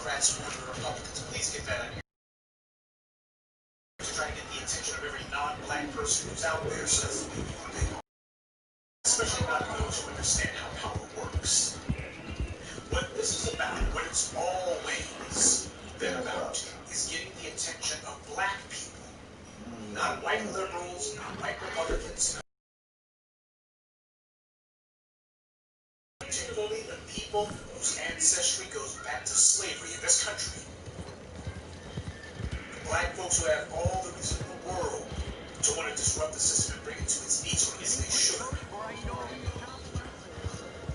Democrats or the Republicans. Please get that out here. To try to get the attention of every non-black person who's out there, so that's the thing. Especially not those who understand how power works. What this is about, what it's always been about, is getting the attention of black people. Not white liberals, not white Republicans, particularly the people whose ancestry goes back to slavery in this country. The black folks who have all the reason in the world to want to disrupt the system and bring it to its knees, or at least they should.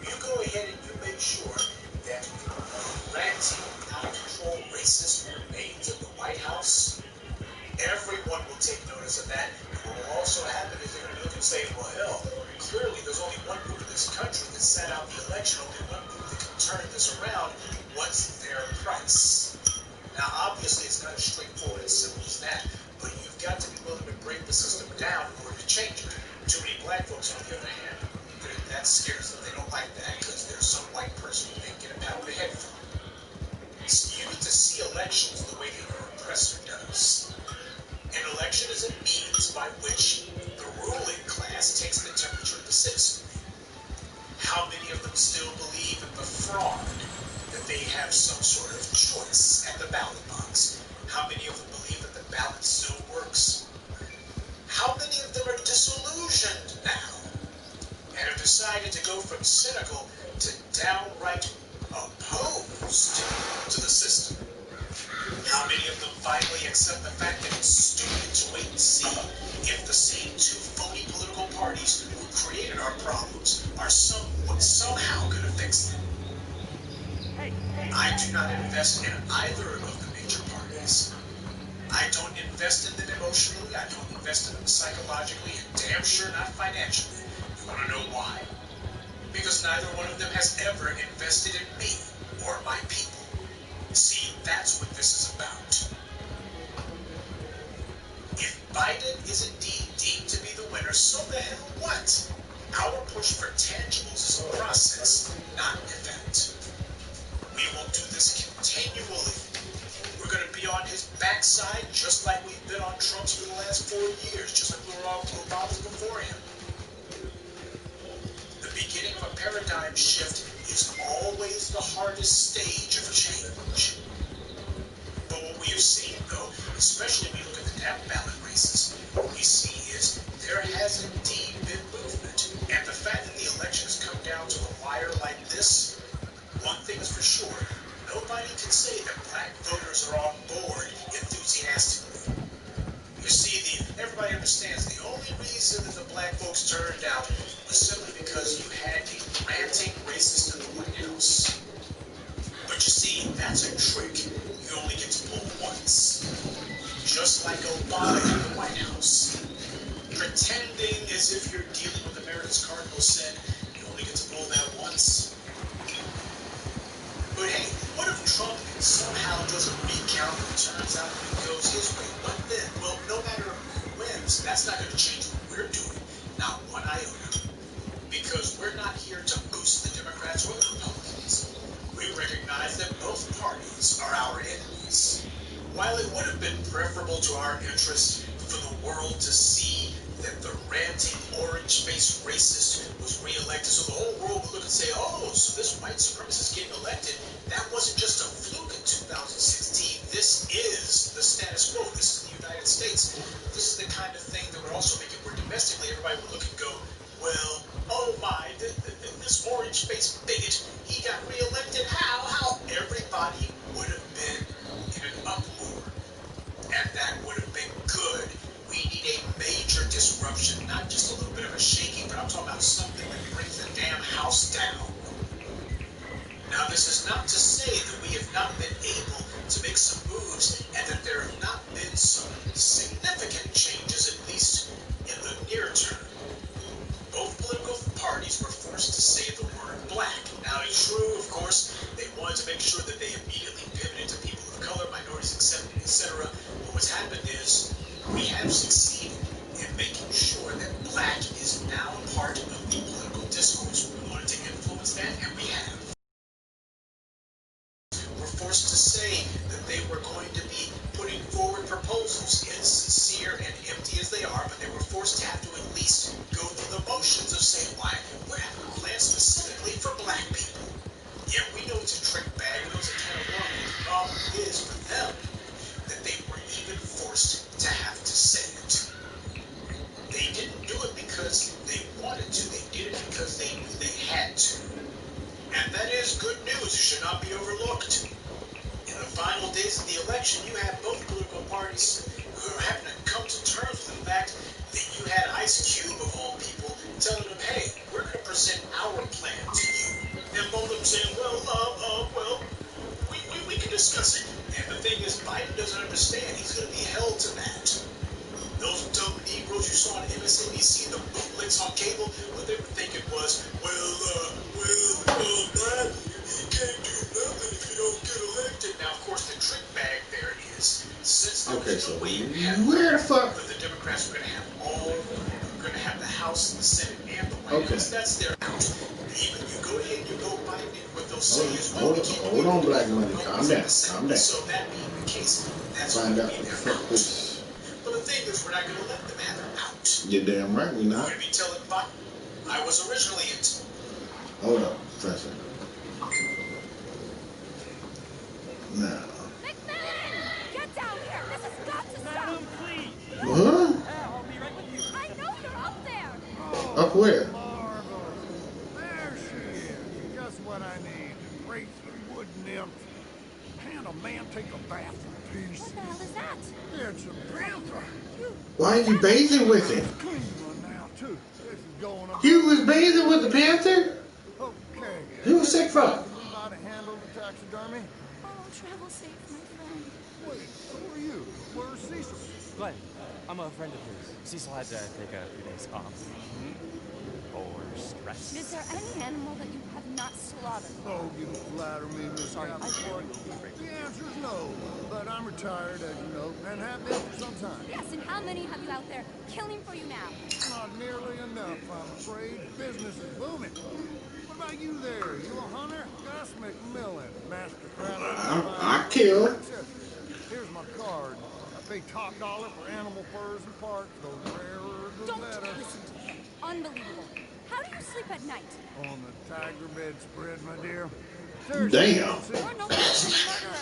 You go ahead and you make sure that ranting, out of control, racist remains in the White House. Everyone will take notice of that. And what will also happen is they're going to look and say, well, hell, clearly there's only one group in this country that sat out the election, only one group that can turn this around. What's their price? Now, obviously, it's not as straightforward and simple as that, but you've got to be willing to break the system down in order to change it. Too many black folks, on the other hand, that scares them. They don't like that because there's some white person who they can get a pat on the head from. So you need to see elections the way the oppressor does. An election is a means by which the ruling class takes the temperature of the citizenry. How many of them still believe in the fraud, that they have some sort of choice at the ballot box? How many of them believe that the ballot still works? How many of them are disillusioned now and have decided to go from cynical to downright opposed to the system? How many of them finally accept the fact that it's stupid to wait and see if the same two phony political parties who created our problems are somehow going to fix them? I do not invest in either of the major parties. I don't invest in them emotionally, I don't invest in them psychologically, and damn sure not financially. You want to know why? Because neither one of them has ever invested in me or my people. See, that's what this is about. If Biden is indeed deemed to be the winner, so the hell what? Our push for tangibles is a process, not an event. We will do this continually. We're going to be on his backside just like we've been on Trump's for the last 4 years, just like we were on Obama's before him. The beginning of a paradigm shift is always the hardest stage of change. But what we have seen, though, especially when we look at the down ballot races, what we see is there has indeed been movement. And the fact that the election has come down to a wire like this, one thing is for sure, nobody can say that black voters are on board enthusiastically. You see, everybody understands the only reason that the black folks turned out was simply because you had a ranting racist in the White House. But you see, that's a trick you only get to pull once. Just like Obama in the White House. Pretending as if you're dealing with America's Cardinal said, you only get to pull that once. But hey, what if Trump somehow does a recount and it turns out that it goes his way? What then? Well, no matter who wins, that's not going to change what we're doing. Not one iota. Because we're not here to boost the Democrats or the Republicans. We recognize that both parties are our enemies. While it would have been preferable to our interest for the world to see that the ranting, orange-faced racist was reelected, so the whole world would look and say, oh, so this white supremacist getting elected, that wasn't just a fluke in 2016. This is the status quo. This is the United States. This is the kind of thing that would also make it where domestically everybody would look and go, well, oh my, this orange-faced bigot, he got reelected. How? Everybody would have been in an uproar. And that would have been good. We need a major disruption, not just a little bit of a shaking, but I'm talking about something that brings the damn house down. Now, this is not to say that we have not been able to make some moves and that there have not been some significant changes, at least in the near term. Both political parties were forced to say the word black. Now, it's true, of course, they wanted to make sure that they immediately pivoted to people of color, minorities, etc. But what's happened is we have succeeded in making sure that black is now part of the political discourse. We wanted to influence that, and we have. We're forced to say that they were going to be putting forward proposals, insincere and empty as they are, but they were forced to have to at least go through the motions of saying, why, we're having a plan specifically for black people. Yeah, we know it's a trick bag, we know it's a can of worms, but the problem is for them that they were even forced to have to say it. They didn't do it because they wanted to, they did it because they knew they had to. And that is good news, it should not be overlooked. In the final days of the election, you had both political parties who are having to come to terms with the fact that you had Ice Cube, of all people, telling them, hey, we're going to present our plan to you. And both of them saying, well, we can discuss it. And the thing is, Biden doesn't understand. He's going to be held to that. Those dumb Negroes you saw on MSNBC, the bootlicks on cable, what they were thinking was, Biden, you can't do nothing if you don't get elected. Now, of course, the trick bag there is, since there was no way you had where the fuck? but the Democrats were going to have the House, the Senate, and the White House. That's their out. Even you go ahead, you go Biden, what they'll say is, well, hold on, Black Money, calm down. So that being the case, that's find what out what the fuck this. But the thing is, we're not going to let them have it out. You're damn right, we're not. We're going to be telling Biden, I was originally it. Hold up, press it. Now. McMillan! Get down here! This has got to stop! Madam, please! Huh? I'll be right with you. I know you're up there! Up where? Marvelous. There she is. Just what I need. Great wooden nymph. Can a man take a bath in peace? What the hell is that? It's a panther. Why are you bathing with it? Clean one now, too. This is going on. You was bathing with the panther? Okay. You was sick fuck. You know how to handle the taxidermy? Oh, travel safe, my friend. Wait, who are you? Where's Cecil? Glenn, I'm a friend of his. Cecil had to take a few days off. Or stress. Is there any animal that you have not slaughtered? Oh, you flatter me, Miss Sorry, Davenport. The answer's no, but I'm retired, as you know, and have been for some time. Yes, and how many have you out there killing for you now? Not nearly enough, I'm afraid. Business is booming. What about you there? You a hunter? Gus McMillan, master craftsman. I kill. Here's my card. I pay top dollar for animal furs and parts. The rarer, the Don't better. listen to him. Unbelievable. How do you sleep at night? On the tiger bedspread, my dear. Damn. You're no murderer.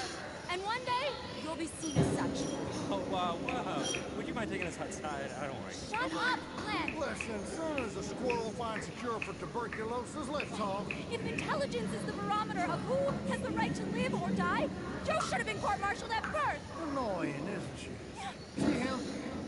And one day, you'll be seen as such. Oh, wow. Would you mind taking us outside? I don't worry. Shut up, Glenn. Listen, soon as a squirrel finds a cure for tuberculosis, let's talk. If intelligence is the barometer of who has the right to live or die, Joe should have been court-martialed at birth. Annoying, isn't she? See him?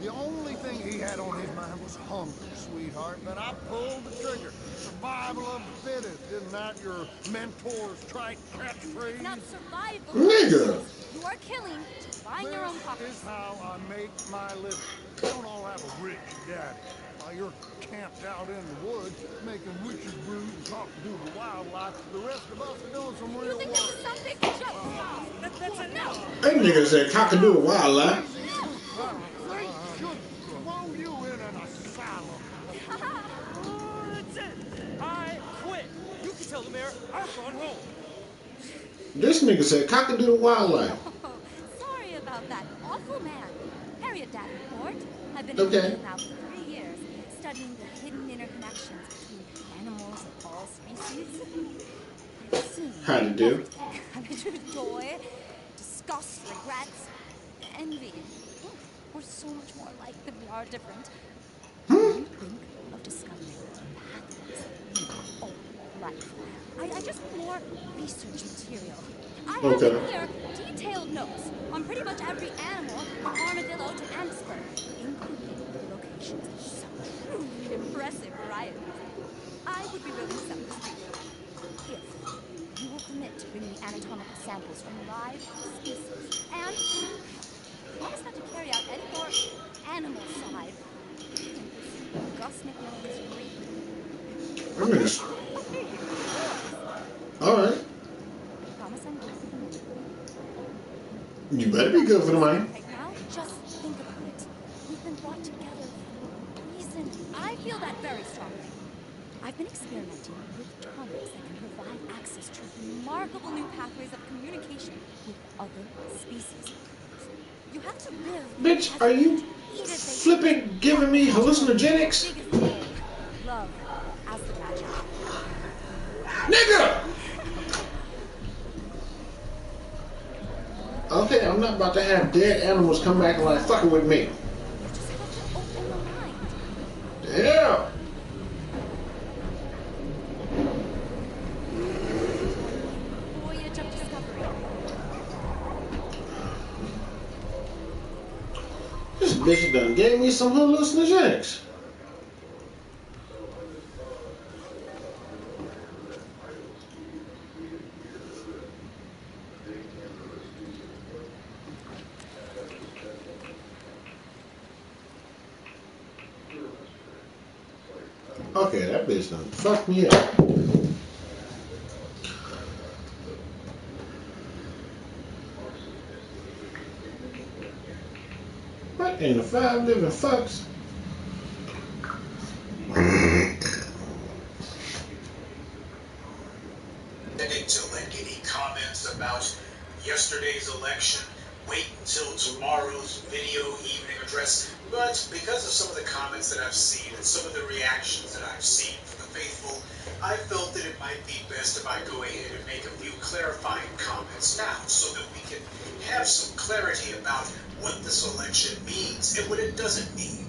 The only thing he had on his mind was hunger, sweetheart, but I pulled the trigger. Survival of the fittest, isn't that your mentor's trite catchphrase? Not survival. Nigga. You are killing to line your own This pockets. is how I make my living. We don't all have a rich daddy. While you're camped out in the woods, making witches brew and talking to the wildlife, the rest of us are doing some You real think work. this is some big joke? That's enough. That nigga said cockadoo wildlife. They should throw you in an asylum. That's it. I quit. You can tell the mayor I've gone home. This nigga said cockadoo wildlife. Oh, sorry about that awful man. Harriet Davenport. I've been Okay. in now for 3 years, studying the hidden interconnections between animals of all species. I've seen How to do? everything. I've been joy, disgust, regrets, envy. Oh, we're so much more alike than we are different. When you think of discovering pathways in our own life, I just want more research material. I have Okay. in here detailed notes on pretty much every animal from armadillo to antspur, including locations of some truly impressive varieties. I would be willing to send this to you if you will commit to bringing me anatomical samples from live species and promise not to carry out any more animal side. Gus McMillan's dream. I'm gonna. All right. Promise I'm good for the money. You better be good for the money. Right now, just think about it. We've been brought together for a reason. I feel that very strongly. I've I've been experimenting with tonics that can provide access to remarkable new pathways of communication with other species. You have to live Bitch, as are you you eat as they flipping giving me hallucinogenics? Biggest goal, love as the magic. Nigga! Okay, I'm not about to have dead animals come back and like fucking with me. You just have to open your mind. Yeah. Voyage of discovery. This bitch done gave me some hallucinogenics. Okay, that bitch done fucked me up. What in the five living fucks? To let any comments about yesterday's election wait until tomorrow's video evening address, but because of some of the comments that I've seen and some of the reactions that I've seen from the faithful, I felt that it might be best if I go ahead and make a few clarifying comments now so that we can have some clarity about what this election means and what it doesn't mean,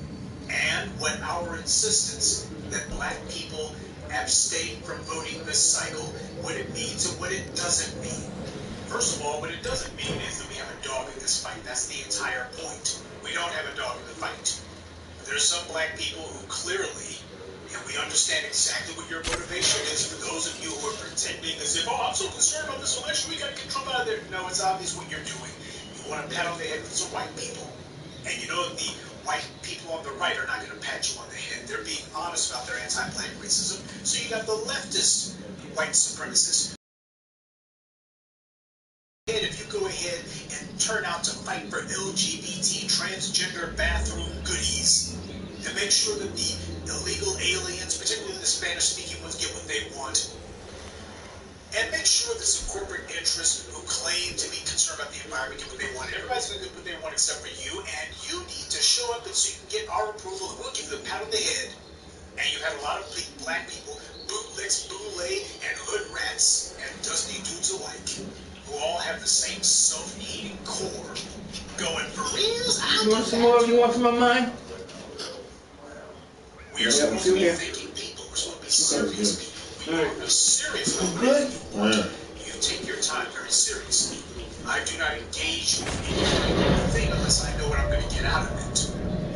and what our insistence that black people abstain from voting this cycle, what it means and what it doesn't mean. First of all, what it doesn't mean is that we have a dog in this fight. That's the entire point. We don't have a dog in the fight. There's some black people who clearly, and we understand exactly what your motivation is for those of you who are pretending as if, oh, I'm so concerned about this election, we got to get Trump out of there. No, it's obvious what you're doing. You want to pat on the head with some white people. And you know the white people on the right are not going to pat you on the head. They're being honest about their anti-black racism. So you got the leftist white supremacists. If you go ahead and turn out to fight for LGBT transgender bathroom goodies and make sure that the illegal aliens, particularly the Spanish-speaking ones, get what they want, and make sure that some corporate interests who claim to be concerned about the environment get what they want. Everybody's going to get what they want except for you, and you need to show up and so you can get our approval, and we'll give you a pat on the head. And you have a lot of black people, bootlicks, boule, and hood rats, and dusty dudes alike, who all have the same self-hating core, going for reals. You want some more? You want some of mine? We're supposed to be thinking people. We're supposed to be serious people. We are serious about Good. you take your time very seriously. I do not engage in anything unless I know what I'm going to get out of it.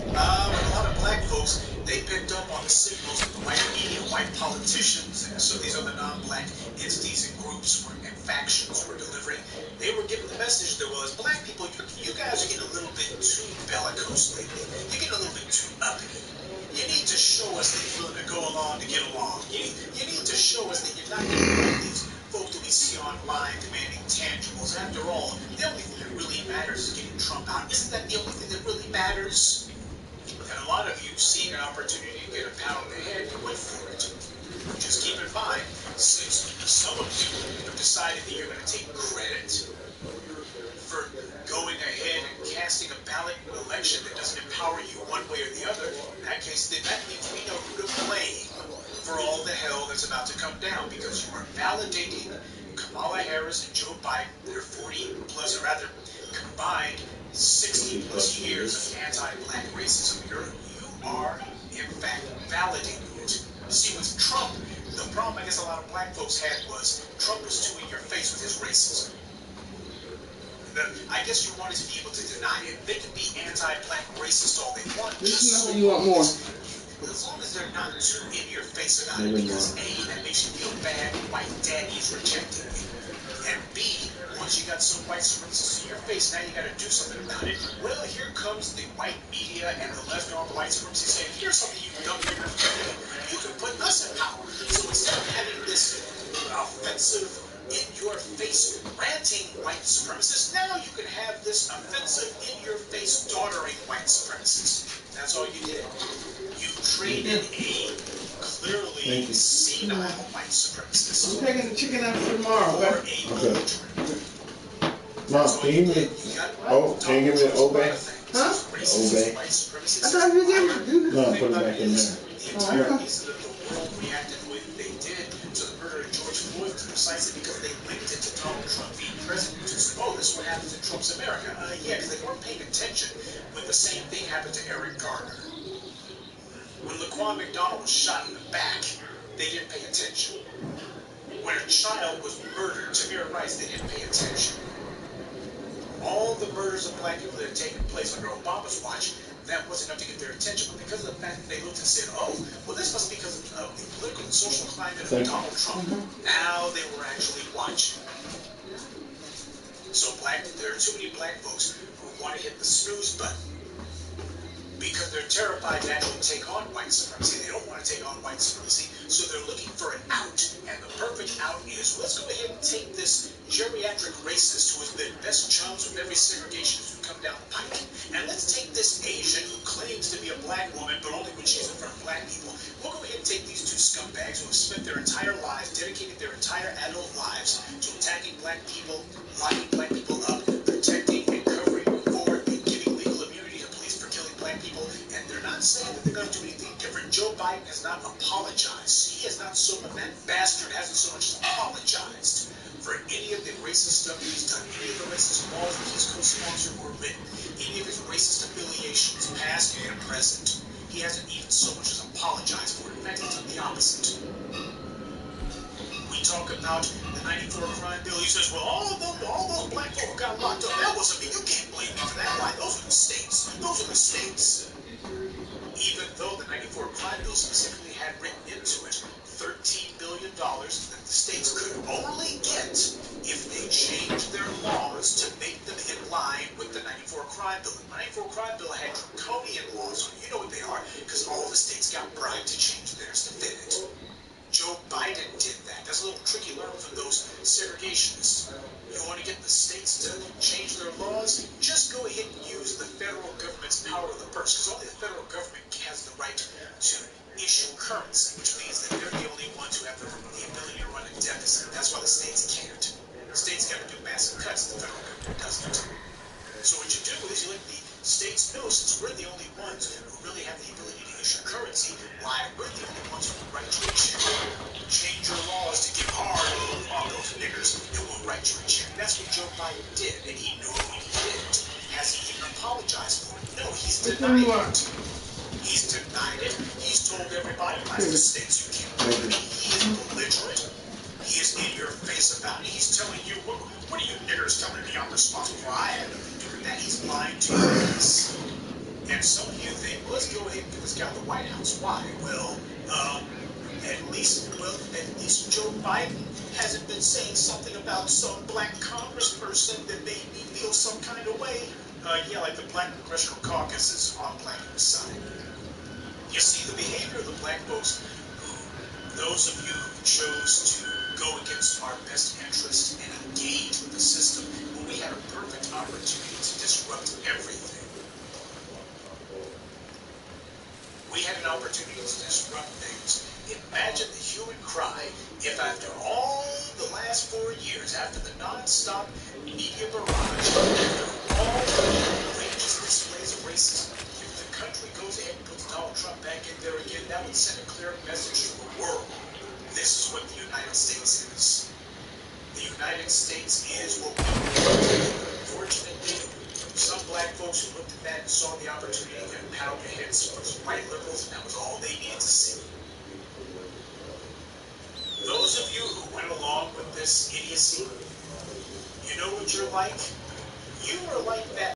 But a lot of black folks, they picked up on the signals that the white media, white politicians, and so these other non-black entities and groups and factions were delivering. They were giving the message that was, black people, you guys are getting a little bit too bellicose lately. You're getting a little bit too uppity. You need to show us that you're willing to go along to get along. You need to show us that you're not going to be like these folks that we see online demanding tangibles. After all, the only thing that really matters is getting Trump out. Isn't that the only thing that really matters? And a lot of you, seeing an opportunity to get a pat on the head, you went for it. Just keep in mind, since some of you have decided that you're going to take credit for going ahead and casting a ballot in an election that doesn't empower you one way or the other, in that case, then that means we know who to blame for all the hell that's about to come down, because you are validating Kamala Harris and Joe Biden, their 40 plus, or rather, combined 60 plus years of anti-black racism. You are, in fact, validating it. See, with Trump, the problem I guess a lot of black folks had was Trump was too in your face with his racism. I guess you wanted to be able to deny it. They can be anti-black racist all they want. This is nothing you want more. As long as they're not too in your face about it, because A, that makes you feel bad, white daddy's rejecting you. And B, once you got some white supremacists in your face, now you got to do something about it. Well, here comes the white media and the left-arm white supremacists saying, here's something you can dump in your face. You can put us in power. So instead of having this offensive, in-your-face, ranting white supremacists, now you can have this offensive, in-your-face, daughtering white supremacists. That's all you did. You traded a clearly senile white supremacists. I'm taking the chicken out for tomorrow, Or but a Okay. Mom, can you give me can you give me an obey? huh? Obey. I thought you gave me. No, put it back in there. The entire reason that the world reacted the way that they did to the murder of George Floyd was precisely because they linked it to Donald Trump being president. So, oh, this is what happens in Trump's America. Yeah, because they weren't paying attention when the same thing happened to Eric Garner. When Laquan McDonald was shot in the back, they didn't pay attention. When a child was murdered, Tamir Rice, they didn't pay attention. All the murders of black people that had taken place under Obama's watch, that wasn't enough to get their attention. But because of the fact that they looked and said, oh, well, this must be because of the political and social climate of Donald Trump, now they were actually watching. So there are too many black folks who want to hit the snooze button because they're terrified to actually take on white supremacy. They don't want to take on white supremacy, so they're looking for an out. And the perfect out is, let's go ahead and take this geriatric racist who has been best chums with every segregationist who come down the pike. And let's take this Asian who claims to be a black woman, but only when she's in front of black people. We'll go ahead and take these two scumbags who have spent their entire lives, dedicated their entire adult lives to attacking black people, locking black people up, protecting and covering for and giving legal immunity to police for killing black people. And they're not saying that they're going to do anything different. Joe Biden has not apologized. He has not that bastard hasn't so much as apologized for any of the racist stuff that he's done, any of the racist laws that he's co-sponsored or written, any of his racist affiliations, past and present. He hasn't even so much as apologized for it. In fact, he's done the opposite. We talk about the 94 crime bill. He says, well, all those black folk got locked up. That wasn't me. You can't blame me for that. Why? Those are the states. Those are the states. Even though the 94 crime bill specifically had written into it $13 billion that the states could only get if they changed their laws to make them in line with the 94 crime bill. The 94 crime bill had draconian laws on it. You know what they are, because all the states got bribed to change theirs to fit it. Joe Biden did that. That's a little tricky learn from those segregationists. You want to get the states to change their laws? Just go ahead and use the federal government's power of the purse, because only the federal government has the right to issue currency, which means that they're the only ones who have the ability to run a deficit. That's why the states can't. The states got to do massive cuts. The federal government doesn't. So what you do is you let the states know, since we're the only ones who really have the ability to issue currency, why we're the only ones who can write you a check. Change your laws to get hard on those niggers, and we'll write you a check. That's what Joe Biden did, and he knew it when he did it. Has he even apologized for it? No, he's denied it. He's denied it. He's told everybody, like the states, you can't do it. He is belligerent. He is in your face about it. He's telling you, what are you niggers telling me I'm responsible for? I had nothing to do with that. He's lying to your face. And some of you think, well, let's go ahead and get this guy in the White House. Why? Well, at least Joe Biden hasn't been saying something about some black congressperson that made me feel some kind of way. Yeah, like the Black Congressional Caucus is on black people's side. You see, the behavior of the black folks, those of you who chose to go against our best interests and engage with the system, when we had a perfect opportunity to disrupt everything. We had an opportunity to disrupt things. Imagine the hue and cry if after all the last 4 years, after the non-stop media barrage, after all the outrageous displays of racism, if the country goes ahead and puts Donald Trump back in there again, that would send a clear message to the world. This is what the United States is. The United States is what we are. Fortunately, some black folks who looked at that and saw the opportunity and pounded their heads for some white liberals, and that was all they needed to see. Those of you who went along with this idiocy, you know what you're like? You are like that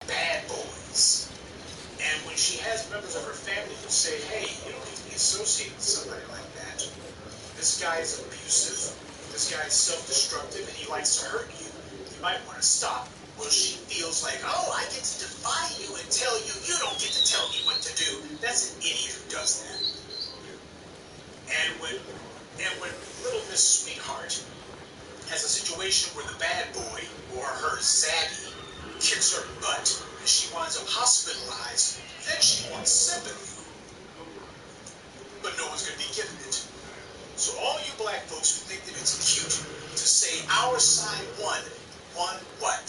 bad boys. And when she has members of her family who say, hey, you don't need to be associated with somebody like that. This guy is abusive. This guy is self-destructive, and he likes to hurt you. You might want to stop. Well, she feels like, oh, I get to defy you and tell you, you don't get to tell me what to do. That's an idiot who does that. And when little Miss Sweetheart has a situation where the bad boy or her zaddy kicks her butt and she winds up hospitalized, then she wants sympathy. going to be given it. So all you black folks who think that it's cute to say our side won what?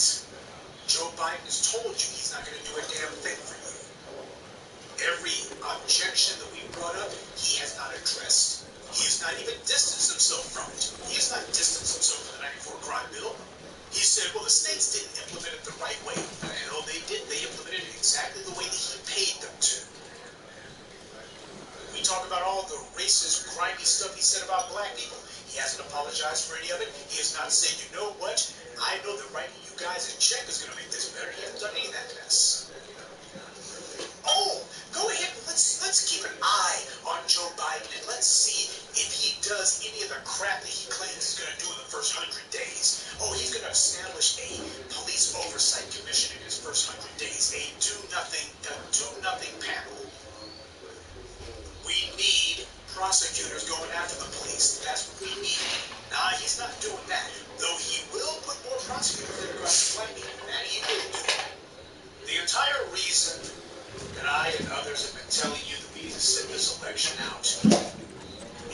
Joe Biden has told you he's not going to do a damn thing for you. Every objection that we brought up, he has not addressed. He has not even distanced himself from it. He has not distanced himself from the 94 crime bill. He said, well, the states didn't implement it the right way. The hell they did. They implemented it exactly the way that he paid them to. We talk about all the racist, grimy stuff he said about black people. He hasn't apologized for any of it. He has not said, you know what? I know that writing you guys a check is going to make this better. He hasn't done any of that mess. Oh, go ahead and let's keep an eye on Joe Biden and let's see if he does any of the crap that he claims he's going to do in the first 100 days. Oh, he's going to establish a police oversight commission in his first 100 days, a do-nothing panel. We need prosecutors going after the police. That's what we need. Nah, he's not doing that. Though he will put more prosecutors that are going to black people. And he will do that. The entire reason that I and others have been telling you that we need to sit this election out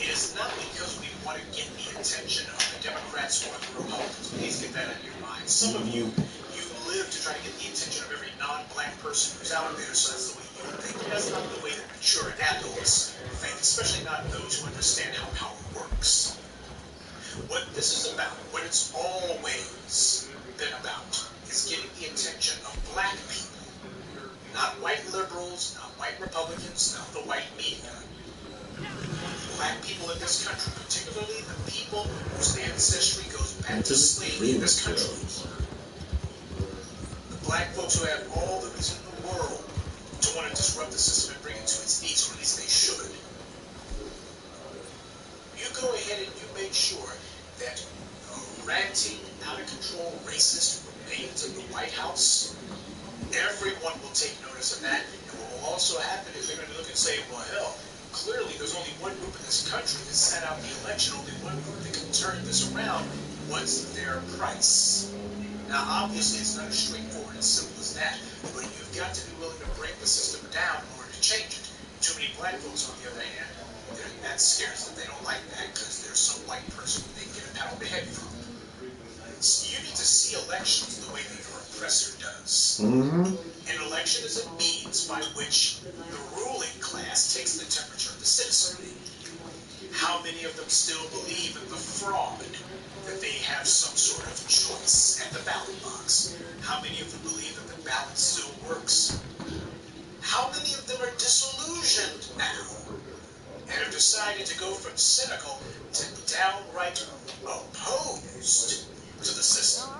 is not because we want to get the attention of the Democrats or the Republicans. Please get that out of your mind. Some of you live to try to get the attention of every non-black person who's out there, so that's the way you think. That's not the way that mature adults think, especially not those who understand how power works. What this is about, what it's always been about, is getting the attention of black people. Not white liberals, not white Republicans, not the white media. Black people in this country, particularly the people whose ancestry goes back to slavery in this country. The black folks who have all the reason in the world to want to disrupt the system and bring it to its knees, or at least they should. You go ahead and you make sure that ranting, out of control, racist remains in the White House. Everyone will take notice of that, and what will also happen is they're going to look and say, well, hell, clearly there's only one group in this country that sat out the election, only one group that can turn this around. What's their price? Now, obviously, it's not as straightforward as simple as that, but you've got to be willing to break the system down in order to change it. Too many black folks, on the other hand, that scares them. They don't like that because there's some white person they can get a pat on the head from. So you need to see elections the way that your oppressor does. An election is a means by which the ruling class takes the temperature of the citizenry. How many of them still believe in the fraud, that they have some sort of choice at the ballot box? How many of them believe that the ballot still works? How many of them are disillusioned now and have decided to go from cynical to downright opposed to the system?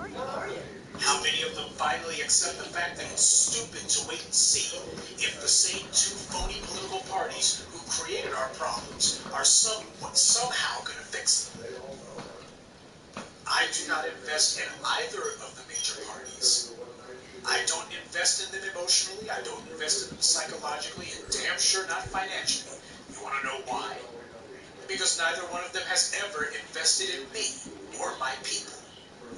How many of them finally accept the fact that it's stupid to wait and see if the same two phony political parties who created our problems are somehow going to fix them? I do not invest in either of the major parties. I don't invest in them emotionally. I don't invest in them psychologically, and damn sure not financially. You want to know why? Because neither one of them has ever invested in me or my people.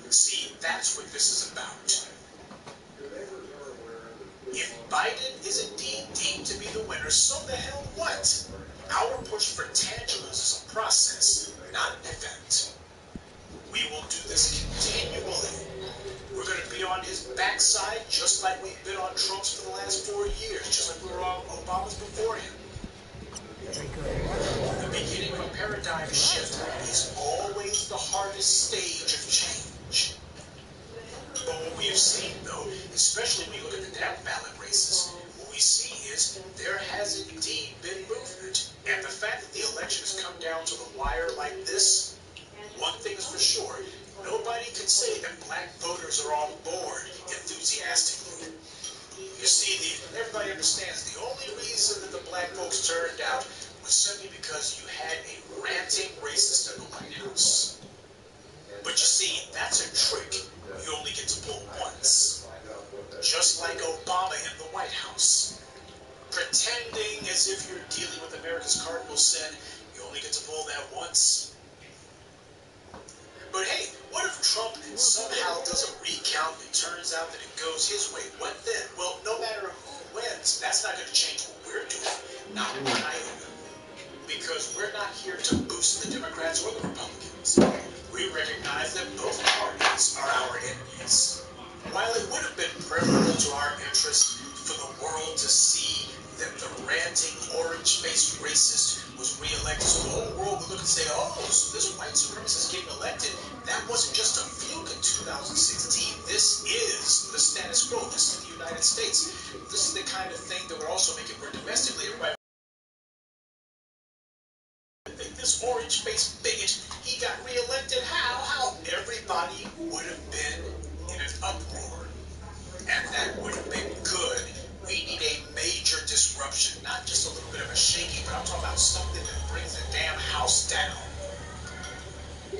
See, that's what this is about. If Biden is indeed deemed to be the winner, so the hell what? Our push for tangibles is a process, not an event. We will do this continually. We're going to be on his backside just like we've been on Trump's for the last 4 years, just like we were on Obama's before him. The beginning of a paradigm shift is always the hardest stage of change. But what we have seen, though, especially when you look at the down ballot races, what we see is there has indeed been movement. And the fact that the election has come down to the wire like this, one thing is for sure, nobody can say that black voters are on board enthusiastically. You see, everybody understands the only reason that the black folks turned out was simply because you had a ranting racist in the White House. But you see, that's a trick you only get to pull once. Just like Obama in the White House. Pretending as if you're dealing with America's Cardinal sin, you only get to pull that once. But hey, what if Trump somehow does a recount and it turns out that it goes his way? What then? Well, no matter who wins, that's not going to change what we're doing. Not one iota. because we're not here to boost the Democrats or the Republicans. We recognize that both parties are our enemies. While it would have been preferable to our interest for the world to see that the ranting, orange-faced racist was re-elected, so the whole world would look and say, oh, so this white supremacist getting elected, that wasn't just a fluke in 2016. This is the status quo. This is the United States. This is the kind of thing that would also make it work domestically. Everybody this orange-faced bigot, he got re-elected. How? Everybody would have been in an uproar. And that would have been good. We need a major disruption, not just a little bit of a shaking, but I'm talking about something that brings the damn house down.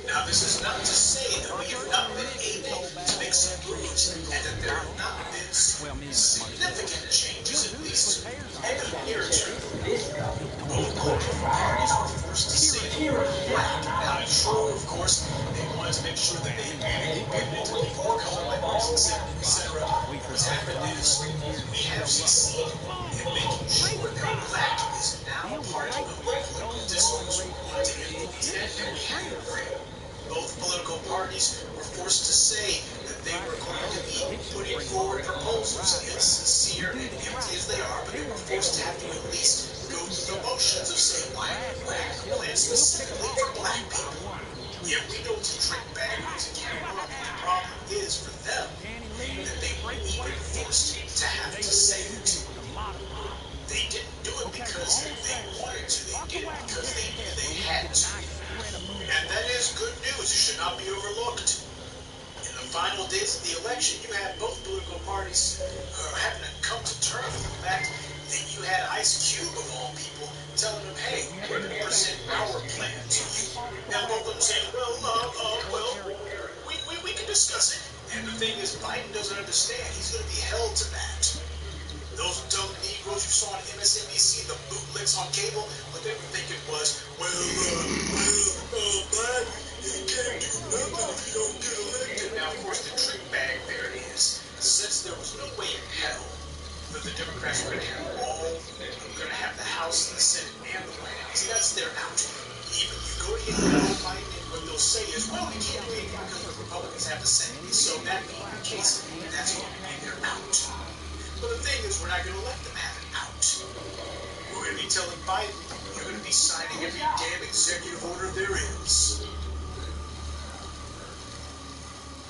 Now, this is not to say that we have not been able to make some moves and that there have not been significant changes, at least in the near term. Both political parties were forced to say the word black. Now, in Trump, of course, they wanted to make sure that they get into people of color, minorities, etc. What's happened is we have succeeded in making sure that black is now part of the political discourse. We want to influence that, and we have. Both political parties were forced to say that they were going to be putting forward proposals, insincere and empty as they are, but they were forced to have to at least go through the motions of saying why we have a plan specifically for black people. Yet we know to trick baggers and can't. The problem is for them that they were even forced to have to say it. They didn't do it because they wanted to. They did it because they knew they had to. And that is good news. It should not be overlooked. In the final days of the election, you had both political parties having to come to terms with the fact that you had Ice Cube, of all people, telling them, hey, we're going to present our plan to you. Now both of them saying, well, we can discuss it. And the thing is, Biden doesn't understand. He's going to be held to that. Those dumb Negroes you saw on MSNBC, the bootlicks on cable, what they were thinking was, black, you can't do nothing if you don't get elected. Now, of course, the trick bag there is, since there was no way in hell that the Democrats were going to have the House, the Senate, and the White House, that's their out. Even you go to get Joe Biden, and what they'll say is, well, we can't do anything because the Republicans have the Senate. So that being the case, that's going to be their out. But the thing is, we're not going to let them have it out. We're going to be telling Biden, you're going to be signing every damn executive order there is.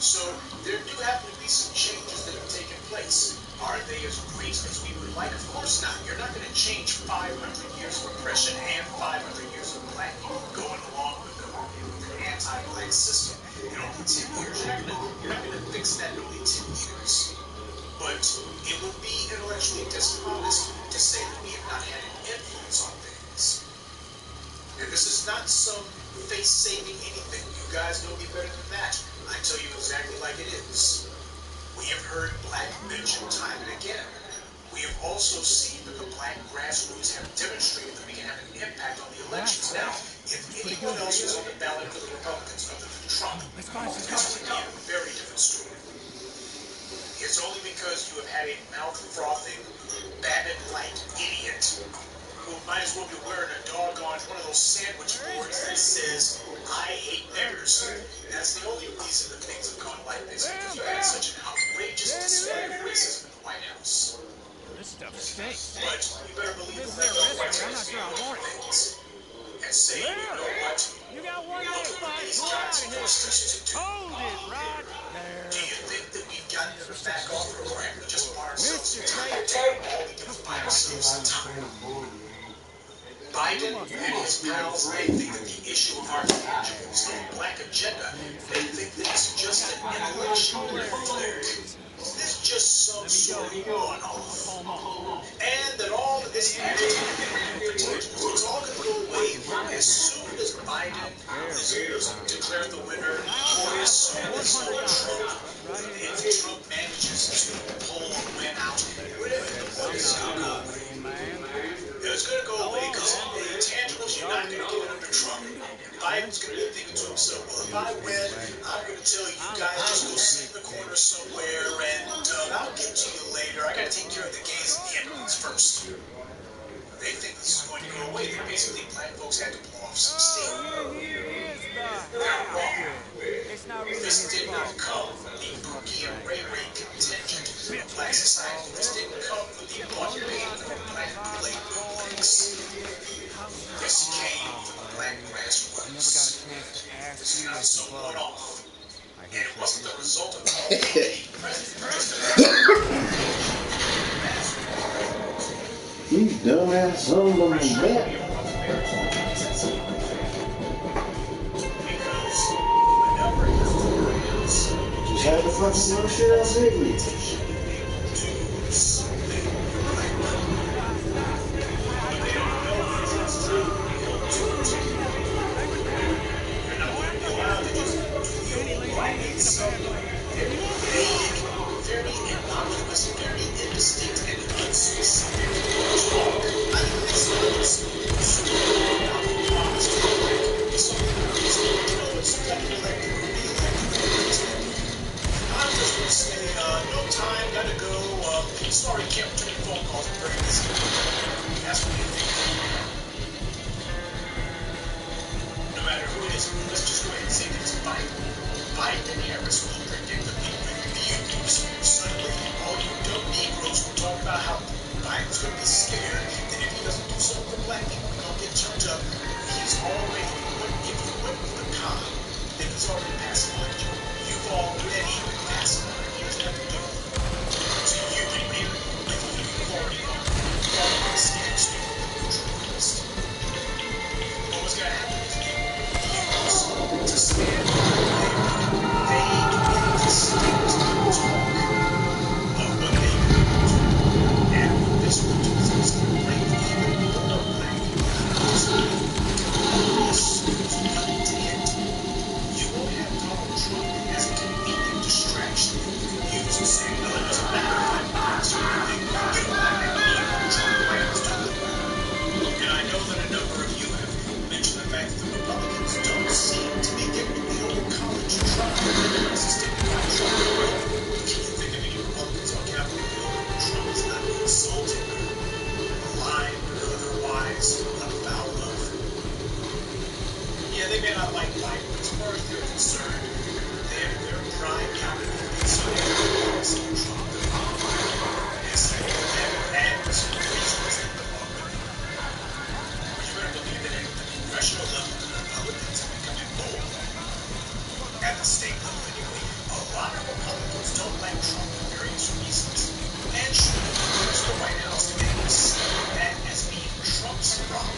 So there do happen to be some changes that have taken place. Are they as great as we would like? Of course not. You're not going to change 500 years of oppression and 500 years of black people going along with an anti-black system in only 10 years. You're not going to fix that in only 10 years. But it would be intellectually dishonest to say that we have not had an influence on things. And this is not some face-saving anything. You guys know me better than that. I tell you exactly like it is. We have heard black mentioned time and again. We have also seen that the black grassroots have demonstrated that we can have an impact on the elections. Now, if anyone else was on the ballot for the Republicans other than Trump, this would be a very different story. It's only because you have had a mouth-frothing, Babbitt-like idiot who might as well be wearing a doggone one of those sandwich boards that says, I hate niggers. That's the only reason that things have gone like this, because you had such an outrageous display of racism in the White House. This stuff stinks. But you better believe that the White House is doing things. And say, you know what? You got one more fight. These Pull out guys of here. forced us to do. Hold it right there. Do you think that we've gotten them to back off, or have we just bought ourselves some time? All we do is buy ourselves some time. Biden and his pals, they think that the issue of our tangibles, the black agenda, they think that it's just an intellectual fluke. It's just some sort of one-off. And that all of this agitating is all going to go away as soon as Biden is declared the winner, or as soon as if Trump manages to pull a win out, whatever the point is going to go away. It's going to go away because the intangibles, you're not going to get it under Trump. Biden's going to be thinking to himself, well, if I win, I'm going to tell you guys just go sit in the corner somewhere and I'll get to you later. I got to take care of the gays and the immigrants first. They think this is going to go away. That basically black folks had to blow off some steam. They're wrong. It's not really This his did not fault. come from the Boogie and Ray Ray contingent of black society. This didn't come from the blood-bathed black labor banks. This came from the black grassroots. I never got a chance to ask This you got as some one-off. And it wasn't the result of You dumbass son of a bitch. Just had to fucking little shit out Ziggly. Very innocuous, very indistinct, and unspecific. I'm just going to say, no time, gotta go. Sorry, can't return your phone calls. I'm very busy. That's what you think. No matter who it is, let's just go ahead and say that it's Biden. Biden and Harris will predictably win the unions. Suddenly, all you dumb Negroes will talk about how Biden's going to be scared that if he doesn't do something for black people, he's going to get turned up. He's already, if you went with the con, then he's already pacified you. You've already been pacified. He doesn't have to do it. So you and me, with you, you've already gone. You've already scared stupid journalist. What was going to happen is the unions to stand up vague, indistinct talk of what they were going to do. And what this will do is it's going to bring even more black people to hit. You won't have Donald Trump as a convenient distraction used to say, no, it doesn't matter if I'm black or anything. You don't have that need for Trump plans, do it. And I know that a number of you have mentioned the fact that the Republicans don't seem to be getting the old college try resisting Donald Trump. Can you think of any Republicans on Capitol Hill that Trump is not insulting or lying or otherwise about love? Yeah, they may not like Biden, but as far as they're concerned, their prime candidate is Trump. Yes, and for some reasons that belong with him. You better believe that at the congressional level, the Republicans are becoming bold. At the state level, anyway, a lot of Republicans don't like Trump for various reasons. And should use the White House to make them see that as being Trump's problem,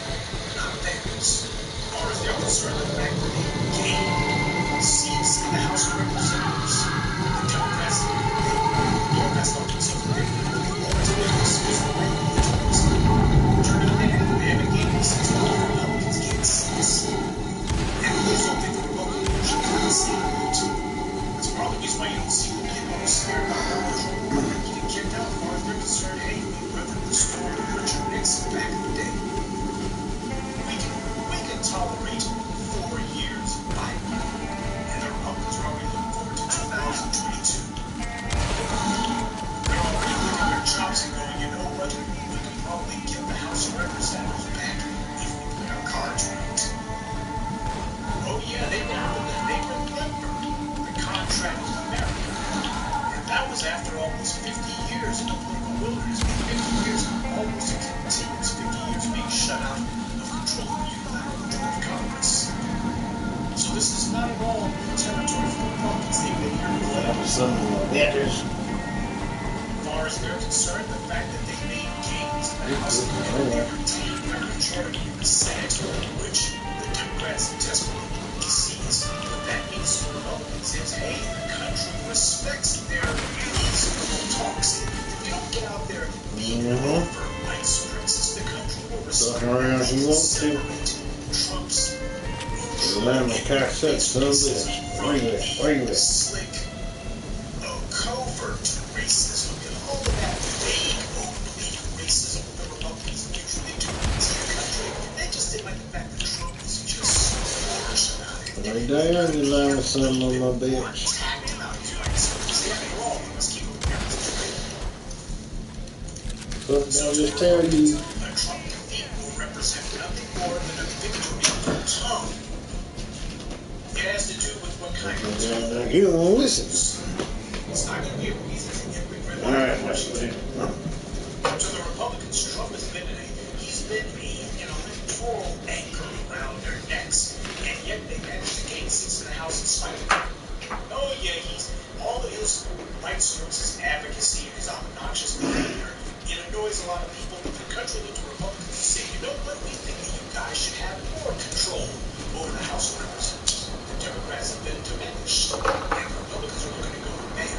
not theirs. Or as they're concerned, the fact that they gained seats in the House of Representatives. The Democrats don't consider they always make decisions the way they always do. Turn out they haven't gained any seats. All the Republicans gained seats. And please don't think the Republicans should have the same vote. That's part of the reason why you don't see them getting all scared about Donald Trump getting kicked out. As far as they're concerned, hey, we weathered the storm of Richard Nixon back in the day. We can tolerate 4 years of Biden. And the Republicans are already looking forward to 2022. They're already looking at their chops and going, you know what? We can probably get the House of Representatives back if we put our cards right. Oh yeah, they remember the contract with America. And that was after almost 50 years in the political wilderness. 50 years, almost a continuous 50 years being shut out of control of the unilateral control of Congress. So this is not at all new territory for the Republicans. They've been here for Some letters. as far as they're concerned, the fact that they made gains in the House and they retained their majority in the Senate, which the Democrats desperately want to seize. What that means to the Republicans is, hey, the country respects their peaceful talks. If you don't get out there being over white supremacists, the country will respect Trump's slick, covert racism and all of that vague, open-belief racism that the Republicans usually do in the country. They just didn't like the fact that Trump was just flourish about it. Right there, you lying son of a bitch. Attacked about his rights. See, after all, we must keep Americans straight. But I'll just tell you. Trump defeat You don't listen. It's not going to be a reason to get rid of Alright, To the Republicans, Trump has been he's been an electoral anchor around their necks, and yet they managed to gain seats in the House in spite of it. Oh yeah, he's all of his rights services advocacy and his obnoxious behavior. It annoys a lot of people, but the country looked to Republicans and say, you know what, we think that you guys should have more control over the House of Representatives. The Democrats have been diminished, and the Republicans are looking to go, man,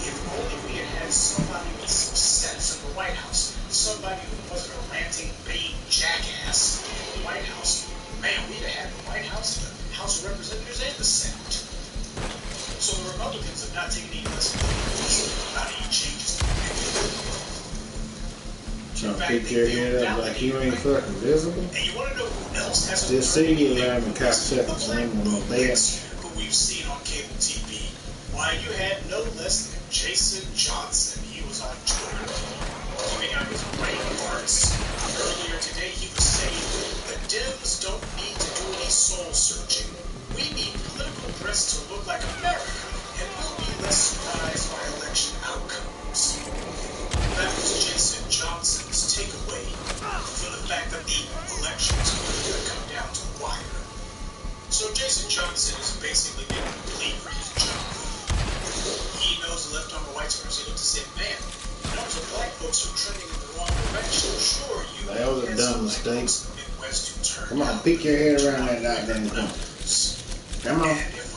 if only we had had somebody with some sense in the White House, somebody who wasn't a ranting, baying jackass in the White House, man, we'd have had the White House, the House of Representatives, and the Senate. So the Republicans have not taken any lessons about any changes to the trying to pick your head up like you ain't fucking visible. And you want to know who else has Just see you around the cop seconds lane on my bed. who we've seen on cable TV? Why, you had no less than Jason Johnson. He was on Twitter giving out his brain parts. Earlier today, he was saying the Dems don't need to do any soul searching. We need political press to look like America, and we'll be less surprised by election outcomes. That was Jason Johnson's takeaway for the fact that the elections are going to come down to the wire. So Jason Johnson is basically getting a complete his job. He knows the left on the white supremacy look to say, man, numbers of black folks are trending in the wrong direction. Sure, you That was a dumb mistake. Midwest who turned Come on, peek your head around that goddamn corner. Come on. And if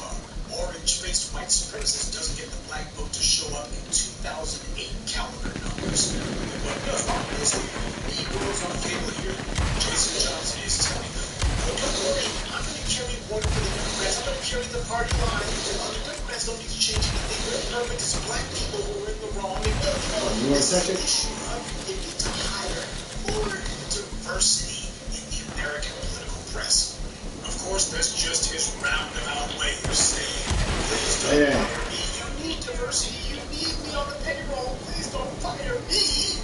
orange-faced white supremacist doesn't get the black vote to show up in 2008 calendar numbers, but no, obviously, Negroes on cable here, Jason Johnson is telling them, oh, don't worry, I'm going to carry one for the Democrats, I'm going to carry the party line, the Democrats don't need to change anything, they're perfect, it's black people who are in the wrong, and You want to touch it? they need to hire more diversity in the American political press. Of course, that's just his roundabout way of saying, please don't fire me. You need diversity. You need me on the payroll. Please don't fire me.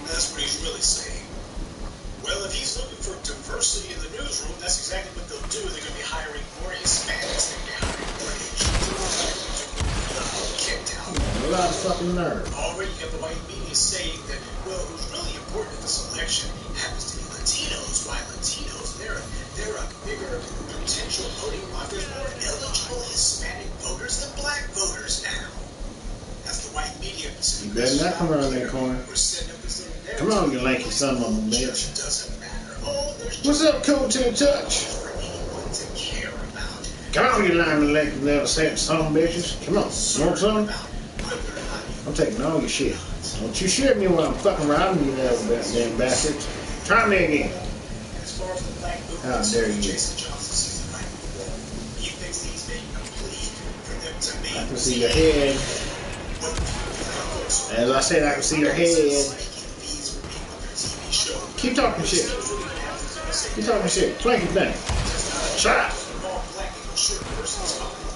That's what he's really saying. Well, if he's looking for diversity in the newsroom, that's exactly what they'll do. They're going to be hiring more Hispanics than they're hiring more Asians. Kicked out. A lot of fucking nerve. Already you have the white media saying that, well, who's really important in this election happens to be Latinos. Why Latinos? They're a bigger potential voting bloc. There's more eligible Hispanic voters than black voters now. That's the white media. You better not come around that corner. Come on, you lanky son of a bitch. Doesn't matter. Oh, What's up, cool to the touch? for anyone to care about. Come on, you lying lanky little son of bitches. Come on, you want some? Whether or not you I'm taking all your shit. Don't you shit me when I'm fucking around you, little damn bastards. Try me again. as far as the black movement, How dare you. Jason Johnson sees the black movement. He thinks he's making a plea for them to make I can see your head. As I said, I can see your head. Keep talking shit. Keep talking shit. Planky thing. Shut up.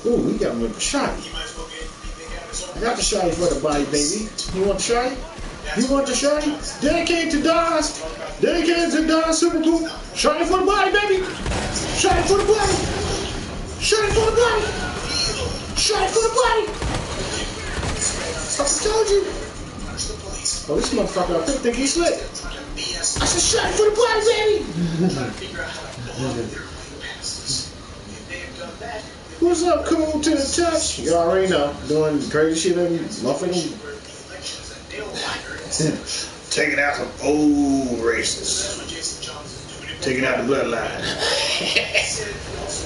Ooh, we got him with the shotty. I got the shotty for the body, baby. You want the shotty? You want the shotty? Dedicated to Don's. Dedicated to Don's Super Bowl. Shotty for the body, baby. Shotty for the body. Shotty for the body. Shotty for the body. I told you. Oh, this motherfucker, I think he's slick. I said, shot for the body, baby. What's up, cool to the touch? You already know, doing crazy shit in motherfucking. Taking out some old races. Taking out the bloodline.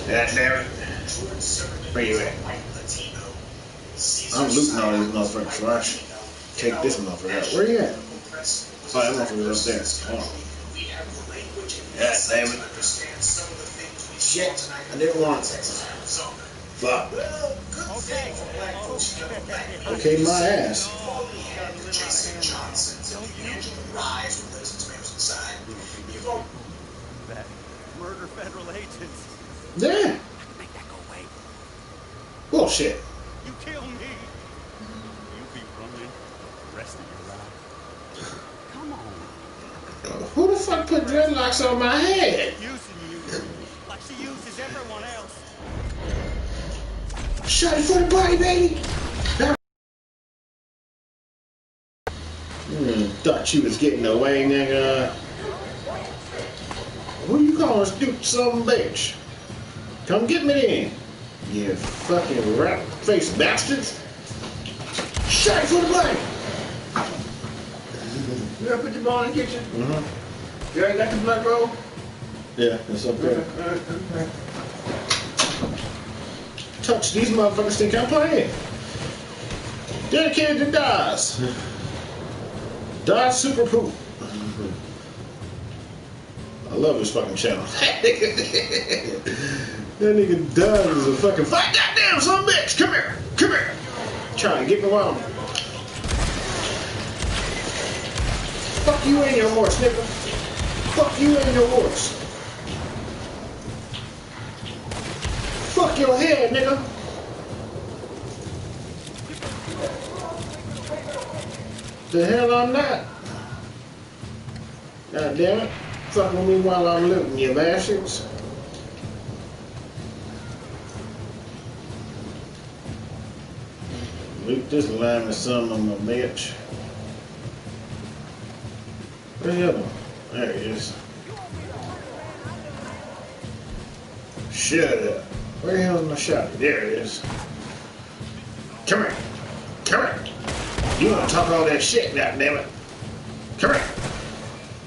God damn it. Where you at? I'm looting all these motherfuckers, so I should take this motherfucker out. Where you at? Oh, that motherfucker's up there. Hold on. God damn it. Shit, I didn't want it. Fuck. Okay, my ass. That murder federal agents. Yeah. I can make that go away. Bullshit. You kill me. You'll be running the rest of your life. Come on. Who the fuck put dreadlocks on my head? Using you like she uses everyone else. Shot it for the body, baby. Thought you was getting away, nigga. Who you calling stupid son of a bitch? Come get me then, you fucking rat-faced bastards. Shot it for the body. You gonna put your ball in the kitchen? Mm-hmm. You already got the blood roll? Yeah, it's up there. Okay. Touch these motherfuckers, think I'm playing. Dedicated to Daz. Daz Super Poop. I love this fucking channel. That nigga Daz is a fucking fight. Goddamn son of a bitch. Come here. Come here. Trying to get me while I'm... Fuck you and your horse, nigga. Fuck you and your horse. Fuck your head, nigga. The hell I'm not. God damn it. Fucking with me while I'm looting, you bastards. Loot this line son of a bitch. Where's the other one? There it is. Shut up. Where the hell's my shot? There it is. Come here. Come here. You want to talk all that shit, goddammit. Come here.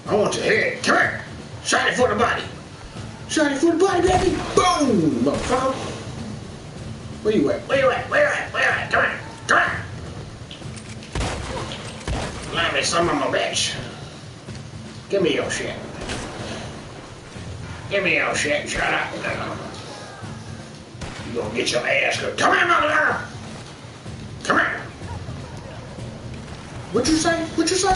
I want your head. Come here. Shot it for the body. Shot it for the body, baby. Boom, motherfucker. Where you at? Where you at? Where you at? Where you at? Come here. Come here. Let me some of my bitch. Give me your shit. Give me your shit. Shut up. You gonna get your ass cooked. Come here, motherfucker. Come here. What you say? What you say?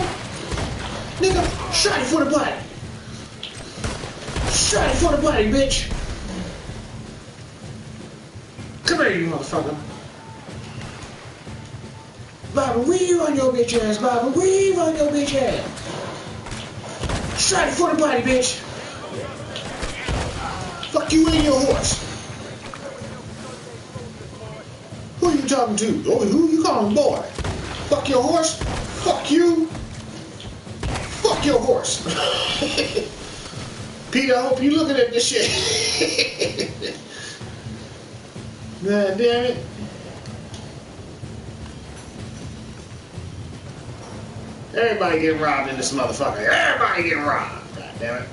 Nigga, shot it for the body. Shot it for the body, bitch. Come here, you motherfucker. Bobby, weave on your bitch ass, Bobby. Weave on your bitch ass. Shot it for the body, bitch. Fuck you and your horse. Who you talking to? Oh, who you calling boy? Fuck your horse? Fuck you. Fuck your horse. Peter, I hope you looking at this shit. God damn it. Everybody getting robbed in this motherfucker. Everybody getting robbed. God damn it.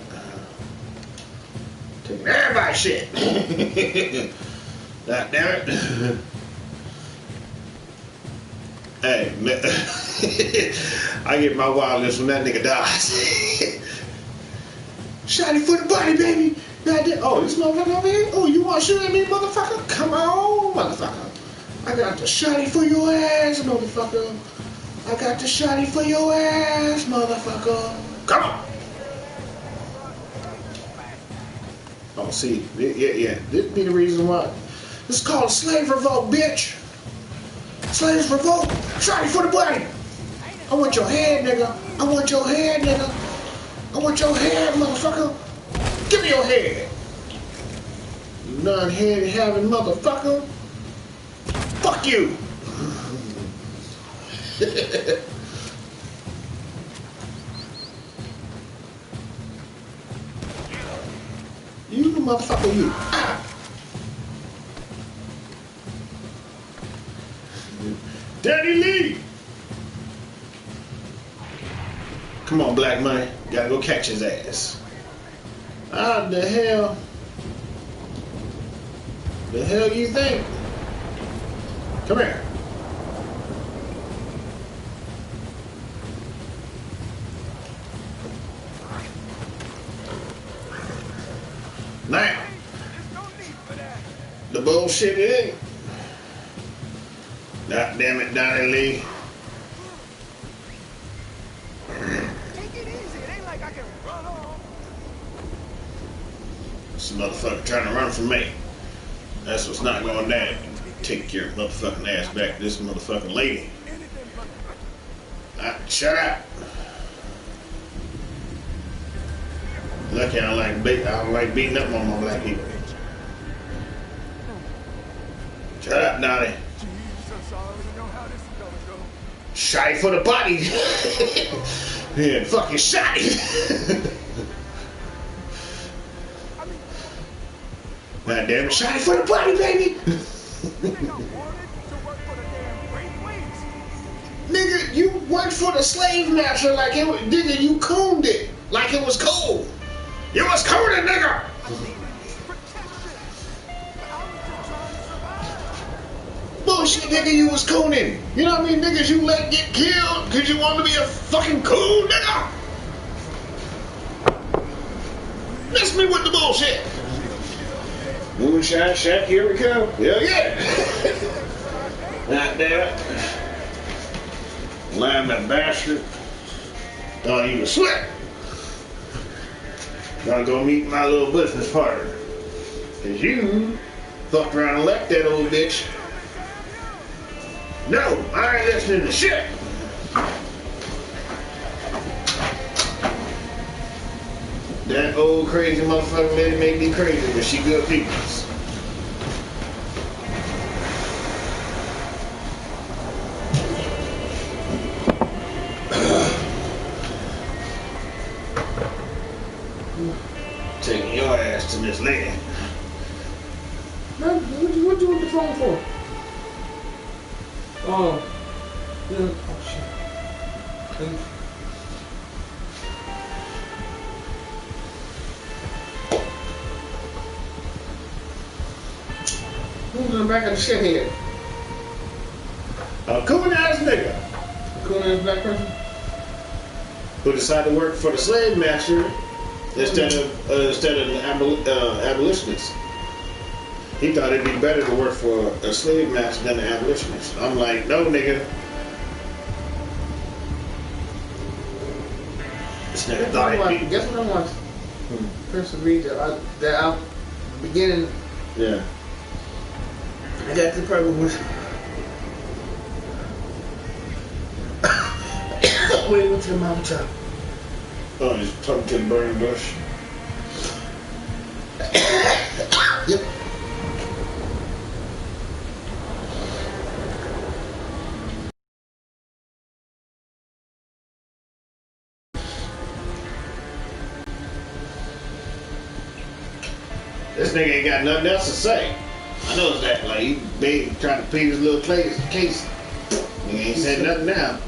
Taking everybody's shit. God damn it. Hey, man. I get my wildness when that nigga dies. Shot it for the body, baby. God damn. Oh, this motherfucker over here? Oh, you want to shoot at me, motherfucker? Come on, motherfucker. I got the shotty for your ass, motherfucker. I got the shotty for your ass, motherfucker. Come on. Oh, see, yeah. This be the reason why. This is called slave revolt, bitch. Slaves revolt. Shotty for the body. I want your head, nigga. I want your head, nigga. I want your head, motherfucker. Give me your head. You non-head having motherfucker. Fuck you. You motherfucker, you. Ah. Daddy Lee. Come on, Black Money. Gotta go catch his ass. How the hell? The hell you think? Come here. Now, the bullshit it ain't. God damn it, Donnie Lee. Take it easy. It ain't like I can run off. This motherfucker trying to run from me. That's what's not going down. Take your motherfucking ass back to this motherfucking lady. Shut up. Lucky I don't like beating up on my black people. Shut up, Nolly. Jesus, I already know how this is gonna go. Shotty for the body. Yeah, fucking shotty. God damn it, shotty for the body, baby. Nigga, you worked for the slave master like it was, nigga, you cooned it like it was cold. You was cooning, nigga. Bullshit, nigga, you was cooning. You know what I mean? Niggas you let get killed because you want to be a fucking coon, nigga. Miss me with the bullshit. Moonshine Shack, here we come. Hell yeah. God damn it. Lying that bastard. Thought he was slick. Gotta go meet my little business partner. Cause you fucked around and left that old bitch. No, I ain't listening to shit. That old crazy motherfucking lady made me crazy, but she good people. Taking your ass to this lady. Man, what you want the phone for? Oh. Yeah. Oh, shit. Who's in the back of the shit head? A coon ass nigga. A coon ass black person? Who decided to work for the slave master instead of the abolitionist. He thought it'd be better to work for a slave master than an abolitionist. I'm like, no, nigga. This nigga thought it'd be. Guess what I watched? Prince of Reed, that out beginning. Yeah. I got the problem with. When he went to the mountain top. Oh, he's talking to the burning bush. Yep. This nigga ain't got nothing else to say. I know that. Like, he been trying to plead his little case. He ain't said nothing now.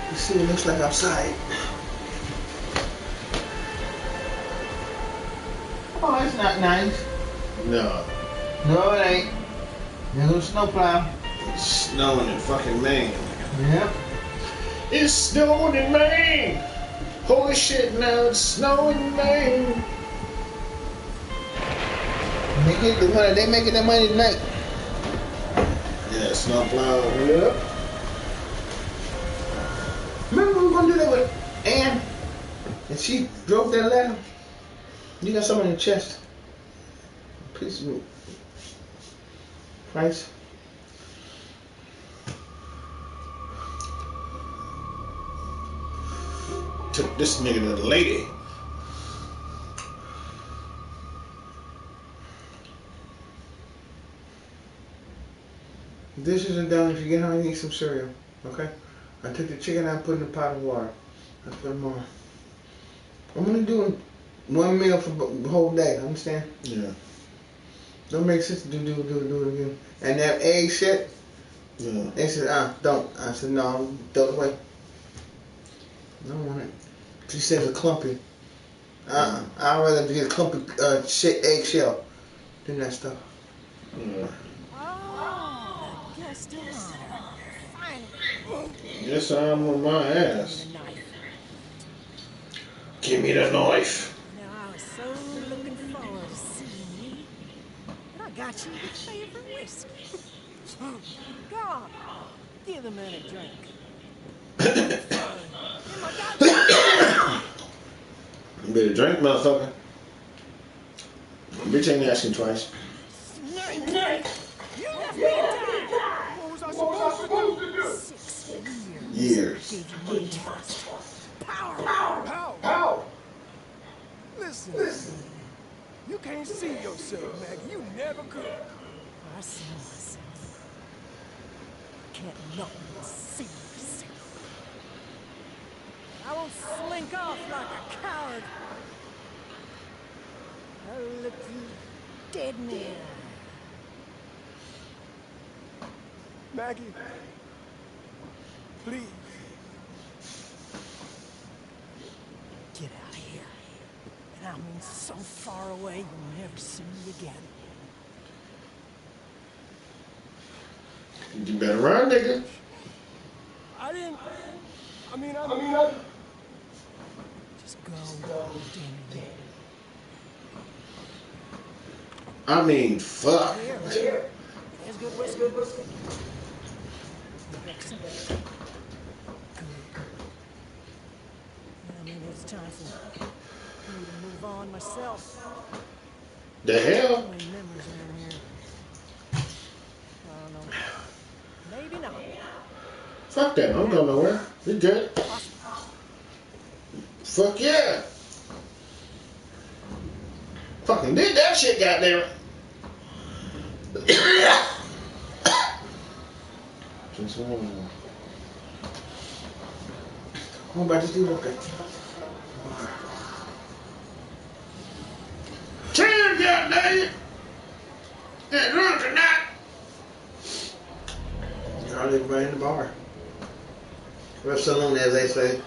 You see what it looks like outside. Oh, that's not nice. No. No, it ain't. There's no snowplow. It's snowing in fucking Maine. Yep. It's snowing in Maine. Holy shit, now it's snowing in Maine. They making their money tonight. Yeah, snowplow. Yep. Remember we were gonna do that with Ann? And she drove that letter. You got something in the chest. Piece of price. Took this nigga to the lady. Dishes are done. If you get home, you eat some cereal. Okay? I took the chicken out and put it in a pot of water. I put them on. I'm gonna do one meal for the whole day. Understand? Yeah. Don't make sense to do it again. And that egg shit. Yeah. They said, don't. I said, no, throw it away. I don't want it. She said it's a clumpy. I'd rather get a clumpy eggshell than that stuff. Yeah. Oh, guest of honor. Finally. Yes, I'm on my ass. Give me the knife. Now, I was so looking forward to seeing you. But I got you your favorite whiskey. Go on, give the man a drink. You better drink, motherfucker. Bitch ain't asking twice. You left me to die. What was I supposed to do? 6 Years. Gave you my trust. Power. How? Listen. You can't see yourself, Maggie. You never could. I see myself. Can't help but see myself. I won't slink off like a coward. I'll look you dead in the eye. Maggie, please. Get out of here. And I mean so far away you'll never see me again. You better run, nigga. I mean, Just go, damn it. I mean, fuck. Here. There's good whiskey. You got some? Good. Yeah, maybe it's time for me to move on myself. The hell? How many memories are in here? I don't know. Maybe not. Fuck that. I'm going nowhere. We good. Fuck yeah. Fucking did that shit, goddamn. I'm about to do okay. Cheers, goddamn. Get drunk tonight. I'll leave right in the bar. Or saloon, as they say.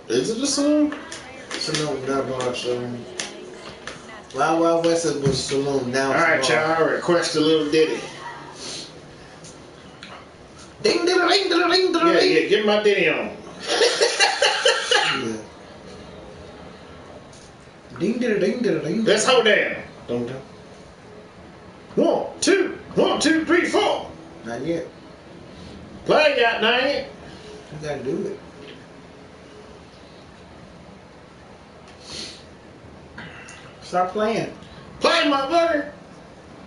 Is it a saloon? Saloon, not bar, saloon. Wild Wild West was saloon, now it's Alright, bar. y'all, I request a little ditty. Ding, ding, ding, ding, ding, ding. Yeah, get my ditty on. Yeah. Ding, ding, ding, ding, ding. Let's hold down. Don't do. 1, 2, 1, 2, 3, 4. Not yet. Play, goddamn. You gotta do it. Stop playing. Play, motherfucker.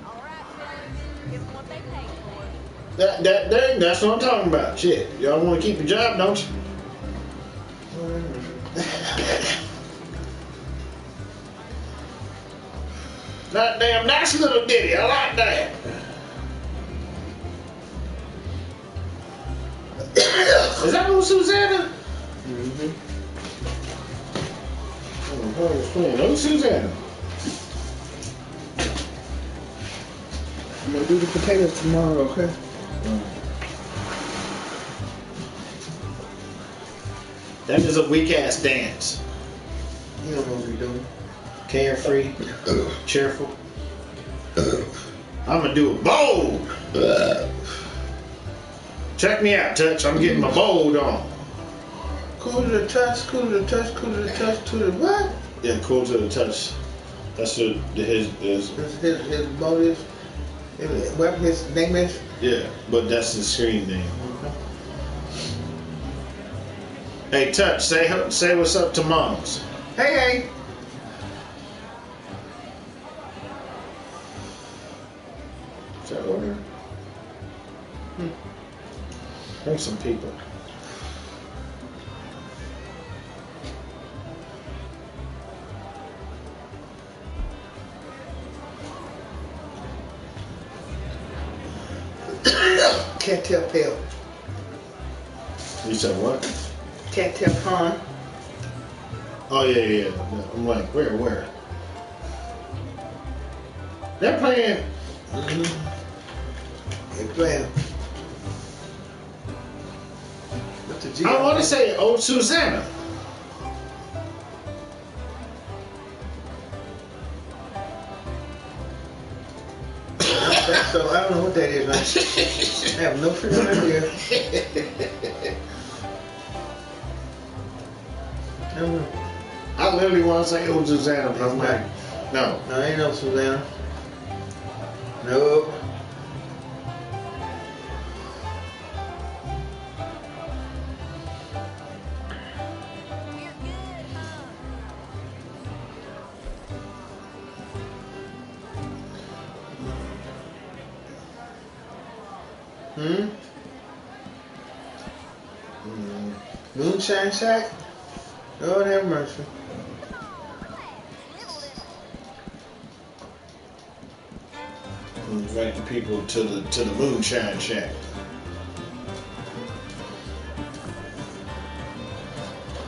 All right, fellas, give them what they paid for. That's what I'm talking about. Shit. Y'all want to keep your job, don't you? Goddamn nice little ditty. I like that. Is that old Susanna? Mm-hmm. Oh, Susanna. I'm gonna do the potatoes tomorrow, okay? That is a weak ass dance. You don't know what you're doing. Carefree, cheerful. I'm gonna do a bold. Check me out, Touch. I'm getting my bold on. Cool to the touch, cool to the touch, cool to the touch, to the what? Yeah, cool to the touch. That's what his His motive, what his name is? yeah, but that's the screen name. Hey, Touch, say what's up to moms. Hey, hey. Is that order? Bring some people. Cattail Pale. You said what? Cattail Pond. Oh yeah. I'm like, where? They're playing. Mm-hmm. They're playing. What's the G? I want to say old Susanna. So I don't know what that is, man. I have no freaking idea. I don't know. I literally want to say old Susanna, but I'm like, no. No, ain't no Susanna. Nope. We're good, huh? Moonshine Shack? Lord have mercy. Come on, relax, live a little. Inviting people to the moonshine shack.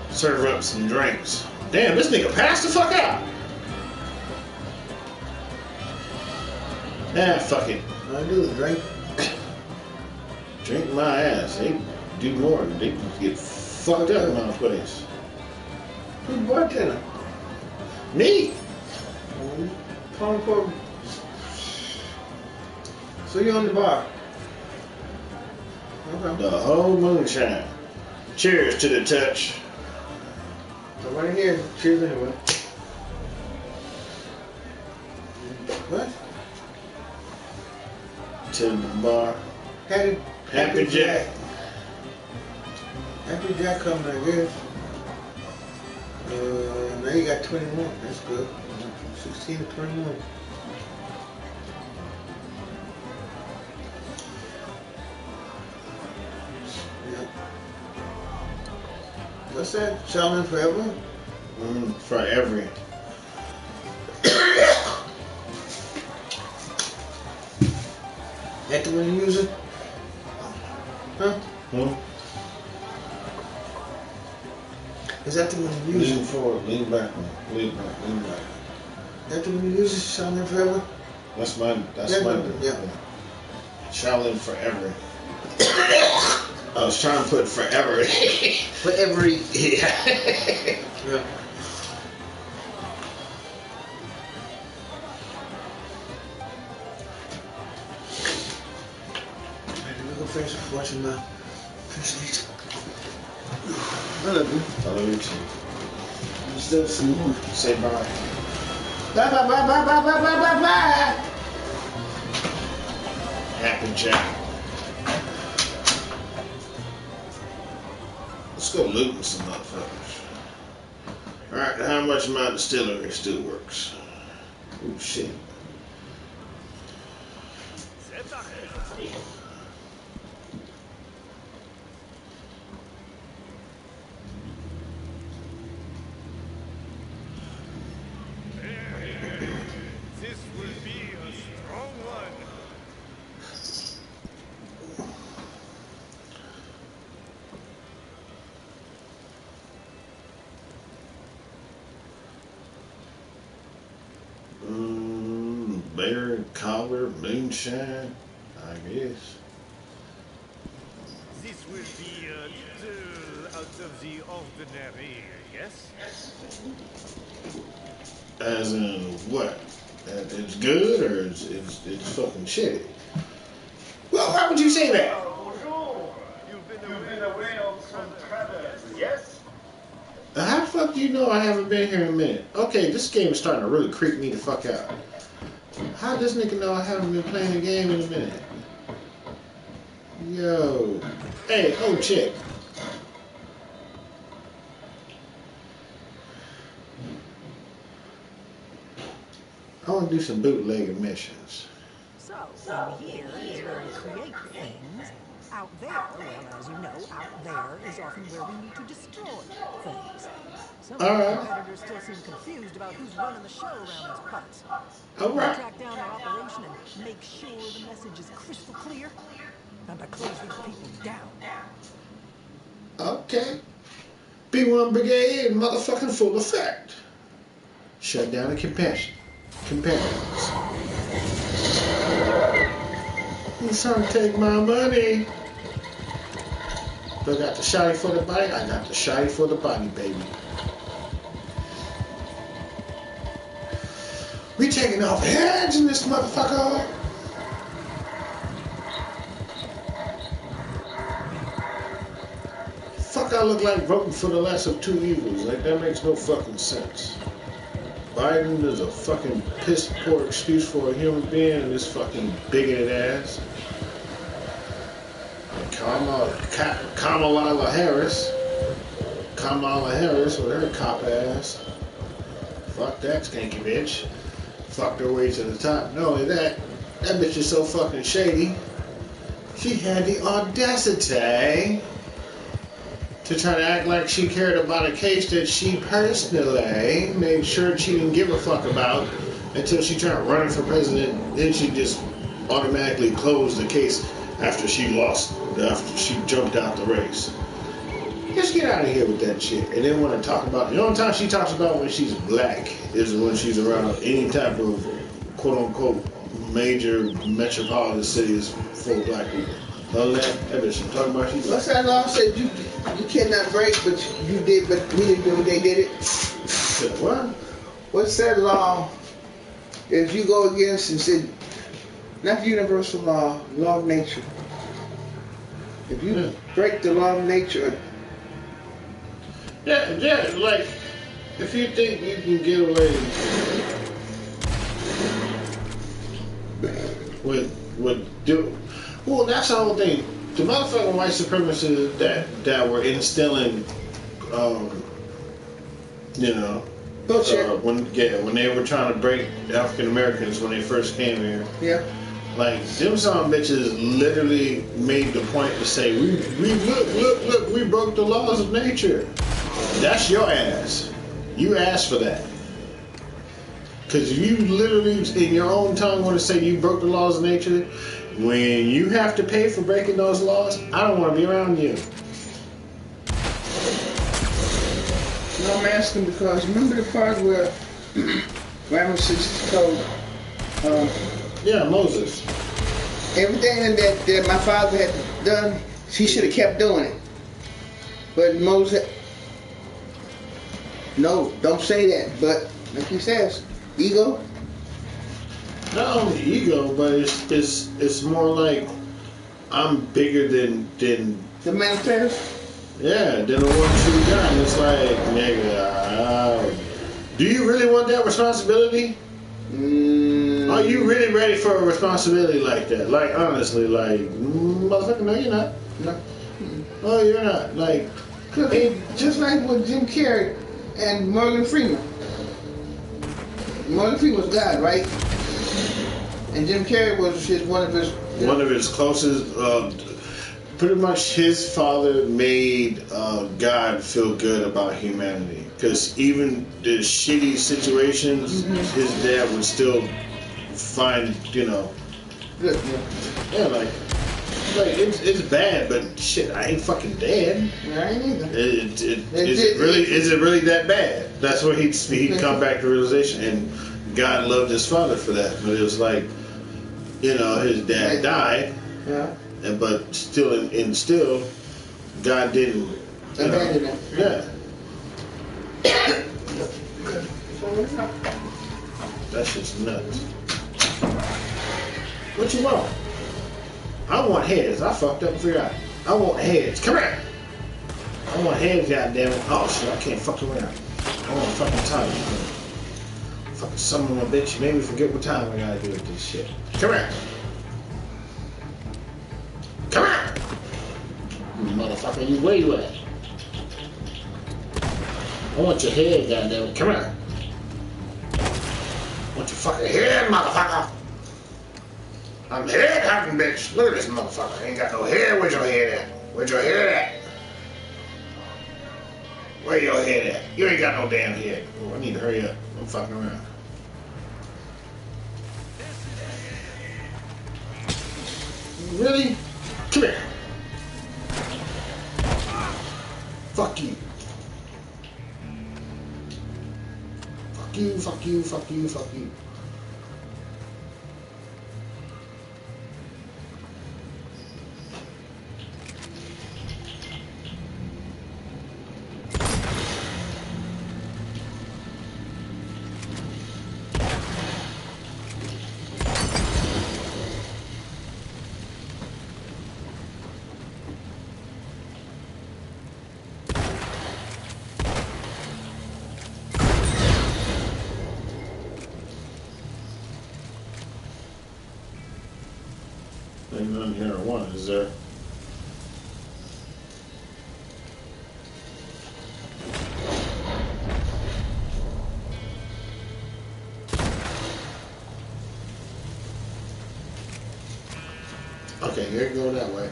Serve up some drinks. Damn, this nigga passed the fuck out. Nah, fuck it. All I do is drink. Drink my ass. They do more. They get fucked up in my place. Who's bartender? Me. Calling for. So you're on the bar. Okay. The whole moonshine. Cheers to the touch. So right here. Cheers anyway. What? To the bar. Happy Jack. Happy Jack coming, I guess. Now you got 21. That's good. 16 to 21. Yeah. What's that? Shoulin4every's? For every. That the one you use it? Huh? Is that the one you use? Lean forward, lean back, lean back, lean back. That the one you use it? Shoulin4every's? That's my Yeah. Shoulin4every. I was trying to put forever. For every. Yeah. Yeah. Thanks for watching my appreciate. I love you. I love you too. You still see more. Say bye. Bye bye bye bye bye bye bye bye bye. Happy Jack. Let's go loot with some motherfuckers. Alright, how much my distillery still works? Oh shit. This will be a strong one. Bear, collar, moonshine, I guess. This will be a little out of the ordinary, yes? As in what? That it's good or it's fucking shitty? Well, why would you say that? Bonjour. You've been away on some travels, yes? How the fuck do you know I haven't been here in a minute? Okay, this game is starting to really creep me the fuck out. How does this nigga know I haven't been playing the game in a minute? Yo. Hey, oh chick. I want to do some bootlegger missions. So, in here is where we create things. Out there, well, as you know, out there is often where we need to destroy things. Some of the competitors still seem confused about who's running the show around these parts. All right. Track down our operation and make sure the message is crystal clear. And to close these people down. Okay. B1 Brigade in motherfucking full effect. Shut down the companions. He's trying to take my money. But I got the shotty for the body. I got the shotty for the body, baby. We taking off heads in this motherfucker. Fuck, I look like voting for the less of two evils. Like, that makes no fucking sense. Biden is a fucking piss poor excuse for a human being and this fucking bigoted ass. And Kamala Harris with her cop ass. Fuck that skanky bitch. Fucked her way to the top. Not only that, that bitch is so fucking shady. She had the audacity to try to act like she cared about a case that she personally made sure she didn't give a fuck about until she tried running for president. Then she just automatically closed the case after she jumped out the race. Just get out of here with that shit. And then want to talk about, the only time she talks about when she's black is when she's around any type of quote unquote major metropolitan cities full of black people. Other than that, bitch, talking about she's black. What's that law said you cannot break, but you did, but we didn't do when they did it? What? What's that law? If you go against and said, not universal law, law of nature. If you break the law of nature. Yeah, like, if you think you can get away well, that's the whole thing. The motherfucking white supremacists that were instilling, when they were trying to break African Americans when they first came here. Yeah. Like, them some bitches literally made the point to say, we look, we broke the laws of nature. That's your ass. You asked for that. Because you literally, in your own tongue, want to say you broke the laws of nature. When you have to pay for breaking those laws, I don't want to be around you. No, I'm asking because remember the part where Ramesses told Moses. Everything that my father had done, he should have kept doing it. But Moses, no, don't say that. But like he says, ego. Not only ego, but it's more like I'm bigger than the manifest. Yeah, than the one true God. It's like, nigga, do you really want that responsibility? Are you really ready for a responsibility like that? Like, honestly, like, motherfucker, no, you're not. No. Oh, you're not. Like, just like with Jim Carrey and Morgan Freeman. Morgan Freeman was God, right? And Jim Carrey was one of his closest. Pretty much, his father made God feel good about humanity. Because even the shitty situations, his dad would still find, good. Yeah, like it's bad, but shit, I ain't fucking dead. I ain't either. Is it really that bad? That's where he'd come back to realization, and God loved his father for that. But it was like, his dad died. Yeah. But still, God didn't. Abandon him. Yeah. That shit's nuts. What you want? I want heads. I fucked up and forgot. I want heads. Come here. I want heads, goddammit. Oh shit, I can't fuck around. I want fucking time. Fucking son of a bitch. You made me forget what time I gotta do with this shit. Come here. Come here! Motherfucker, where you at? I want your head, goddammit. Come here. I want your fucking head, motherfucker. I'm head hunting, bitch. Look at this motherfucker. I ain't got no head. Where's your head at? Where's your head at? Where your head at? You ain't got no damn head. Oh, I need to hurry up. I'm fucking around. Really? Come here. Fuck you. Fuck you, fuck you, fuck you, fuck you. Ain't none here at one, is there? Okay, here you go that way.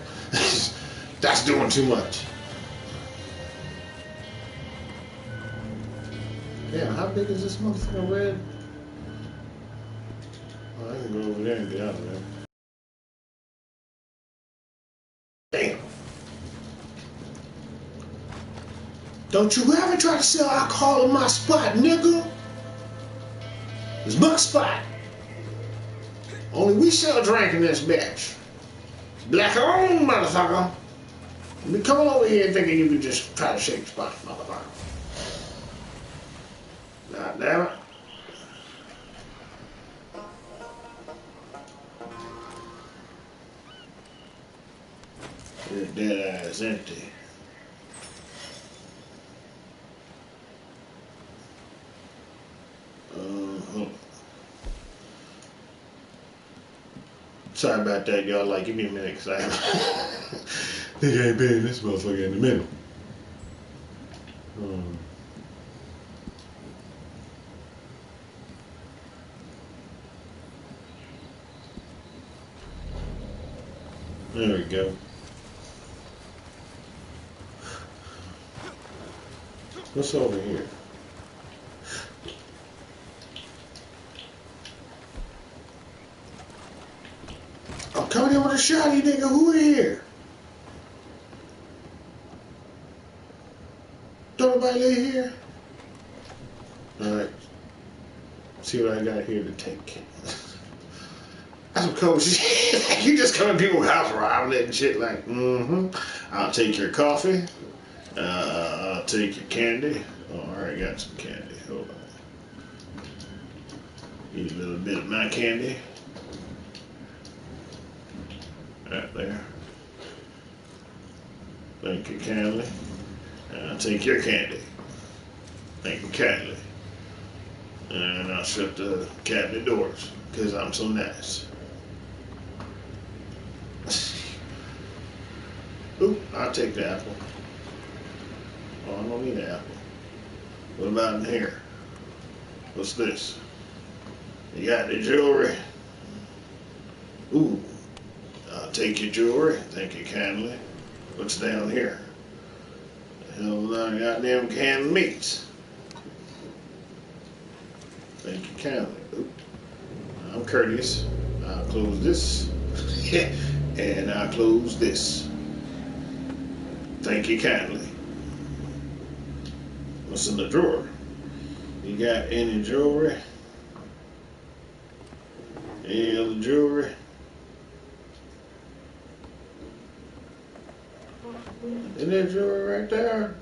That's doing too much. Yeah, how big is this motherfucking red? Oh, I can go over there and get out of there. Don't you ever try to sell alcohol in my spot, nigga. It's my spot. Only we sell drink in this bitch. Black owned, motherfucker. You be coming over here thinking you can just try to shake the spot, motherfucker. God damn it. Your dead ass empty. Hold on. Sorry about that, y'all. Like, give me a minute, because I think I ain't been in this motherfucker in a minute. There we go. What's over here? I'm coming in with a shotty, nigga. Who in here? Don't nobody live here? Alright. See what I got here to take. That's some cold shit. You just come in people's house robbing it and shit like, I'll take your coffee. I'll take your candy. Oh, I already got some candy. Hold on. Need a little bit of my candy. Right there. Thank you kindly. I'll take your candy. Thank you kindly. And I'll shut the cabinet doors because I'm so nice. Ooh, I'll take the apple. Oh, I don't need an apple. What about in here? What's this? You got the jewelry? Ooh, I'll take your jewelry. Thank you kindly. What's down here? A hell of a lot of goddamn canned meats. Thank you kindly. Ooh. I'm courteous. I'll close this. And I'll close this. Thank you kindly. What's in the drawer? You got any jewelry? Any other jewelry? Isn't there jewelry right there?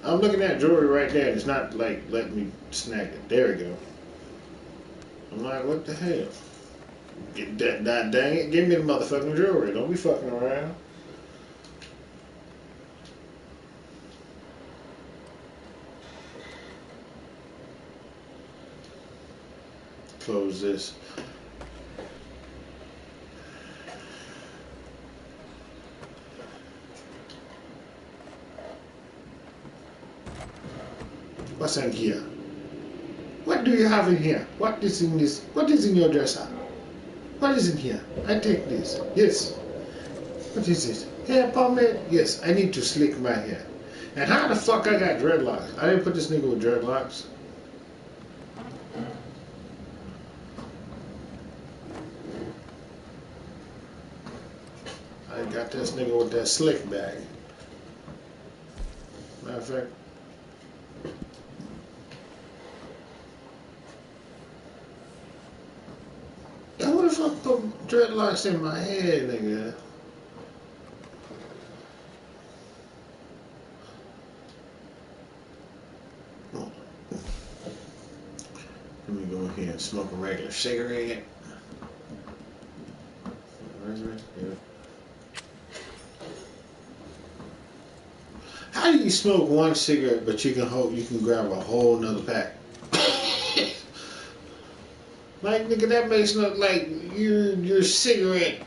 I'm looking at jewelry right there. It's not like letting me snag it. There we go. I'm like, what the hell? Get that dang it. Give me the motherfucking jewelry. Don't be fucking around. Close this. What's in here? What do you have in here? What is in this? What is in your dresser? What is in here? I take this. Yes. What is it? Hair pomade? Yes, I need to slick my hair. And how the fuck I got dreadlocks? I didn't put this nigga with dreadlocks. I got this nigga with that slick bag. Matter of fact. What the fuck put dreadlocks in my head, nigga? Let me go here and smoke a regular cigarette. How do you smoke one cigarette but you can grab a whole nother pack? Like, nigga, that makes no, like, your cigarette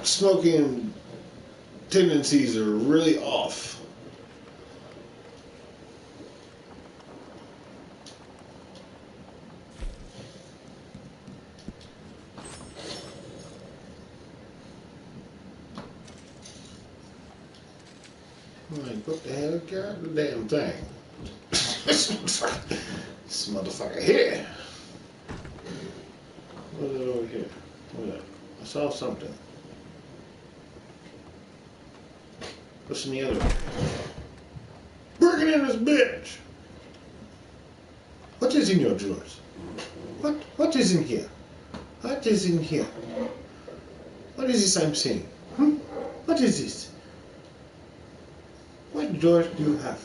smoking tendencies are really off. I'm like, what the hell? God the damn thing. This motherfucker here. What is it over here? What is that? I saw something. What's in the other one? in this bitch. What is in your drawers? What is in here? What is in here? What is this I'm saying? What is this? What drawers do you have?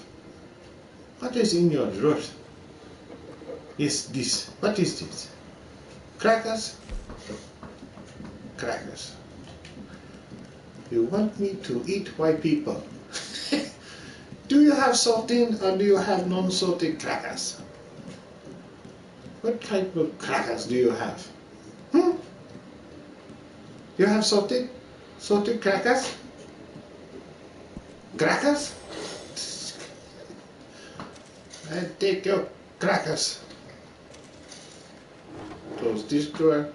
What is in your drawers? Yes, this. What is this? Crackers? Crackers. You want me to eat white people? Do you have saltine or do you have non-salted crackers? What type of crackers do you have? You have salted? Salted crackers? Crackers? I take your crackers. Close this drawer.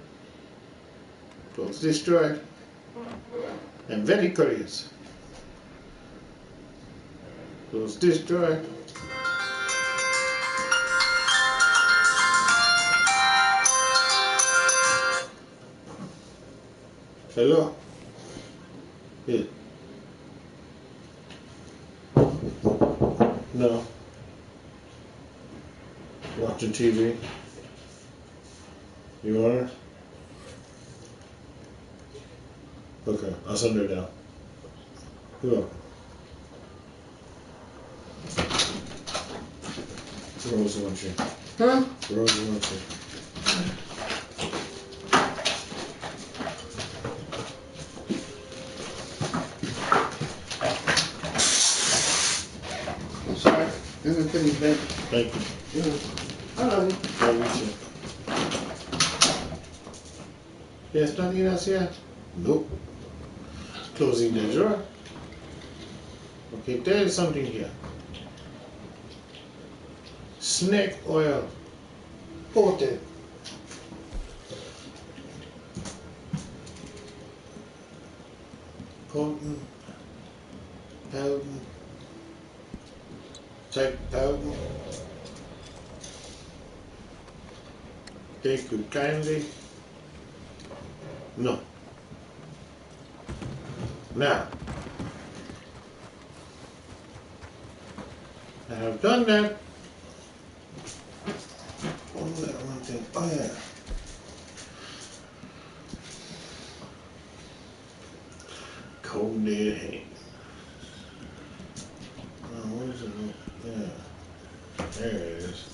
Close this drawer. I'm very curious. Close this drawer. Hello? Here. No. Watching TV. You want it? Okay, I'll send her down. You're welcome. Rose wants you. Huh? Rose wants you. Sorry. I'm gonna put these back. Thank you. I love you. Love you too. There's nothing else here? Nope. Closing the drawer. Okay, there is something here. Snake oil. Potent. Potent. Potent. Take potent. Take you kindly. No. Now, I have done that. Only that one thing. Oh yeah. Cold dead hand. Oh, what is it? Yeah. There it is.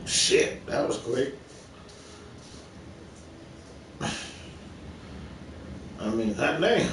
Shit, that was quick. I mean, hot damn.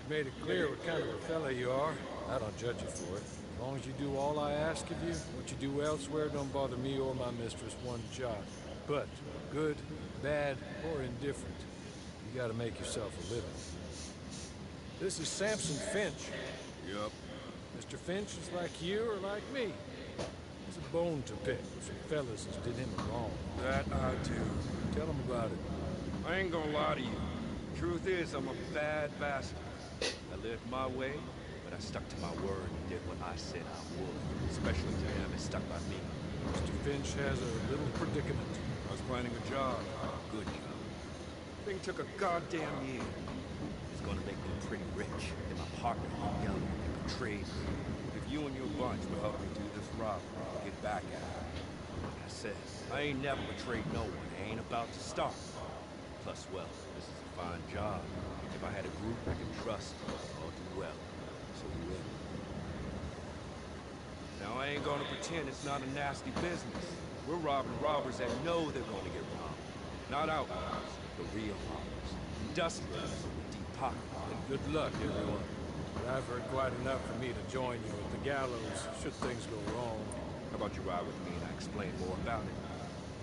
You made it clear what kind of a fella you are. I don't judge you for it. As long as you do all I ask of you, what you do elsewhere don't bother me or my mistress one jot. But, good, bad, or indifferent, you gotta make yourself a living. This is Samson Finch. Yup. Mr. Finch is like you or like me. He's a bone to pick with some fellas that's did him a wrong. That I do. Tell him about it. I ain't gonna lie to you. Truth is, I'm a bad bastard. I lived my way, but I stuck to my word and did what I said I would. Especially to them that stuck by me. Mr. Finch has a little predicament. I was planning a job. Good job. Thing took a goddamn year. It's gonna make me pretty rich. And my partner, young, betrayed me. If you and your bunch will help me do this robbery, I'll get back at it. Like I said, I ain't never betrayed no one. I ain't about to start. Plus, well, this is a fine job. If I had a group I can trust, I'll do well. So you in. Now, I ain't gonna pretend it's not a nasty business. We're robbing robbers that know they're gonna get robbed. Not outlaws, the real robbers. Industrialists with deep pockets. And good luck, everyone. But I've heard quite enough for me to join you at the gallows, should things go wrong. How about you ride with me and I explain more about it?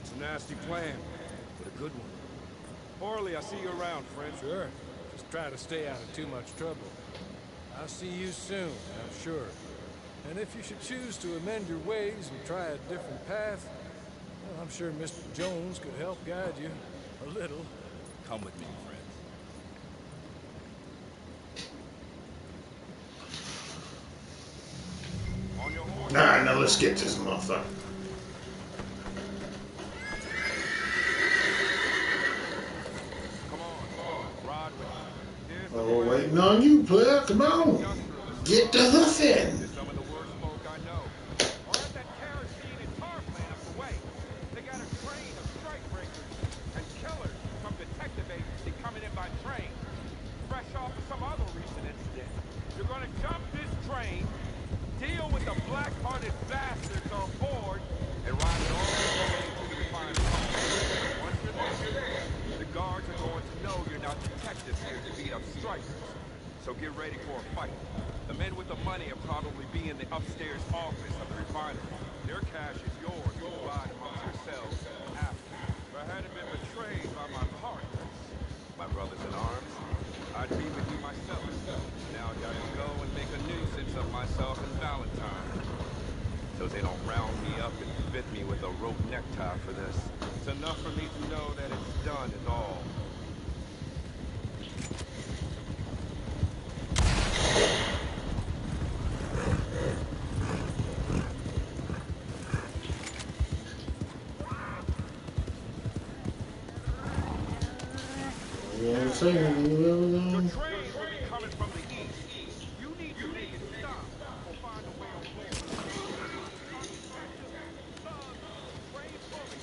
It's a nasty plan, but a good one. Orly, I see you around, friend. Sure. Just try to stay out of too much trouble. I'll see you soon, I'm sure. And if you should choose to amend your ways and try a different path, well, I'm sure Mr. Jones could help guide you a little. Come with me, friend. On your horse. Alright, now let's get this motherfucker. Oh, we're waiting on you, player. Come on. Get the hoofing. Some of the worst folk I know. Or at that kerosene and tar plant up the way. They got a train of strike breakers and killers from detective agency coming in by train. Fresh off of some other recent incident. You're gonna jump this train, deal with the black-hearted bastards on board, and ride it all the way to the refinery. Once you're there, the guards are going to know you're not detectives here to beat up strikers. So get ready for a fight. The men with the money will probably be in the upstairs office of the refinery. Their cash is yours to divide amongst yourselves after. If I hadn't been betrayed by my partners, my brothers in arms, I'd be with you myself. Now I gotta go and make a nuisance of myself and Valentine. So they don't round me up and fit me with a rope necktie for this. It's enough for me to know that it's done is all. Your train will be coming from the east. You need to make it stop or find a way on board. Train fully.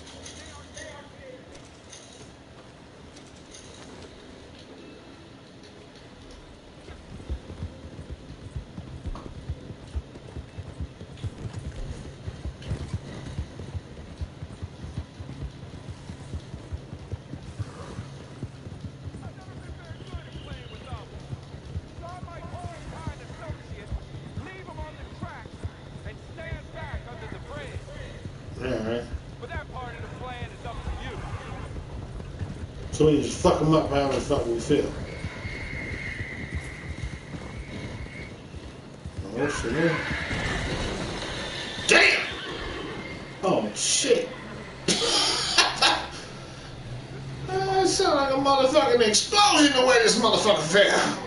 Alright. But that part of the plan is up to you. So we just fuck them up however the fuck we feel. Oh shit. Damn! Oh shit. It sounds like a motherfucking explosion the way this motherfucker fell.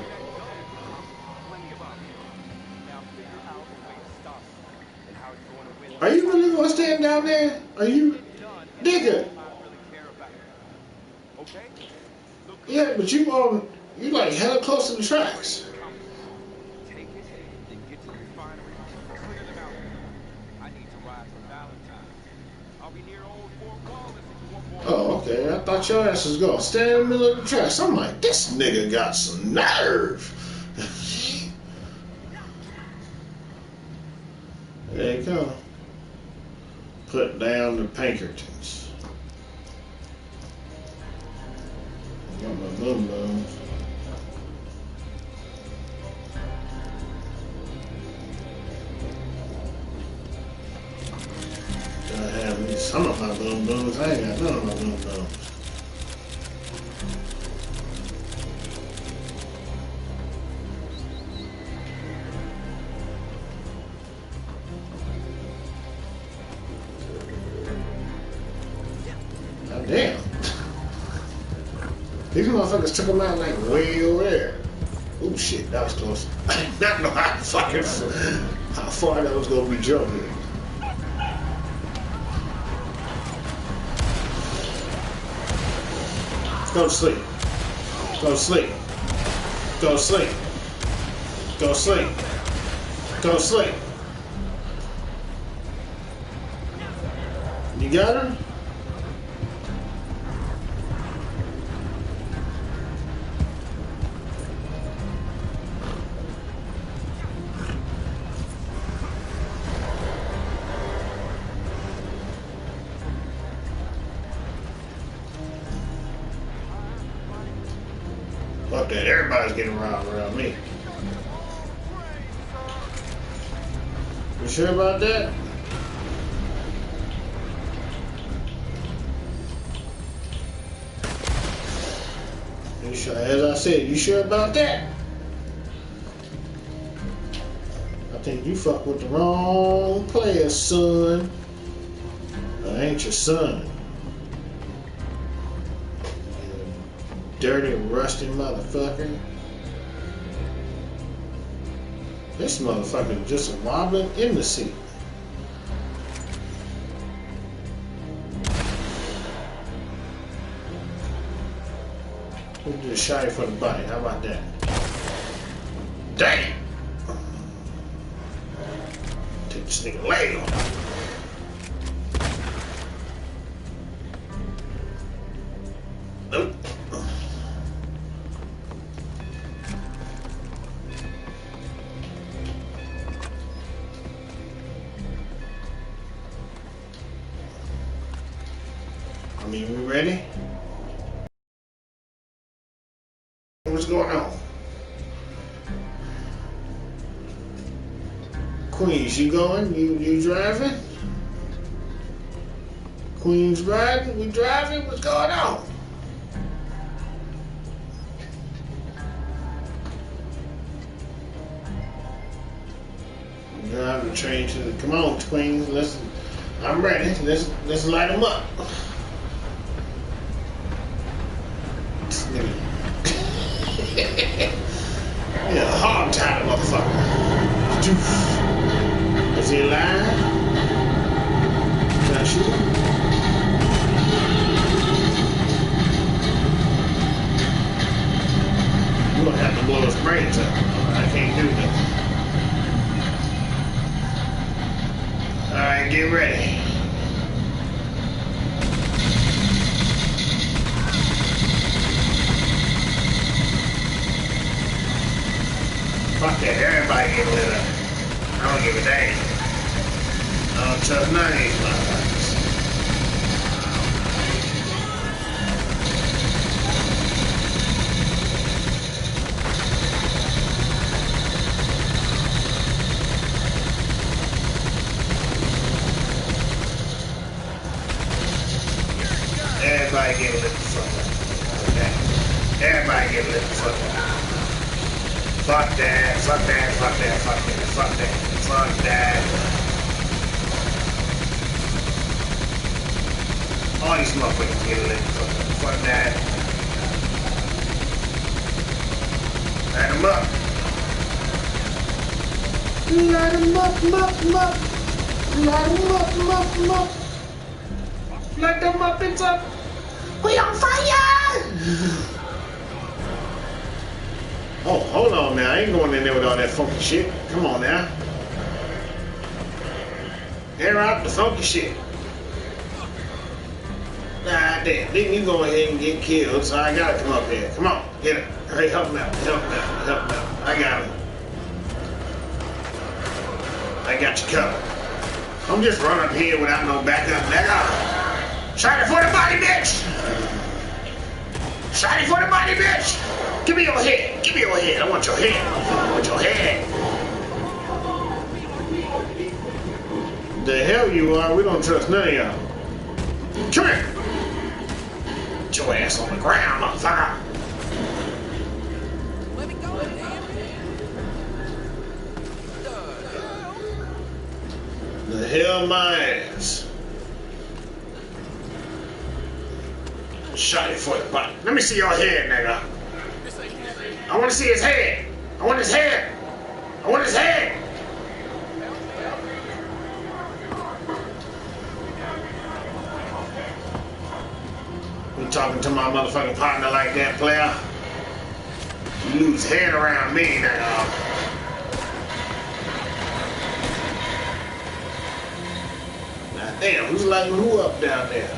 Are you really gonna stand down there? Are you, nigga? Yeah, but you like hella close to the tracks. Take it, then get to the refinery, clear them out. I need to ride for Valentine. I'll be near old Fort Wallace if you want more. Oh, okay. I thought your ass was gonna stand in the middle of the tracks. I'm like, this nigga got some nerve. There you go. Put down the Pinkertons. Got my bum bums. moves. I ain't got none of my moves though. God damn. These motherfuckers took him out like way over there. Oh shit, that was close. I did not know how far that was gonna be jumping. Go to sleep. Go to sleep. Go to sleep. Go to sleep. Go to sleep. You got her? Fuck that, everybody's getting around me. You sure about that? You sure, as I said, you sure about that? I think you fuck with the wrong player, son. I ain't your son. Dirty, rusty motherfucker. This motherfucker just wobbling in the seat. We can do a shotty for the body. How about that? Damn! Take this nigga leg off. Nope. I mean, we ready? What's going on? Queens, you going? You driving? Queens riding? We driving? What's going on? Drive the train to the. Come on, Queens. I'm ready. Let's light them up. Yeah, hog tie motherfucker. Is he alive? Can I shoot him? We're gonna have to blow his brains up. I can't do that. Alright, get ready. Fuck that, everybody get lit up. I don't give a damn. I don't trust none of these motherfuckers. Everybody get lit the fuck up. Okay? Everybody get lit the fuck up. Fuck that, fuck that, fuck that, fuck that, fuck that, fuck that. All these motherfuckers get lit, fuck that. Light them up. Light them up, up. Light them up, up. Light them up, it's up. We on fire! Oh, hold on now. I ain't going in there with all that funky shit. Come on now. Air out the funky shit. Nah, damn. Then you go ahead and get killed, so I gotta come up here. Come on, get him. Hurry, help him out. Help him out. Help him out. I got him. I got you covered. I'm just running up here without no backup, nigga. Shot it for the body, bitch! Shot it for the body, bitch! Give me your head. Give me your head. I want your head. I want your head. The hell you are. We don't trust none of y'all. Come here. Put your ass on the ground, motherfucker. Let me go, damn it. The hell my ass. Shot it for the body. Let me see your head, nigga. I want to see his head. I want his head. I want his head. You talking to my motherfucking partner like that, player? You lose head around me, nigga. Now damn, who's lighting who up down there?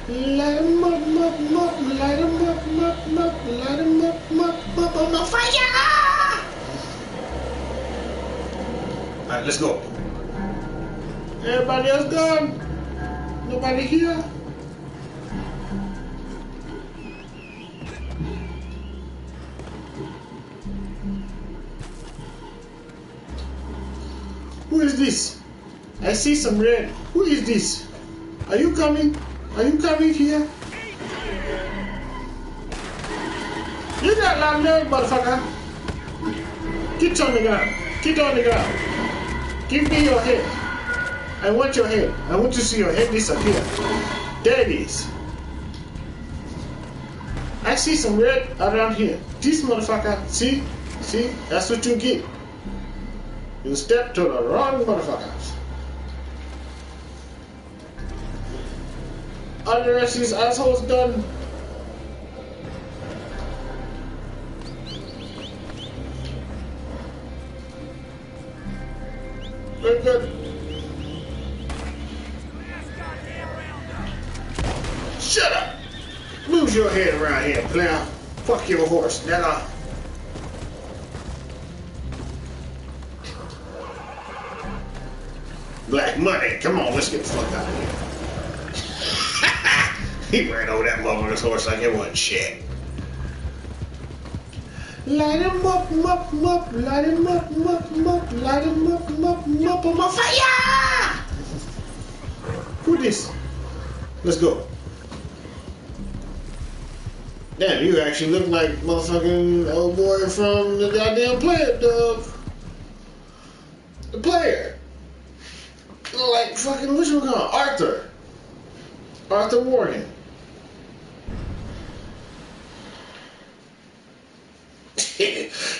Light 'em up, light 'em up, light 'em up, I'm on fire! Alright, let's go. Everybody else gone? Nobody here? Who is this? I see some red. Who is this? Are you coming? Are you coming here? You got a lot of nerve, motherfucker. Get on the ground. Get on the ground. Give me your head. I want your head. I want to see your head disappear. There it is. I see some red around here. This motherfucker, see? See? That's what you get. You step to the wrong motherfuckers. All the rest of these assholes done. Very good. Shut up! Lose your head around here, player. Fuck your horse, nigga. Black money. Come on, let's get the fuck out of here. He ran over that motherfucker's horse like it wasn't shit. Light him up, light him up, light him up, on my fire! Who this? Let's go. Damn, you actually look like motherfucking old boy from the goddamn player, dog. The player. You look like fucking, what you call Arthur. Arthur Morgan.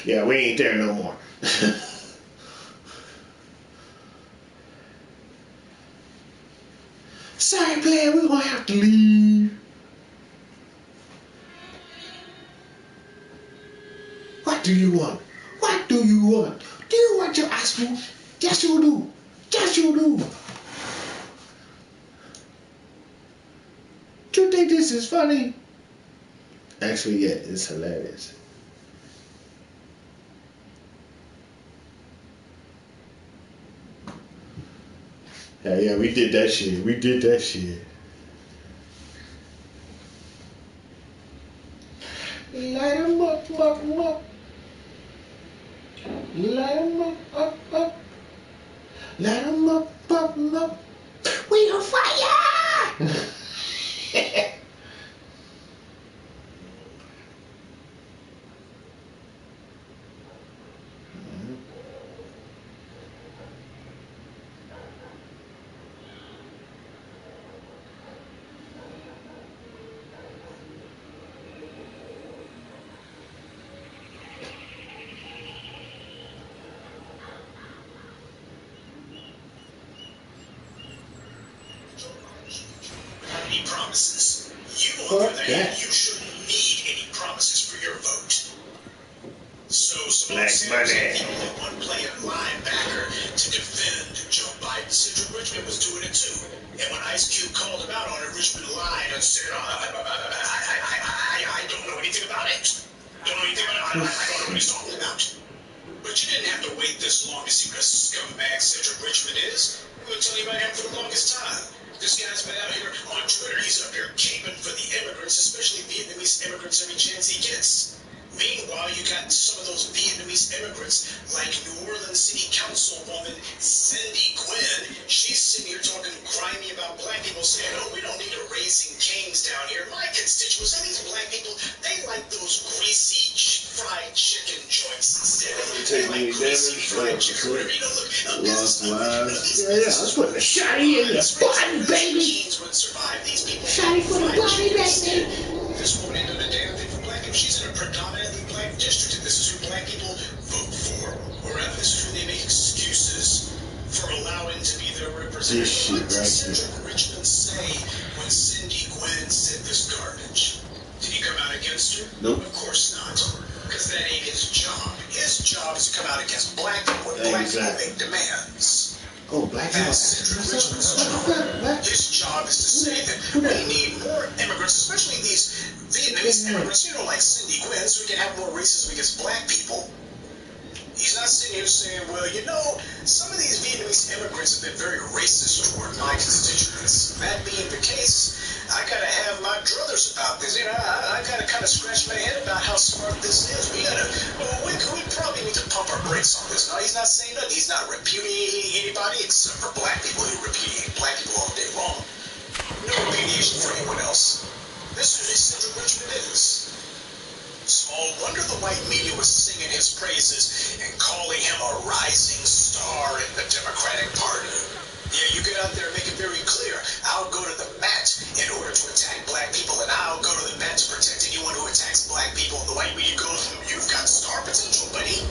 Yeah, we ain't there no more. Sorry, player, we're gonna have to leave. What do you want? What do you want? Do you want your ice cream? Yes, you do. Yes, you do. Do you think this is funny? Actually, yeah, it's hilarious. Hell yeah, we did that shit. We did that shit. Light 'em up. Light 'em up. Light 'em up. We on fire! Any promises? You, on the other hand, you shouldn't need any promises for your vote. So, Black money. Only one player linebacker to defend Joe Biden. Central Richmond was doing it too. And when Ice Cube called him out on it, Richmond lied and said, I don't know anything about it. Don't know anything about it. I don't know what he's talking about. But you didn't have to wait this long to see what a scumbag Cedric Richmond is. We've been telling you about him for the longest time. This guy's been out here on Twitter. He's up here caping for the immigrants, especially Vietnamese immigrants, every chance he gets. Meanwhile, you got some of those Vietnamese immigrants, like New Orleans City Councilwoman Cindy Quinn. She's sitting here talking grimy about black people, saying, oh, we don't need a Raising Cane's down here. My constituents, some of these black people, they like those greasy fried chicken joints instead. They like greasy fried chicken. You know, look, Lost lives. Yeah, let's put the shotty in your body, baby. Would survive these people. Shotty for the body, baby. This woman ain't done a damn thing for black people. She's in a predominantly black district, and this is who black people vote for. Or rather, this is who they make excuses for allowing to be their representative. What did Cedric Richmond say when Cindy Gwynn said this garbage? Did he come out against her? Nope. Of course not. Because that ain't his job. His job is to come out against black people when black people make demands. Oh, black people. That's Cedric Richmond's job. His job is to say that we need more immigrants, especially these Vietnamese immigrants, you know, like Cindy Gwynn, so we can have more racism against black people. He's not sitting here saying, well, you know, some of these Vietnamese immigrants have been very racist toward my constituents. That being the case, I gotta have my druthers about this. You know, I gotta kind of scratch my head about how smart this is. We probably need to pump our brakes on this. No, he's not saying that. He's not repudiating anybody except for black people who repudiate black people all day long. No repudiation for anyone else. This is who Cedric Richmond is. Small wonder the white media was singing his praises and calling him a rising star in the Democratic Party. Yeah, you get out there and make it very clear. I'll go to the mat in order to attack black people, and I'll go to the mat to protect anyone who attacks black people. And the white media goes, you've got star potential, buddy.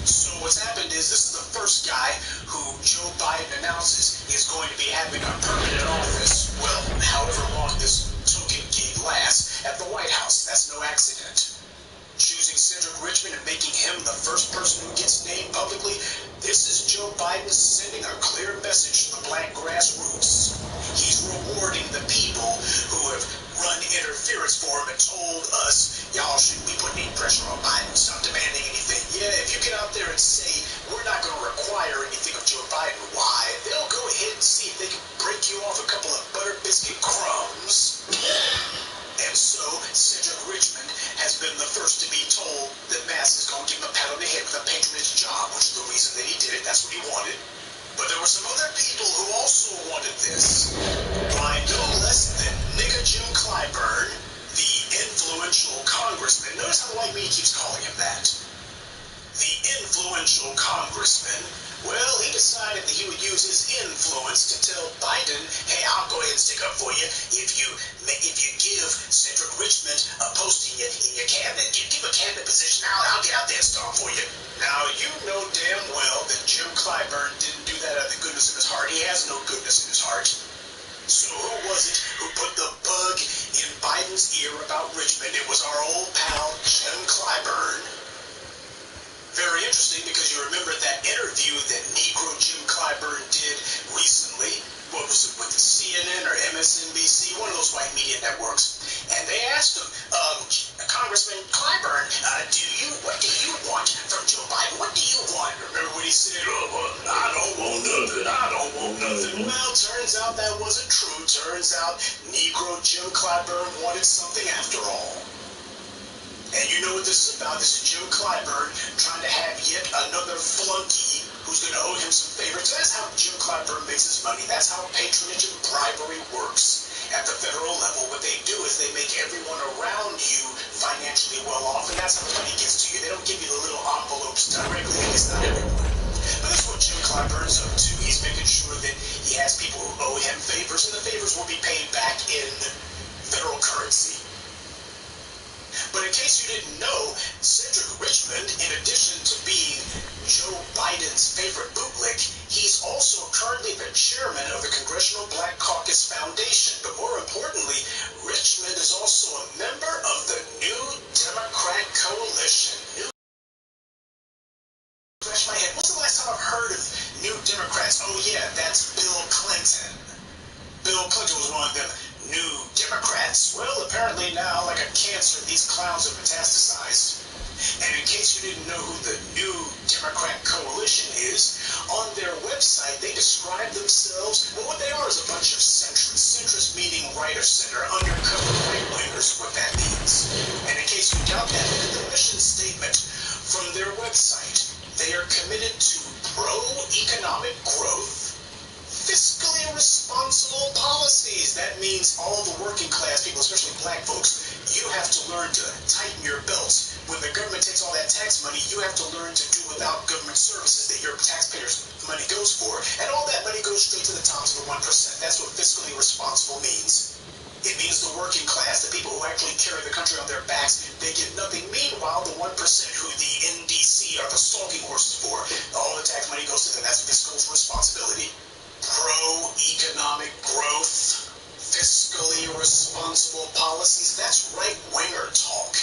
So what's happened is this is the first guy who Joe Biden announces is going to be having a permanent office, well, however long this token gig lasts, at the White House. That's no accident. Choosing Cedric Richmond and making him the first person who gets named publicly, this is Joe Biden sending a clear message to the black grassroots. He's rewarding the people who have run interference for him and told us, y'all shouldn't be putting any pressure on Biden, stop demanding anything. Yeah, if you get out there and say, we're not going to require anything of Joe Biden, why? They'll go ahead and see if they can break you off a couple of butter biscuit crumbs. And so, Cedric Richmond has been the first to be told that Mass is going to give him a pat on the head with a patronage job, which is the reason that he did it. That's what he wanted. But there were some other people who also wanted this. By no less than nigga Jim Clyburn, the influential congressman. Notice how the white media keeps calling him that. The influential congressman. Well, he decided that he would use his influence to tell Biden, hey, I'll go ahead and stick up for you if you give Cedric Richmond a posting in your cabinet. Give a cabinet position. I'll get out there and stomp for you. Now, you know damn well that Jim Clyburn didn't do that out of the goodness of his heart. He has no goodness in his heart. So who was it who put the bug in Biden's ear about Richmond? It was our old pal, Jim Clyburn. Very interesting, because you remember that interview that Negro Jim Clyburn did recently. What was it, with the CNN or MSNBC, one of those white media networks? And they asked him, Congressman Clyburn, what do you want from Joe Biden? What do you want? Remember when he said, I don't want nothing. Well, turns out that wasn't true. Turns out Negro Jim Clyburn wanted something after all. And you know what this is about. This is Jim Clyburn trying to have yet another flunky who's going to owe him some favors. That's how Jim Clyburn makes his money. That's how patronage and bribery works at the federal level. What they do is they make everyone around you financially well off, and that's how the money gets to you. They don't give you the little envelopes directly, at least not everyone. But that's what Jim Clyburn's up to. He's making sure that he has people who owe him favors, and the favors will be paid back in federal currency. But in case you didn't know, Cedric Richmond, in addition to being Joe Biden's favorite bootlick, he's also currently the chairman of the Congressional Black Caucus Foundation. But more importantly, Richmond is also a member of the New Democrat Coalition. Scratch my head. When's the last time I've heard of New Democrats? Oh yeah, that's Bill Clinton. Bill Clinton was one of them New Democrats. Well, apparently now, like a cancer, these clowns have metastasized. And in case you didn't know who the New Democrat Coalition is, on their website they describe themselves, well, what they are is a bunch of centrists. Centrist meaning right of center, undercover right-wingers, what that means. And in case you doubt that, look at the mission statement from their website. They are committed to pro-economic growth, fiscally responsible policies. That means all the working class people, especially black folks, you have to learn to tighten your belts. When the government takes all that tax money, you have to learn to do without government services that your taxpayers' money goes for. And all that money goes straight to the tops of the 1%. That's what fiscally responsible means. It means the working class, the people who actually carry the country on their backs, they get nothing. Meanwhile, the 1% who the NDC are the stalking horses for, all the tax money goes to them. That's fiscal responsibility. Pro-economic growth, fiscally responsible policies, that's right-winger talk.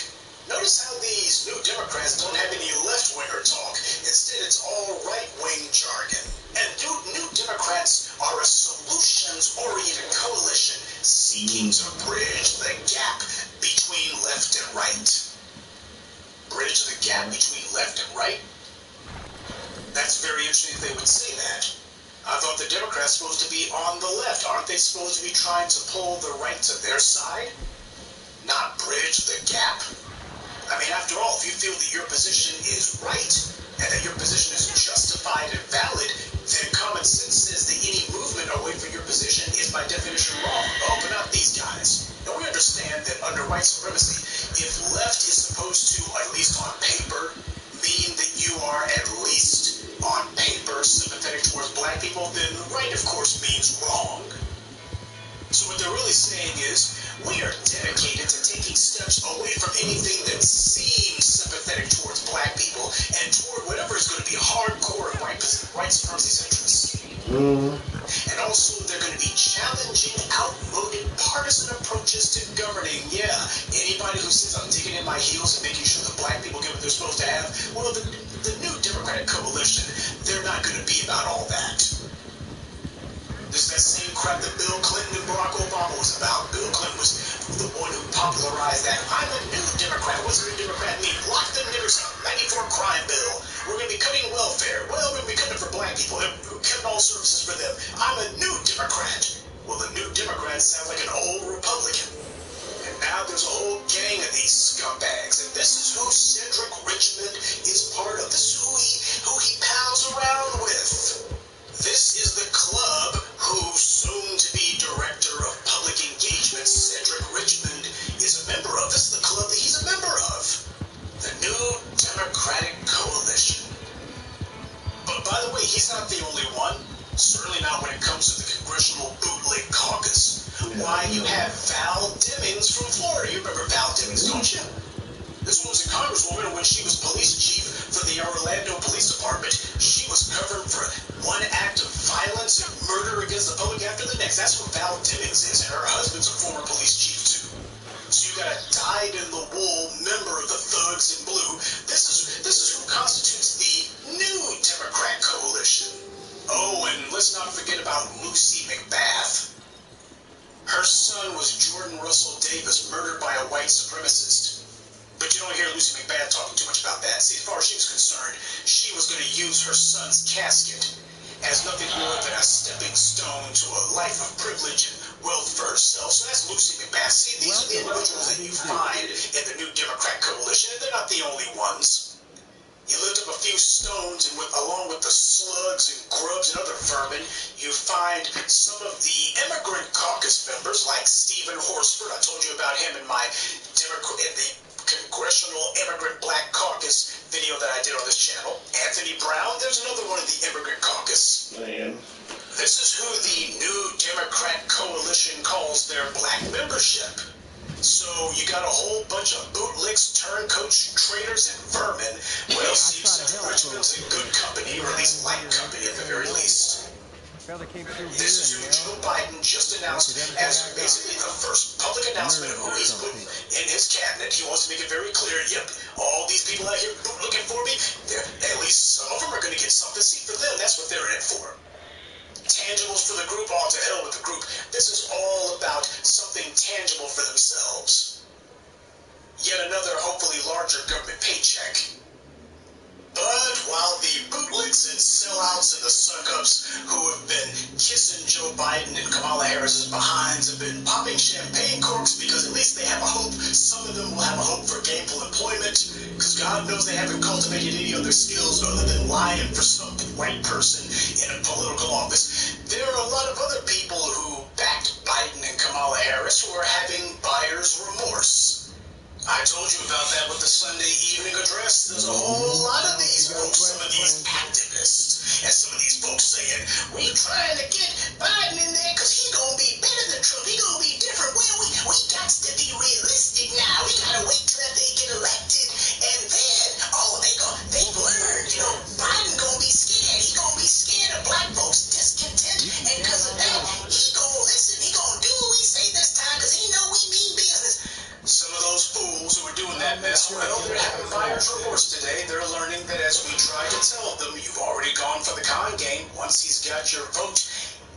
Notice how these New Democrats don't have any left-winger talk. Instead, it's all right-wing jargon. And New Democrats are a solutions-oriented coalition seeking to bridge the gap between left and right. Bridge the gap between left and right? That's very interesting that they would say that. I thought the Democrats were supposed to be on the left. Aren't they supposed to be trying to pull the right to their side? Not bridge the gap? I mean, after all, if you feel that your position is right and that your position is justified and valid, then common sense says that any movement away from your position is by definition wrong. Oh, but not these guys. Now, we understand that under white supremacy, if left is supposed to, at least on paper, mean that you are at least on paper sympathetic towards black people, then right, of course, means wrong. So what they're really saying is, we are dedicated to taking steps away from anything that seems sympathetic towards black people and toward whatever is going to be hardcore white supremacy centrists. And also, they're going to be challenging outmoded partisan approaches to governing. Yeah, anybody who says I'm digging in my heels and making sure the black people get what they're supposed to have, well, the New Democratic Coalition, they're not going to be about all that. This is that same crap that Bill Clinton and Barack Obama was about. Bill Clinton was the one who popularized that. I'm a new Democrat. What's a new Democrat mean? Lock them niggers up. 94 crime bill. We're going to be cutting welfare. Well, we're going to be cutting it for black people. We're cutting all services for them. I'm a new Democrat. Well, the New Democrat sounds like an old Republican. And now there's a whole gang of these scumbags. And this is who Cedric Richmond is part of. This is who he pals around with. This is the club whose soon-to-be director of public engagement, Cedric Richmond, is a member of. This is the club that he's a member of. The New Democratic Coalition. But by the way, he's not the only one. Certainly not when it comes to the Congressional Bootleg Caucus. Why, you have Val Demings from Florida. You remember Val Demings, don't you? This woman's a congresswoman, and when she was police chief for the Orlando Police Department, she was covered for one act of violence and murder against the public after the next. That's what Val Demings is, and her husband's a former police chief, too. So you got a dyed-in-the-wool member of the Thugs in Blue. This is who constitutes the New Democrat Coalition. Oh, and let's not forget about Lucy McBath. Her son was Jordan Russell Davis, murdered by a white supremacist. But you don't hear Lucy McBath talking too much about that. See, as far as she was concerned, she was going to use her son's casket as nothing more than a stepping stone to a life of privilege and wealth for herself. So that's Lucy McBath. See, these are the individuals that you find in the New Democrat Coalition, and they're not the only ones. You lift up a few stones, and along with the slugs and grubs and other vermin, you find some of the immigrant caucus members, like Stephen Horsford. I told you about him in the Congressional Immigrant Black Caucus video that I did on this channel. Anthony Brown, there's another one of the Immigrant Caucus. Man. This is who the New Democrat Coalition calls their black membership. So you got a whole bunch of bootlicks, turncoats, traitors, and vermin. Well, Steve Cedric Richmond's in good company, or at least light company at the very least. This is who Joe Biden just announced as basically the first public announcement of who he's putting in his cabinet. He wants to make it very clear, yep, all these people out here looking for me, at least some of them are going to get something. See, for them, that's what they're in for. Tangibles for the group, all to hell with the group. This is all about something tangible for themselves. yet another hopefully larger government paycheck. But while the bootlicks and sellouts and the suck-ups who have been kissing Joe Biden and Kamala Harris's behinds have been popping champagne corks because at least they have a hope, some of them will have a hope for gainful employment, because God knows they haven't cultivated any other skills other than lying for some white person in a political office. There are a lot of other people who backed Biden and Kamala Harris who are having buyer's remorse. I told you about that with the Sunday evening address. There's a whole lot of these folks, some of these activists, and some of these folks saying, we trying to get Biden in there because he's going to be better than Trump. He's going to be different. Well, we got to be realistic now. We got to wait till they get elected. And then, they've learned, Biden going to be scared. He's going to be scared of black folks' discontent. And because of that, he going to listen. He going to do what we say this time because he know we mean business. Some of those fools who are doing that mess, well, they're having buyer's remorse today. They're learning that as we try to tell them, you've already gone for the con game. Once he's got your vote,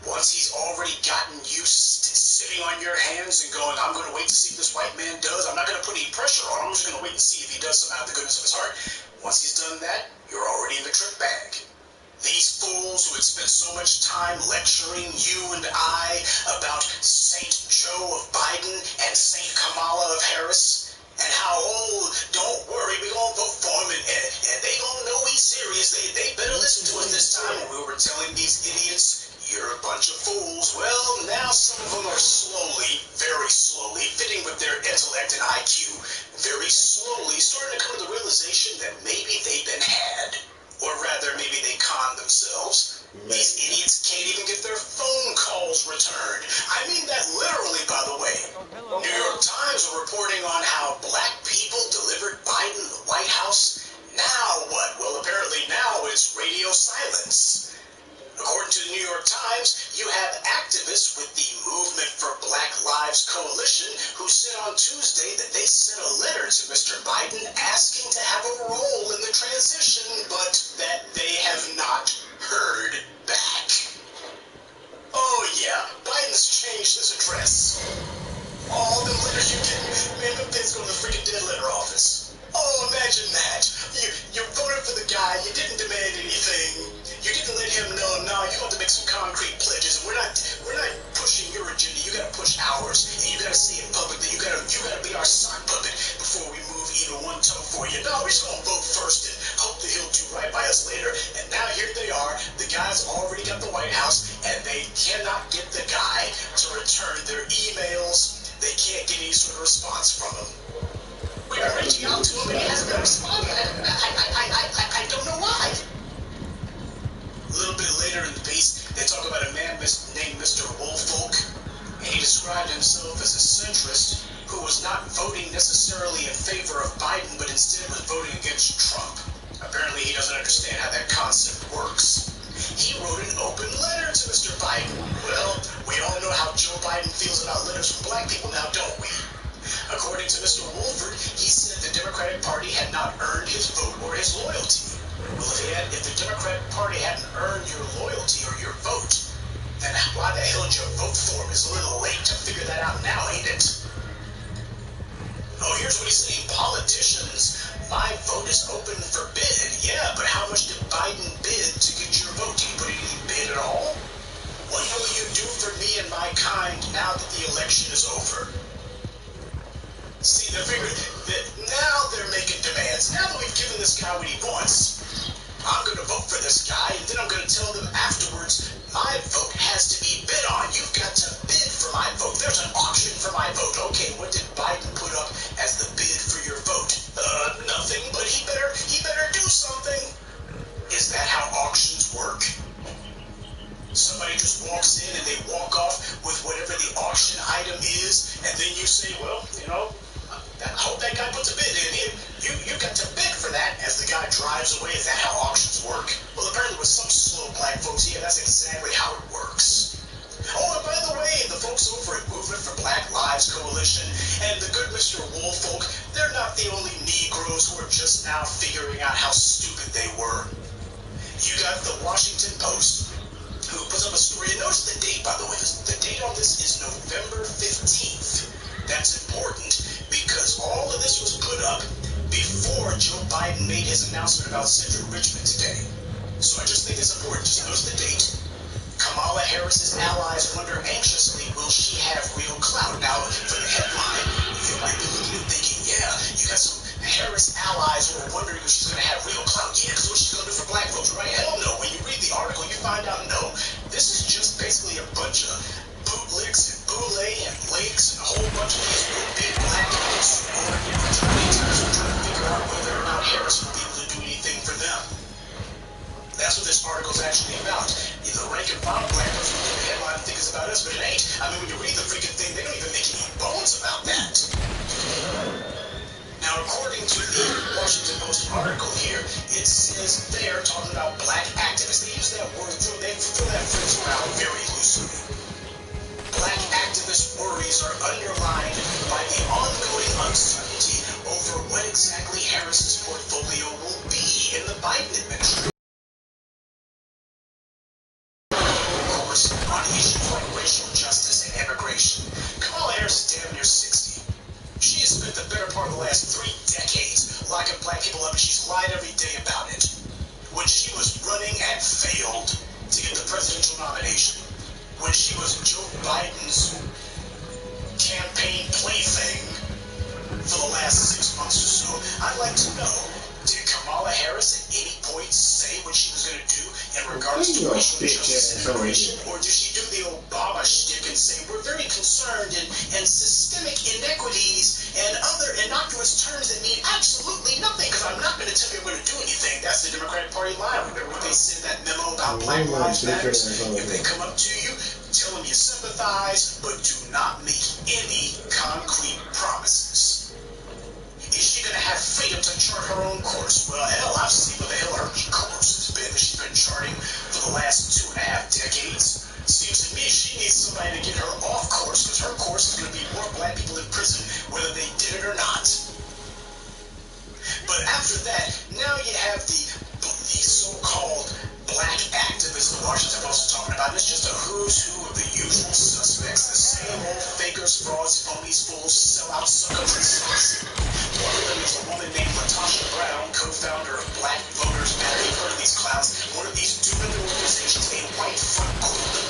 once he's already gotten you sitting on your hands and going, I'm going to wait to see what this white man does. I'm not going to put any pressure on him. I'm just going to wait and see if he does something out of the goodness of his heart. Once he's done that, you're already in the trick bag. These fools who had spent so much time lecturing you and I about Saint Joe of Biden and Saint Kamala of Harris, and how, don't worry, we're going to vote for him, and they going to know we serious. They better listen to us this time. And we were telling these idiots, you're a bunch of fools. Well, now some of them are slowly, very slowly, fitting with their intellect and IQ, very slowly starting to come to the realization that maybe they've been had. Or rather, maybe they con themselves. These idiots can't even get their phone calls returned. I mean that literally, by the way. New York Times are reporting on how black people delivered Biden the White House. Now what? Well, apparently now it's radio silence. According to the New York Times, you have activists with the Movement for Black Lives Coalition who said on Tuesday that they sent a letter to Mr. Biden asking to have a role in the transition, but that they have not heard back. Oh yeah, Biden's changed his address. All them letters you get, man, them things go to the freaking dead letter office. Oh, imagine that. You voted for the guy, you didn't demand anything. You didn't let him know, no, you have to make some concrete pledges, and we're not pushing your agenda, you gotta push ours, and you gotta say it publicly, you gotta be our sock puppet before we move even one toe for you. No, we're just gonna vote first and hope that he'll do right by us later. And now here they are, the guy's already got the White House, and they cannot get the guy to return their emails. They can't get any sort of response from him. We are reaching out to him, and he hasn't been responding. I don't know why. A little bit later in the piece, they talk about a man named Mr. Woolfolk, and he described himself as a centrist who was not voting necessarily in favor of Biden, but instead was voting against Trump. Apparently, he doesn't understand how that concept works. He wrote an open letter to Mr. Biden. Well, we all know how Joe Biden feels about letters from black people now, don't we? According to Mr. Wolford, he said the Democratic Party had not earned his vote or his loyalty. Well, if the Democratic Party hadn't earned your loyalty or your vote, then why the hell did you vote for him? It's a little late to figure that out now, ain't it? Oh, here's what he's saying. Politicians, my vote is open for bid. Yeah, but how much did Biden bid to get your vote? Did he put any bid at all? What will you do for me and my kind now that the election is over? See, they're figuring that now they're making demands. Now that we've given this guy what he wants, I'm going to vote for this guy, and then I'm going to tell them afterwards, my vote has to be bid on. You've got to bid for my vote. There's an auction for my vote. Okay, what did Biden put up as the bid for your vote? Nothing, but he better do something. Is that how auctions work? Somebody just walks in and they walk off with whatever the auction item is, and then you say, well, I hope that guy puts a bid in. You've got to bid for that as the guy drives away. Is that how auctions work? Well, apparently with some slow black folks here, that's exactly how it works. Oh, and by the way, the folks over at Movement for Black Lives Coalition and the good Mr. Woolfolk, they're not the only Negroes who are just now figuring out how stupid they were. You got the Washington Post, who puts up a story. And notice the date, by the way. The date on this is November 15th. That's important because all of this was put up before Joe Biden made his announcement about Central Richmond today. So I just think it's important. Just notice the date. Kamala Harris's allies wonder anxiously, will she have real clout? Now, for the headline, you might be looking and thinking, yeah, you got some Harris allies who are wondering if she's going to have real clout. Yeah, because what she's going to do for black folks, right? Hell no. When you read the article, you find out, no. This is just basically a bunch of bootlicks and boule and lakes and a whole bunch of these real big black folks who are trying to figure out whether or not Harris will be able to do anything for them. That's what this article is actually about. The rank and file black person with the headline thinks about us, but it ain't. I mean, when you read the freaking thing, they don't even make any bones about that. Now, according to the Washington Post article here, it says they're talking about black activists. They use that word, they throw that phrase around very loosely. Black activist worries are underlined by the ongoing uncertainty over what exactly Harris's portfolio will be in the Biden administration. On issues like racial justice and immigration. Kamala Harris is damn near 60. She has spent the better part of the last 3 decades locking black people up, and she's lied every day about it. When she was running and failed to get the presidential nomination, when she was Joe Biden's campaign plaything for the last 6 months or so, I'd like to know, did Kamala Harris at any point say what she was going to do in regards to racial justice and immigration? Or did she do the Obama shtick and say, we're very concerned in systemic inequities and other innocuous terms that mean absolutely nothing, because I'm not going to tell you I'm going to do anything. That's the Democratic Party line. Remember what they said in that memo about Black Lives Matter? If they come up to you, tell them you sympathize, but do not make any concrete promises. Is she going to have freedom to chart her own course? Well, hell, I've seen what the hell her course has been that she's been charting for the last 2.5 decades. Seems to me she needs somebody to get her off course, because her course is going to be more black people in prison, whether they did it or not. But after that, now you have the so-called black activists the Washington Post is talking about. It's just a who's who of the usual suspects, the same old fakers, frauds, phonies, fools, sellouts, suckers, and sucks. One of them is a woman named Latasha Brown, co-founder of Black Voters Matter. You've heard of these clowns. One of these doomed organizations, a white front group.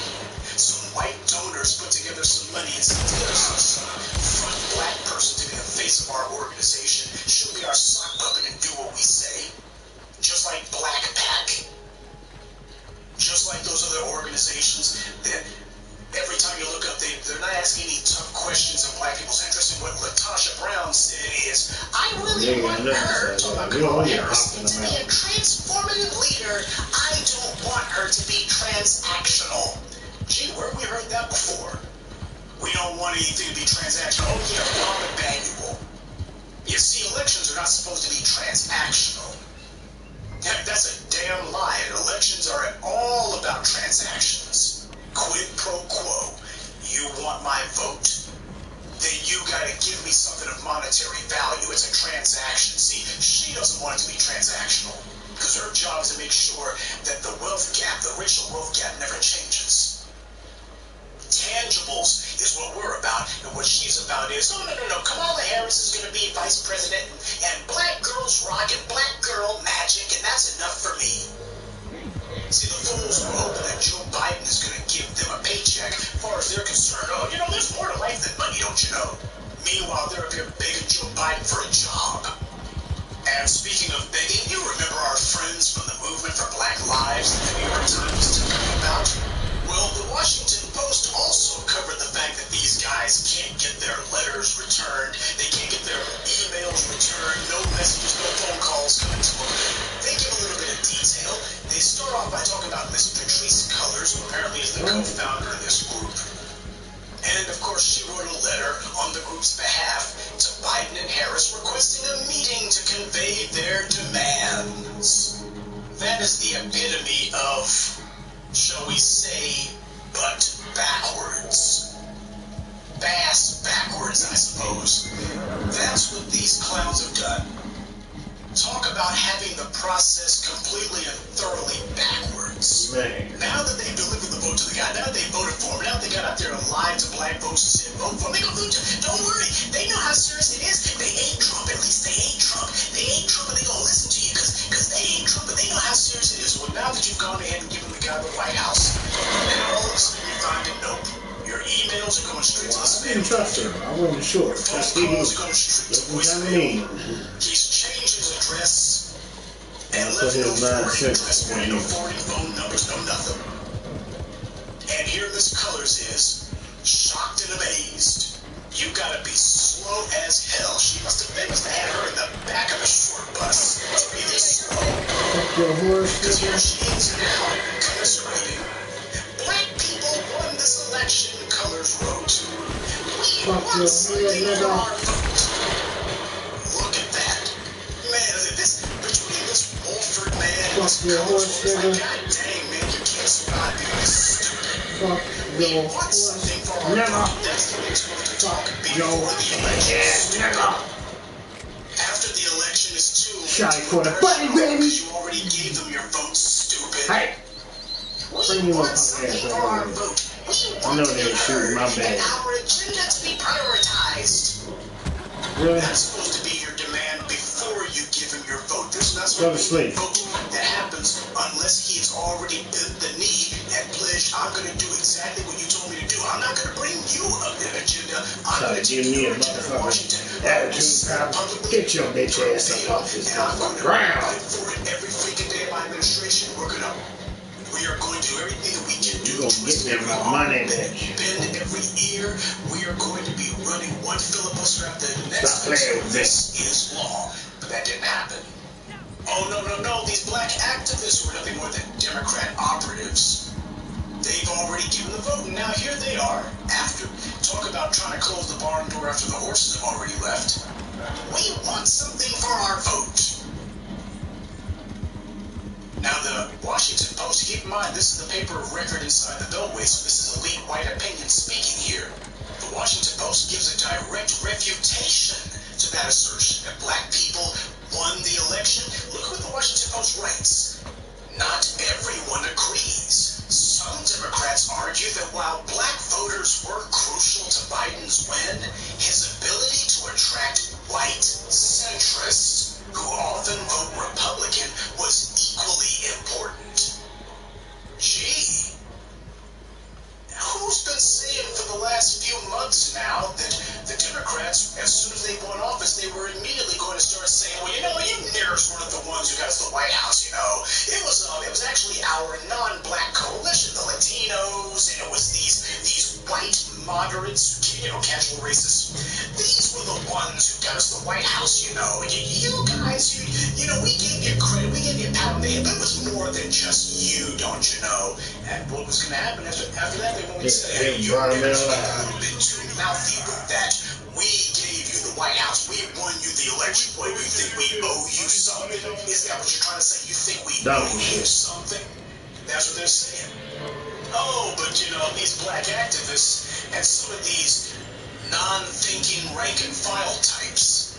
Some white donors put together some money and sent together some front black person to be the face of our organization. She'll be our sock puppet and do what we say. Just like Black Pack. Just like those other organizations that every time you look up, they're not asking any tough questions of black people's interests. And what Latasha Brown said is, I really want her, Kamala Harris, to be a transformative leader. I don't want her to be transactional. Gee, where have we heard that before? We don't want anything to be transactional. Oh yeah, Rahm Emanuel. You see, elections are not supposed to be transactional. Heck, that's a damn lie. Elections are all about transactions. Quid pro quo. You want my vote? Then you gotta give me something of monetary value. It's a transaction. See, she doesn't want it to be transactional, because her job is to make sure that the wealth gap, the racial wealth gap, never changes. Tangibles is what we're about, and what she's about is, no, Kamala Harris is going to be vice president, and black girls rock and black girl magic, and that's enough for me. See, the fools were hoping that Joe Biden is going to give them a paycheck. As far as they're concerned, oh, there's more to life than money, don't you know? Meanwhile, they're up here begging Joe Biden for a job. And speaking of begging, you remember our friends from the Movement for Black Lives that the New York Times was talking about? Well, the Washington Post also covered the fact that these guys can't get their letters returned. They can't get their emails returned. No messages, no phone calls coming to them. They give a little bit of detail. They start off by talking about Miss Patrice Cullors, who apparently is the co-founder of this group. And, of course, she wrote a letter on the group's behalf to Biden and Harris requesting a meeting to convey their demands. That is the epitome of, shall we say, but backwards. Bass backwards, I suppose. That's what these clowns have done. Talk about having the process completely and thoroughly backwards. Man. Now that they've delivered the vote to the Now they voted for him. Now they got out there and lied to black folks and said, vote for him. They gonna vote. Don't worry. They know how serious it is. They ain't Trump. At least they ain't Trump. They ain't Trump, and they gonna listen to you because they ain't Trump, and they know how serious it is. Well, now that you've gone ahead and given the guy the White House, and all of a sudden you find it, nope. Your emails are going straight to the spam. I didn't trust him. I wasn't sure. Your phone calls are going straight to voicemail. He's changed his address and left no forwarding address, no forwarding phone numbers, no nothing. And here Miss Colors is, shocked and amazed. You gotta be slow as hell. They must have had her in the back of a short bus to be this slow. Because here she is now, commiserating. Black people won this election, Colors wrote. We want something for our vote. Look at that. Man, between this Wolford man and this Colors, it's like, God dang, man, you can't survive being this stupid. We want something for our vote. That's the way it's supposed to talk before the election. After the election is too late for the button, baby. Because you already gave them your vote, stupid. Hey. We want something for our vote. I know they were shooting my bad. And our agenda to be prioritized. Really? That's supposed to be your demand before you give him your vote. There's not supposed to be a vote that happens unless he has already bent the knee and pledged, I'm going to do exactly what you told me to do. I'm not going to bring you up the agenda. I'm going to take you to Washington. Get your bitch ass up off this ground. For it every freaking day of my administration. We are going to do everything that we can do. Get them my money, bitch. Bend every ear. We are going to be running one filibuster after the next. This is law. But that didn't happen. Oh, no. These black activists were nothing more than Democrat operatives. They've already given the vote, and now here they are. Talk about trying to close the barn door after the horses have already left. We want something for our vote. Now, the Washington Post, keep in mind, this is the paper of record inside the Beltway, so this is elite white opinion speaking here. The Washington Post gives a direct refutation to that assertion that black people won the election. Look what the Washington Post writes. Not everyone agrees. Some Democrats argue that while black voters were crucial to Biden's win, his ability to attract white centrists who often vote Republican was equally important. Gee. Who's been saying for the last few months now that the Democrats, as soon as they won office, they were immediately going to start saying, well, you niggers weren't the ones who got us the White House, It was actually our non-black coalition, the Latinos, and it was these white moderates, casual racists. These were the ones who got us the White House, You guys, we gave you credit, we gave you a pat on the head, but it was more than just you, don't you know? And what was going to happen after that, they wanted to say, hey, you're a little bit too mouthy with that. We gave you the White House. We won you the election. What, you think we owe you something? Is that what you're trying to say? You think we owe you something? That's what they're saying. Oh, but these black activists and some of these non-thinking rank-and-file types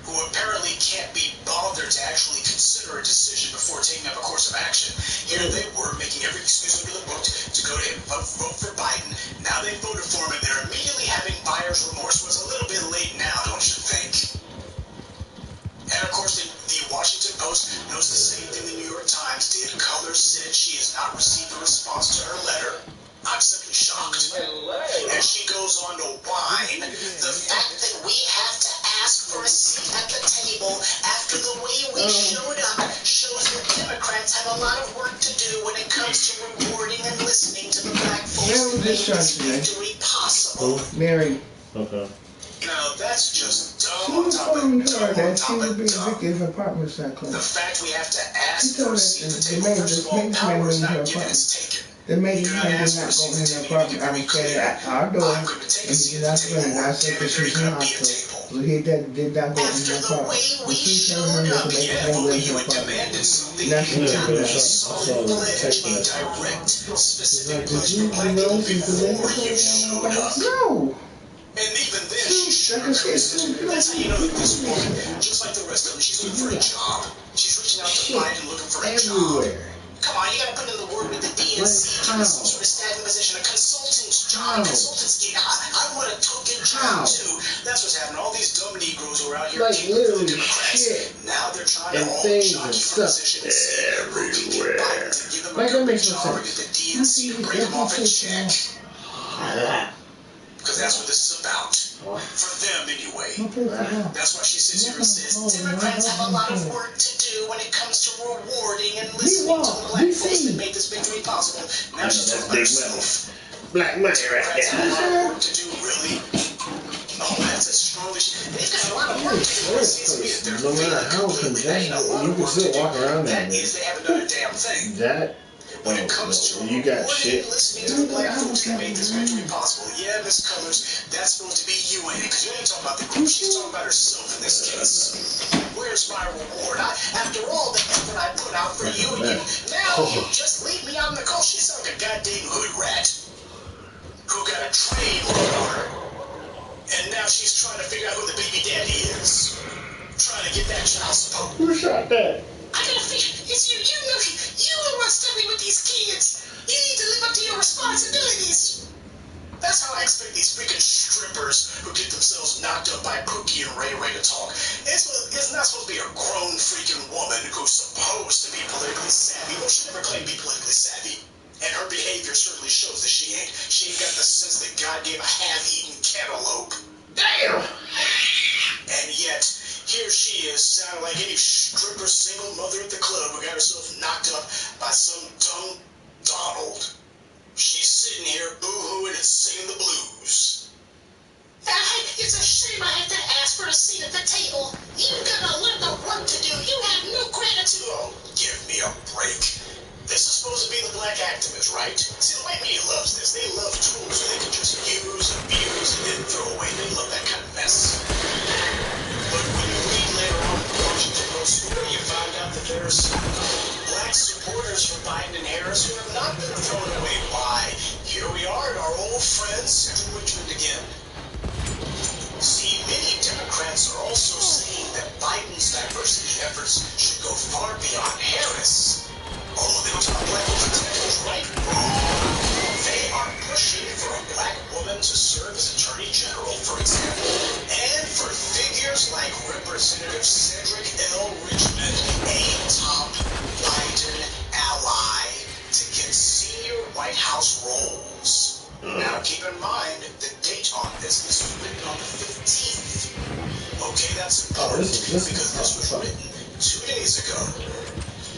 who apparently can't be bothered to actually consider a decision before taking up a course of action. Here they were making every excuse under the book to go to vote for Biden. Now they voted for him, and they're immediately having buyer's remorse. So it's a little bit late now, don't you think? And of course, the Washington Post knows the same thing the New York Times did. Colors said she has not received a response to her letter. I'm simply shocked. And she goes on to whine. The fact that we have to ask for a seat at the table after the way we showed up shows that Democrats have a lot of work to do when it comes to rewarding and listening to the black folks that make this victory possible. Mary. Okay. Now, that's just She dumb on was top of telling dumb her on that she top would of be dumb. evicted if apartment was not The closed. fact we have to She ask for told a us seat at the the table, first of all, power is not her given, apartment. it's taken. The major You man gotta did ask not for a go seat in at the the table. apartment. You I can be was standing clear. at our door, I'm and going to take a he seat did at not the go in. table, I or said damn that it, she there was in the ain't gonna be a hospital. table. So he did not go in After the the apartment. way The we police told showed him up, to make yeah, a if only in you the had apartment. demanded something That's in what town, she a did. solid pledge, a direct, specific pledge from black people before you showed up. No. And even then, she should have resisted. That's how you know that this woman, just like the rest of them, she's looking for a job. She's reaching out to Biden looking for a job. Come on, you gotta put in the word with the DNC, give us some sort of status I want a token job too. That's what's happening. All these dumb Negroes who are out here like literally shit. Now they're trying and to things and stuff everywhere. Like that makes no sense. Break them off and check. Because that's what this is about. For them, anyway. That's why she sits here and says, Democrats have a lot of work to do when it comes to rewarding and listening to the black folks that made this victory possible. Now she's talking about herself. Black money right Democrats have a lot there. of work to do, really. Oh, that's as strong as they've got a lot of work to do. It seems to me that they're no matter how congested, you can still walk around that. That is, they haven't done a damn thing. That. When it comes to you got shit. Listening to the black folks that made this victory possible. Yeah, Miss Colors, that's supposed to be you, ain't it? Because you ain't talking about the group, she's talking about herself in this case. Where's my reward? After all the effort I put out for you and you, now you just leave me out in the cold. She's like a goddamn hood rat who got a train run on her. And now she's trying to figure out who the baby daddy is. Trying to get that child support. Who shot that? I gotta figure, it's you. You know, you the one studying with these kids. You need to live up to your responsibilities. That's how I expect these freaking strippers who get themselves knocked up by Pookie and Ray Ray to talk. It's not supposed to be a grown freaking woman who's supposed to be politically savvy. Well, she never claimed to be politically savvy. And her behavior certainly shows that she ain't. She ain't got the sense that God gave a half-eaten cantaloupe. Damn! And yet, here she is, sounding like any stripper single mother at the club who got herself knocked up by some dumb Donald. She's sitting here boo-hooing and singing the blues. It's a shame I have to ask for a seat at the table. You've got a lot of work to do. You have no gratitude. Oh, give me a break. This is supposed to be the black activist, right? See, the white media loves this. They love tools so they can just use, abuse, and then throw away. They love that kind of mess. But when you read later on in the Washington Post story, you find out that there's black supporters for Biden and Harris who have not been thrown away. Why? Here we are at our old friend, Central Richmond again. See, many Democrats are also saying that Biden's diversity efforts should go far beyond Harris. Oh, they were talking black executives, right? They are pushing for a black woman to serve as Attorney General, for example, and for figures like Representative Cedric L. Richmond, a top Biden ally, to get senior White House roles. Now, keep in mind the date on this. This was written on the 15th. Okay, that's important because this was written 2 days ago.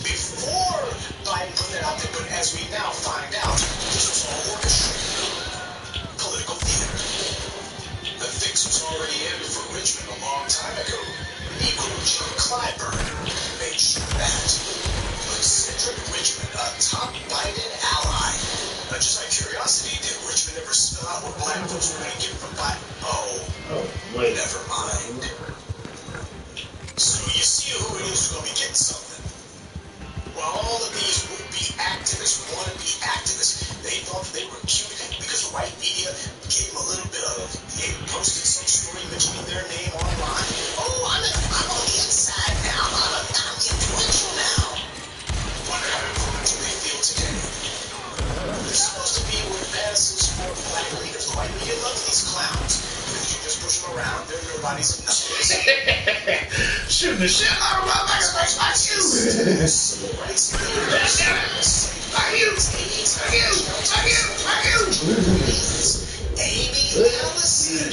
Before Biden put that out there, but as we now find out, this was all orchestrated. Political theater. The fix was already in for Richmond a long time ago. Negro Jim Clyburn made sure of that. But Cedric Richmond, a top Biden ally. Just out of curiosity, did Richmond ever spell out what black folks were going to get from Biden? Oh, wait. Never mind. So you see who it is who's going to be getting something. Well, all of these would-be activists, wannabe activists, they thought they were cute because the white media gave them a little bit of, they posted some story mentioning their name online. Oh, I'm on the inside now. I'm influential now. Wonder how influential they feel today. They're supposed to be what passes for black leaders. The white media loves these clowns. Because you just push them around, they're nobody's nothing. Shooting the shit out of my motherfuckers like you. Civil rights leaders. Fuck you. Amy Allison.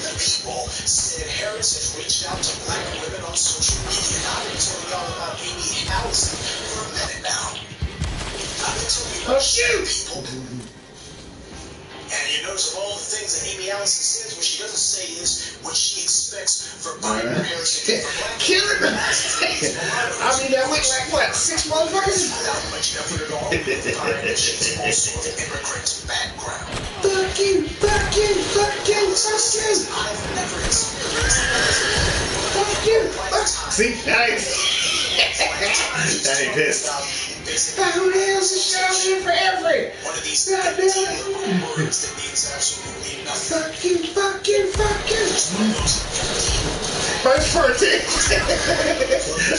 The people said Harris has reached out to black women on social media. I've been telling y'all about Amy Allison for a minute now. I've been telling you about people. And you notice of all the things that Amy Allison says, what she doesn't say is what she expects for Biden or Harris to get for black killing them. I mean, that went like, what, 6 motherfuckers? Not much effort at all. She's also of an immigrant background. Fuck you. I've never experienced that. Fuck you. See, that ain't pissed. Who the hell's a shoulin4every? One of these words that means absolutely nothing. Fuck you. First 14.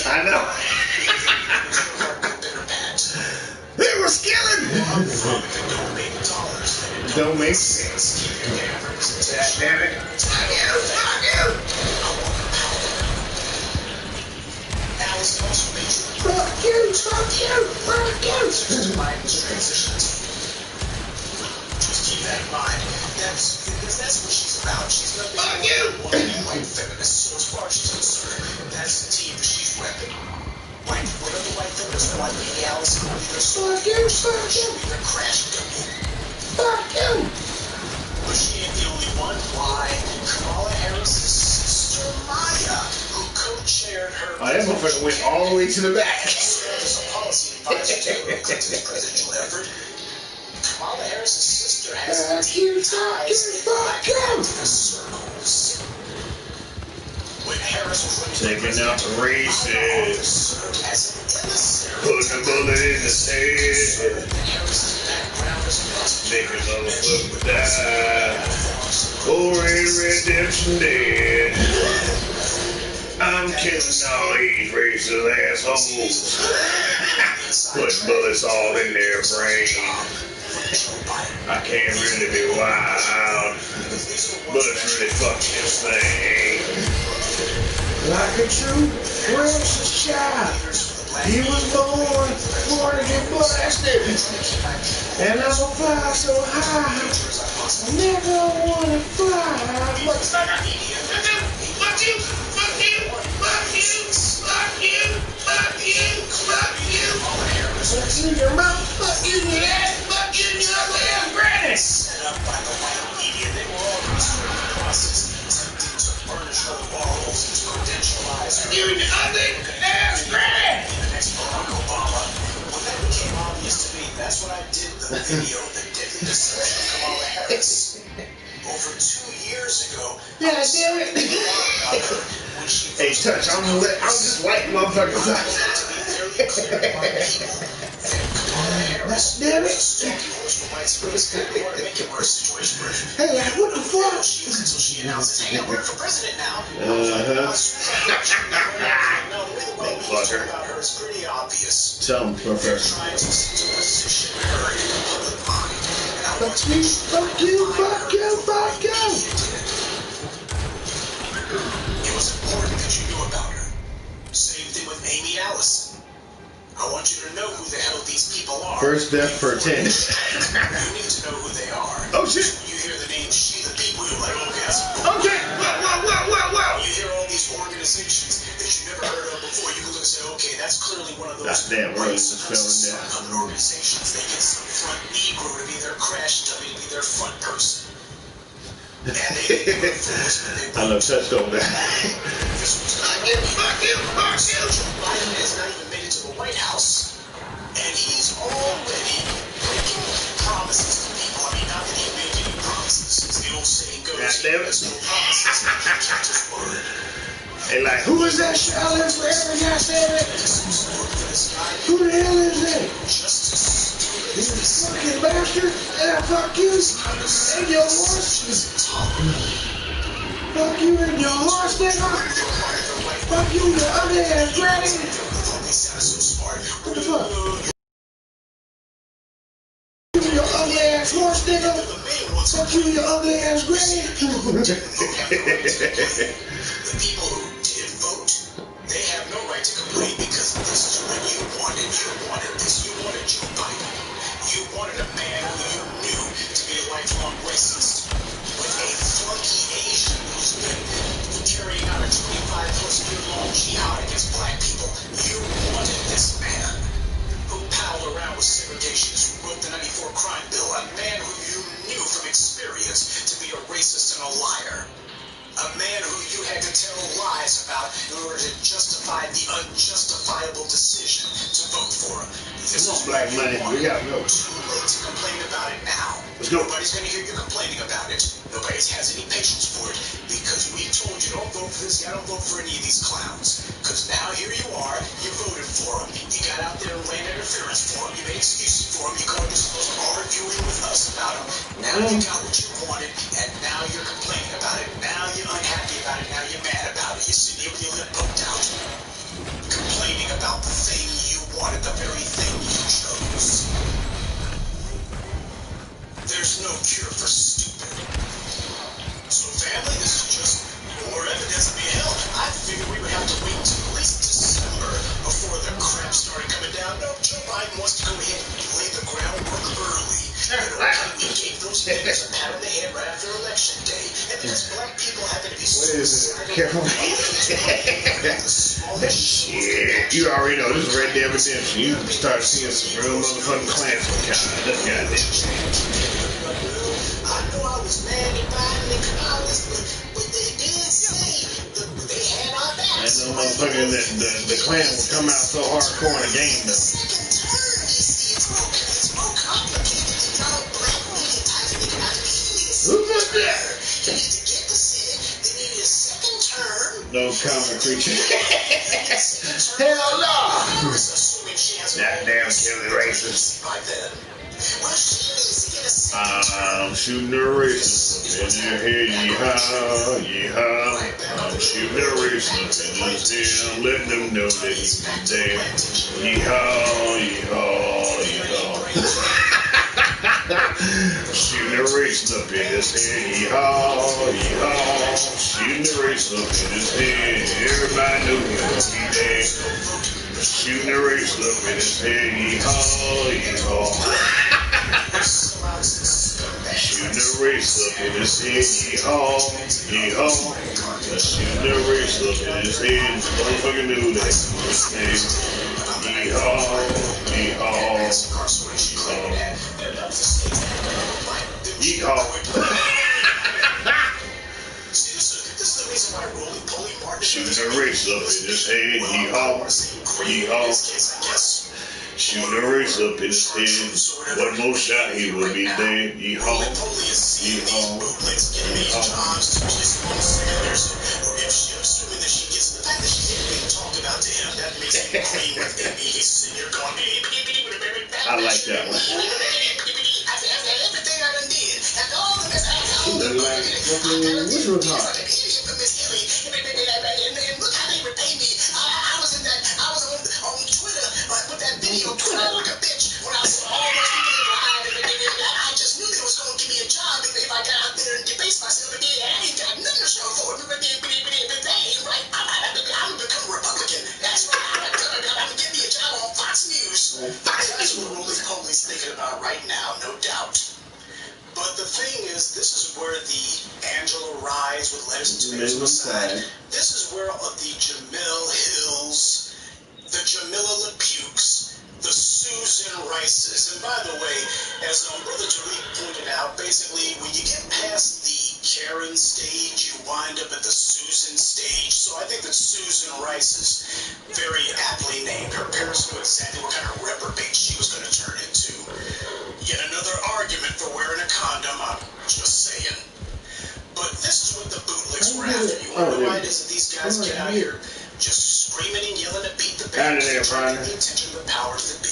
I know. They were skilling. from that don't make dollars. Don't make sense. Damn it. Fuck you! Fuck you! I want the power. Alice also made you. Fuck you! Fuck you! Fuck you! Transitions. Just keep that in mind. That's what she's about. She's not being a white feminist. So as far as she's concerned, that's the team that she's repping. Whatever white feminists want, Lady Alice will be their Fuck you! Fuck you! she'll be their crash dummy. Fuck you! But she ain't the only one. Why? Kamala Harris's sister Maya, who co-chaired her. Oh, that motherfucker went all the way to the back. As a policy advisor to Hillary Clinton's presidential effort. Kamala Harris's sister has ties in black circles. When Harris was running Taking out the races. as an emissary, Putting a bullet in his head. Harris's background as a Making motherfucker die. For a redemption dead. I'm killing all these racist assholes. Putting bullets all in their brain. I can't really be wild. Bullets really fuck this thing. Like a true precious child, he was born to get blasted. And I'ma fly so high, I never wanna fly. Fuck you! Fuck you! Fuck you! Fuck you! Fuck you! Fuck you! Fuck you! Fuck you in your mouth, fuck you in your ass, fuck you in your ugly ass granny. Set up by the white media, they were all concerned with the process, attempting to furnish her morals and to credentialize her. You in your ugly ass granny. The next Barack Obama. When that became obvious to me, that's when I did the video, The Deadly Deception of Kamala Harris. Over 2 years ago, Yeah, damn it. when she Hey, Touch, I'm just white motherfuckers out. Damn it. Hey, like, what the fuck? Until she announces, hey, I'm running for president now. Motherfucker. About her is pretty obvious. Tell him, Professor. Trying to position her in the public mind. And I want Fuck you, fuck you, fuck you, fuck you. It was important that you knew about her. Same thing with Amy Allison. I want you to know who the hell these people are. First death per 10. You need to know who they are. Oh, shit. You hear the name She the People, you're like, okay, that's Okay. Wow. You hear all these organizations that you never heard of before. You can look and say, okay, that's clearly one of those That damn road is white filling supremacist down. organizations. They get some front Negro to be their crash dummy, to be their front person. And they I know Touch don't die. Fuck you, fuck you, fuck you. Joe Biden has not even made it to the White House, and he's already breaking promises to people. I mean, not that he made any promises. As the old saying goes, he makes no promises, he kept his word. Hey, like, who is that shoulin4every's guy saying it? Who the hell is that? Justice. You fucking bastard. Yeah, fuck you. And your horse. Fuck you and your horse, nigga. Fuck you, your ugly ass granny. What the fuck? Fuck you, your ugly ass horse, nigga. Fuck you, your ugly ass granny. The people who did vote, they have no right to complain because this is what you wanted. You wanted this. You wanted Joe Biden. You wanted a man who you knew to be a lifelong racist with a flunky Asian who's been carrying out a 25-plus-year-long jihad against black people. You wanted this man who palled around with segregationists, who wrote the '94 crime bill, a man who you knew from experience to be a racist and a liar. A man who you had to tell lies about in order to justify the unjustifiable decision to vote for him. This is Black money. We gotta go. too late to complain about it now. Let's go. Nobody's going to hear you complaining about it. Nobody has any patience for it because we told you don't vote for this guy, don't vote for any of these clowns. Because now here you are, you voted for him, you got out there and ran interference for him, you made excuses for him, you called yourselves arguing with us about him. Now you got what you wanted, and now you're complaining about it. Now you're unhappy about it, now you're mad about it. You're sitting here with your lip poked out, complaining about the thing you wanted, the very thing you chose. those niggas a pat on the head right after election day, and because black people happen to be so What is it? Careful. Shit, you already know this is Red Dead Redemption. You start seeing some real motherfucking Klansmen kind. That's goddamn. I know I was mad at Biden and Congress, but they did say they had our backs. And no motherfucking the Klan will come out so hardcore in the game though. Second term, you see, it's more complicated than y'all black media types think about it. Who was that? They need to get the Senate. They need a second term. No common creature. Hell no! Goddamn killing racist. By then. Well, she needs to get a second term. I'm shooting a racist in your head, yeehaw, yeehaw. I'm shooting a racist in his head. I'm letting them know that he's dead. Yeehaw, yeehaw, yeehaw. Shooting a racist up in his head, yeehaw, yeehaw. Shooting a racist up in his head. Everybody knows he's gonna be dead. Shooting a racist up in his head, yeehaw, yeehaw. Shooting a race up in his head, yeehaw, yeehaw. Shooting a race up in his head, motherfucking knew that. Yeehaw, yeehaw, yeehaw. Yeehaw. Shooting a race up in his head, yeehaw, yeehaw. Shooting a race up in his head. One more shot, he will be dead. Yeehaw, yeehaw, I like that one. She look like which was hard? That's what Roly-Poly's thinking about right now, no doubt. But the thing is, this is where the Angela Rise with lettuce and tomatoes aside, this is where the Jamil Hills, the Jamila LePukes, the Susan Rices, and by the way, as Brother Tariq pointed out, basically, when you get past the Karen stage, you wind up at the Susan stage. So I think that Susan Rice is very aptly named. Her parents knew exactly what kind of reprobate she was going to turn into. Yet another argument for wearing a condom, I'm just saying. But this is what the bootlicks were after. You wonder why it is that these guys get out here just screaming and yelling to beat the band, trying to get the attention of the powers that be.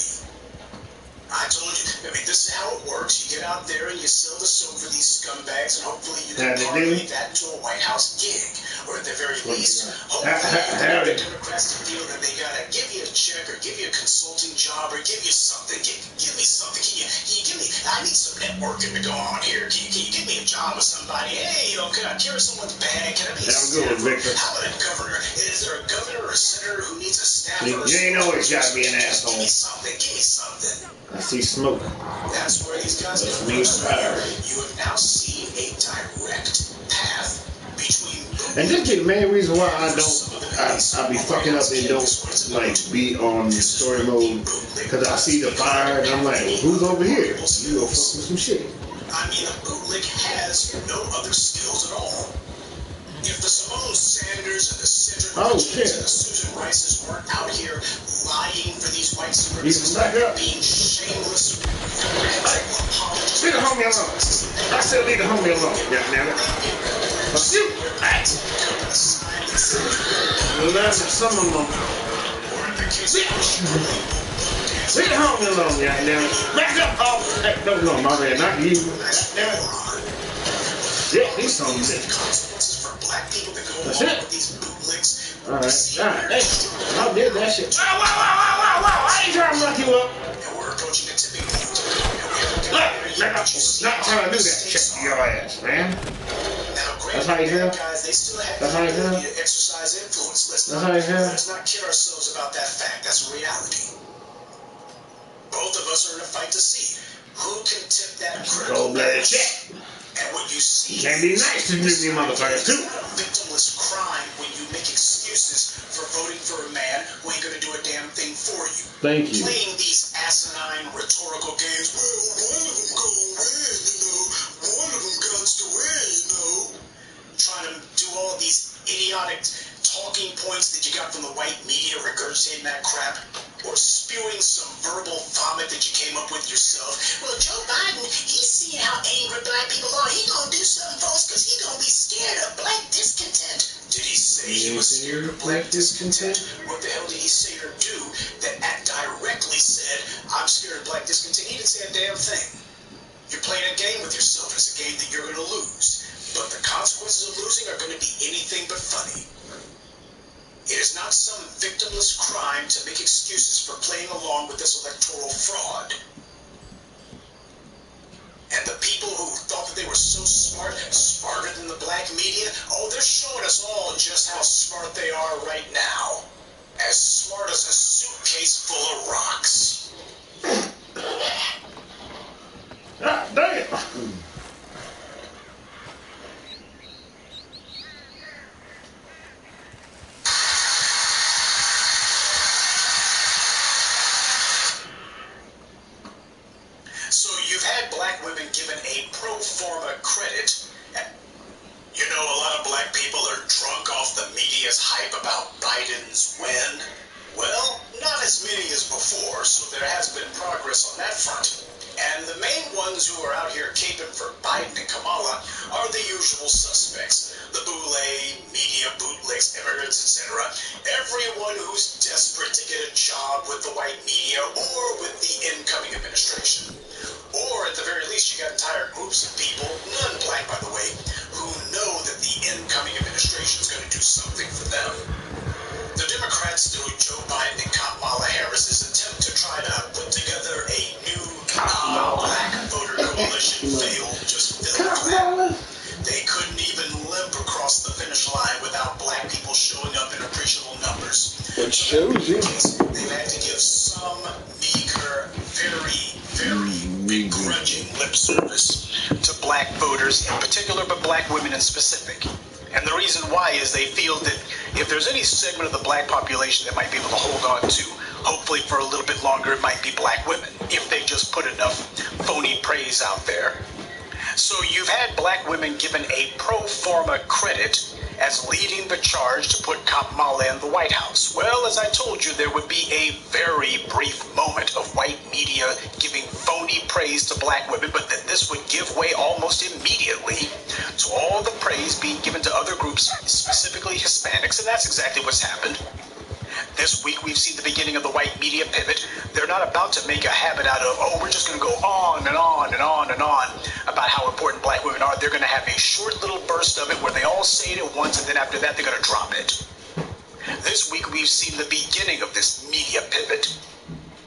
I told you, I mean, this is how it works. You get out there and you sell the soap for these scumbags, and hopefully you can parlay that into a White House gig. Or at the very least, hopefully the Democrats to feel that they gotta give you a check or give you a consulting job or give you something. Give me something. Can you give me, I need some networking to go on here. Can you give me a job with somebody? Hey, can I carry someone's bag? Can I be a staffer? How about a governor? Is there a governor or a senator who needs a staffer? You ain't always gotta be an asshole. Give me something. Give me something. I see smoke. That's where these guys get first fire. You have now seen a direct path between. And this is the main reason why I be fucking up and don't like be on story mode, because I see the fire and I'm like, well, who's over here? You go fuck with some shit. I mean, a bootlick has no other skills at all. If the Simone Sanders and the Cedric Richards and the Susan Rices weren't out here lying for these white supremacists, being shameless, leave the homie alone. I said leave the homie alone. Goddammit. Fuck you. Some of them. Leave the homie alone, goddammit. Back up, oh. Hey, no, my man, not you. Yeah, these songs. That's it. Alright, hey, I did that shit. Wow, I ain't trying to knock you up. Look, not trying to do that shit to your ass, man. That's how you feel? That's how you feel? That's how you feel? Let's not kid ourselves about that fact. That's a reality. both of us are in a fight to see who can tip that cold-blooded shit. And what you see can't be nice to Disney motherfuckers too. Victimless crime when you make excuses for voting for a man who ain't gonna do a damn thing for you. Thank you. Playing these asinine rhetorical games. Well, one of them gonna win, you know. One of them got to win, you know. Trying to do all these idiotic talking points that you got from the white media, regurgitating that crap, or spewing some verbal vomit that you came up with yourself. Well, Joe Biden, he's seeing how angry black people are. He gonna do something for us because he gonna be scared of black discontent. Did he say he was scared of black discontent? What the hell did he say or do that directly said, I'm scared of black discontent? He didn't say a damn thing. You're playing a game with yourself. It's a game that you're gonna lose. But the consequences of losing are going to be anything but funny. It is not some victimless crime to make excuses for playing along with this electoral fraud. And the people who thought that they were so smart, smarter than the black media, oh, they're showing us all just how smart they are right now. As smart as a suitcase full of rocks. Ah, dang it! So you've had black women given a pro forma credit. You know, a lot of black people are drunk off the media's hype about Biden's win. Well, not as many as before, so there has been progress on that front. And the main ones who are out here caping for Biden and Kamala are the usual suspects. The boule, media, bootlicks, immigrants, etc. Everyone who's desperate to get a job with the white media or with the incoming administration. Or at the very least, you got entire groups of people, none black by the way, who know that the incoming administration is going to do something for them. The Democrats through Joe Biden and Kamala Harris's attempt to try to put together a new black voter coalition failed, just fell flat. They couldn't even limp across the finish line without black people showing up in appreciable numbers. Which shows you. They've had to give some meager, very begrudging lip service to black voters in particular, but black women in specific. And the reason why is they feel that if there's any segment of the black population that might be able to hold on to, hopefully for a little bit longer, it might be black women, if they just put enough phony praise out there. So you've had black women given a pro forma credit as leading the charge to put Kamala in the White House. Well, as I told you, there would be a very brief moment of white media giving phony praise to black women, but then this would give way almost immediately to all the praise being given to other groups, specifically Hispanics, and that's exactly what's happened. This week, we've seen the beginning of the white media pivot. They're not about to make a habit out of, oh, we're just going to go on and on and on and on about how important black women are. They're going to have a short little burst of it where they all say it at once, and then after that, they're going to drop it. This week, we've seen the beginning of this media pivot.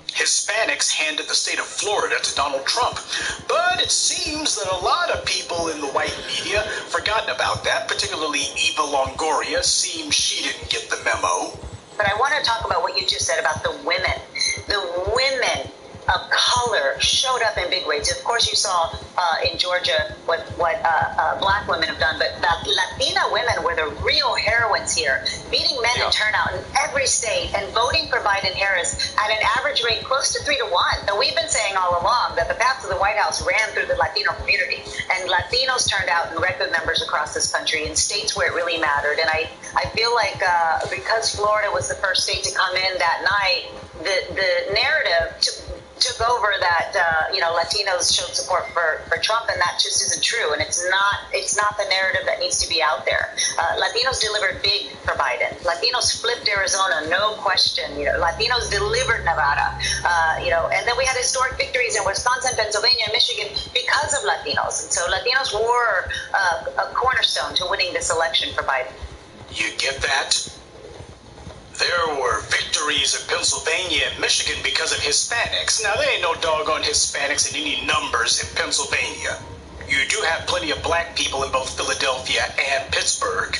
Hispanics handed the state of Florida to Donald Trump. But it seems that a lot of people in the white media forgotten about that, particularly Eva Longoria. Seems she didn't get the memo. But I want to talk about what you just said about the women. The women of color showed up in big ways. Of course, you saw in Georgia what black women have done, but Latina women were the real heroines here, beating men in turnout in every state and voting for Biden-Harris at an average rate close to 3-1. And we've been saying all along that the path to the White House ran through the Latino community, and Latinos turned out in record numbers across this country in states where it really mattered. And I feel like because Florida was the first state to come in that night, the narrative took over that Latinos showed support for Trump, and that just isn't true. And it's not the narrative that needs to be out there. Latinos delivered big for Biden. Latinos flipped Arizona, no question. Latinos delivered Nevada. And then we had historic victories in Wisconsin, Pennsylvania, and Michigan because of Latinos. And so Latinos were a cornerstone to winning this election for Biden. You get that? There were victories in Pennsylvania and Michigan because of Hispanics. Now, there ain't no doggone Hispanics in any numbers in Pennsylvania. You do have plenty of black people in both Philadelphia and Pittsburgh.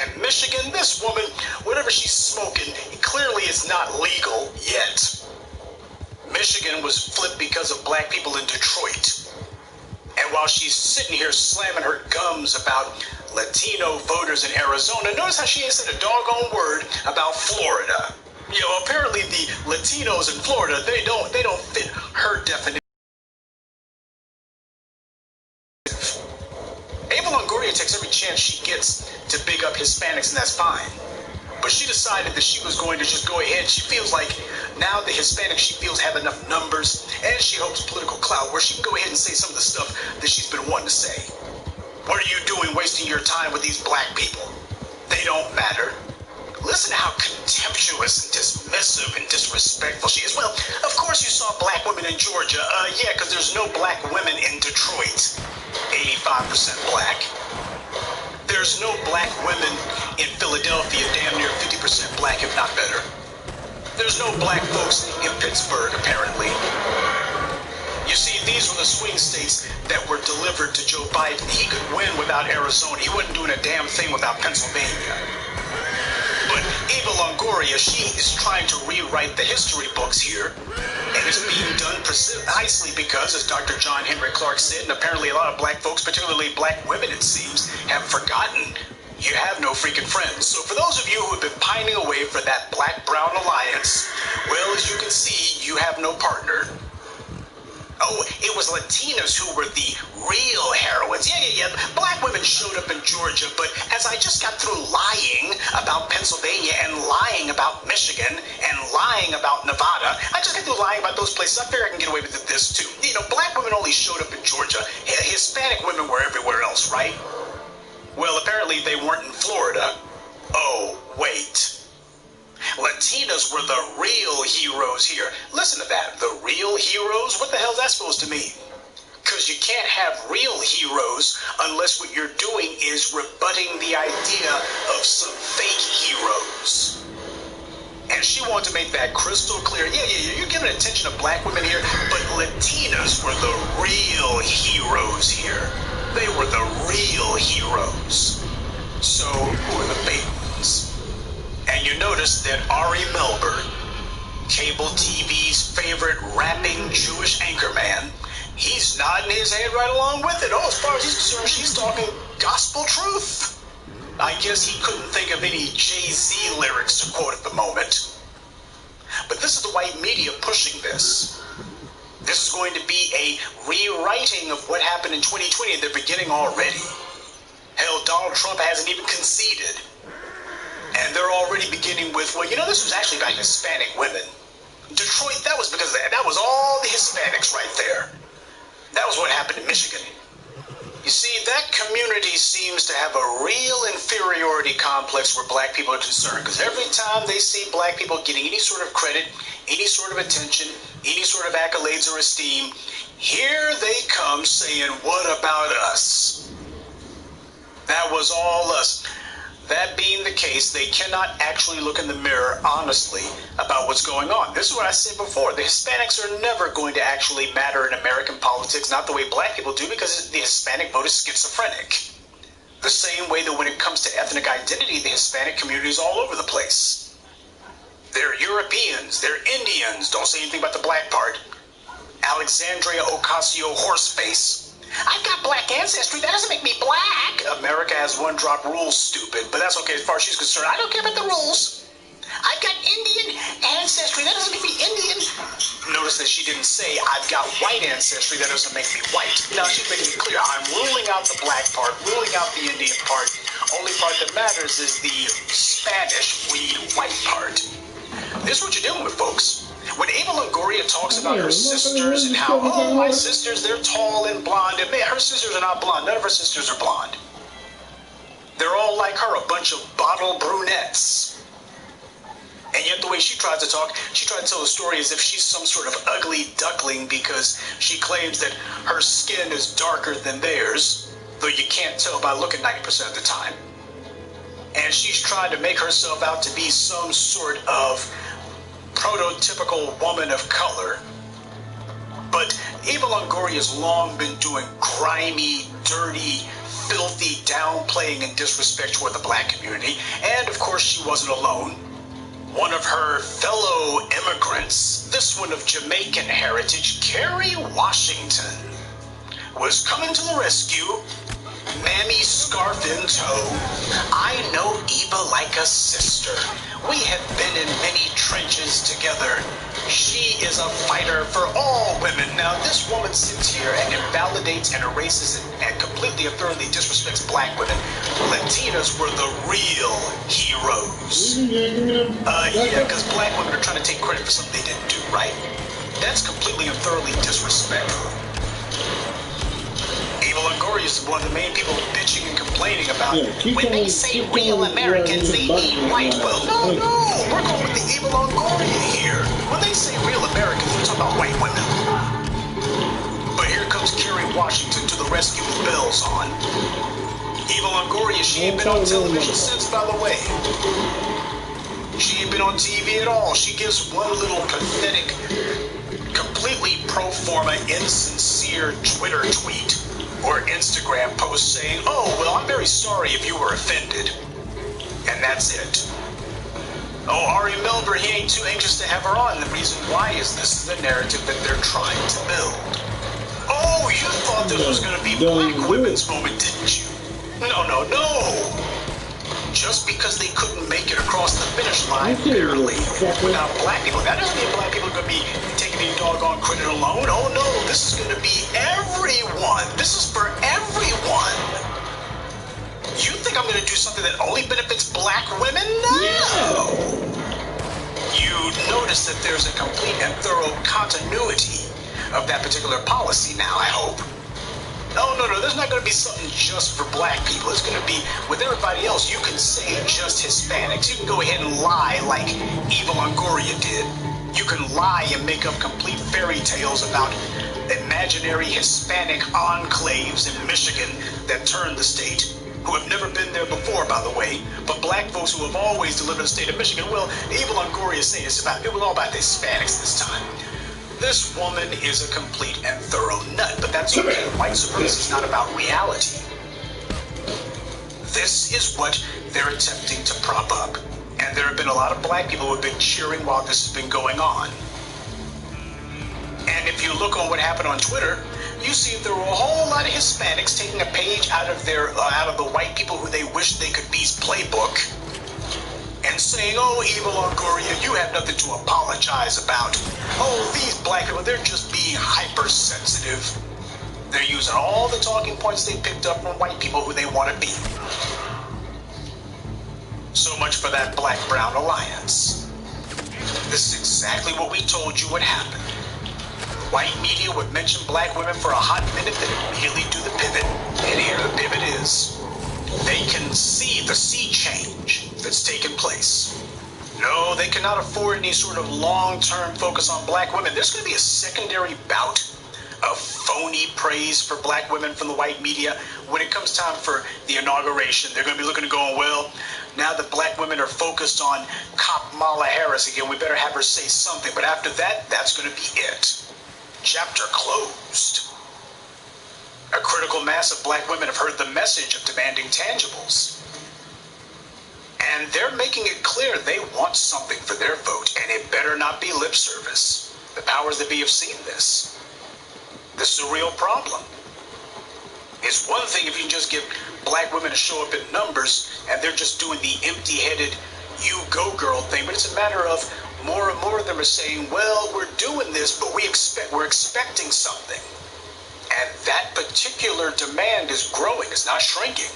And Michigan, this woman, whatever she's smoking, clearly is not legal yet. Michigan was flipped because of black people in Detroit. And while she's sitting here slamming her gums about Latino voters in Arizona, notice how she ain't said a doggone word about Florida. You know, apparently the Latinos in Florida, they don't fit her definition. Ava Longoria takes every chance she gets to big up Hispanics, and that's fine. But she decided that she was going to just go ahead. She feels like now the Hispanics she feels have enough numbers, and she hopes political clout, where she can go ahead and say some of the stuff that she's been wanting to say. What are you doing wasting your time with these black people? They don't matter. Listen to how contemptuous and dismissive and disrespectful she is. Well, of course you saw black women in Georgia. Yeah, because there's no black women in Detroit. 85% black. There's no black women in Philadelphia, damn near 50% black, if not better. There's no black folks in Pittsburgh, apparently. You see, these were the swing states that were delivered to Joe Biden. He could win without Arizona. He wasn't doing a damn thing without Pennsylvania. But Ava Longoria, she is trying to rewrite the history books here. And it's being done precisely because, as Dr. John Henry Clark said, and apparently a lot of black folks, particularly black women, it seems, have forgotten, you have no freaking friends. So for those of you who have been pining away for that black-brown alliance, well, as you can see, you have no partner. Oh, it was Latinas who were the real heroines. Yeah. Black women showed up in Georgia, but as I just got through lying about Pennsylvania and lying about Michigan and lying about Nevada, I just got through lying about those places. I figure I can get away with this too. You know, black women only showed up in Georgia. Hispanic women were everywhere else, right? Well, apparently they weren't in Florida. Oh, wait. Latinas were the real heroes here. Listen to that. The real heroes? What the hell is that supposed to mean? Because you can't have real heroes unless what you're doing is rebutting the idea of some fake heroes. And she wanted to make that crystal clear. Yeah, you're giving attention to black women here, but Latinas were the real heroes here. They were the real heroes. So, who are the fake ones? And you notice that Ari Melber, cable TV's favorite rapping Jewish anchorman, he's nodding his head right along with it. Oh, as far as he's concerned, she's talking gospel truth. I guess he couldn't think of any Jay-Z lyrics to quote at the moment. But this is the white media pushing this. This is going to be a rewriting of what happened in 2020 at the beginning already. Hell, Donald Trump hasn't even conceded. And they're already beginning with, well, you know, this was actually about Hispanic women. Detroit, that was because of that. That was all the Hispanics right there. That was what happened in Michigan. You see, that community seems to have a real inferiority complex where black people are concerned. Because every time they see black people getting any sort of credit, any sort of attention, any sort of accolades or esteem, here they come saying, what about us? That was all us. That being the case, they cannot actually look in the mirror honestly about what's going on. This is what I said before. The Hispanics are never going to actually matter in American politics, not the way black people do, because the Hispanic vote is schizophrenic. The same way that when it comes to ethnic identity, the Hispanic community is all over the place. They're Europeans, they're Indians, don't say anything about the black part. Alexandria Ocasio Horseface. I've got black ancestry, that doesn't make me black. America has one-drop rules, stupid, but that's okay as far as she's concerned. I don't care about the rules. I've got Indian ancestry, that doesn't make me Indian. Notice that she didn't say, I've got white ancestry, that doesn't make me white. Now she's making it clear, I'm ruling out the black part, ruling out the Indian part. Only part that matters is the Spanish weed white part. This is what you're dealing with, folks. When Ava Longoria talks about her sisters and how, oh, my sisters, they're tall and blonde. And her sisters are not blonde. None of her sisters are blonde. They're all like her, a bunch of bottle brunettes. And yet the way she tries to talk, she tries to tell the story as if she's some sort of ugly duckling because she claims that her skin is darker than theirs, though you can't tell by looking 90% of the time. And she's trying to make herself out to be some sort of prototypical woman of color. But Ava Longoria has long been doing grimy, dirty, filthy downplaying and disrespect toward the black community. And of course she wasn't alone. One of her fellow immigrants, this one of Jamaican heritage, Kerry Washington, was coming to the rescue, mammy scarf in tow. I know Eva like a sister. We have been in many trenches together. She is a fighter for all women. Now, this woman sits here and invalidates and erases and completely and thoroughly disrespects black women. Latinas were the real heroes. Yeah, because black women are trying to take credit for something they didn't do, right? That's completely and thoroughly disrespectful. Eva Longoria is one of the main people bitching and complaining about when they say real Americans, they mean white. Well, no, we're going with the Eva Longoria here. When they say real Americans, we're talking about white women. But here comes Kerry Washington to the rescue with bells on. Eva Longoria, she ain't been on television since, by the way. She ain't been on TV at all. She gives one little pathetic, completely pro forma, insincere Twitter tweet or Instagram post saying, oh, well, I'm very sorry if you were offended. And that's it. Oh, Ari Melber, he ain't too anxious to have her on. The reason why is this is the narrative that they're trying to build. Oh, you thought this was going to be black women's moment, didn't you? No. Just because they couldn't make it across the finish line, barely, without black people, that doesn't mean black people are going to be taking any doggone credit alone. Oh, no, this is going to be everyone. This is for everyone. You think I'm going to do something that only benefits black women? No. You notice that there's a complete and thorough continuity of that particular policy now, I hope. No, there's not going to be something just for black people. It's going to be, with everybody else, you can say just Hispanics. You can go ahead and lie like Eva Longoria did. You can lie and make up complete fairy tales about imaginary Hispanic enclaves in Michigan that turned the state, who have never been there before, by the way, but black folks who have always delivered the state of Michigan. Well, Eva Longoria is saying it was all about the Hispanics this time. This woman is a complete and thorough nut, but that's okay. White supremacy is not about reality. This is what they're attempting to prop up. And there have been a lot of black people who have been cheering while this has been going on. And if you look on what happened on Twitter, you see there were a whole lot of Hispanics taking a page out of the white people who they wish they could be's playbook and saying, oh, Eva Longoria, you have nothing to apologize about. Oh, these black people, they're just being hypersensitive. They're using all the talking points they picked up from white people who they want to be. So much for that black-brown alliance. This is exactly what we told you would happen. White media would mention black women for a hot minute, then immediately do the pivot. And here the pivot is. They can see the sea change that's taken place. No, they cannot afford any sort of long-term focus on black women. There's going to be a secondary bout of phony praise for black women from the white media when it comes time for the inauguration. They're going to be looking and going, well, now that black women are focused on Kamala Harris again, we better have her say something. But after that, that's going to be it. Chapter closed. A critical mass of black women have heard the message of demanding tangibles. And they're making it clear they want something for their vote, and it better not be lip service. The powers that be have seen this. This is a real problem. It's one thing if you can just get black women to show up in numbers, and they're just doing the empty-headed, you go girl thing, but it's a matter of more and more of them are saying, well, we're doing this, but we're expecting something. And that particular demand is growing, it's not shrinking.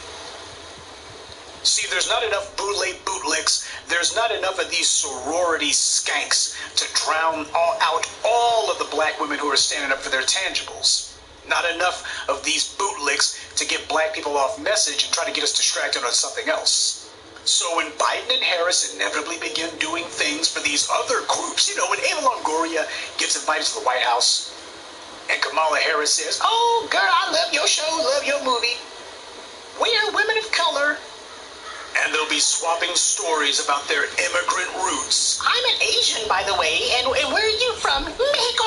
See, there's not enough bootlicks, there's not enough of these sorority skanks to drown out all of the black women who are standing up for their tangibles. Not enough of these bootlicks to get black people off message and try to get us distracted on something else. So when Biden and Harris inevitably begin doing things for these other groups, when Eva Longoria gets invited to the White House, and Kamala Harris says, oh, girl, I love your show, love your movie. We are women of color. And they'll be swapping stories about their immigrant roots. I'm an Asian, by the way, and where are you from? Mexico.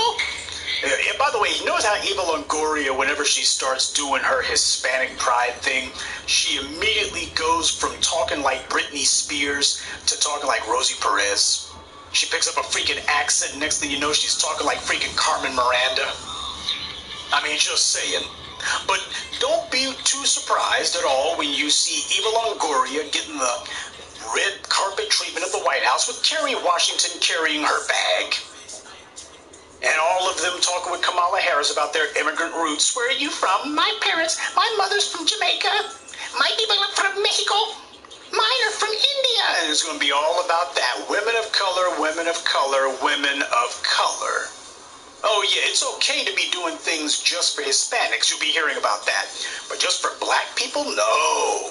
And by the way, you notice how Eva Longoria, whenever she starts doing her Hispanic pride thing, she immediately goes from talking like Britney Spears to talking like Rosie Perez. She picks up a freaking accent, next thing you know, she's talking like freaking Carmen Miranda. I mean, just saying. But don't be too surprised at all when you see Eva Longoria getting the red carpet treatment at the White House with Kerry Washington carrying her bag. And all of them talking with Kamala Harris about their immigrant roots. Where are you from? My mother's from Jamaica. My people are from Mexico. Mine are from India. And it's going to be all about that. Women of color, women of color, women of color. Oh yeah, it's okay to be doing things just for Hispanics. You'll be hearing about that. But just for black people, no.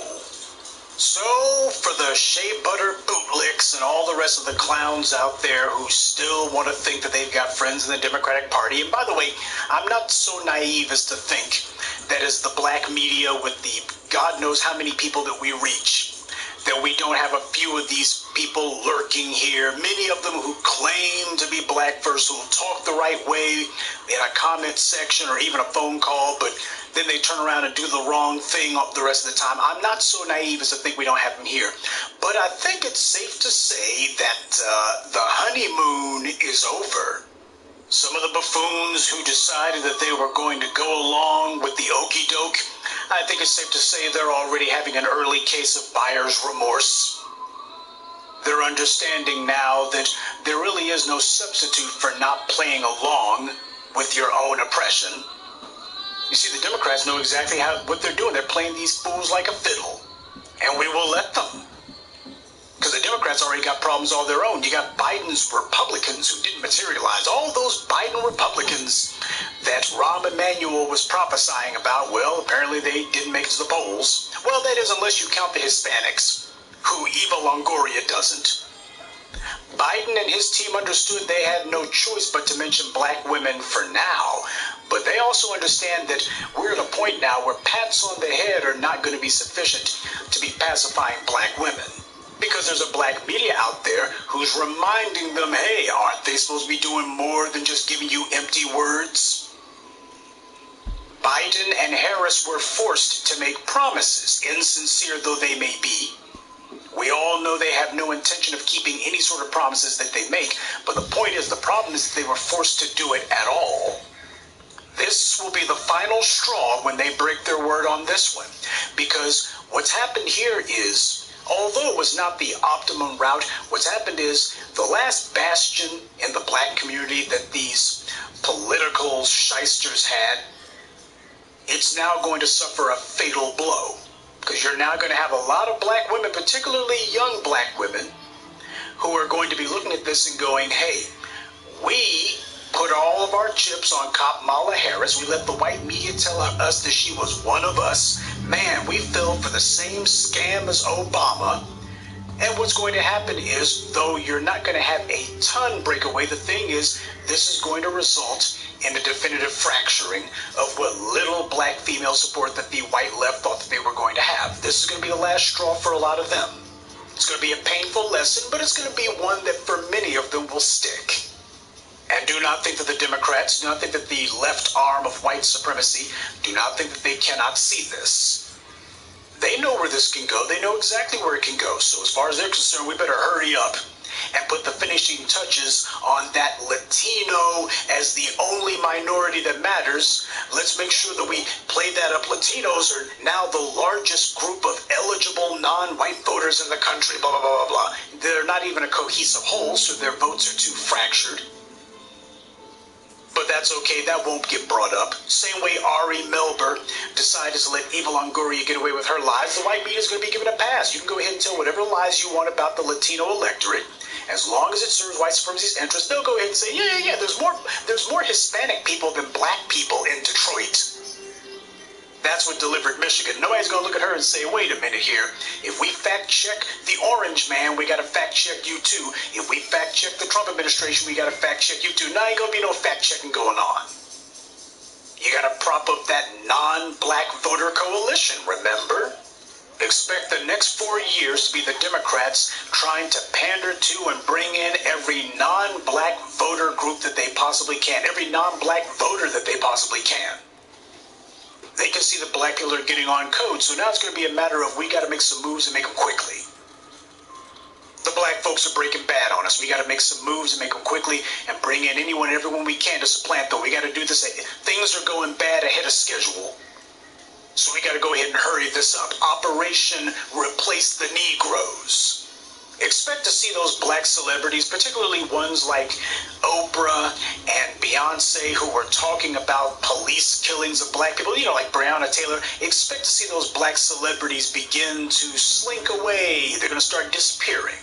So, for the shea butter bootlicks and all the rest of the clowns out there who still want to think that they've got friends in the Democratic Party, and by the way, I'm not so naive as to think that as the black media with the God knows how many people that we reach, that we don't have a few of these people lurking here, many of them who claim to be black first, who talk the right way in a comment section or even a phone call, but then they turn around and do the wrong thing the rest of the time. I'm not so naive as to think we don't have them here. But I think it's safe to say that the honeymoon is over. Some of the buffoons who decided that they were going to go along with the okie doke, I think it's safe to say they're already having an early case of buyer's remorse. They're understanding now that there really is no substitute for not playing along with your own oppression. You see, the Democrats know exactly what they're doing. They're playing these fools like a fiddle. And we will let them. Because the Democrats already got problems all their own. You got Biden's Republicans who didn't materialize. All those Biden Republicans that Rahm Emanuel was prophesying about, well, apparently they didn't make it to the polls. Well, that is unless you count the Hispanics, who Eva Longoria doesn't. Biden and his team understood they had no choice but to mention black women for now. But they also understand that we're at a point now where pats on the head are not going to be sufficient to be pacifying black women. Because there's a black media out there who's reminding them, hey, aren't they supposed to be doing more than just giving you empty words? Biden and Harris were forced to make promises, insincere though they may be. We all know they have no intention of keeping any sort of promises that they make, but the point is, the problem is that they were forced to do it at all. This will be the final straw when they break their word on this one, because what's happened here is, although it was not the optimum route, what's happened is the last bastion in the black community that these political shysters had, it's now going to suffer a fatal blow. Because you're now going to have a lot of black women, particularly young black women, who are going to be looking at this and going, hey, we put all of our chips on Kamala Harris. We let the white media tell us that she was one of us. Man, we fell for the same scam as Obama. And what's going to happen is, though you're not going to have a ton breakaway, the thing is, this is going to result in a definitive fracturing of what little black female support that the white left thought that they were going to have. This is going to be the last straw for a lot of them. It's going to be a painful lesson, but it's going to be one that for many of them will stick. And do not think that the Democrats, do not think that the left arm of white supremacy, do not think that they cannot see this. They know where this can go. They know exactly where it can go. So as far as they're concerned, we better hurry up and put the finishing touches on that Latino as the only minority that matters. Let's make sure that we play that up. Latinos are now the largest group of eligible non-white voters in the country, blah, blah, blah, blah, blah. They're not even a cohesive whole, so their votes are too fractured. But that's okay, that won't get brought up. Same way Ari Melber decided to let Eva Longoria get away with her lies, the white media is going to be given a pass. You can go ahead and tell whatever lies you want about the Latino electorate. As long as it serves white supremacy's interests, they'll go ahead and say, yeah, there's more Hispanic people than black people in Detroit. That's what delivered Michigan. Nobody's going to look at her and say, wait a minute here. If we fact check the orange man, we got to fact check you too. If we fact check the Trump administration, we got to fact check you too. Now ain't going to be no fact checking going on. You got to prop up that non-black voter coalition, remember? Expect the next 4 years to be the Democrats trying to pander to and bring in every non-black voter group that they possibly can. Every non-black voter that they possibly can. They can see that black people are getting on code, so now it's going to be a matter of we got to make some moves and make them quickly. The black folks are breaking bad on us. We got to make some moves and make them quickly and bring in anyone and everyone we can to supplant them. We got to do this. Things are going bad ahead of schedule. So we got to go ahead and hurry this up. Operation Replace the Negroes. Expect to see those black celebrities, particularly ones like Oprah and Beyonce, who were talking about police killings of black people, like Breonna Taylor. Expect to see those black celebrities begin to slink away. They're going to start disappearing.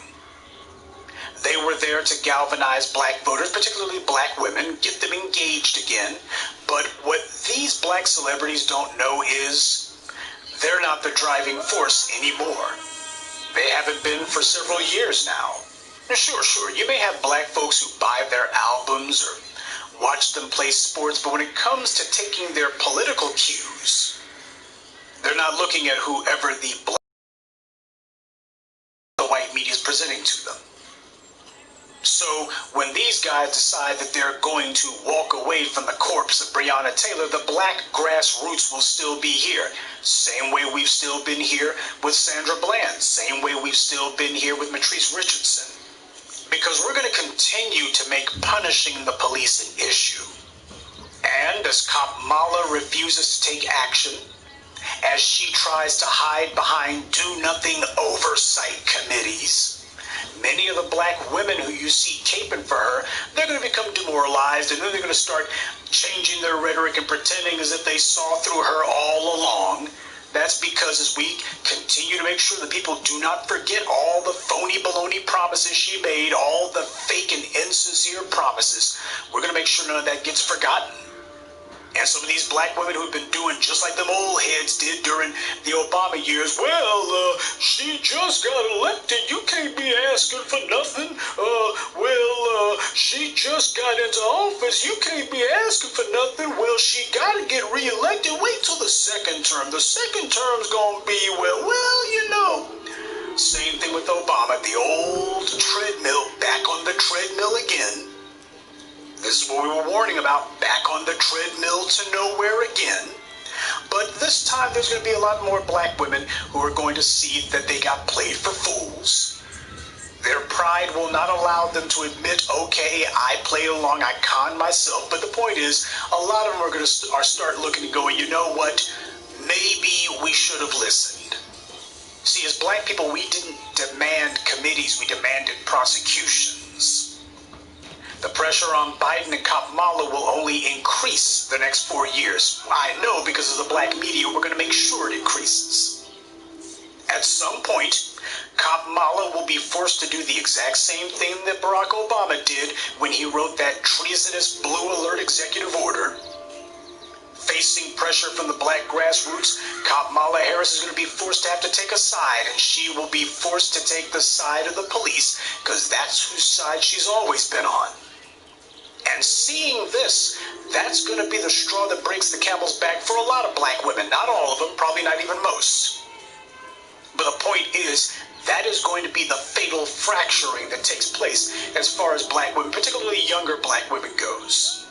They were there to galvanize black voters, particularly black women, get them engaged again. But what these black celebrities don't know is they're not the driving force anymore. They haven't been for several years now. Sure, you may have black folks who buy their albums or watch them play sports, but when it comes to taking their political cues, they're not looking at whoever the white media is presenting to them. So when these guys decide that they're going to walk away from the corpse of Breonna Taylor, the black grassroots will still be here. Same way we've still been here with Sandra Bland. Same way we've still been here with Matrice Richardson. Because we're going to continue to make punishing the police an issue. And as Kamala refuses to take action, as she tries to hide behind do-nothing oversight committees, many of the black women who you see caping for her, they're going to become demoralized, and then they're going to start changing their rhetoric and pretending as if they saw through her all along. That's because as we continue to make sure that people do not forget all the phony baloney promises she made, all the fake and insincere promises, we're going to make sure none of that gets forgotten. And some of these black women who've been doing just like them old heads did during the Obama years, she just got elected, you can't be asking for nothing. She just got into office, you can't be asking for nothing. Well, she got to get reelected. Wait till the second term. The second term's going to be, same thing with Obama. The old treadmill, back on the treadmill again. This is what we were warning about, back on the treadmill to nowhere again. But this time there's going to be a lot more black women who are going to see that they got played for fools. Their pride will not allow them to admit, okay, I played along, I conned myself. But the point is, a lot of them are going to start looking and going, you know what, maybe we should have listened. See, as black people, we didn't demand committees, we demanded prosecutions. The pressure on Biden and Kamala will only increase the next 4 years. I know because of the black media, we're going to make sure it increases. At some point, Kamala will be forced to do the exact same thing that Barack Obama did when he wrote that treasonous Blue Alert executive order. Facing pressure from the black grassroots, Kamala Harris is going to be forced to have to take a side, and she will be forced to take the side of the police because that's whose side she's always been on. And seeing this, that's going to be the straw that breaks the camel's back for a lot of black women. Not all of them, probably not even most. But the point is, that is going to be the fatal fracturing that takes place as far as black women, particularly younger black women, goes.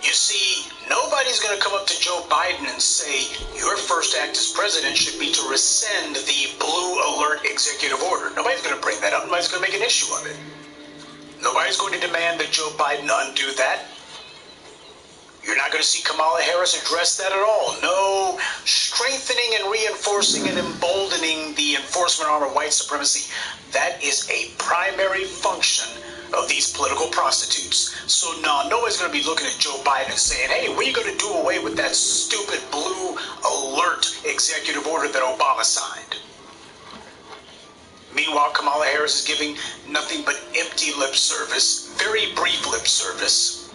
You see, nobody's going to come up to Joe Biden and say, your first act as president should be to rescind the Blue Alert executive order. Nobody's going to bring that up. Nobody's going to make an issue of it. Nobody's going to demand that Joe Biden undo that. You're not going to see Kamala Harris address that at all. No, strengthening and reinforcing and emboldening the enforcement arm of white supremacy. That is a primary function of these political prostitutes. So no, nobody's going to be looking at Joe Biden and saying, hey, when are you going to do away with that stupid Blue Alert executive order that Obama signed? Meanwhile, Kamala Harris is giving nothing but empty lip service, very brief lip service.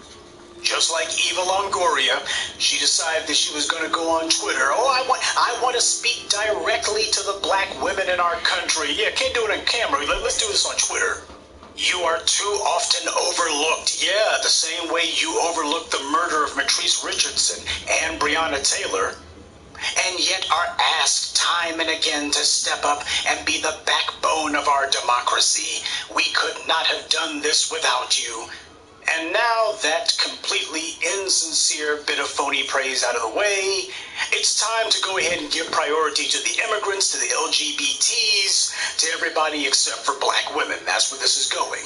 Just like Eva Longoria, she decided that she was going to go on Twitter. Oh, I want to speak directly to the black women in our country. Yeah, can't do it on camera. Let's do this on Twitter. You are too often overlooked. Yeah, the same way you overlooked the murder of Matrice Richardson and Breonna Taylor. And yet are asked time and again to step up and be the backbone of our democracy. We could not have done this without you. And now that completely insincere bit of phony praise out of the way, it's time to go ahead and give priority to the immigrants, to the LGBTs, to everybody except for black women. That's where this is going.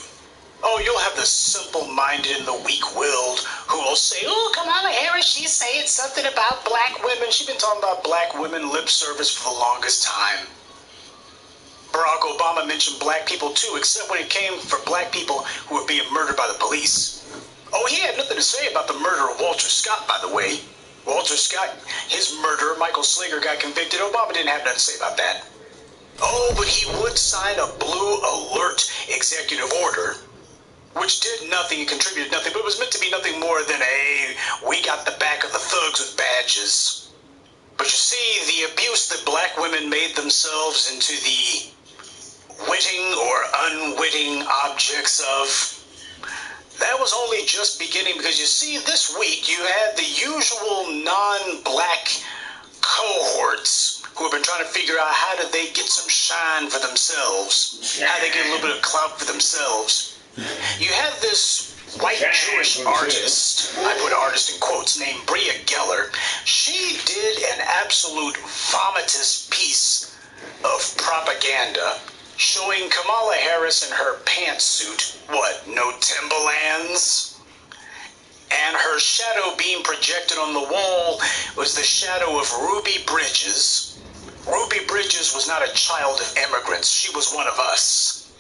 Oh, you'll have the simple-minded and the weak-willed who will say, oh, Kamala Harris, she's saying something about black women. She's been talking about black women lip service for the longest time. Barack Obama mentioned black people too, except when it came for black people who were being murdered by the police. Oh, he had nothing to say about the murder of Walter Scott, by the way. Walter Scott, his murderer, Michael Slager, got convicted. Obama didn't have nothing to say about that. Oh, but he would sign a blue alert executive order, which did nothing and contributed nothing, but it was meant to be nothing more than we got the back of the thugs with badges. But you see, the abuse that black women made themselves into the witting or unwitting objects of, that was only just beginning, because you see, this week you had the usual non-black cohorts who have been trying to figure out how did they get some shine for themselves, how they get a little bit of clout for themselves. You have this white Jewish artist, I put artist in quotes, named Bria Geller. She did an absolute vomitous piece of propaganda showing Kamala Harris in her pantsuit, what, no Timberlands? And her shadow being projected on the wall was the shadow of Ruby Bridges. Ruby Bridges was not a child of immigrants. She was one of us.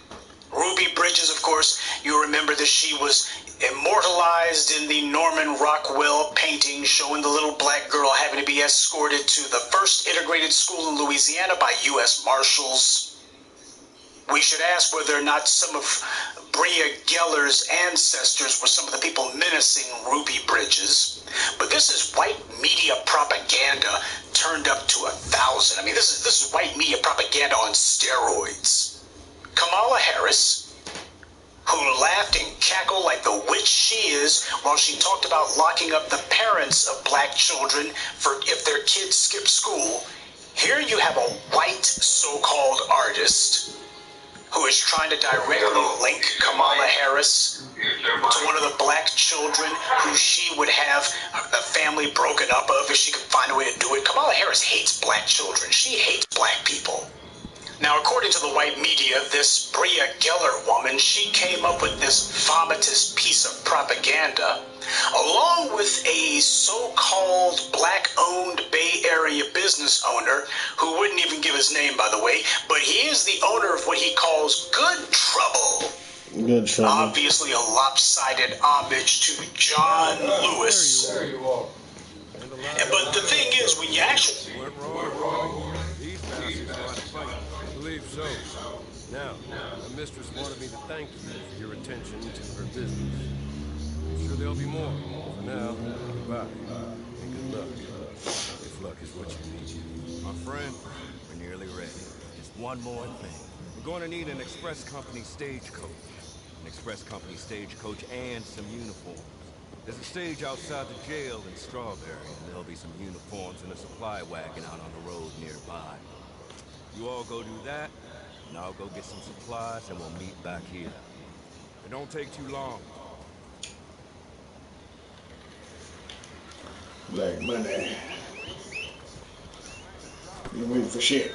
Ruby Bridges, of course, you remember that she was immortalized in the Norman Rockwell painting showing the little black girl having to be escorted to the first integrated school in Louisiana by U.S. Marshals. We should ask whether or not some of Bria Geller's ancestors were some of the people menacing Ruby Bridges. But this is white media propaganda turned up to 1,000. I mean, this is white media propaganda on steroids. Kamala Harris, who laughed and cackled like the witch she is while she talked about locking up the parents of black children for if their kids skip school. Here you have a white so-called artist who is trying to directly link Kamala Harris to one of the black children who she would have the family broken up of if she could find a way to do it. Kamala Harris hates black children. She hates black people. Now, according to the white media, this Bria Geller woman, she came up with this vomitous piece of propaganda, along with a so-called black-owned Bay Area business owner, who wouldn't even give his name, by the way, but he is the owner of what he calls Good Trouble. Good Trouble. Obviously a lopsided homage to John Lewis. There you are. But the thing is, when you actually... These bastards know how to fight. I believe so. Now, my mistress wanted me to thank you for your attention to her business. I'm sure there'll be more. For now, goodbye. And good luck. If luck is what you need. My friend, we're nearly ready. Just one more thing. We're going to need an express company stagecoach. An express company stagecoach and some uniforms. There's a stage outside the jail in Strawberry, and there'll be some uniforms and a supply wagon out on the road nearby. You all go do that, and I'll go get some supplies, and we'll meet back here. It don't take too long. Black money. You waiting for shit.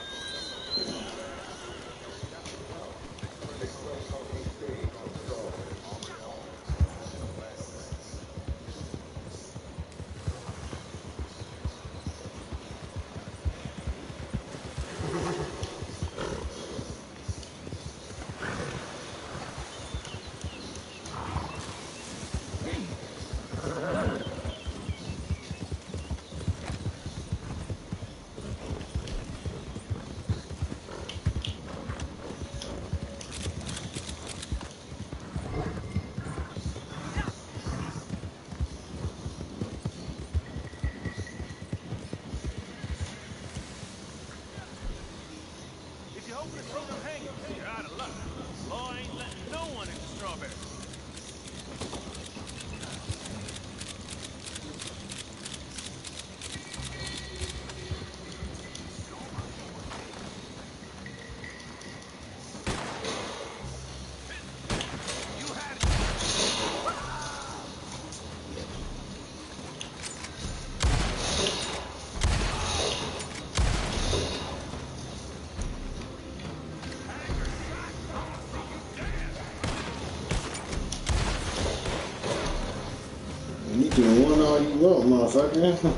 Look, motherfucker.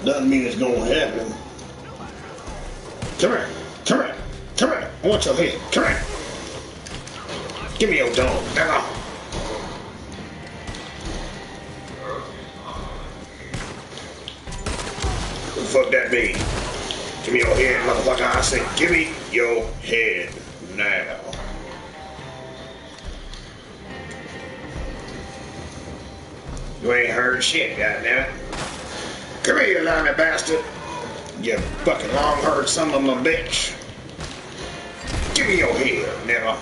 Doesn't mean it's gonna happen. Come here. Come here. Come here. I want your head. Come here. Give me your dog. Nigga. What the fuck that mean? Give me your head, motherfucker. I say, give me your head now. You ain't heard shit, goddammit. Come here, you limey bastard. You fucking long-haired son of a bitch. Give me your head, nigga.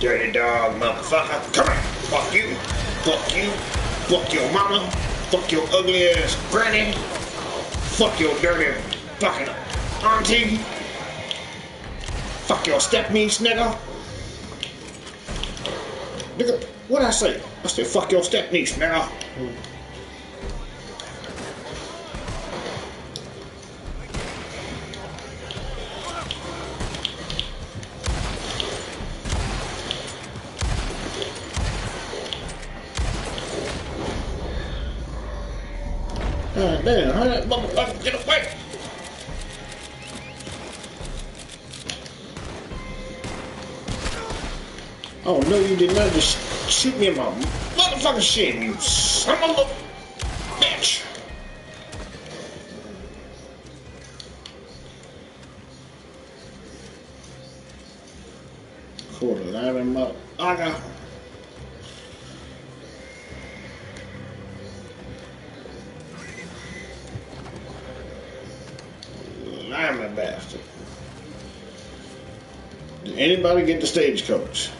Dirty dog, motherfucker. Come here. Fuck you. Fuck you. Fuck your mama. Fuck your ugly ass granny. Fuck your dirty fucking auntie. Fuck your step-niece, nigga. Nigga, what'd I say? I said fuck your step-niece, nigga. God damn, how that motherfucker get away? Oh no, you did not just shoot me in my motherfucking shin, you son of a bitch. For the living motherfucker. Lyman bastard. Did anybody get the stagecoach?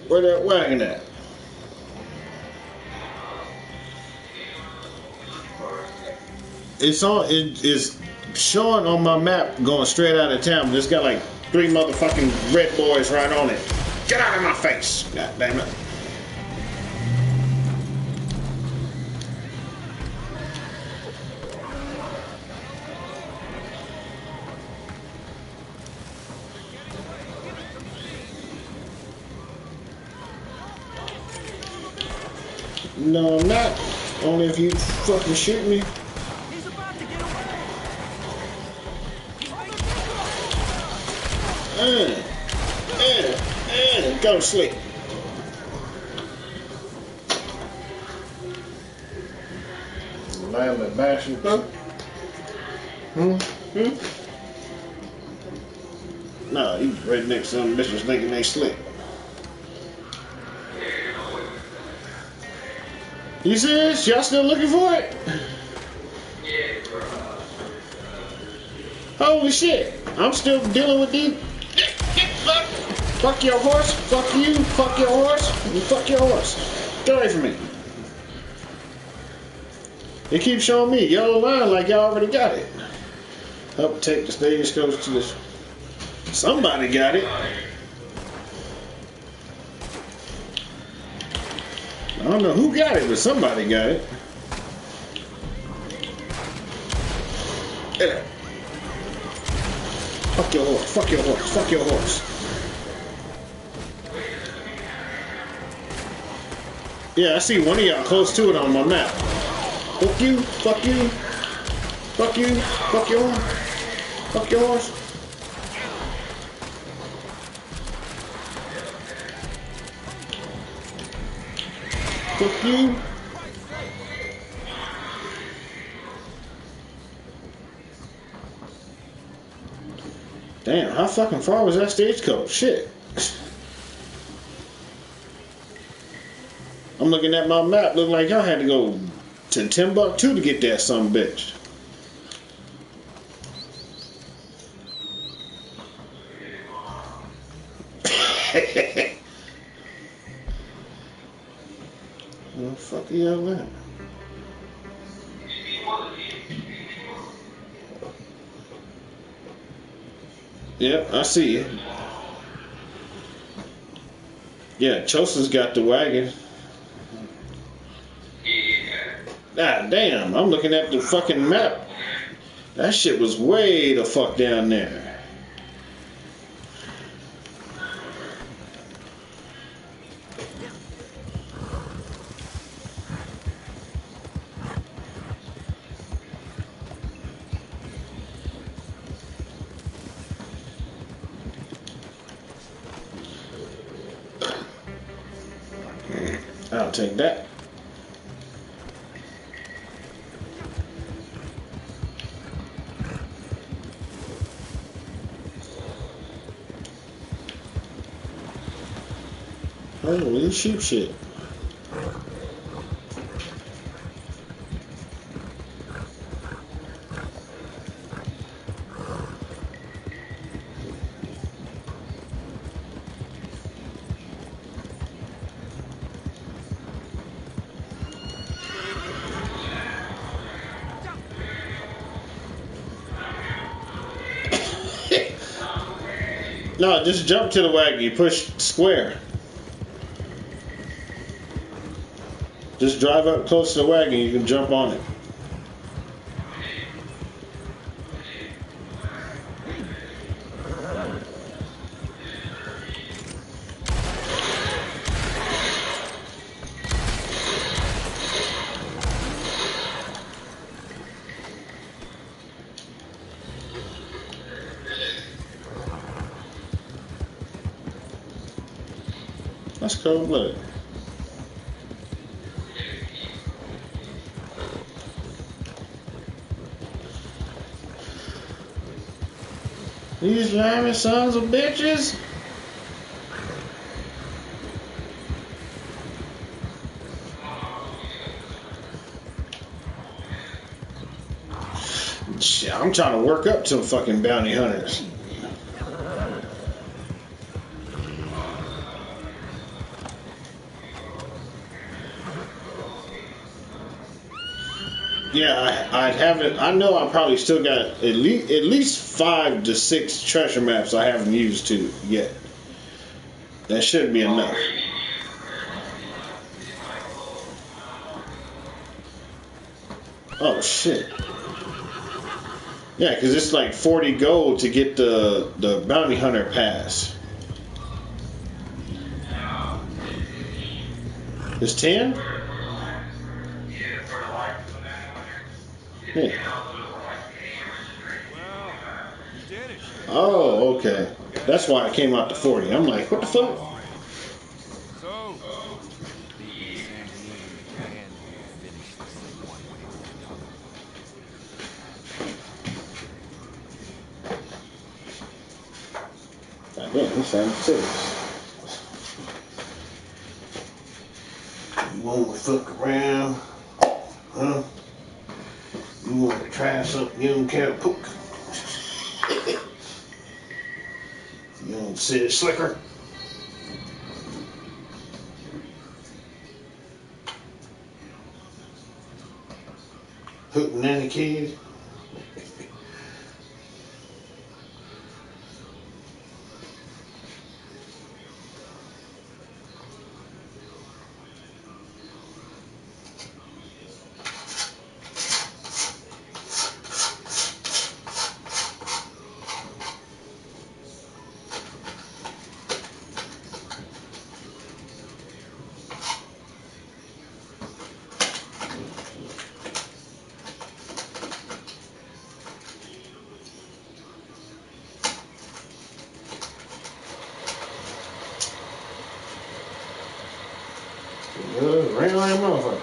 Where that wagon at? It's showing on my map going straight out of town, but it's got like 3 motherfucking red boys right on it. Get out of my face! God damn it. No, I'm not. Only if you fucking shoot me. He's about to get away. Go to sleep. Lamb and bashing. Huh? Nah, these redneck son of bitches thinking they slick. You serious? Y'all still looking for it? Holy shit. I'm still dealing with these. Fuck your horse. Fuck you. Fuck your horse. And fuck your horse. Get away from me. It keeps showing me yellow line like y'all already got it. Help take the stagecoach to this. Somebody got it. I don't know who got it, but somebody got it. Yeah. Fuck your horse. Fuck your horse. Fuck your horse. Yeah, I see one of y'all close to it on my map. Fuck you. Fuck you. Fuck you. Fuck your horse. Fuck your horse. Fuck you. Damn, how fucking far was that stagecoach? Shit. I'm looking at my map. Look like y'all had to go to Timbuktu to get that some bitch. Where the fuck are y'all at? Yep, I see you. Yeah, Chosa's got the wagon. Ah, damn, I'm looking at the fucking map. That shit was way the fuck down there. I'll take that. Holy sheep shit. No, just jump to the wagon. You push square. Just drive up close to the wagon. You can jump on it. That's cold blooded. These slimy sons of bitches. Shit, I'm trying to work up to fucking bounty hunters. Yeah, I'd have it. I know I probably still got at least 5 to 6 treasure maps I haven't used to yet. That should be enough. Oh shit. Yeah, because it's like 40 gold to get the bounty hunter pass. It's 10? Yeah. Oh, okay. That's why it came out to 40. I'm like, what the fuck? God damn, this sounds serious. You want to fuck around? Huh? You want to try something you don't care to poke? You don't see it, slicker? Hooting any kid? Rain like a motherfucker.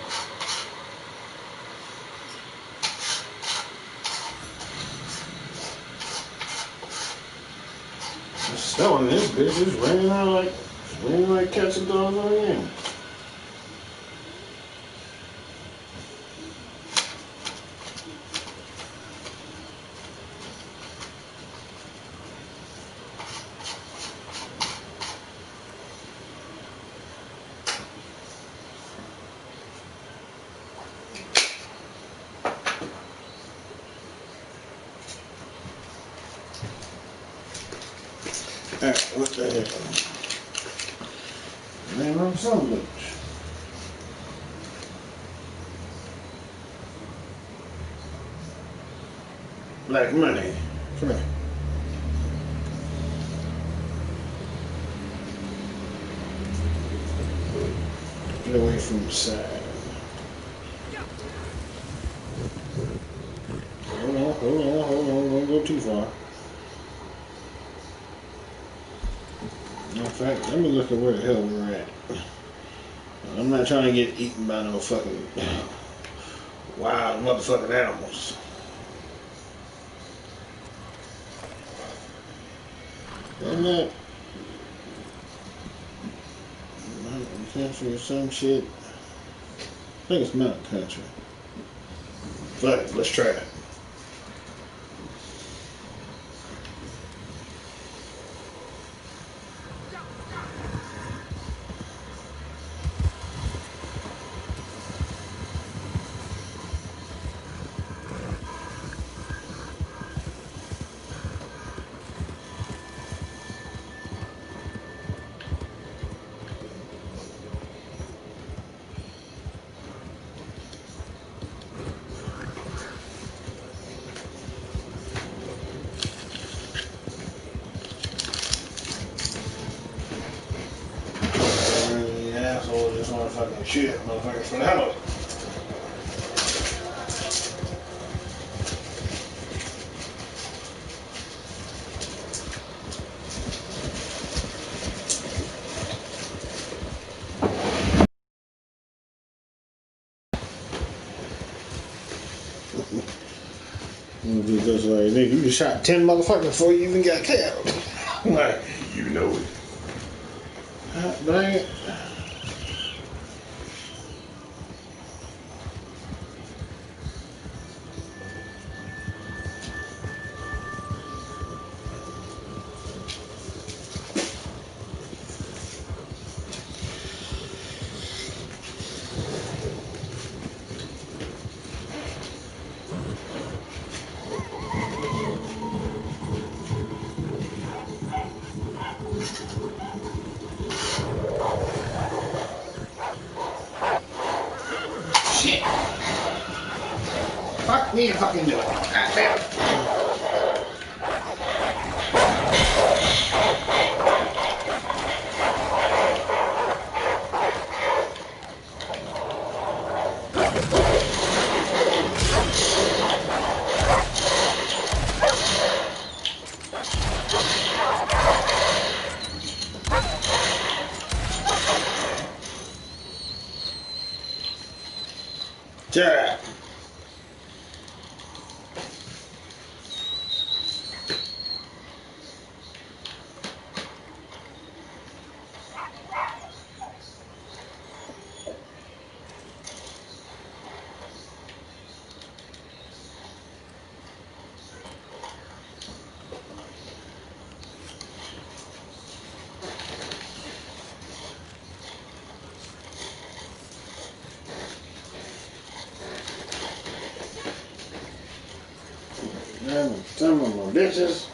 It's snowing this bitch. It's raining like cats and dogs on the end. Alright, what the heck? Man, I'm some bitch. Black money. Come here. Get away from the side. Hold on. Don't go too far. In fact, let me look at where the hell we're at. I'm not trying to get eaten by no fucking wild motherfucking animals. Isn't that mountain country or some shit? I think it's mountain country. But let's try it. Asshole just want to fucking shoot motherfuckers for the hell of it. Because like, nigga, you just shot 10 motherfuckers before you even got killed. Like, you know it. Dang it. Shit. Fuck me and fucking do it. God damn it. Yeah. Some of my bitches.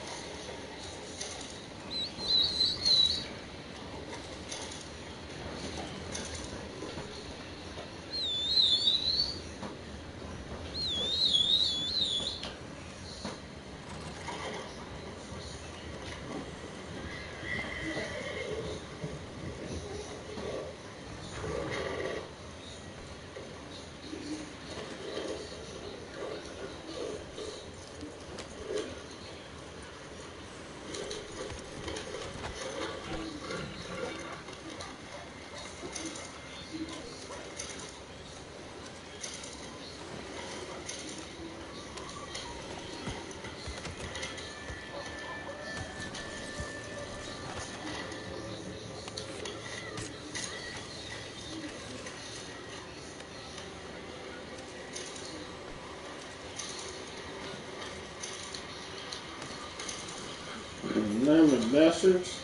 Name of bastards.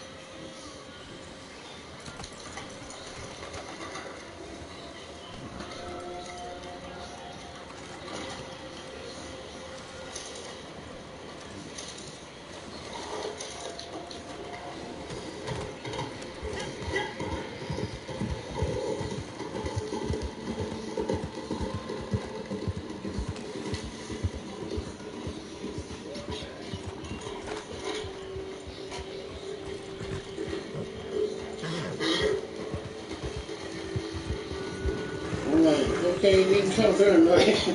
Okay, you didn't come very much.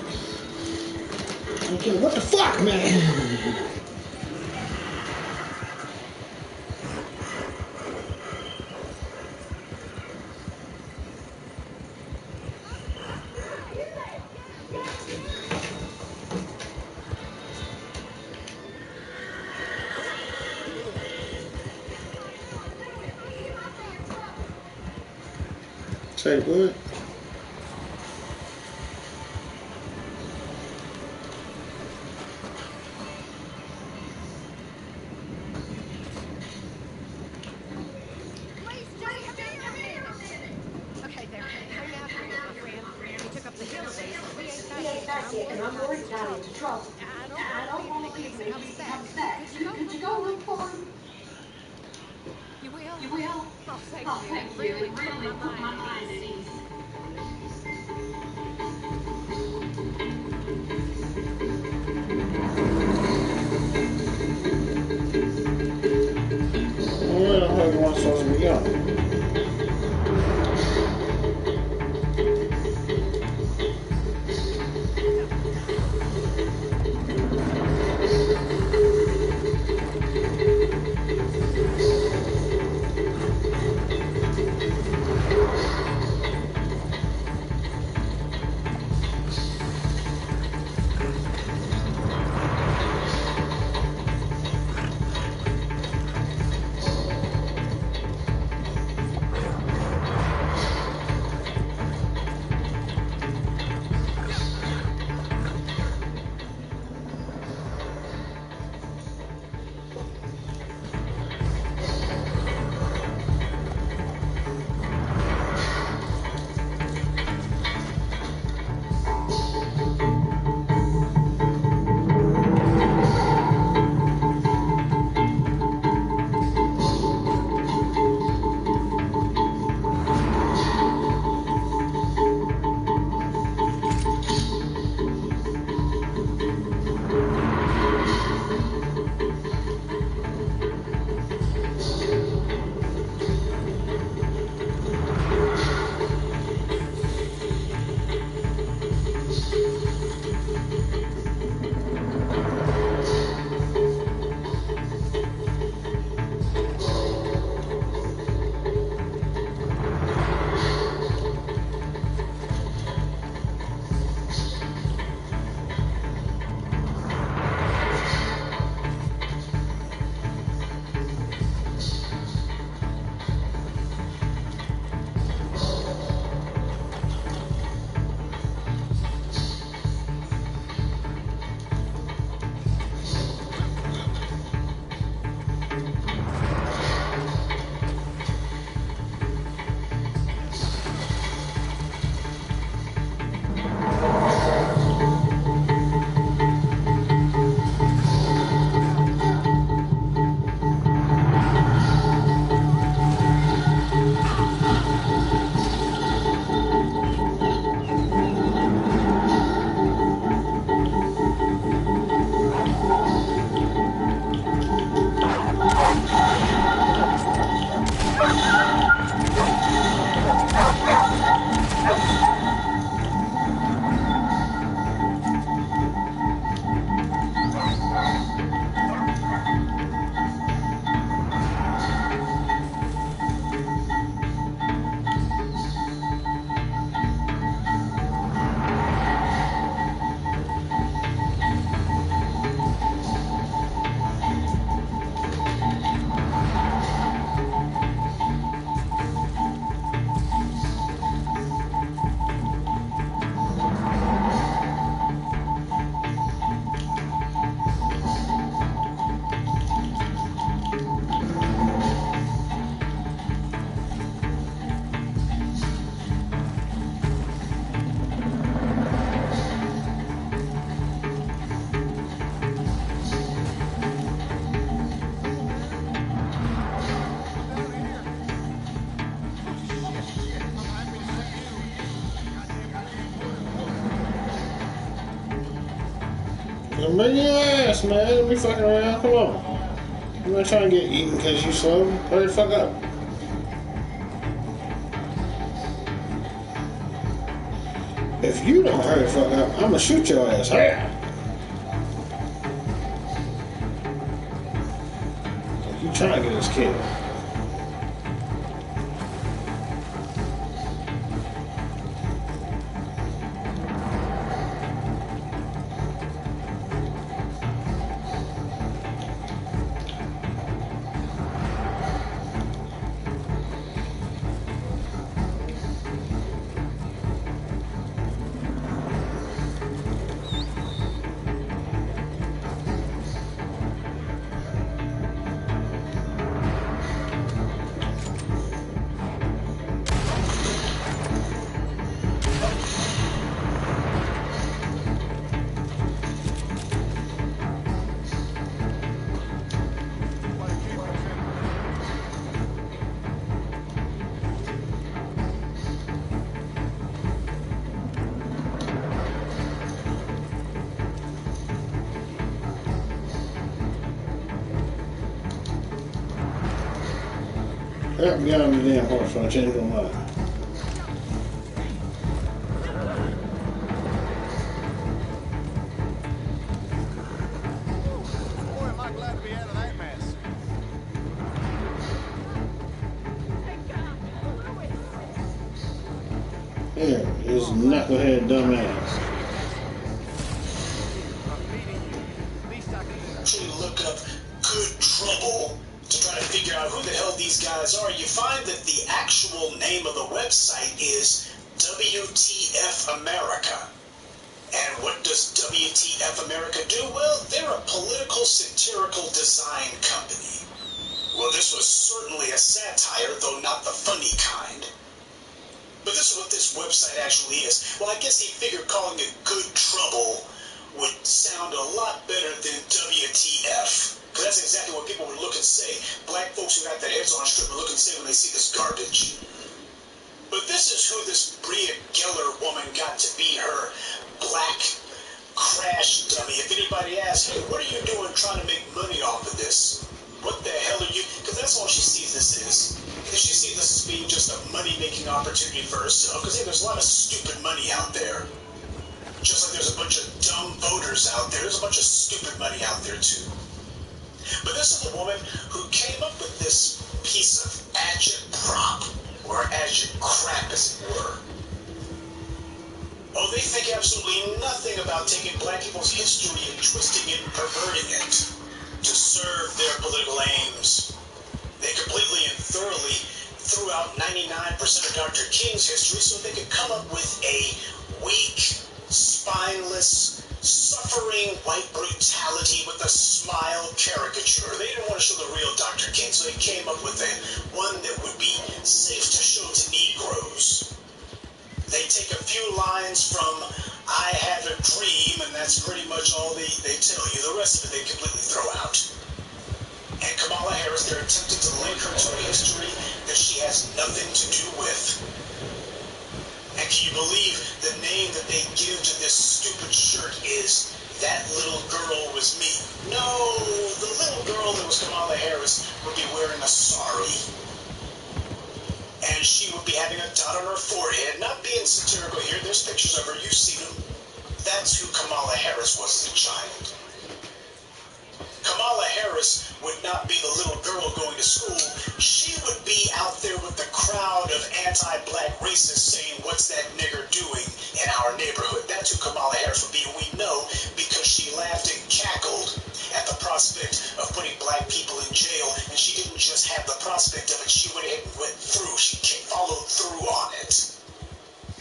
Okay, what the fuck, man? Say what? Please just come here a minute. Okay, there. Hang out here, my friend. We took up the hill a ways, and we ain't back yet, and I'm worried you got into trouble. I don't want to leave him in case he comes back. Could you go look for him? You will? Oh, thank you. It really put my mind at ease. Where the hell am I supposed to be going? Bring your ass, man. Don't be fucking around. Come on. I'm not trying to get eaten because you slow. Hurry the fuck up. If you don't hurry the fuck up, I'm gonna shoot your ass. Hurry! Like you trying to get us killed. Help me get on the damn horse when I change my mind. Boy, am I glad to be out of that mess. Here is knucklehead dumbass. Actually look up Good Trouble to try to figure out who the hell these guys are. You find that the actual name of the website is WTF America. And what does WTF America do? Well, they're a political satirical design company. Well, this was certainly a satire, though not the funny kind. But this is what this website actually is. Well, I guess he figured calling it Good Trouble would sound a lot better than WTF. Because that's exactly what people would look and say. Black folks who got their heads on straight would look and say when they see this garbage. But this is who this Bria Geller woman got to be her black crash dummy. If anybody asks, hey, what are you doing trying to make money off of this? What the hell are you? Because that's all she sees this is. Because she sees this as being just a money-making opportunity for herself. Because hey, there's a lot of stupid money out there. Just like there's a bunch of dumb voters out there. There's a bunch of stupid money out there, too. But this is the woman who came up with this piece of agitprop, or agitcrap, as it were. Oh, they think absolutely nothing about taking black people's history and twisting it and perverting it to serve their political aims. They completely and thoroughly threw out 99% of Dr. King's history so they could come up with a weak, spineless, suffering white brutality with a smile caricature. They didn't want to show the real Dr. King, so they came up with one that would be safe to show to Negroes. They take a few lines from I Have a Dream, and that's pretty much all they tell you. The rest of it they completely throw out. And Kamala Harris, they're attempting to link her to a history that she has nothing to do with. And can you believe the name that they give to this stupid shirt is That Little Girl Was Me? No, the little girl that was Kamala Harris would be wearing a sari. And she would be having a dot on her forehead. Not being satirical here, there's pictures of her, you've seen them. That's who Kamala Harris was as a child. Kamala Harris would not be the little girl going to school. She would be out there with the crowd of anti-black racists saying, what's that nigger doing in our neighborhood? That's who Kamala Harris would be, and we know because she laughed and cackled at the prospect of putting black people in jail, and she didn't just have the prospect of it, she went ahead and went through. She followed through on it.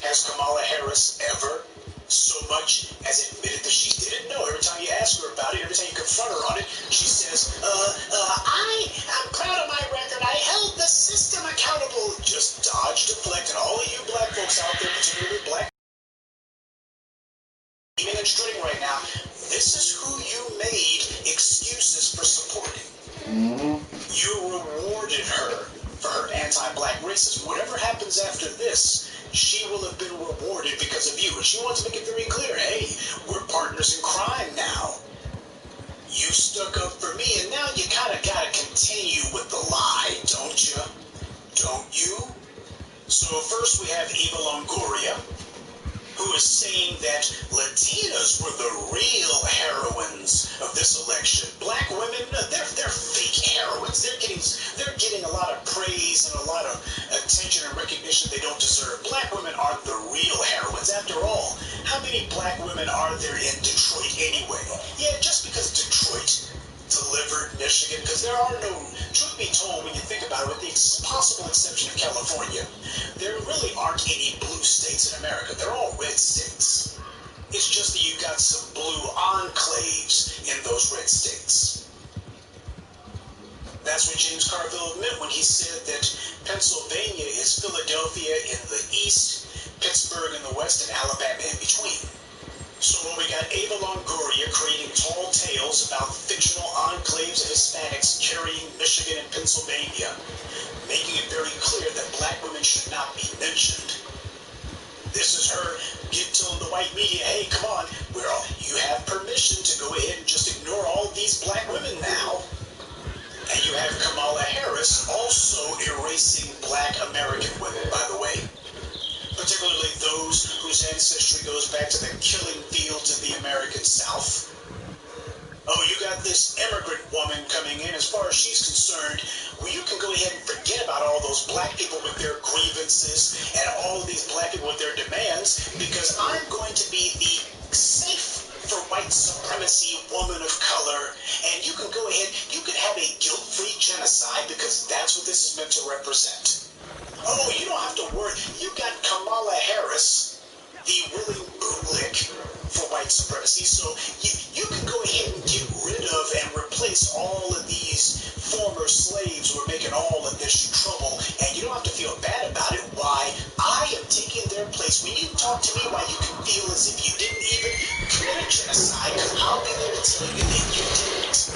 Has Kamala Harris ever so much as admitted that she didn't know? Every time you ask her about it, every time you confront her on it, she says, I'm proud of my record. I held the system accountable. Just dodge, deflect, and all of you black folks out there, particularly black and strutting right now, this is who you made excuses for supporting. Mm-hmm. You rewarded her for her anti-black racism. Whatever happens after this, she will have been rewarded because of you. And she wants to make it very clear, hey, we're partners in crime now. You stuck up for me, and now you kind of got to continue with the lie, don't you? Don't you? So first we have Eva Longoria, who is saying that Latinas were the real heroines of this election. Black women, they're fake heroines. They're getting a lot of praise and a lot of attention and recognition they don't deserve. Black women aren't the real heroines. After all, how many black women are there in Detroit anyway? Yeah, just because Detroit delivered Michigan, because there are no, truth be told, when you think about it, with the possible exception of California, there really aren't any blue states in America. They're all red states. It's just that you got some blue enclaves in those red states. That's what James Carville meant when he said that Pennsylvania is Philadelphia in the east, Pittsburgh in the west, and Alabama in between. So we got Ava Longoria creating tall tales about fictional enclaves of Hispanics carrying Michigan and Pennsylvania, making it very clear that black women should not be mentioned. This is her telling the white media, hey, come on, you have permission to go ahead and just ignore all these black women now. And you have Kamala Harris also erasing black American women, by the way. Particularly those whose ancestry goes back to the killing fields of the American South. Oh, you got this immigrant woman coming in. As far as she's concerned, well, you can go ahead and forget about all those black people with their grievances and all of these black people with their demands, because I'm going to be the safe for white supremacy woman of color, and you can go ahead, you can have a guilt-free genocide, because that's what this is meant to represent. Oh, you don't have to worry. You got Kamala Harris, the willing bootlick for white supremacy. So you can go ahead and get rid of and replace all of these former slaves who are making all of this trouble. And you don't have to feel bad about it. Why? I am taking their place. When you talk to me, why you can feel as if you didn't even commit a genocide, because I'll be there to tell you that you didn't.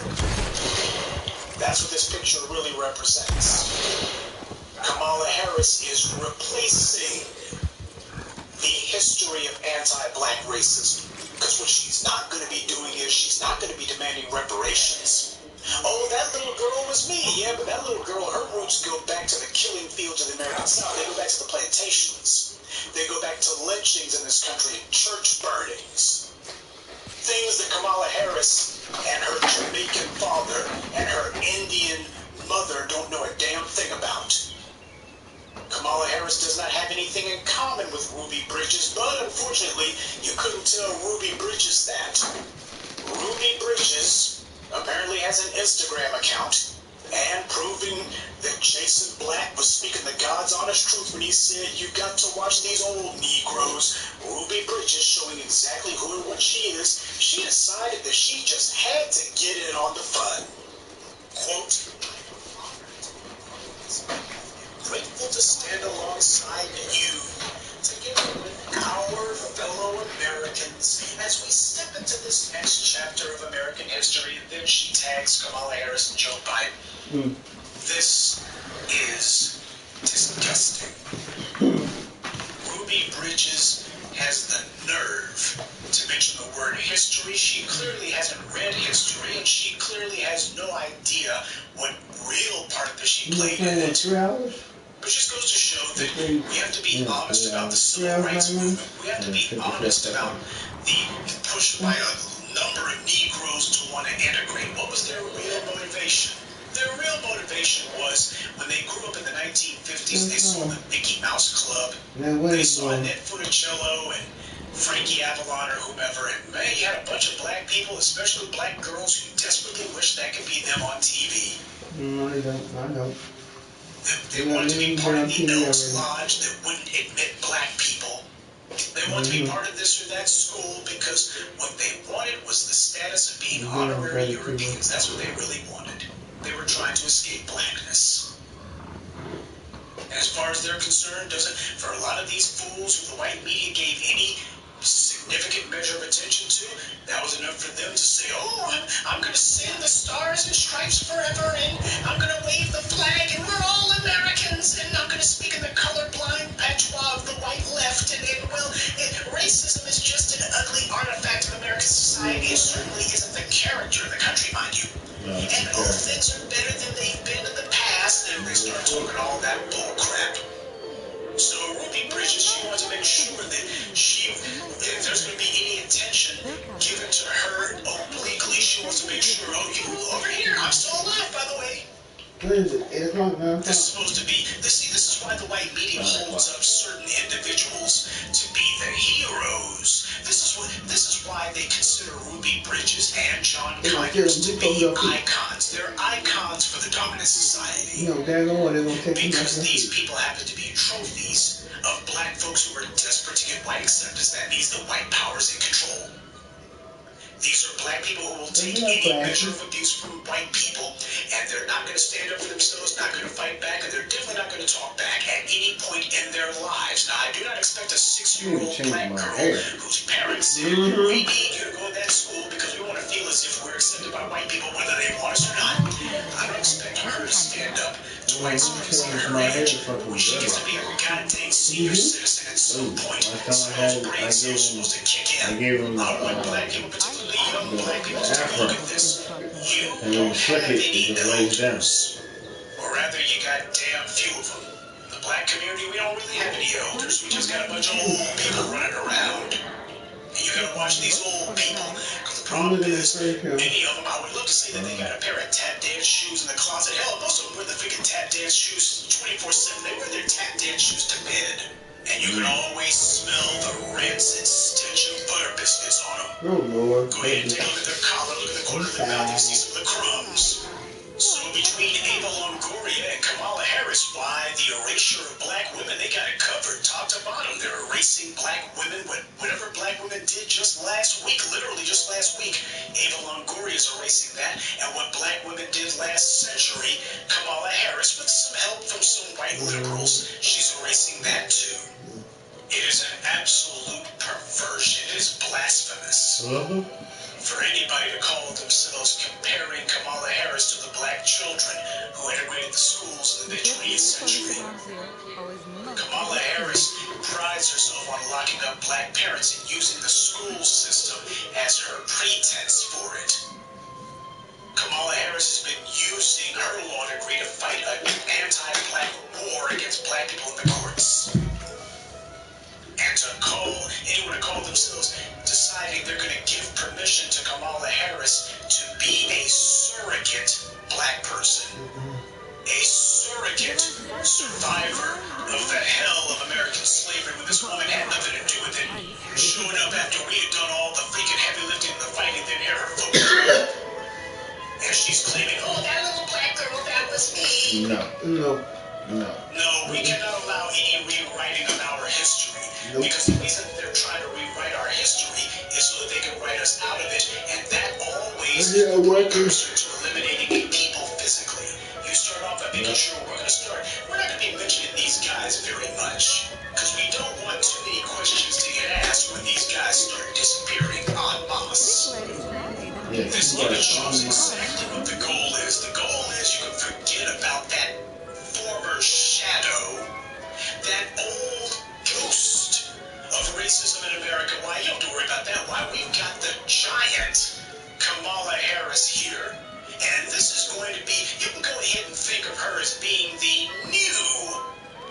That's what this picture really represents. Kamala Harris is replacing the history of anti-black racism. Because what she's not going to be doing is she's not going to be demanding reparations. Oh, that little girl was me. Yeah, but that little girl, her roots go back to the killing fields of the American South. They go back to the plantations. They go back to lynchings in this country and church burnings. Things that Kamala Harris and her Jamaican father and her Indian mother don't know a damn thing about. Kamala Harris does not have anything in common with Ruby Bridges, but unfortunately, you couldn't tell Ruby Bridges that. Ruby Bridges apparently has an Instagram account, and proving that Jason Black was speaking the God's honest truth when he said, you got to watch these old Negroes. Ruby Bridges showing exactly who and what she is. She decided that she just had to get in on the fun. Quote, grateful to stand alongside you, together with our fellow Americans, as we step into this next chapter of American history. And then she tags Kamala Harris and Joe Biden. This is disgusting. Ruby Bridges has the nerve to mention the word history. She clearly hasn't read history, and she clearly has no idea what real part of this she played in it. But it just goes to show that we have to be honest about the civil rights movement. We have to be honest about the push by a number of Negroes to want to integrate. What was their real motivation? Their real motivation was when they grew up in the 1950s, they saw the Mickey Mouse Club. They saw Annette Funicello and Frankie Avalon or whomever. And man, you had a bunch of black people, especially black girls, who desperately wished that could be them on TV. I know. They wanted to be part of the Elks Lodge that wouldn't admit black people. They wanted to be part of this or that school because what they wanted was the status of being honorary Europeans. That's what they really wanted. They were trying to escape blackness. And as far as they're concerned, for a lot of these fools who the white media gave any significant measure of attention to, that was enough for them to say, oh, I'm going to sing the Stars and Stripes forever, and I'm going to wave the flag, and we're all Americans, and I'm going to speak in the colorblind patois of the white left, and well, racism is just an ugly artifact of American society. It certainly isn't the character of the country, mind you. And all things are better than they've been in the past, and they start talking all that bull crap. So Ruby Bridges, she wants to make sure that she What is it? 8 o'clock, 9 o'clock? This is supposed to be, this is why the white media holds up certain individuals to be the heroes. This is why they consider Ruby Bridges and John Conyers to be icons. They're icons for the dominant society. Because these people happen to be trophies of black folks who are desperate to get white acceptance. That means the white power is in control. These are black people who will take any measure of abuse from white people, and they're not going to stand up for themselves, not going to fight back, and they're definitely not going to talk back at any point in their lives. Now, I do not expect a 6-year-old black girl whose parents said, we need you to go to that school because we want to feel as if we're accepted by white people, whether they want us or not. I don't expect her to stand up to white supremacy at her age. She gets to be a goddamn senior citizen at some point, so those brain cells are supposed to kick in. I want black people, particularly young black people, to take a look at this. You don't have any elders, or rather, you got damn few of them. In the black community, we don't really have any elders. We just got a bunch of old people running around. And you gotta watch these old people, because the problem is, many of them, I would love to say that they got a pair of tap dance shoes in the closet. Hell, most of them wear the freaking tap dance shoes 24/7. They wear their tap dance shoes to bed. And you can always smell the rancid stench of butter biscuits on them. Oh, Lord. Go ahead and take a look at their collar, look at the corner of their mouth, you see some of the crumbs. So between Ava Longoria and Kamala Harris, why the erasure of black women, they got it covered top to bottom. They're erasing black women, whatever black women did just last week, literally just last week, Ava Longoria is erasing that. And what black women did last century, Kamala Harris, with some help from some white liberals, she's erasing that too. It is an absolute perversion. It is blasphemous. For anybody to call themselves comparing Kamala Harris to the black children who integrated the schools in the mid-20th century. Kamala Harris prides herself on locking up black parents and using the school system as her pretense for it. Kamala Harris has been using her law degree to fight an anti-black war against black people in the courts. And to call anyone to call themselves deciding they're going to give permission to Kamala Harris to be a surrogate black person, a surrogate survivor of the hell of American slavery when this woman had nothing to do with it, showing up after we had done all the freaking heavy lifting and the fighting, then hear her vote. And she's claiming, oh, that little black girl, that was me. No, we cannot allow any rewriting of our history. Because the reason they're trying to rewrite our history is so that they can write us out of it, and that always is a precursor to eliminating people physically. You start off by making sure we're not going to be mentioning these guys very much, because we don't want too many questions to get asked when these guys start disappearing en masse. This even shows exactly what the goal is. The goal is you can forget about that former shadow, that old ghost of racism in America. Why, you don't have to worry about that. Why, we've got the giant Kamala Harris here. And this is going to be, you can go ahead and think of her as being the new,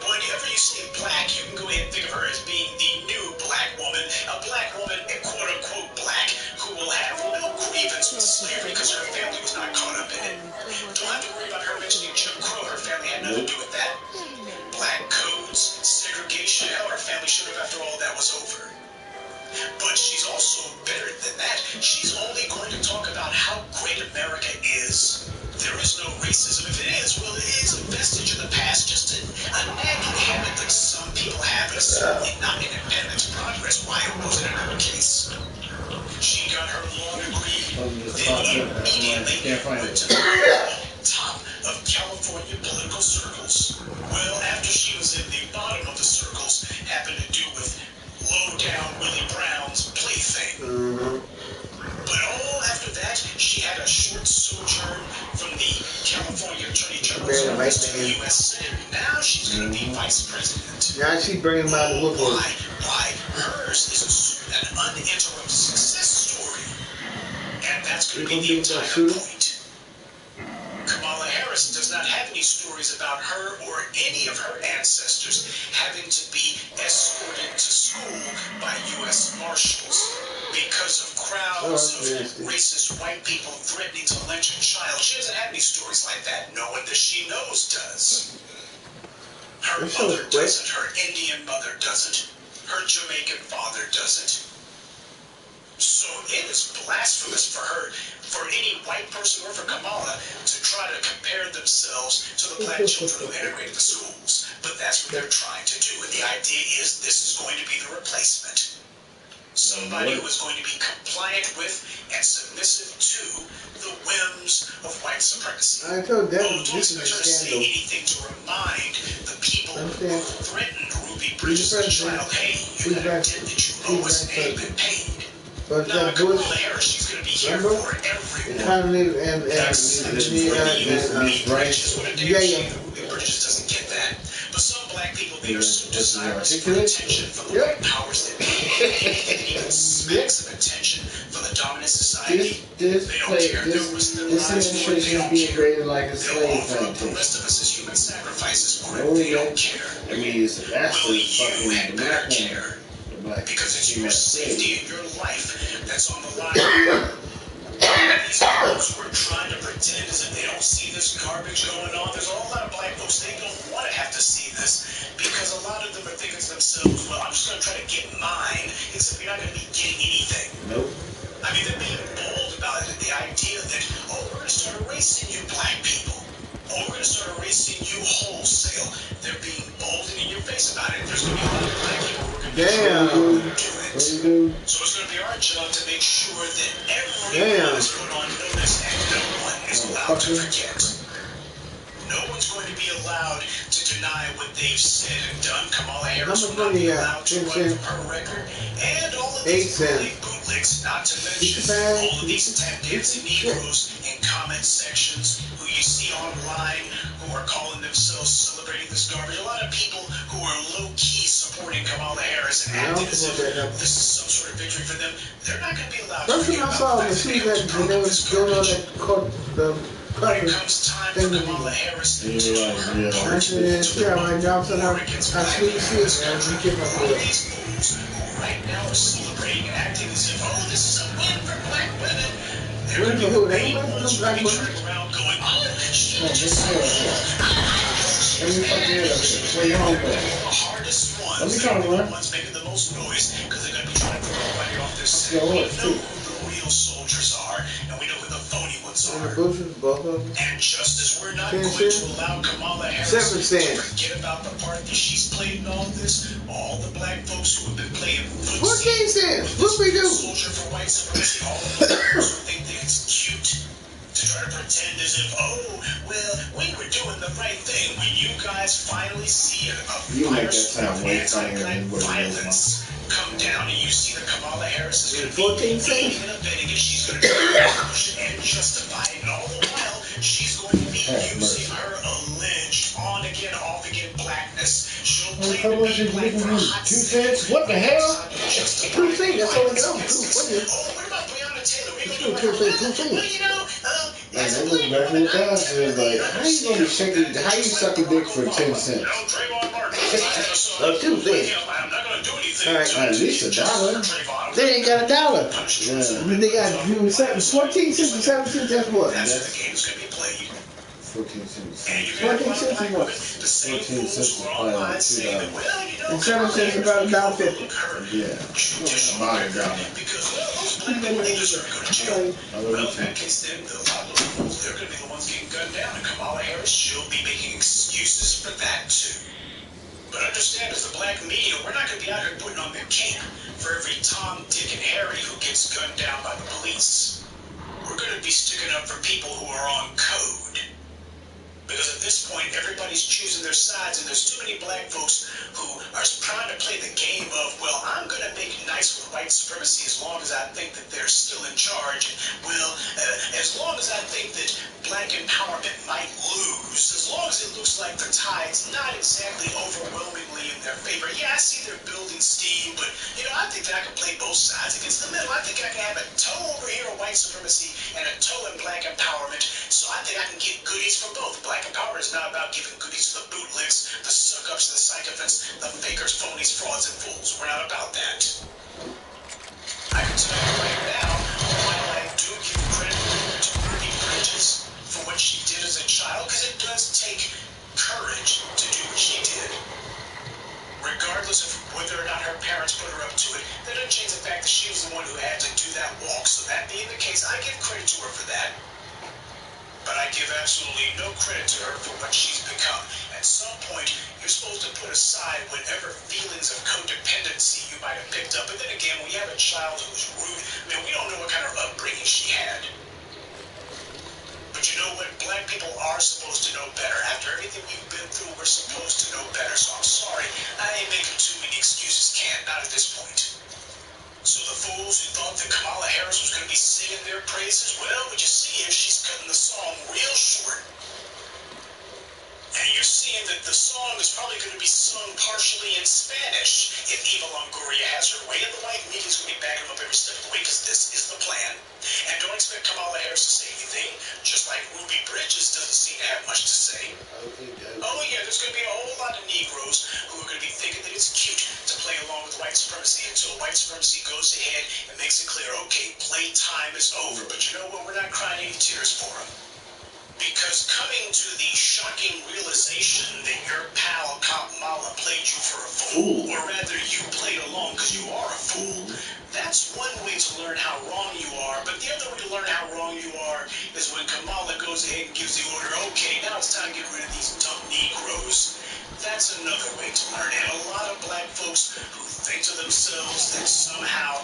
whenever you say black, you can go ahead and think of her as being the new black woman, a black woman, quote unquote black, who will have no grievance with slavery because her family was not caught up in it. Don't have to worry about her mentioning Jim Crow. Her family had nothing to do with that. Black codes, segregation, hell, her family should have after all that was over. But she's also better than that. She's only going to talk about how great America is. There is no racism. If it is, well, it is a vestige of the past, just a nagging habit that some people have, but certainly not an impediment to progress. Why it wasn't another case? She got her law degree, then immediately went to the top of California political circles. Well, after she was in the bottom of the circles, happened to do with low-down Willie Brown's plaything. But all after that, she had a short sojourn from the California Attorney General's office to the U.S. Senate. Now she's going to be vice president. Now she's bringing him out of the woodwork. Why? Hers is an uninterrupted success story. And that's going to be the entire point. Kamala Harris does not have any stories about her or any of her ancestors having to be escorted to school by U.S. Marshals because of crowds of racist white people threatening to lynch a child. She doesn't have any stories like that. No one that she knows does. Her mother doesn't. Her Indian mother doesn't. Her Jamaican father doesn't. So it is blasphemous for her, for any white person or for Kamala to try to compare themselves to the black children who integrated the schools. But that's what they're trying to do. And the idea is this is going to be the replacement. Somebody who is going to be compliant with and submissive to the whims of white supremacy. I told them this is a scandal. Say anything to remind the people who threatened Ruby Bridges' child, hey, you got a debt that you owe us and ain't been paid. But that Bush, remember? And Bridges doesn't get that. But some black people, they are so desirous for attention from the white powers that be, even smacks of attention from the dominant society. This administration is being rated like a slave plantation. The rest of us as human sacrifices for it. No, they don't care. I mean, it's a massive fucking black care. Because it's your safety and your life that's on the line. These folks who are trying to pretend as if they don't see this garbage going on. There's a whole lot of black folks, they don't want to have to see this because a lot of them are thinking to themselves, well, I'm just going to try to get mine, except you're not going to be getting anything. Nope. I mean, they're being bold about it. The idea that, oh, we're going to start erasing you black people. Oh, we're going to start erasing you wholesale. They're being bold and in your face about it. There's going to be a lot of black people who are going to be trying to do it. So it's going to be our job to make sure that everyone is put on notice and no one is allowed to forget. No one's going to be allowed to deny what they've said and done. Kamala Harris will not be allowed to run from her record. And all of these bootlegs, not to mention all of these tap dancing Negroes in comment sections who you see online who are calling themselves celebrating this garbage. A lot of people who are low-key supporting Kamala Harris and acting as if this is some sort of victory for them. They're not going to be allowed to forget about the fact that they this garbage. When it comes time for Kamala Harris to turn all of these fools who right now are celebrating and acting as if, oh, this is a win for black women. They're going to be the main ones who are turning around going, oh, she just Let me fuck you up. Where you home from? The hardest ones, they're the ones making the most noise because they're going to be trying to throw everybody off their set. We know who the real soldiers are, and we know who the phony ones are. And just as we're not going to allow Kamala Harris to forget about the part that she's played in all this, all the black folks who have been playing footsie with this soldier for white supremacy, all the black folks who think that it's cute to try to pretend as if, oh, well, we were doing the right thing. When you guys finally see a firestorm of anti-black violence come down and you see that Kamala Harris is going to be aiding and abetting it, she's going to push and justify it, and all the while, she's going to be using her alleged on-again, off-again blackness. She'll claim to be black for a hot 2 cents? What the hell? 2 cents? That's all we got. Oh, what about Breonna Taylor? We're going to do well, you know, and that was back in the past. It was like, how you gonna be shaking? How you suck a dick for 10 cents? 2 cents. Alright, at least $1. They ain't got $1. Yeah. They got 14 cents and 7 cents. That's what? That's the game's gonna be played. 14 cents. 14 cents is what? 14 cents is probably like $2. And 7 cents is about $1.50. Yeah. About $1. Well, in that case, then a lot of fools, they're going to be the ones getting gunned down, and Kamala Harris, she'll be making excuses for that too. But understand, as the black media, we're not going to be out here putting on their cape for every Tom, Dick, and Harry who gets gunned down by the police. We're going to be sticking up for people who are on code. Because at this point, everybody's choosing their sides, and there's too many black folks who are trying to play the game of, well, I'm going to make it nice with white supremacy as long as I think that they're still in charge. Well, as long as I think that black empowerment might lose, as long as it looks like the tide's not exactly overwhelmingly in their favor. Yeah, I see they're building steam, but, you know, I think that I can play both sides against the middle. I think I can have a toe over here of white supremacy and a toe in black empowerment, so I think I can get goodies from both. Black empowerment is not about giving goodies to the bootlicks, the suck-ups, the sycophants, the fakers, phonies, frauds, and fools. We're not about that. I can tell you right now, while I do give credit to Ruby Bridges for what she did as a child, because it does take courage to do what she did. Regardless of whether or not her parents put her up to it, that doesn't change the fact that she was the one who had to do that walk. So that being the case, I give credit to her for that. But I give absolutely no credit to her for what she's become. At some point, you're supposed to put aside whatever feelings of codependency you might have picked up. But then again, when you have a child who's rude, I mean, we don't know what kind of upbringing she had. But you know what? Black people are supposed to know better. After everything we've been through, we're supposed to know better. So I'm sorry, I ain't making too many excuses, not at this point. So the fools who thought that Kamala Harris was going to be singing their praises, well, what you see is she's cutting the song real short. And you're seeing that the song is probably going to be sung partially in Spanish if Eva Longoria has her way, and the white media's going to be backing up every step of the way, because this is the plan. And don't expect Kamala Harris to say anything, just like Ruby Bridges doesn't seem to have much to say. Oh yeah, there's going to be a whole lot of Negroes who are going to be thinking that it's cute to play along with white supremacy until white supremacy goes ahead and makes it clear, okay, playtime is over. But you know what? We're not crying any tears for them. Because coming to the shocking realization that your pal Kamala played you for a fool, or rather you played along because you are a fool, that's one way to learn how wrong you are. But the other way to learn how wrong you are is when Kamala goes ahead and gives the order, okay, now it's time to get rid of these dumb Negroes. That's another way to learn. And a lot of black folks who think to themselves that somehow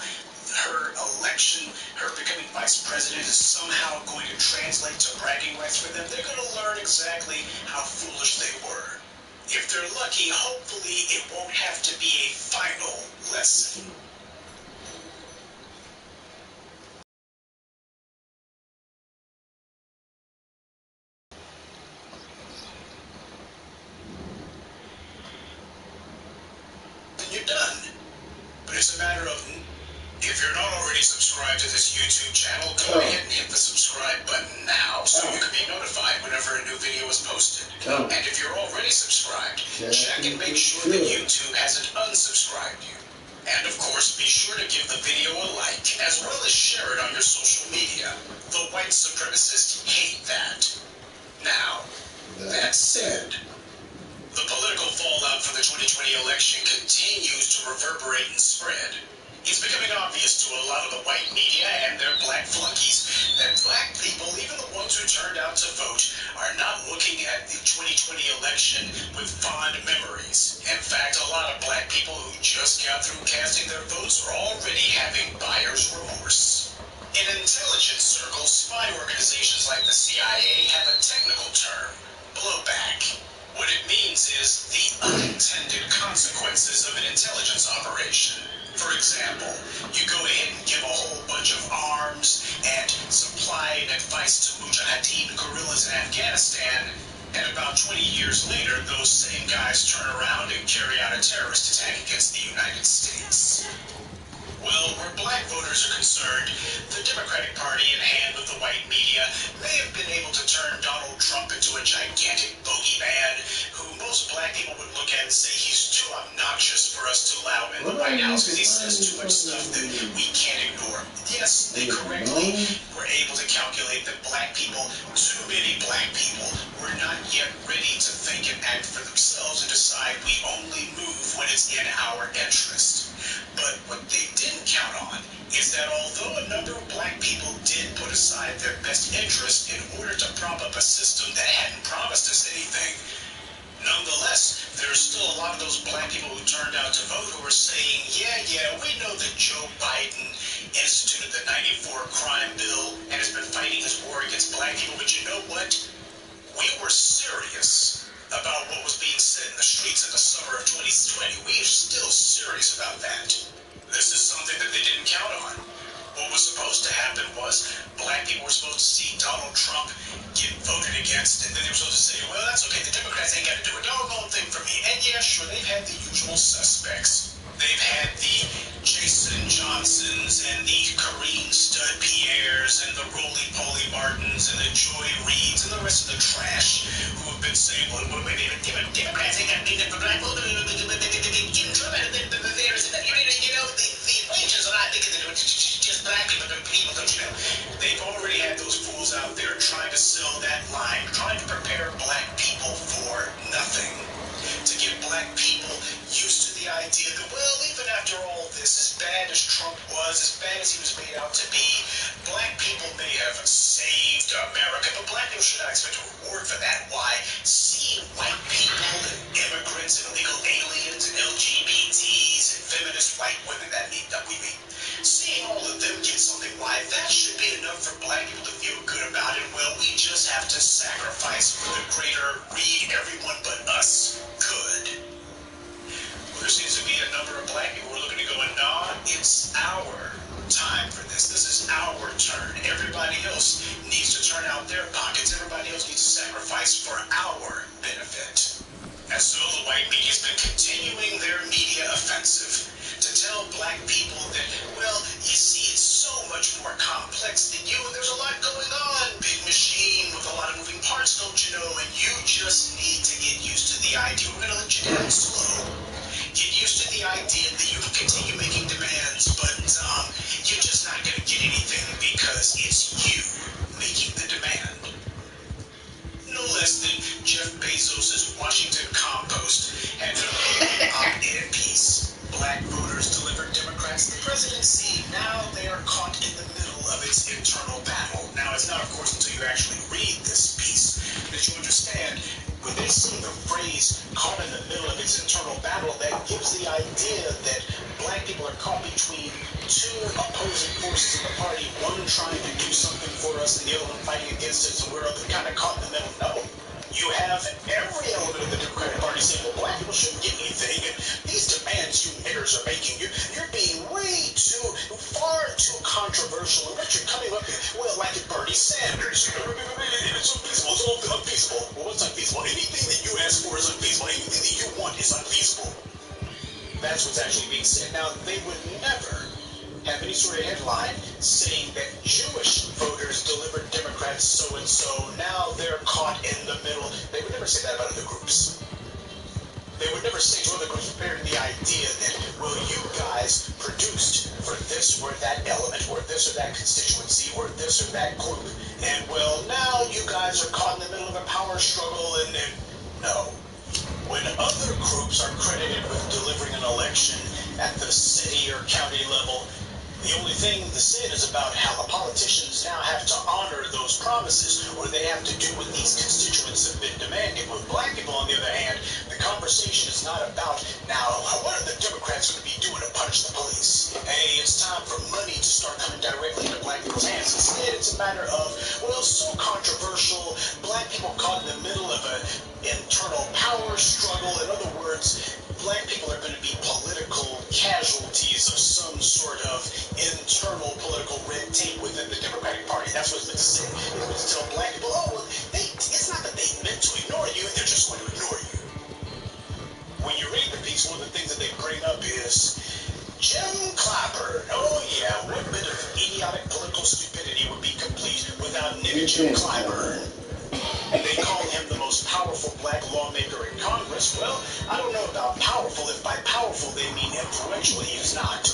her election, her becoming vice president is somehow going to translate to bragging rights for them, they're going to learn exactly how foolish they were. If they're lucky, hopefully it won't have to be a final lesson. Then you're done. But it's a matter of, if you're not already subscribed to this YouTube channel, go ahead and hit the subscribe button now so you can be notified whenever a new video is posted. And if you're already subscribed, check and make sure that YouTube hasn't unsubscribed you. And of course, be sure to give the video a like, as well as share it on your social media. The white supremacists hate that. Now, that said, the political fallout from the 2020 election continues to reverberate and spread. It's becoming obvious to a lot of the white media and their black flunkies that black people, even the ones who turned out to vote, are not looking at the 2020 election with fond memories. In fact, a lot of black people who just got through casting their votes are already having buyer's remorse. In intelligence circles, spy organizations like the CIA have a technical term, blowback. What it means is the unintended consequences of an intelligence operation. For example, you go ahead and give a whole bunch of arms and supply and advice to Mujahideen guerrillas in Afghanistan, and about 20 years later, those same guys turn around and carry out a terrorist attack against the United States. Well, where black voters are concerned, the Democratic Party, in hand with the white media, may have been able to turn Donald Trump into a gigantic bogeyman who most black people would look at and say he's too obnoxious for us to allow him in the White House because he says too much stuff that we can't ignore. Yes, they correctly were able to calculate that black people, too many black people, were not yet ready to think and act for themselves and decide we only move when it's in our interest. But what they didn't count on is that although a number of black people did put aside their best interest in order to prop up a system that hadn't promised us anything, nonetheless, there's still a lot of those black people who turned out to vote who are saying, yeah, we know that Joe Biden instituted the 94 crime bill and has been fighting his war against black people, but you know what? We were serious about what was being said in the streets in the summer of 2020. We're still serious about that. This is something that they didn't count on. What was supposed to happen was black people were supposed to see Donald Trump get voted against, and then they were supposed to say, well, that's okay, the Democrats ain't got to do a doggone thing for me. And yeah, sure, they've had the usual usual suspects. They've had the Jason Johnsons and the Kareem Stud Pierres and the Roly-Poly Martins and the Joy Reeds and the rest of the trash who have been saying, well, Democrats ain't got to be there for black people. The equations are not thinking that it's just black people, don't you know? They've already had those fools out there trying to sell that line, trying to prepare black people for nothing. To get black people used to the idea that, well, even after all this, as bad as Trump was, as bad as he was made out to be, black people may have saved America, but black people should not expect a reward for that. Why? Seeing white people and immigrants and illegal aliens and LGBTs and feminist white women seeing all of them get something, why, that should be enough for black people to feel good about it. Well, we just have to sacrifice for the greater we, everyone but us, could. Well, there seems to be a number of black people who are looking to go, nah, it's our time for this. This is our turn. Everybody else needs to turn out their pockets. Everybody else needs to sacrifice for our benefit. And so the white media's been continuing their media offensive to tell black people that, well, you see, it's so much more complex than you, and there's a lot going on. Big machine with a lot of moving parts, don't you know? And you just need to get used to the idea. We're going to let you down slow. Get used to the idea that you can continue making demands, but you're just not going to get anything because it's you making the demand. No less than Jeff Bezos' Washington Compost had an op-ed piece. Black voters delivered Democrats the presidency. Now they are caught in the middle of its internal battle. Now, it's not, of course, until you actually read this piece that you understand when they see the phrase caught in the middle of its internal battle, that gives the idea that black people are caught between two opposing forces in the party, one trying to do something for us and the other one fighting against us, and we're kind of caught in the middle. No. You have every element of the Democratic Party saying, well, black people shouldn't get anything, and these demands you niggers are making, you're being far too controversial, and what you're coming up with, well, like Bernie Sanders, it's unfeasible, it's all unfeasible. Well, what's unfeasible? Anything that you ask for is unfeasible, anything that you want is unfeasible. That's what's actually being said. Now, they would never have any sort of headline saying that Jewish voters delivered Democrats so-and-so, now they're caught in the middle. They would never say that about other groups. They would never say to other groups preparing the idea that, well, you guys produced for this or that element or this or that constituency or this or that group, and, well, now you guys are caught in the middle of a power struggle, and no. When other groups are credited with delivering an election at the city or county level, the only thing the sin is about how the politicians now have to honor those promises, or they have to do what these constituents have been demanding. With black people, on the other hand, the conversation is not about, now, what are the Democrats going to be doing to punish the police? Hey, it's time for money to start coming directly into black people's hands. Instead, it's a matter of, well, so controversial, black people caught in the middle of an internal power struggle. In other words, black people are going to be political casualties of some sort of internal political red tape within the Democratic Party. That's what it's meant to say. It's meant to tell black people, oh, well, it's not that they meant to ignore you, they're just going to ignore you. When you read the piece, one of the things that they bring up is Jim Clyburn. Oh, yeah, what bit of idiotic political stupidity would be complete without nigga Jim Clyburn? They call him the most powerful black lawmaker in Congress. Well, I don't know about powerful. If by powerful they mean influential, he is not.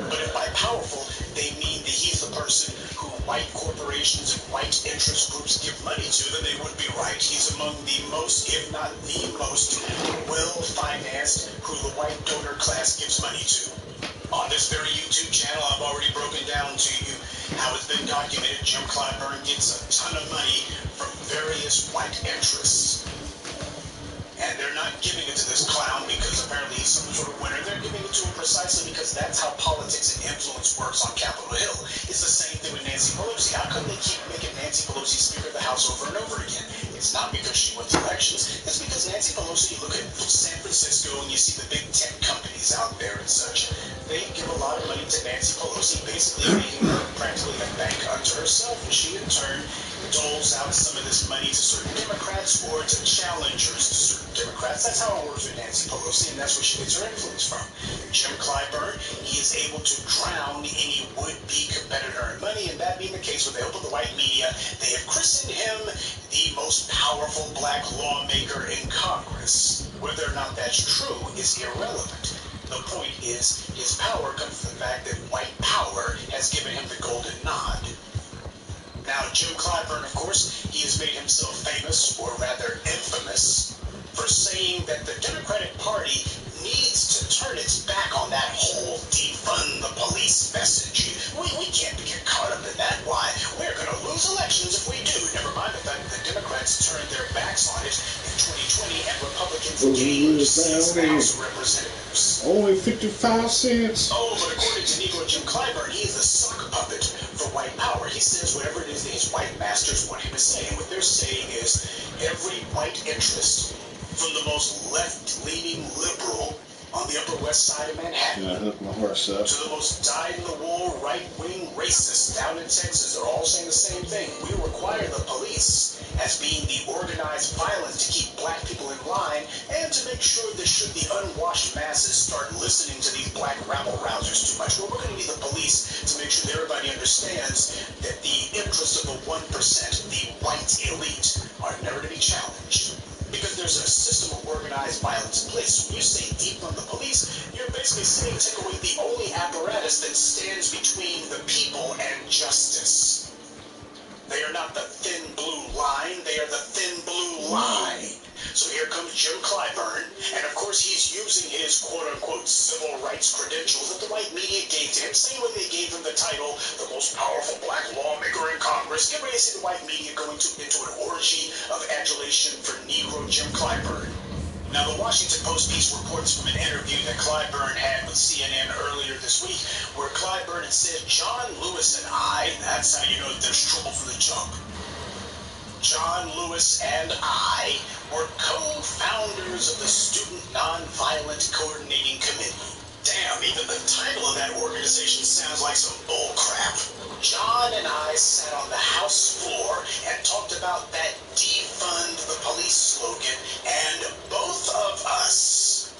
But if by powerful they mean that he's the person who white corporations and white interest groups give money to, then they would be right. He's among the most, if not the most, well-financed who the white donor class gives money to. On this very YouTube channel, I've already broken down to you how it's been documented. Jim Clyburn gets a ton of money from various white interests. And they're not giving it to this clown because apparently he's some sort of winner. They're giving it to him precisely because that's how politics and influence works on Capitol Hill. It's the same thing with Nancy Pelosi. How come they keep making Nancy Pelosi Speaker of the House over and over again? It's not because she wins elections. It's because Nancy Pelosi, you look at San Francisco and you see the big tech companies out there and such. They give a lot of money to Nancy Pelosi, basically making her practically a bank unto herself. And she, in turn, doles out some of this money to certain Democrats or to challengers to certain Democrats. Democrats. That's how it works with Nancy Pelosi, and that's where she gets her influence from. Jim Clyburn, he is able to drown any would-be competitor in money, and that being the case with the help of the white media, they have christened him the most powerful black lawmaker in Congress. Whether or not that's true is irrelevant. The point is, his power comes from the fact that white power has given him the golden nod. Now, Jim Clyburn, of course, he has made himself famous, or rather infamous, for saying that the Democratic Party needs to turn its back on that whole defund the police message. We can't get caught up in that. Why? We're going to lose elections if we do. Never mind the fact that the Democrats turned their backs on it in 2020 and Republicans gained seats in the House of Representatives. Only 55 cents. Oh, but according to Negro Jim Clyburn, he is the sock puppet for white power. He says whatever it is that his white masters want him to say. And what they're saying is every white interest, from the most left-leaning liberal on the Upper West Side of Manhattan hook my horse up. to the most dyed-in-the-wool right-wing racists down in Texas, they're all saying the same thing. We require the police as being the organized violence to keep black people in line and to make sure that should the unwashed masses start listening to these black rabble-rousers too much, well, we're going to need the police to make sure that everybody understands that the interests of the 1%, the white elite, are never to be challenged. Because there's a system of organized violence in place. When you say defund the police, you're basically saying take away the only apparatus that stands between the people and justice. They are not the thin blue line, they are the thin blue line. So here comes Jim Clyburn, and of course he's using his quote-unquote civil rights credentials that the white media gave to him, same way they gave him the title, the most powerful black lawmaker in Congress. Get ready to see the white media go into an orgy of adulation for Negro Jim Clyburn. Now, the Washington Post piece reports from an interview that Clyburn had with CNN earlier this week, where Clyburn had said, John Lewis and I, that's how you know that there's trouble from the jump. John Lewis and I were co-founders of the Student Nonviolent Coordinating Committee. Damn, even the title of that organization sounds like some bull crap. John and I sat on the House floor and talked about that defund the police slogan, and both of us.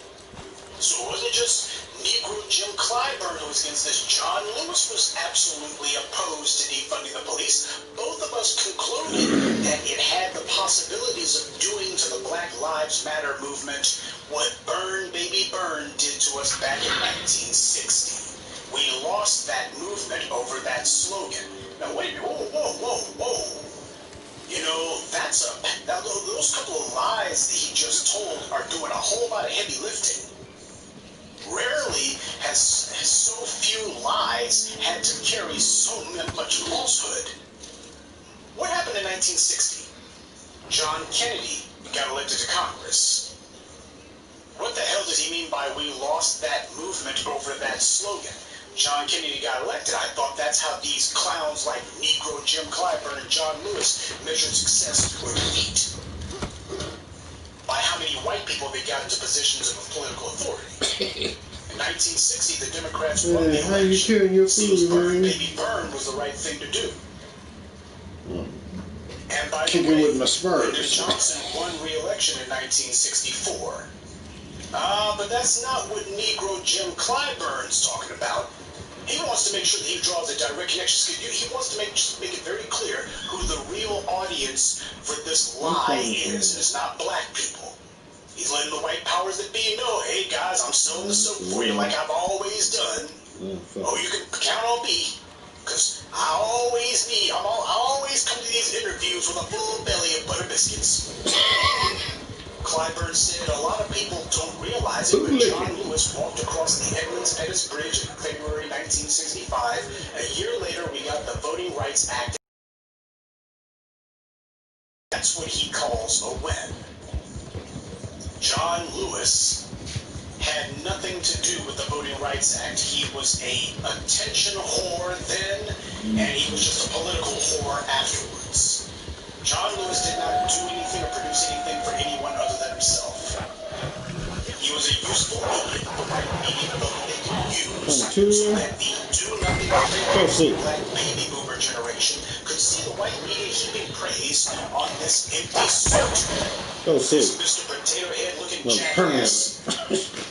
So it wasn't just Negro Jim Clyburn who was against this. John Lewis was absolutely opposed to defunding the police. Both of us concluded that it had the possibilities of doing to the Black Lives Matter movement what Burn Baby Burn did to us back in 1960. We lost that movement over that slogan. Now wait, whoa. You know, now those couple of lies that he just told are doing a whole lot of heavy lifting. Rarely has so few lies had to carry so much falsehood. What happened in 1960? John Kennedy got elected to Congress. What the hell does he mean by we lost that movement over that slogan? John Kennedy got elected. I thought that's how these clowns like Negro Jim Clyburn and John Lewis measured success or defeat. By how many white people they got into positions of political authority. In 1960, the Democrats won the election. How you killing your food, Burn Baby Burn was the right thing to do. And by the way, with my Spurs. Lyndon Johnson won re-election in 1964. But that's not what Negro Jim Clyburn's talking about. He wants to make sure that he draws a direct connection. He wants to make it very clear who the real audience for this lie is. And it's not black people. He's letting the white powers that be know, hey guys, I'm selling the soap for you like I've always done. Oh, you can count on me. Because I always come to these interviews with a full belly of butter biscuits. Clyburn said a lot of people don't realize it, but John Lewis walked across the Edmonds Pettus Bridge in February 1965. A year later, we got the Voting Rights Act. That's what he calls a win. John Lewis had nothing to do with the Voting Rights Act. He was a attention whore then, and he was just a political whore afterwards. John Lewis did not do anything or produce anything for anyone other than himself. He was a useful medium that the white media felt that they could use so that the do-nothing black baby boomer generation could see the white media heaping praise on this empty suit. This Mr. Potato Head looking fucking jackass.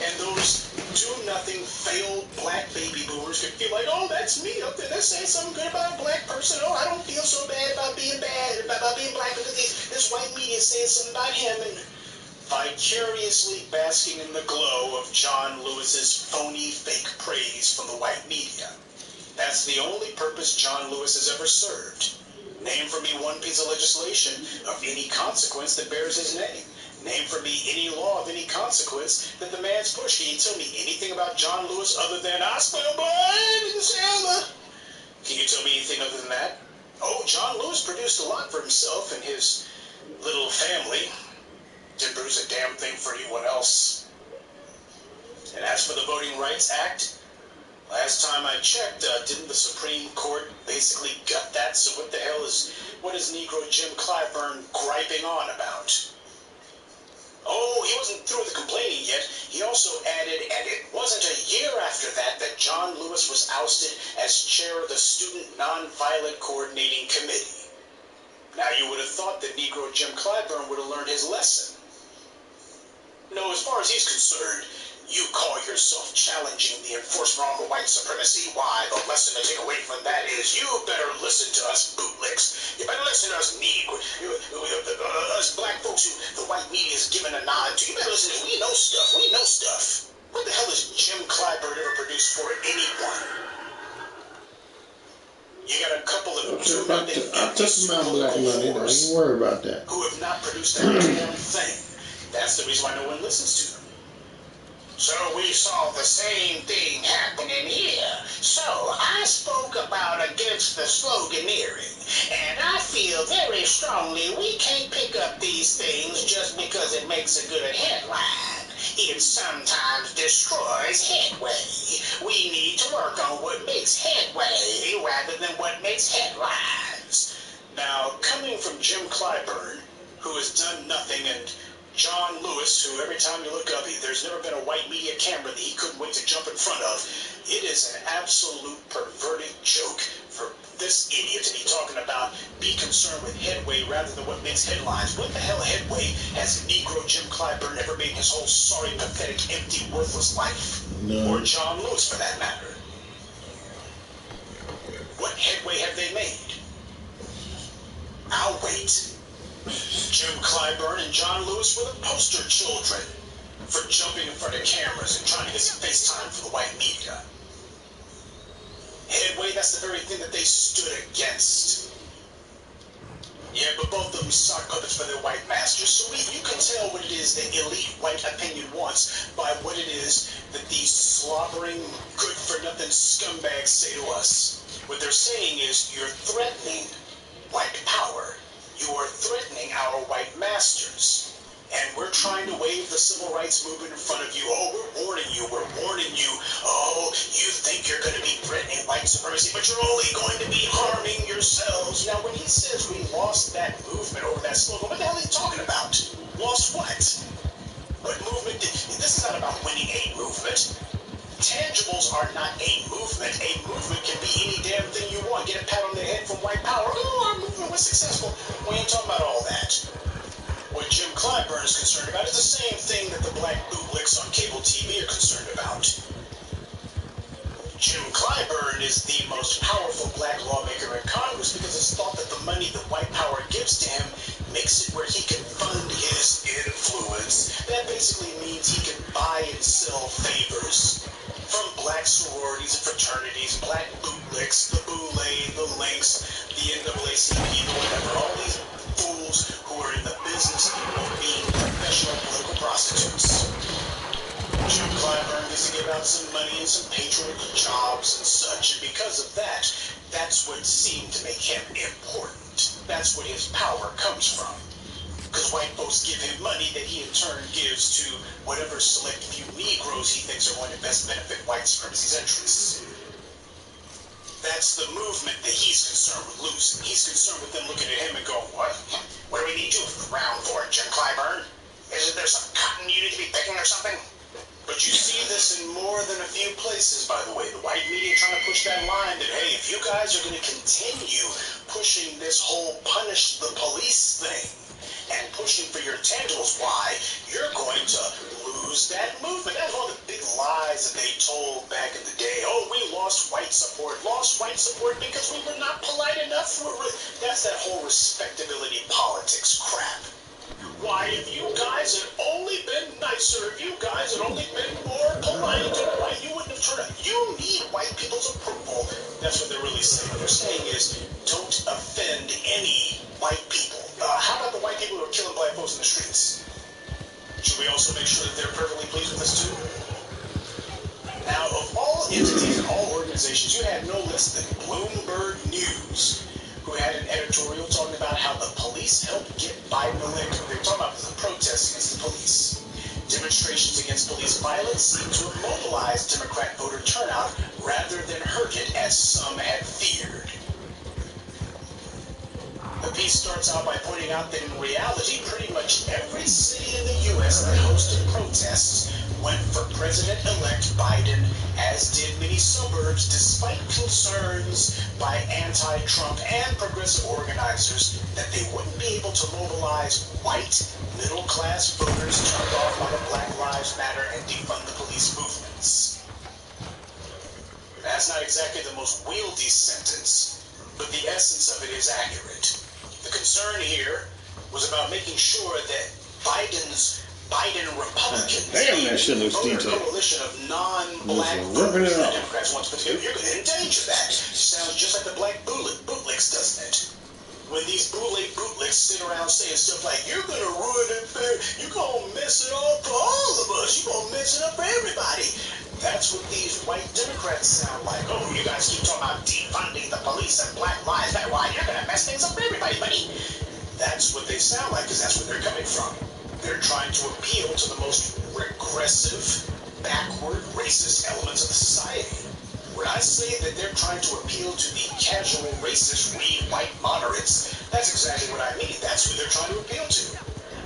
And those do-nothing, failed black baby boomers could feel like, oh, that's me up there. They're saying something good about a black person. Oh, I don't feel so bad about being black because this white media is saying something about him. And vicariously basking in the glow of John Lewis's phony, fake praise from the white media. That's the only purpose John Lewis has ever served. Name for me one piece of legislation of any consequence that bears his name. Name for me any law of any consequence that the man's pushed. Can you tell me anything about John Lewis other than I spill blood in Selma? Can you tell me anything other than that? Oh, John Lewis produced a lot for himself and his little family. Didn't produce a damn thing for anyone else. And as for the Voting Rights Act, last time I checked, didn't the Supreme Court basically gut that? So what is Negro Jim Clyburn griping on about? Oh, he wasn't through with the complaining yet. He also added, and it wasn't a year after that John Lewis was ousted as chair of the Student Nonviolent Coordinating Committee. Now you would have thought that Negro Jim Clyburn would have learned his lesson. No, as far as he's concerned, you call yourself challenging the enforcement of white supremacy. Why? The lesson to take away from that is you better listen to us bootlicks. You better listen to us us black folks who the white media is giving a nod to. You better listen to us. We know stuff. We know stuff. What the hell has Jim Clyburn ever produced for anyone? You got a couple of I'll touch my black money. Don't even worry about that. Who have not produced that damn thing. That's the reason why no one listens to them. So we saw the same thing happening here. So I spoke about against the sloganeering, and I feel very strongly we can't pick up these things just because it makes a good headline. It sometimes destroys headway. We need to work on what makes headway rather than what makes headlines. Now, coming from Jim Clyburn, who has done nothing, and John Lewis, who every time you look up, there's never been a white media camera that he couldn't wait to jump in front of. It is an absolute perverted joke for this idiot to be talking about be concerned with headway rather than what makes headlines. What the hell headway has Negro Jim Clyburn ever made in his whole sorry, pathetic, empty, worthless life? No. Or John Lewis, for that matter. What headway have they made? I'll wait. Jim Clyburn and John Lewis were the poster children for jumping in front of cameras and trying to get some face time for the white media. Headway, that's the very thing that they stood against. Yeah, but both of them sock puppets for their white masters, so you can tell what it is that elite white opinion wants by what it is that these slobbering, good-for-nothing scumbags say to us. What they're saying is, you're threatening white power. You are threatening our white masters. And we're trying to wave the civil rights movement in front of you. Oh, we're warning you. Oh, you think you're going to be threatening white supremacy, but you're only going to be harming yourselves. Now, when he says we lost that movement over that slogan, what the hell is he talking about? Lost what? What movement? This is not about winning a movement. Tangibles are not a movement. A movement can be any damn thing you want. Get a pat on the head from white power. Oh, our movement was successful. We ain't talking about all that. What Jim Clyburn is concerned about is the same thing that the black bootlicks on cable TV are concerned about. Jim Clyburn is the most powerful black lawmaker in Congress because it's thought that the money that white power gives to him makes it where he can fund his influence. That basically means he can buy and sell favors from black sororities and fraternities, black bootlicks, the Boulay, the Lynx, the NAACP, the whatever, all these fools who are in the business of being professional political prostitutes. Jim Clyburn gets to give out some money and some patronage jobs and such, and because of that, that's what seemed to make him important. That's what his power comes from. Because white folks give him money that he in turn gives to whatever select few Negroes he thinks are going to best benefit white supremacy's interests. That's the movement that he's concerned with losing. He's concerned with them looking at him and going, what? What do we need you around for, Jim Clyburn? Isn't there some cotton you need to be picking or something? But you see this in more than a few places, by the way. The white media trying to push that line that, hey, if you guys are going to continue pushing this whole punish the police thing, and pushing for your tangibles, why, you're going to white support, lost white support because we were not polite enough. That's that whole respectability politics crap. Why, if you guys had only been nicer, if you guys had only been more polite, why you wouldn't have turned out. You need white people's approval. That's what they're really saying. What they're saying is, don't offend any white people. How about the white people who are killing black folks in the streets? Should we also make sure that they're perfectly pleased with us too? Now, of all entities and all organizations, you had no less than Bloomberg News, who had an editorial talking about how the police helped get Biden elected. They were talking about the protests against the police. Demonstrations against police violence seem to have mobilized Democrat voter turnout rather than hurt it, as some had feared. The piece starts out by pointing out that in reality, pretty much every city in the U.S. that hosted protests went for President-elect Biden, as did many suburbs, despite concerns by anti-Trump and progressive organizers that they wouldn't be able to mobilize white, middle-class voters turned off by the Black Lives Matter and defund the police movements. That's not exactly the most wieldy sentence, but the essence of it is accurate. The concern here was about making sure that Biden Republicans, damn, that shit looks detailed. Coalition of non-black voters that Democrats want to put together, you're going to endanger that. Sounds just like the black bootlicks, doesn't it? When these bootlicks sit around saying stuff like, you're going to ruin it, you're going to mess it up for all of us, you're going to mess it up for everybody. That's what these white Democrats sound like. Oh, you guys keep talking about defunding the police and Black Lives Matter. Why, you're going to mess things up for everybody, buddy. That's what they sound like, because that's where they're coming from. They're trying to appeal to the most regressive, backward, racist elements of the society. When I say that they're trying to appeal to the casual, racist, white moderates, that's exactly what I mean. That's who they're trying to appeal to.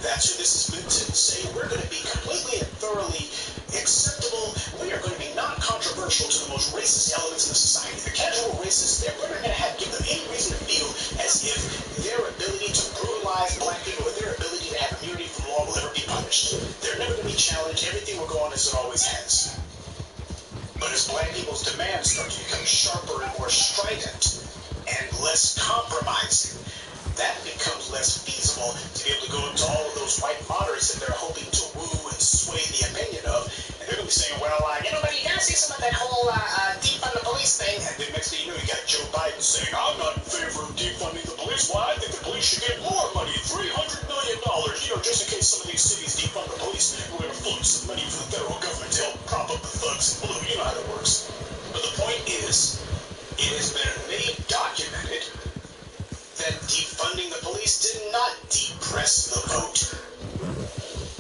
That's who this is meant to say. We're going to be completely and thoroughly acceptable. We are going to be non-controversial to the most racist elements in the society. The casual racists, we're not going to give them any reason to feel as if their ability to brutalize black people or their ability to have immunity from law will ever be punished. They're never going to be challenged. Everything will go on as it always has. But as black people's demands start to become sharper and more strident and less compromising, that becomes less feasible to be able to go up to all of those white moderates that they're hoping to woo and sway the opinion of. And they're going to be saying, well, you know, buddy, you got to see some of that whole defund the police thing. And then next thing you know, you got Joe Biden saying, I'm not in favor of defunding the police. Why? I think the police should get more money, $300 million, you know, just in case some of these cities defund the police. We're going to float some money from the federal government to help prop up the thugs in blue. You know how that works. But the point is, it has been made documented that defunding the police did not depress the vote.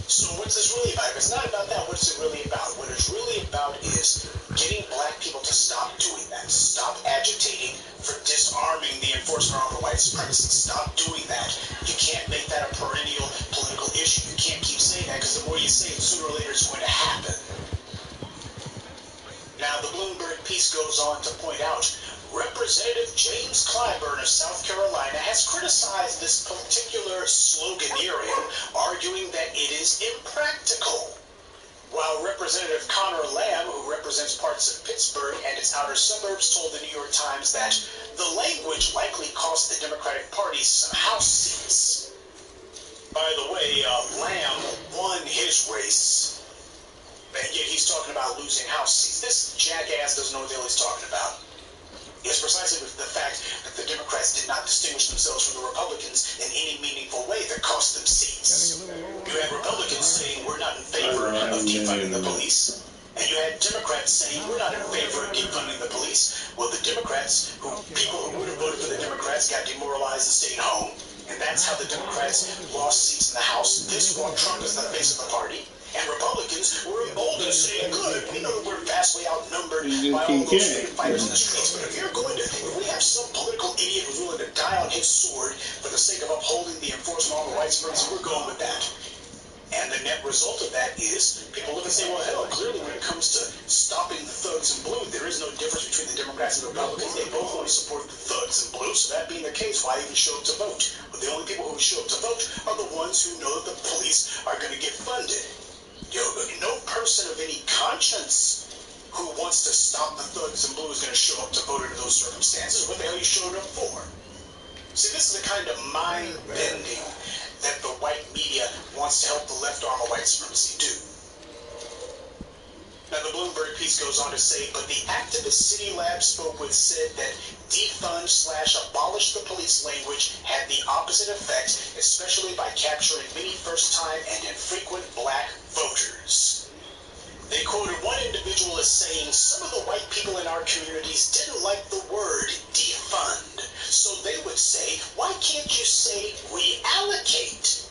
So what's this really about? If it's not about that, what's it really about? What it's really about is getting black people to stop doing that. Stop agitating for disarming the enforcement arm of white supremacy. Stop doing that. You can't make that a perennial political issue. You can't keep saying that, because the more you say it, sooner or later it's going to happen. Now, the Bloomberg piece goes on to point out, Representative James Clyburn of South Carolina has criticized this particular sloganeering, arguing that it is impractical. While Representative Connor Lamb, who represents parts of Pittsburgh and its outer suburbs, told the New York Times that the language likely cost the Democratic Party some House seats. By the way, Lamb won his race, and yet he's talking about losing House seats. This jackass doesn't know what the hell he's talking about. It's precisely with the fact that the Democrats did not distinguish themselves from the Republicans in any meaningful way that cost them seats. You had Republicans saying we're not in favor of defunding the police, and you had Democrats saying we're not in favor of defunding the police. Well, the Democrats, people who would have voted for the Democrats, got demoralized and stayed home, and that's how the Democrats lost seats in the House. This brought Trump as the face of the party. And Republicans were emboldened, saying, good, we know that we're vastly outnumbered by all those freedom fighters in the streets, but if we have some political idiot who's willing to die on his sword for the sake of upholding the enforcement of all the white supremacy, we're going with that. And the net result of that is people look and say, well, hell, clearly when it comes to stopping the thugs in blue, there is no difference between the Democrats and the Republicans. They both only support the thugs in blue, so that being the case, why even show up to vote? But the only people who show up to vote are the ones who know that the police are going to get funded. No person of any conscience who wants to stop the thugs in blue is going to show up to vote under those circumstances. What the hell are you showing up for? See, this is the kind of mind-bending that the white media wants to help the left arm of white supremacy do. Now, the Bloomberg piece goes on to say, but the activist City Lab spoke with said that defund/abolish the police language had the opposite effect, especially by capturing many first-time and infrequent black voters. They quoted one individual as saying, some of the white people in our communities didn't like the word defund. So they would say, why can't you say reallocate?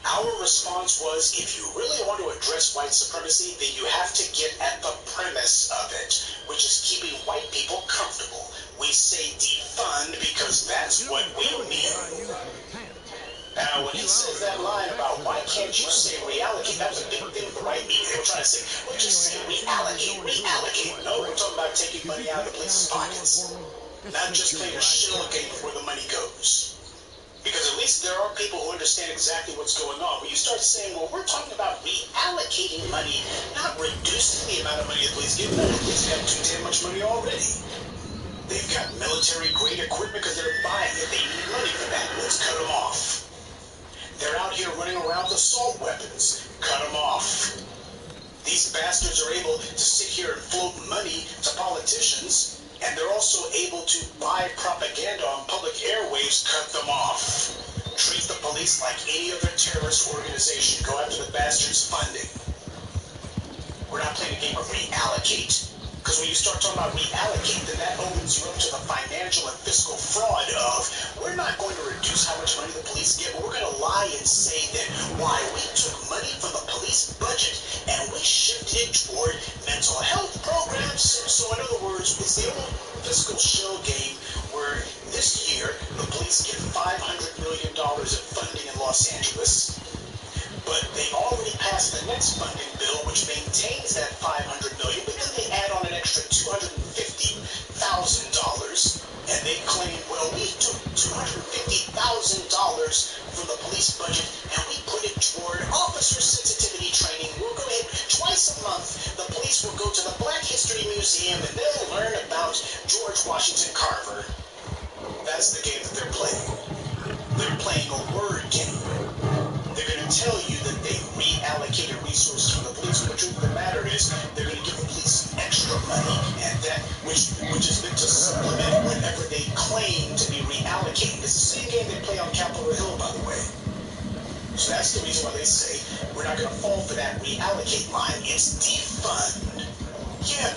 Our response was, if you really want to address white supremacy, then you have to get at the premise of it, which is keeping white people comfortable. We say defund because that's what we mean. Now, when he says that line about why can't you say reallocate, that was a big thing for white media. They were trying to say, well, just say reallocate, reallocate. No, we're talking about taking money out of the police's pockets. Not just playing a shell game of where the money goes. Because at least there are people who understand exactly what's going on. When you start saying, well, we're talking about reallocating money, not reducing the amount of money the police give. No, the police have too damn much money already. They've got military-grade equipment because they're buying it. They need money for that. Let's cut them off. They're out here running around with assault weapons. Cut them off. These bastards are able to sit here and float money to politicians, and they're also able to buy propaganda on public airwaves. Cut them off. Treat the police like any other terrorist organization. Go after the bastards' funding. We're not playing a game of reallocate. Because when you start talking about reallocate, then that opens you up to the financial and fiscal fraud of, we're not going to reduce how much money the police get, but we're going to lie and say that why we took money from the police budget and we shifted it toward mental health programs. So in other words, it's the old fiscal shell game where this year the police get $500 million in funding in Los Angeles. But they already passed the next funding bill, which maintains that $500 million, but then they add on an extra $250,000, and they claim, well, we took $250,000 from the police budget, and we put it toward officer sensitivity training. We'll go ahead twice a month. The police will go to the Black History Museum, and they'll learn about George Washington Carver. That's the game that they're playing. They're playing a word game. They're going to tell you that they reallocated resources from the police, but the truth of the matter is they're going to give the police extra money, and that which is meant to supplement whatever they claim to be reallocating. It's the same game they play on Capitol Hill, by the way. So that's the reason why they say we're not going to fall for that reallocate line. It's defund. Yeah,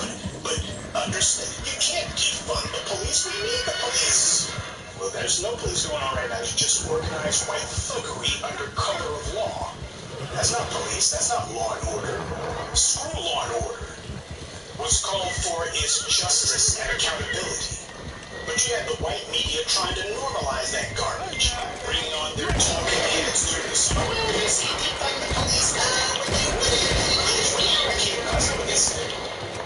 but understand, you can't defund the police. We need the police. Well, there's no police going on right now. It's just organized white thuggery under color of law. That's not police. That's not law and order. Screw law and order. What's called for is justice and accountability. But you have the white media trying to normalize that garbage, bringing on their talking heads during the summer. Well, they say defund the police. What they do is reallocate. That's not what they said.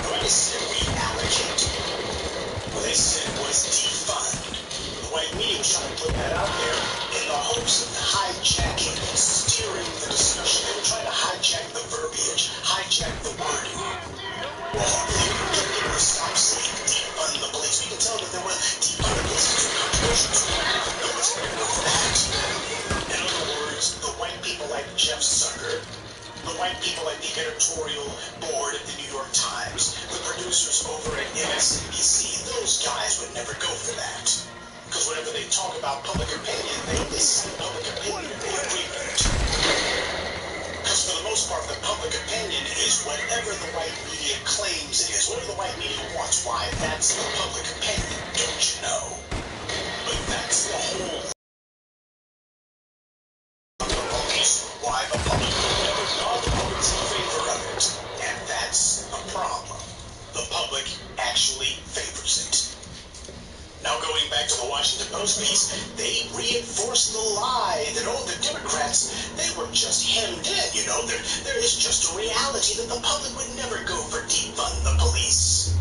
Nobody said reallocate. What they said was defund. The white media was trying to put that out there in the hopes of hijacking, steering the discussion. They were trying to hijack the verbiage, hijack the wording. Well, hopefully we can get people to stop saying defund the police. We can tell that they were defund the police is too controversial, too radical. No one's going to go for that. In other words, the white people like Jeff Zucker, the white people like the editorial board of the New York Times, the producers over at MSNBC, those guys would never go for that. Because whenever they talk about public opinion, they only see public opinion if they agree with it. Because for the most part, the public opinion is whatever the white media claims it is, whatever the white media wants. Why? That's the public opinion, don't you know? But that's the whole of the police. Why the public will never know the public's in favor of it. And that's the problem. The public actually favors it. Now going back to the Washington Post piece, they reinforced the lie that, oh, the Democrats, they were just hemmed in, you know. There is just a reality that the public would never go for defund the police.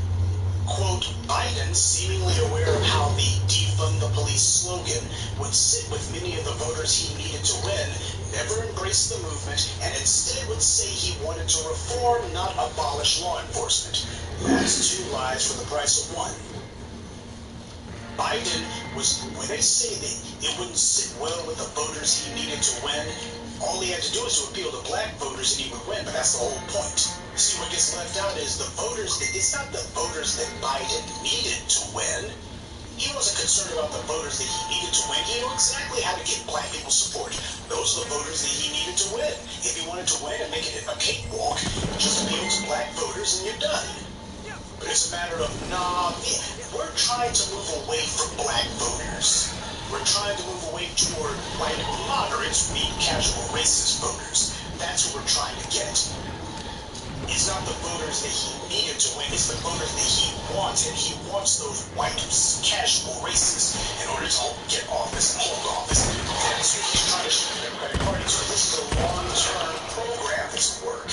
Quote, Biden, seemingly aware of how the defund the police slogan would sit with many of the voters he needed to win, never embraced the movement and instead would say he wanted to reform, not abolish law enforcement. That's two lies for the price of one. Biden was, when they say that it wouldn't sit well with the voters he needed to win, all he had to do is to appeal to black voters and he would win, but that's the whole point. See, what gets left out is the voters, it's not the voters that Biden needed to win. He wasn't concerned about the voters that he needed to win. He knew exactly how to get black people's support. Those are the voters that he needed to win. If he wanted to win and make it a cakewalk, just appeal to black voters and you're done. But it's a matter of, we're trying to move away from black voters. We're trying to move away toward white moderates, weak, casual, racist voters. That's who we're trying to get. It's not the voters that he needed to win, it's the voters that he wanted. He wants those white, casual racists in order to get office and hold office. That's what he's trying to show the Democratic Party. So this is a long-term program that's work.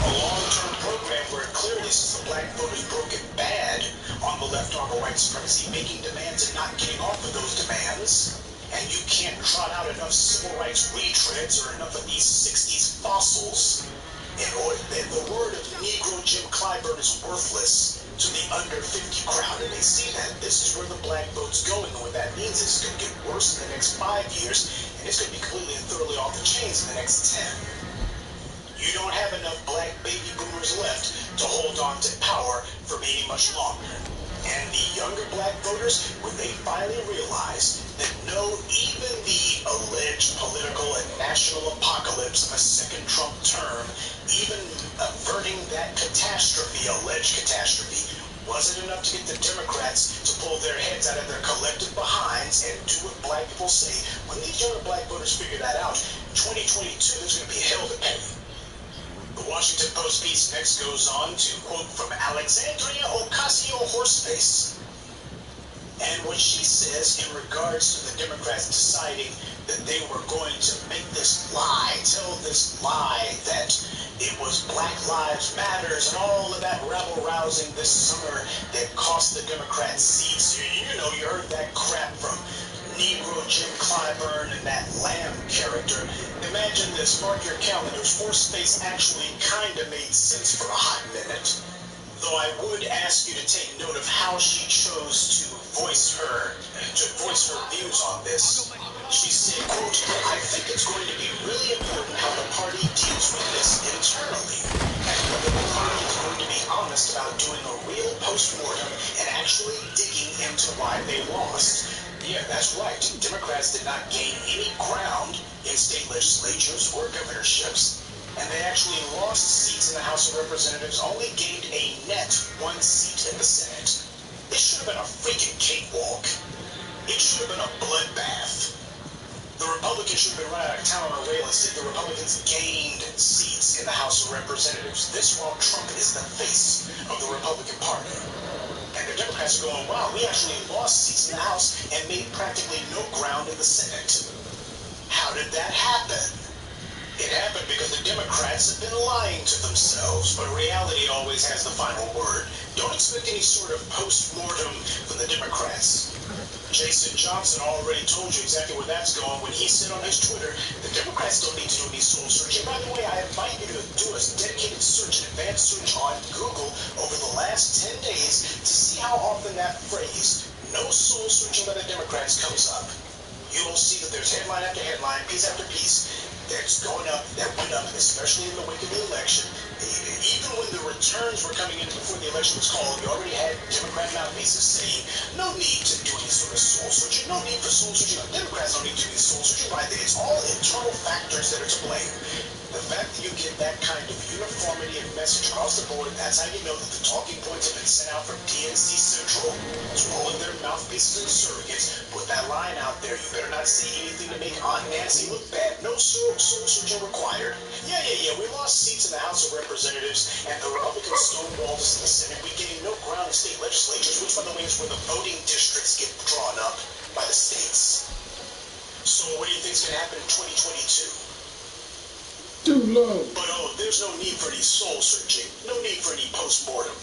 A long-term program where clearly since the black vote is broken bad on the left on the white supremacy, making demands and not getting off of those demands, and you can't trot out enough civil rights retreads or enough of these 60s fossils, the word of Negro Jim Clyburn is worthless to the under 50 crowd, and they see that this is where the black vote's going, and what that means is it's going to get worse in the next 5 years, and it's going to be completely and thoroughly off the chains in the next 10. You don't have enough black baby boomers left to hold on to power for maybe much longer. And the younger black voters, when they finally realize that no, even the alleged political and national apocalypse of a second Trump term, even averting that catastrophe, alleged catastrophe, wasn't enough to get the Democrats to pull their heads out of their collective behinds and do what black people say. When these younger black voters figure that out, 2022, there's going to be hell to pay. The Washington Post piece next goes on to quote from Alexandria Ocasio-Horseface. And what she says in regards to the Democrats deciding that they were going to make this lie, tell this lie that it was Black Lives Matters and all of that rabble-rousing this summer that cost the Democrats seats. You know, you heard that crap from Negro Jim Clyburn and that Lamb character. Imagine this, mark your calendars. Horseface actually kind of made sense for a hot minute. Though I would ask you to take note of how she chose to voice her views on this. She said, quote, I think it's going to be really important how the party deals with this internally, and whether the party is going to be honest about doing a real post-mortem and actually digging into why they lost. Yeah, that's right. Democrats did not gain any ground in state legislatures or governorships, and they actually lost seats in the House of Representatives, only gained a net 1 seat in the Senate. This should have been a freaking cakewalk. It should have been a bloodbath. The Republicans should have been run out of town on a rail and said the Republicans gained seats in the House of Representatives. This while Trump is the face of the Republican Party. And the Democrats are going, wow, we actually lost seats in the House and made practically no ground in the Senate. How did that happen? It happened because the Democrats have been lying to themselves, but reality always has the final word. Don't expect any sort of post-mortem from the Democrats. Jason Johnson already told you exactly where that's going when he said on his Twitter, the Democrats don't need to do any soul searching. By the way, I invite you to do a dedicated search, an advanced search on Google over the last 10 days to see how often that phrase, no soul searching by the Democrats, comes up. You will see that there's headline after headline, piece after piece, that's going up, that went up, especially in the wake of the election. Even when the returns were coming in before the election was called, you already had Democrat mouthpieces saying, no need to do any sort of soul searching, no need for soul searching. Democrats don't need to do any soul searching. Right? It's all internal factors that are to blame. The fact that you get that kind of uniformity of message across the board, that's how you know that the talking points have been sent out from DNC Central to all of their mouthpieces and surrogates. Put that line out there. You better not say anything to make Aunt Nancy look bad. No soul searching required. Yeah. We lost seats in the House of Representatives, and the Republicans stonewalled us in the Senate. We gained no ground in state legislatures, which, by the way, is where the voting districts get drawn up by the states. So what do you think is going to happen in 2022? Too low. But there's no need for any soul searching, no need for any post-mortem.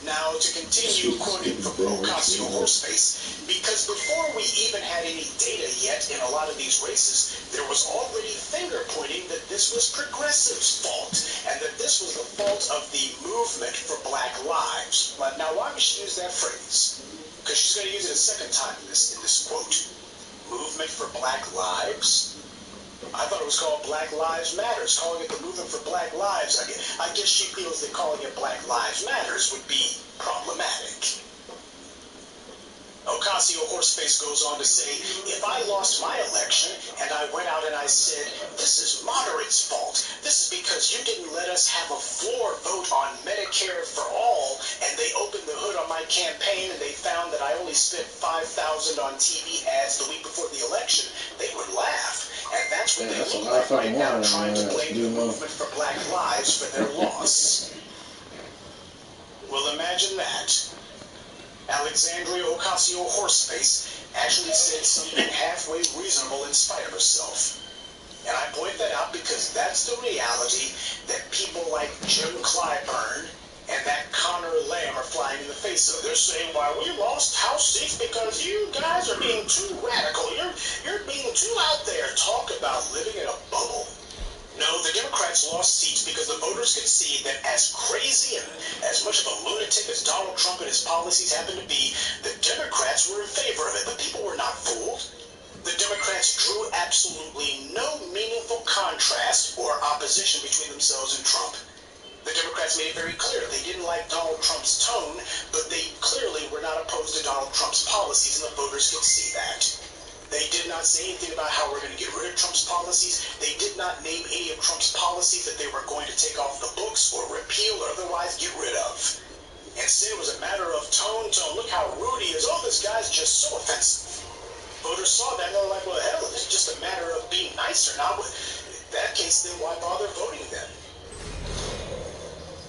Now, to continue quoting from Ocasio-Horseface, because before we even had any data yet in a lot of these races, there was already finger-pointing that this was progressives' fault, and that this was the fault of the movement for Black Lives. Now, why would she use that phrase? Because she's going to use it a second time in this quote. Movement for Black Lives? I thought it was called Black Lives Matters. Calling it the movement for Black Lives, I guess she feels that calling it Black Lives Matters would be problematic. Ocasio-Horseface goes on to say, if I lost my election and I went out and I said, this is moderates' fault, this is because you didn't let us have a floor vote on Medicare for all, and they opened the hood on my campaign and they found that I only spent $5,000 on TV ads the week before the election, they would laugh. And that's what they look like right now, trying to blame the movement for Black Lives for their loss. Well, imagine that. Alexandria Ocasio-Horseface actually said something halfway reasonable in spite of herself. And I point that out because that's the reality that people like Jim Clyburn and that Connor Lamb are flying in the face of. They're saying, why, we lost House seats because you guys are being too radical. You're being too out there. Talk about living in a bubble. No, the Democrats lost seats because the voters could see that as crazy and as much of a lunatic as Donald Trump and his policies happen to be, the Democrats were in favor of it. The people were not fooled. The Democrats drew absolutely no meaningful contrast or opposition between themselves and Trump. The Democrats made it very clear they didn't like Donald Trump's tone, but they clearly were not opposed to Donald Trump's policies, and the voters could see that. They did not say anything about how we're going to get rid of Trump's policies. They did not name any of Trump's policies that they were going to take off the books or repeal or otherwise get rid of. Instead, it was a matter of tone. Look how rude he is. Oh, this guy's just so offensive. Voters saw that and they were like, well, hell, this is just a matter of being nicer now. In that case, then why bother voting then?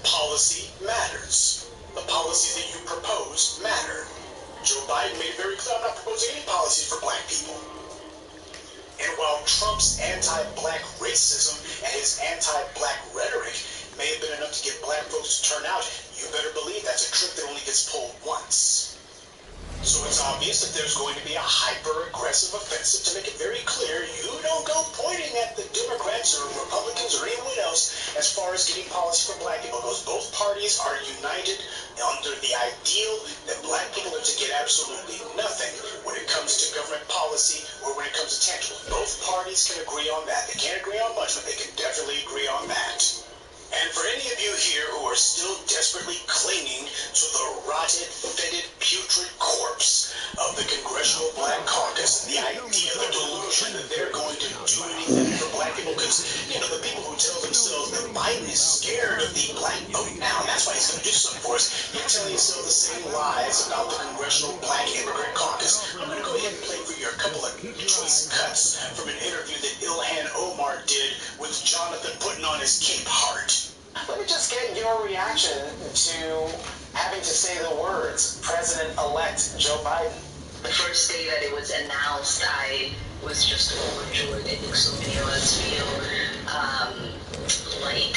Policy matters. The policies that you propose matter. Joe Biden made it very clear, I'm not proposing any policies for black people. And while Trump's anti-black racism and his anti-black rhetoric may have been enough to get black folks to turn out, you better believe that's a trick that only gets pulled once. So it's obvious that there's going to be a hyper-aggressive offensive to make it very clear you don't go pointing at the Democrats or Republicans or anyone else as far as getting policy for black people, because both parties are united under the ideal that black people are to get absolutely nothing when it comes to government policy or when it comes to tangibles. Both parties can agree on that. They can't agree on much, but they can definitely agree on that. And for any of you here who are still desperately clinging to the rotted, fetid, putrid corpse of the Congressional Black Caucus and the idea, the delusion that they're going to do anything for black people, because, the people who tell themselves that Biden is scared of the black vote now, and that's why he's going to do something for us, you're telling yourself the same lies about the Congressional Black Immigrant Caucus. I'm going to go ahead and play for you a couple of choice cuts from an interview that Ilhan Omar did with Jonathan putting on his Cape Heart. Let me just get your reaction to having to say the words President-elect Joe Biden. The first day that it was announced, I was just overjoyed. I think so many of us feel light.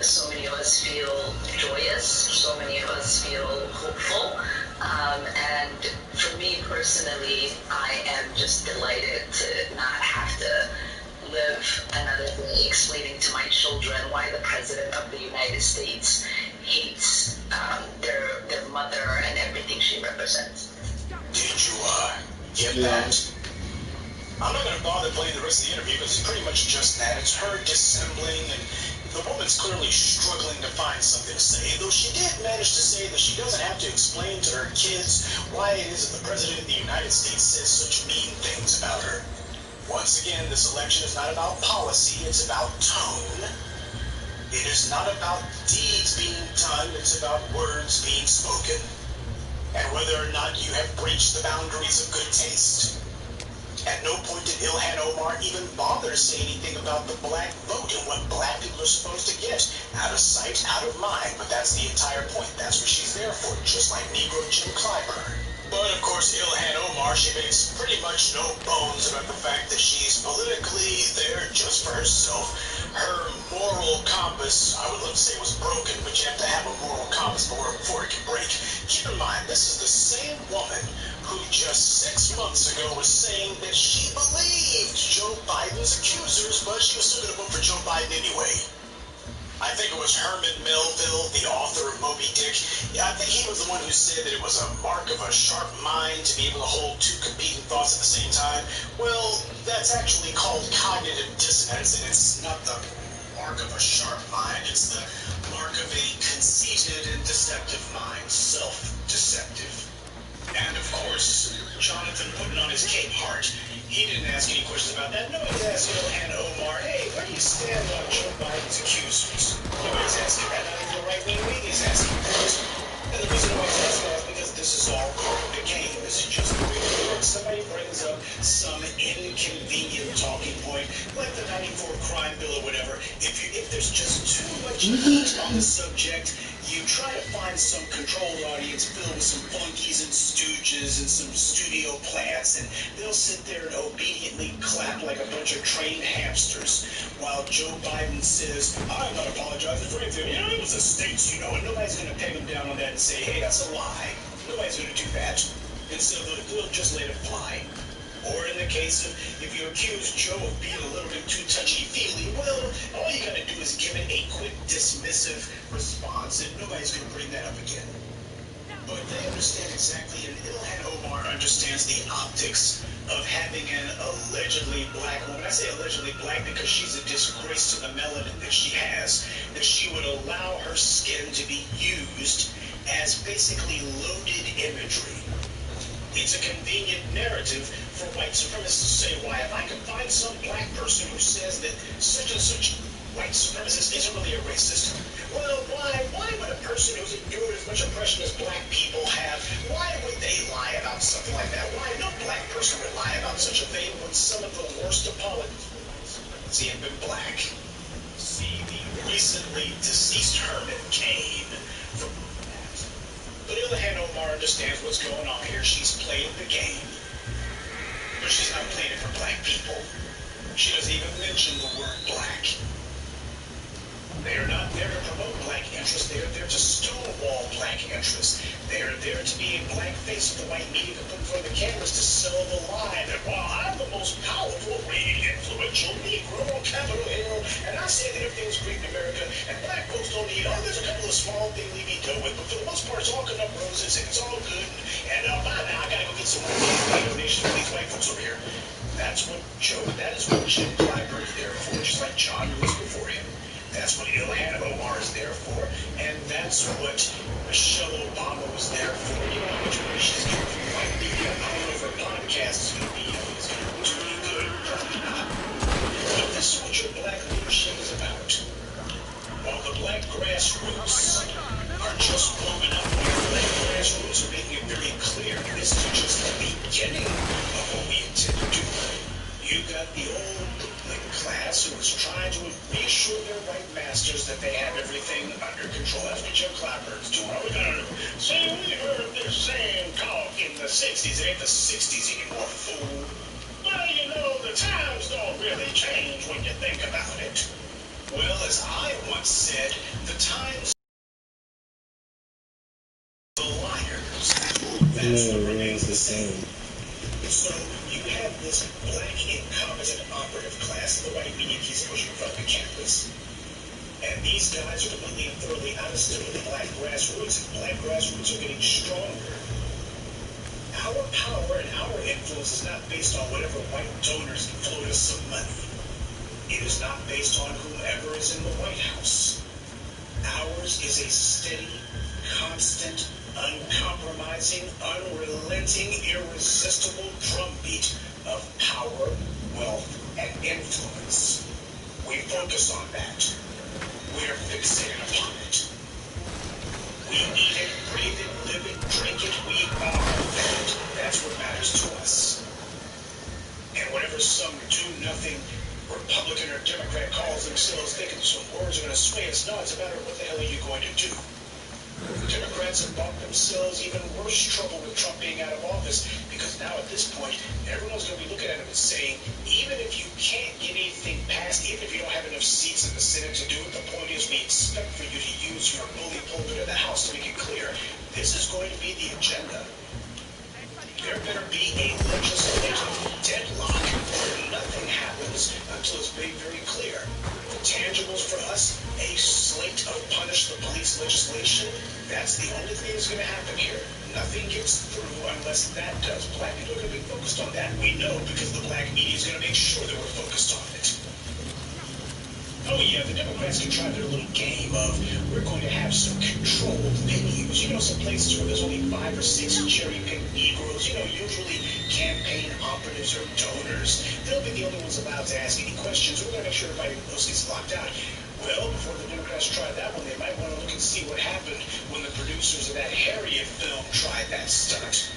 So many of us feel joyous. So many of us feel hopeful. And for me personally, I am just delighted to not have to live another day explaining to my children why the President of the United States hates their mother and everything she represents. Did you get that? I'm not going to bother playing the rest of the interview because it's pretty much just that. It's her dissembling, and the woman's clearly struggling to find something to say, though she did manage to say that she doesn't have to explain to her kids why it is that the President of the United States says such mean things about her. Once again, this election is not about policy, it's about tone. It is not about deeds being done, it's about words being spoken. And whether or not you have breached the boundaries of good taste. At no point did Ilhan Omar even bother to say anything about the black vote and what black people are supposed to get. Out of sight, out of mind. But that's the entire point. That's what she's there for, just like Negro Jim Clyburn. But of course, Ilhan Omar, she makes pretty much no bones about the fact that she's politically there just for herself. Her moral compass, I would love to say, was broken, but you have to have a moral compass before it can break. Keep in mind, this is the same woman who just 6 months ago was saying that she believed Joe Biden's accusers, but she was still going to vote for Joe Biden anyway. I think it was Herman Melville, the author of Moby Dick. Yeah, I think he was the one who said that it was a mark of a sharp mind to be able to hold two competing thoughts at the same time. Well, that's actually called cognitive dissonance, and it's not the mark of a sharp mind. It's the mark of a conceited and deceptive mind, self-deceptive. And of course, Jonathan putting on his cape heart. He didn't ask any questions about that. Nobody's asked Ilhan Omar, hey, where do you stand on Joe Biden's accusers? Nobody's asking that. Not even the right-wing media is asking that. And the reason nobody's asking that is because this is all part of the game. This is just the way it works. Somebody brings up some inconvenient talking point, like the 94 crime bill or whatever. If there's just too much heat on the subject, you try to find some controlled audience filled with some flunkies and stooges and some studio plants, and they'll sit there and obediently clap like a bunch of trained hamsters while Joe Biden says, I'm not apologizing for anything. You know, it was the states, you know, and nobody's going to peg him down on that and say, hey, that's a lie. Nobody's going to do that. And so they'll just let it fly. Or in the case of, if you accuse Joe of being a little bit too touchy-feely, well, all you got to do is give it a quick dismissive response, and nobody's going to bring that up again. But they understand exactly, and Ilhan Omar understands the optics of having an allegedly black woman. I say allegedly black because she's a disgrace to the melanin that she has, that she would allow her skin to be used as basically loaded imagery. It's a convenient narrative for white supremacists to say, why, if I can find some black person who says that such and such white supremacist isn't really a racist, well, why would a person who's endured as much oppression as black people have, why would they lie about something like that? Why no black person would lie about such a thing when some of the worst apologists have been black? See, the recently deceased Herman Cain from But Ilhan Omar understands what's going on here. She's playing the game. But she's not playing it for black people. She doesn't even mention the word black. They're not there to promote black interests. They're there to stonewall black interests. They're there to be a black face of the white media to put in front of the cameras to sell the lie that, well, I'm the most powerful, really influential Negro on Capitol Hill, and I say that everything's great in America, and black folks don't need, there's a couple of small things we need to deal with, but for the most part, it's all cut up roses, and it's all good, and by now, I gotta go get some more campaign donations for these white folks over here. That is what Jim Clyburn is there for, just like John Lewis before him. That's what Ilhan Omar is there for, and that's what Michelle Obama was there for. You know how much money she's getting from white media. I don't know if her podcast is going to be good, probably not. But this is what your black leadership is about. While the black grassroots are just blowing up, the black grassroots are making it very clear this is just the beginning of what we intend to do. You got the old Brooklyn class who is trying to reassure their white masters that they have everything under control. That's what Jim Clyburn is doing. All we gotta do. See, we heard this saying talk in the 60s. It ain't the 60s anymore, fool. Well, you know, the times don't really change when you think about it. Well, as I once said, the times the liars. That's what remains the same. So you have this black incompetent operative class that the white media keeps pushing from the campus. And these guys are completely and thoroughly out of step with the black grassroots, and black grassroots are getting stronger. Our power and our influence is not based on whatever white donors can float us some money. It is not based on whoever is in the White House. Ours is a steady, constant, uncompromising, unrelenting, irresistible drumbeat of power, wealth, and influence. We focus on that. We are fixated upon it. We eat it, breathe it, live it, drink it. We are that. That's what matters to us. And whatever some do-nothing Republican or Democrat calls themselves, thinking some words are going to sway us, no, it's a matter of what the hell are you going to do. The Democrats have bought themselves even worse trouble with Trump being out of office, because now at this point, everyone's going to be looking at him and saying, even if you can't get anything passed, even if you don't have enough seats in the Senate to do it, the point is we expect for you to use your bully pulpit in the House to make it clear. This is going to be the agenda. There better be a legislative deadlock where nothing happens until it's made very clear. The tangibles for us, a slate of push the police legislation, that's the only thing that's going to happen here. Nothing gets through unless that does. Black people are going to be focused on that. We know because the black media is going to make sure that we're focused on it. Oh yeah, the Democrats can try their little game of we're going to have some controlled venues. You know, some places where there's only 5 or 6 cherry-picked Negroes. You know, usually campaign operatives or donors. They'll be the only ones allowed to ask any questions. We're going to make sure everybody else gets locked out. Well, before the Democrats try that one, they might want to look and see what happened when the producers of that Harriet film tried that stunt.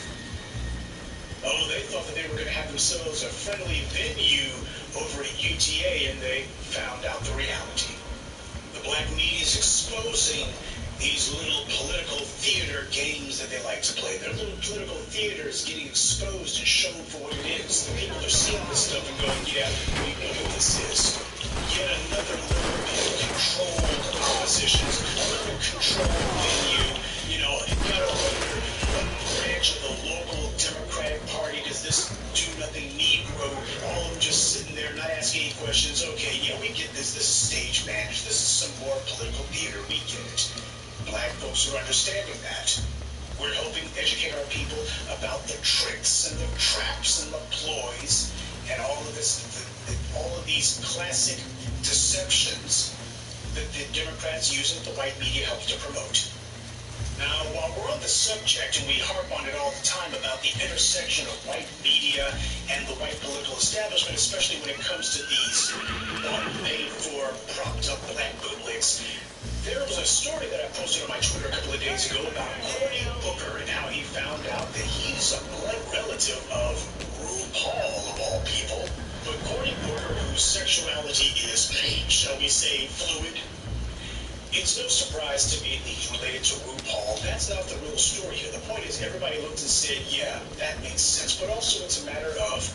Oh, they thought that they were going to have themselves a friendly venue over at UTA, and they found out the reality. The black media is exposing these little political theater games that they like to play. Their little political theaters getting exposed and shown for what it is. The people are seeing this stuff and going, yeah, we know what this is. Yet another little controlled oppositions, another controlled venue. You know, you gotta wonder what branch of the local Democratic Party does this do-nothing Negro, all of them just sitting there not asking any questions. Okay, yeah, we get this. This is stage managed. This is some more political theater. We get it. Black folks are understanding that. We're helping educate our people about the tricks and the traps and the ploys and all of this, all of these classic deceptions that the Democrats use and the white media helps to promote. Now, while we're on the subject, and we harp on it all the time about the intersection of white media and the white political establishment, especially when it comes to these paid-for, propped-up black bootlegs, there was a story that I posted on my Twitter a couple of days ago about Cory Booker and how he found out that he's a blood relative of RuPaul, of all people. But Cory Booker, whose sexuality is, shall we say, fluid, it's no surprise to me that he's related to RuPaul. That's not the real story here. The point is everybody looked and said, yeah, that makes sense. But also it's a matter of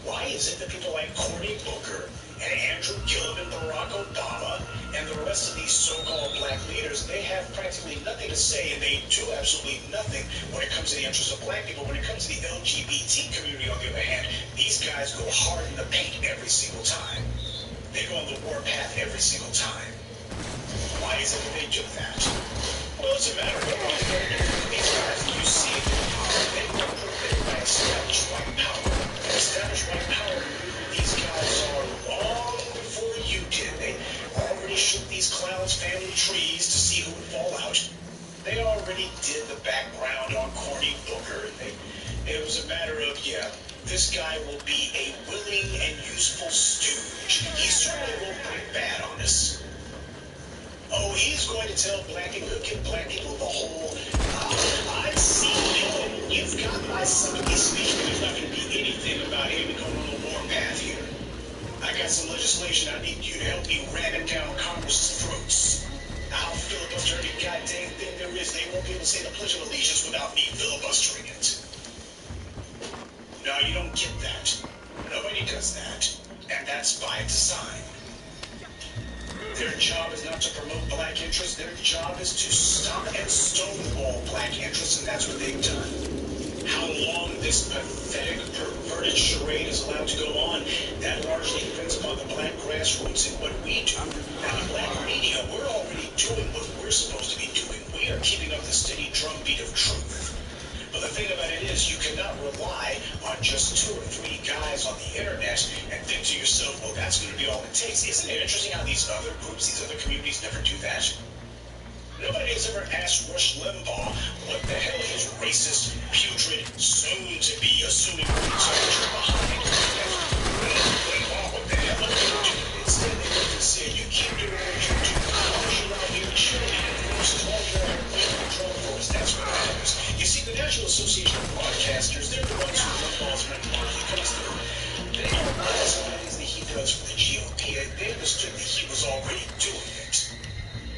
why is it that people like Cory Booker and Andrew Gillum and Barack Obama and the rest of these so-called black leaders, they have practically nothing to say and they do absolutely nothing when it comes to the interests of black people. When it comes to the LGBT community, on the other hand, these guys go hard in the paint every single time. They go on the warpath every single time. Why is it that they do that? Well, it's a matter of these guys, you see, they were appropriated by established white power. Established white power, these guys are long before you did. They already shook these clowns' family trees to see who would fall out. They already did the background on Cory Booker. It was a matter of, yeah, this guy will be a willing and useful stooge. He certainly won't break bad on us. Oh, he's going to tell black people, he'll give black people the whole, I've seen you, and you've got my sympathy speech, but there's not going to be anything about him going on the warpath here. I got some legislation I need you to help me ram it down Congress's throats. I'll filibuster every goddamn thing there is. They won't be able to say the Pledge of Allegiance without me filibustering it. No, you don't get that. Nobody does that. And that's by design. Their job is not to promote black interests. Their job is to stop and stonewall black interests, and that's what they've done. How long this pathetic, perverted charade is allowed to go on, that largely depends upon the black grassroots and what we do. Now, the black media, we're already doing what we're supposed to be doing. We are keeping up the steady drumbeat of truth. But the thing about it is, you cannot rely on just 2 or 3 guys on the internet and think to yourself, well, that's going to be all it takes. Isn't it interesting how these other groups, these other communities never do that? Nobody has ever asked Rush Limbaugh what the hell his racist, putrid, soon-to-be assuming intellectual behind. Limbaugh, what the hell are you doing? Instead, they look and say, you keep doing what you do. You're out here chilling versus all your control force. That's what matters. You see, the National Association of Broadcasters, they're the ones who Limbaugh's money largely comes through. They don't realize what it is that he does for the GOP. They understood that he was already doing it.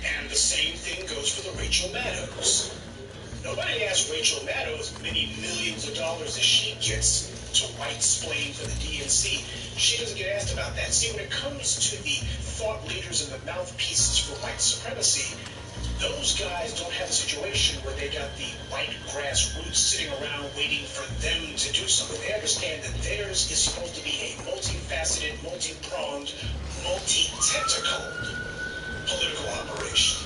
And the same thing goes for the Rachel Maddows. Nobody asked Rachel Maddow as many millions of dollars as she gets to white-splain for the DNC. She doesn't get asked about that. See, when it comes to the thought leaders and the mouthpieces for white supremacy, those guys don't have a situation where they got the white grassroots sitting around waiting for them to do something. They understand that theirs is supposed to be a multifaceted, multi-pronged, multi-tentacled political operation.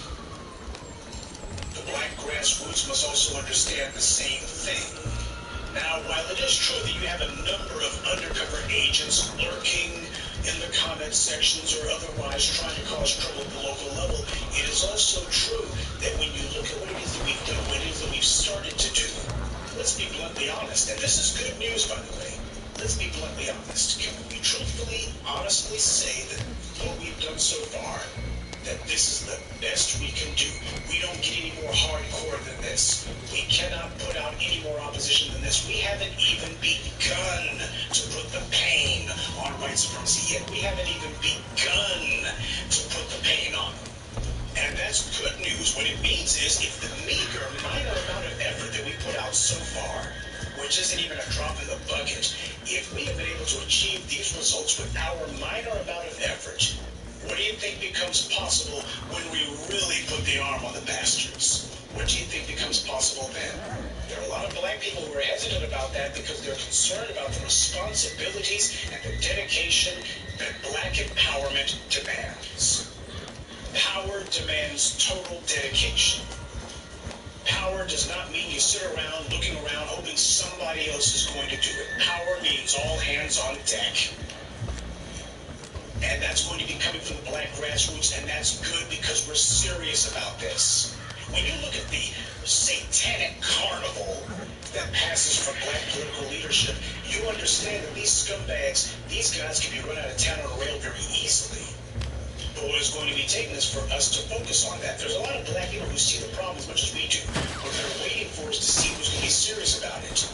also understand the same thing. Now, while it is true that you have a number of undercover agents lurking in the comment sections or otherwise trying to cause trouble at the local level, it is also true that when you look at what it is that we've done, what it is that we've started to do, let's be bluntly honest, and this is good news, by the way. Let's be bluntly honest. Can we truthfully, honestly say that what we've done so far, that this is the best we can do? We don't get any more hardcore than this. We cannot put out any more opposition than this. We haven't even begun to put the pain on white supremacy yet. We haven't even begun to put the pain on them. And that's good news. What it means is if the meager, minor amount of effort that we put out so far, which isn't even a drop in the bucket, if we have been able to achieve these results with our minor amount of effort, what do you think becomes possible when we really put the arm on the bastards? What do you think becomes possible then? There are a lot of black people who are hesitant about that because they're concerned about the responsibilities and the dedication that black empowerment demands. Power demands total dedication. Power does not mean you sit around looking around hoping somebody else is going to do it. Power means all hands on deck. And that's going to be coming from the black grassroots, and that's good because we're serious about this. When you look at the satanic carnival that passes from black political leadership, you understand that these scumbags, these guys can be run out of town on a rail very easily. But what is going to be taken is for us to focus on that. There's a lot of black people who see the problem as much as we do. What they're waiting for is to see who's going to be serious about it.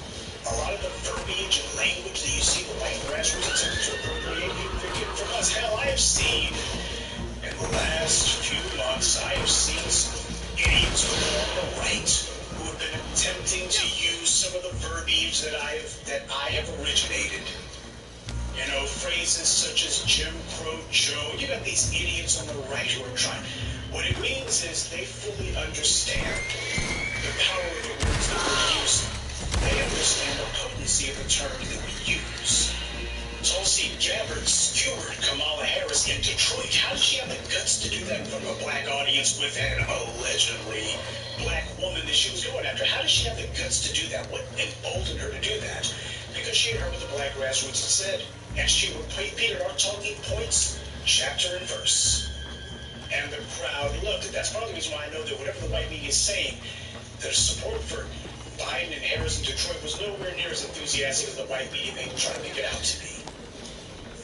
A lot of the verbiage and language that you see the white grassroots attempting to appropriate, you get from us. Hell, I have seen, in the last few months, I have seen some idiots on the right who have been attempting to use some of the verbiage that I have originated. You know, phrases such as Jim Crow Joe. You got these idiots on the right who are trying. What it means is they fully understand the power of the words that we're using. They understand the potency of the terms that we use. Tulsi Gabbard skewered Kamala Harris in Detroit. How did she have the guts to do that in front of a black audience with an allegedly black woman that she was going after? How did she have the guts to do that? What emboldened her to do that? Because she had heard what the black grassroots had said, and she repeated our talking points, chapter and verse. And the crowd loved it. That's part of the reason why I know that whatever the white media is saying, their support for Biden and Harris in Detroit was nowhere near as enthusiastic as the white media may try to make it out to be.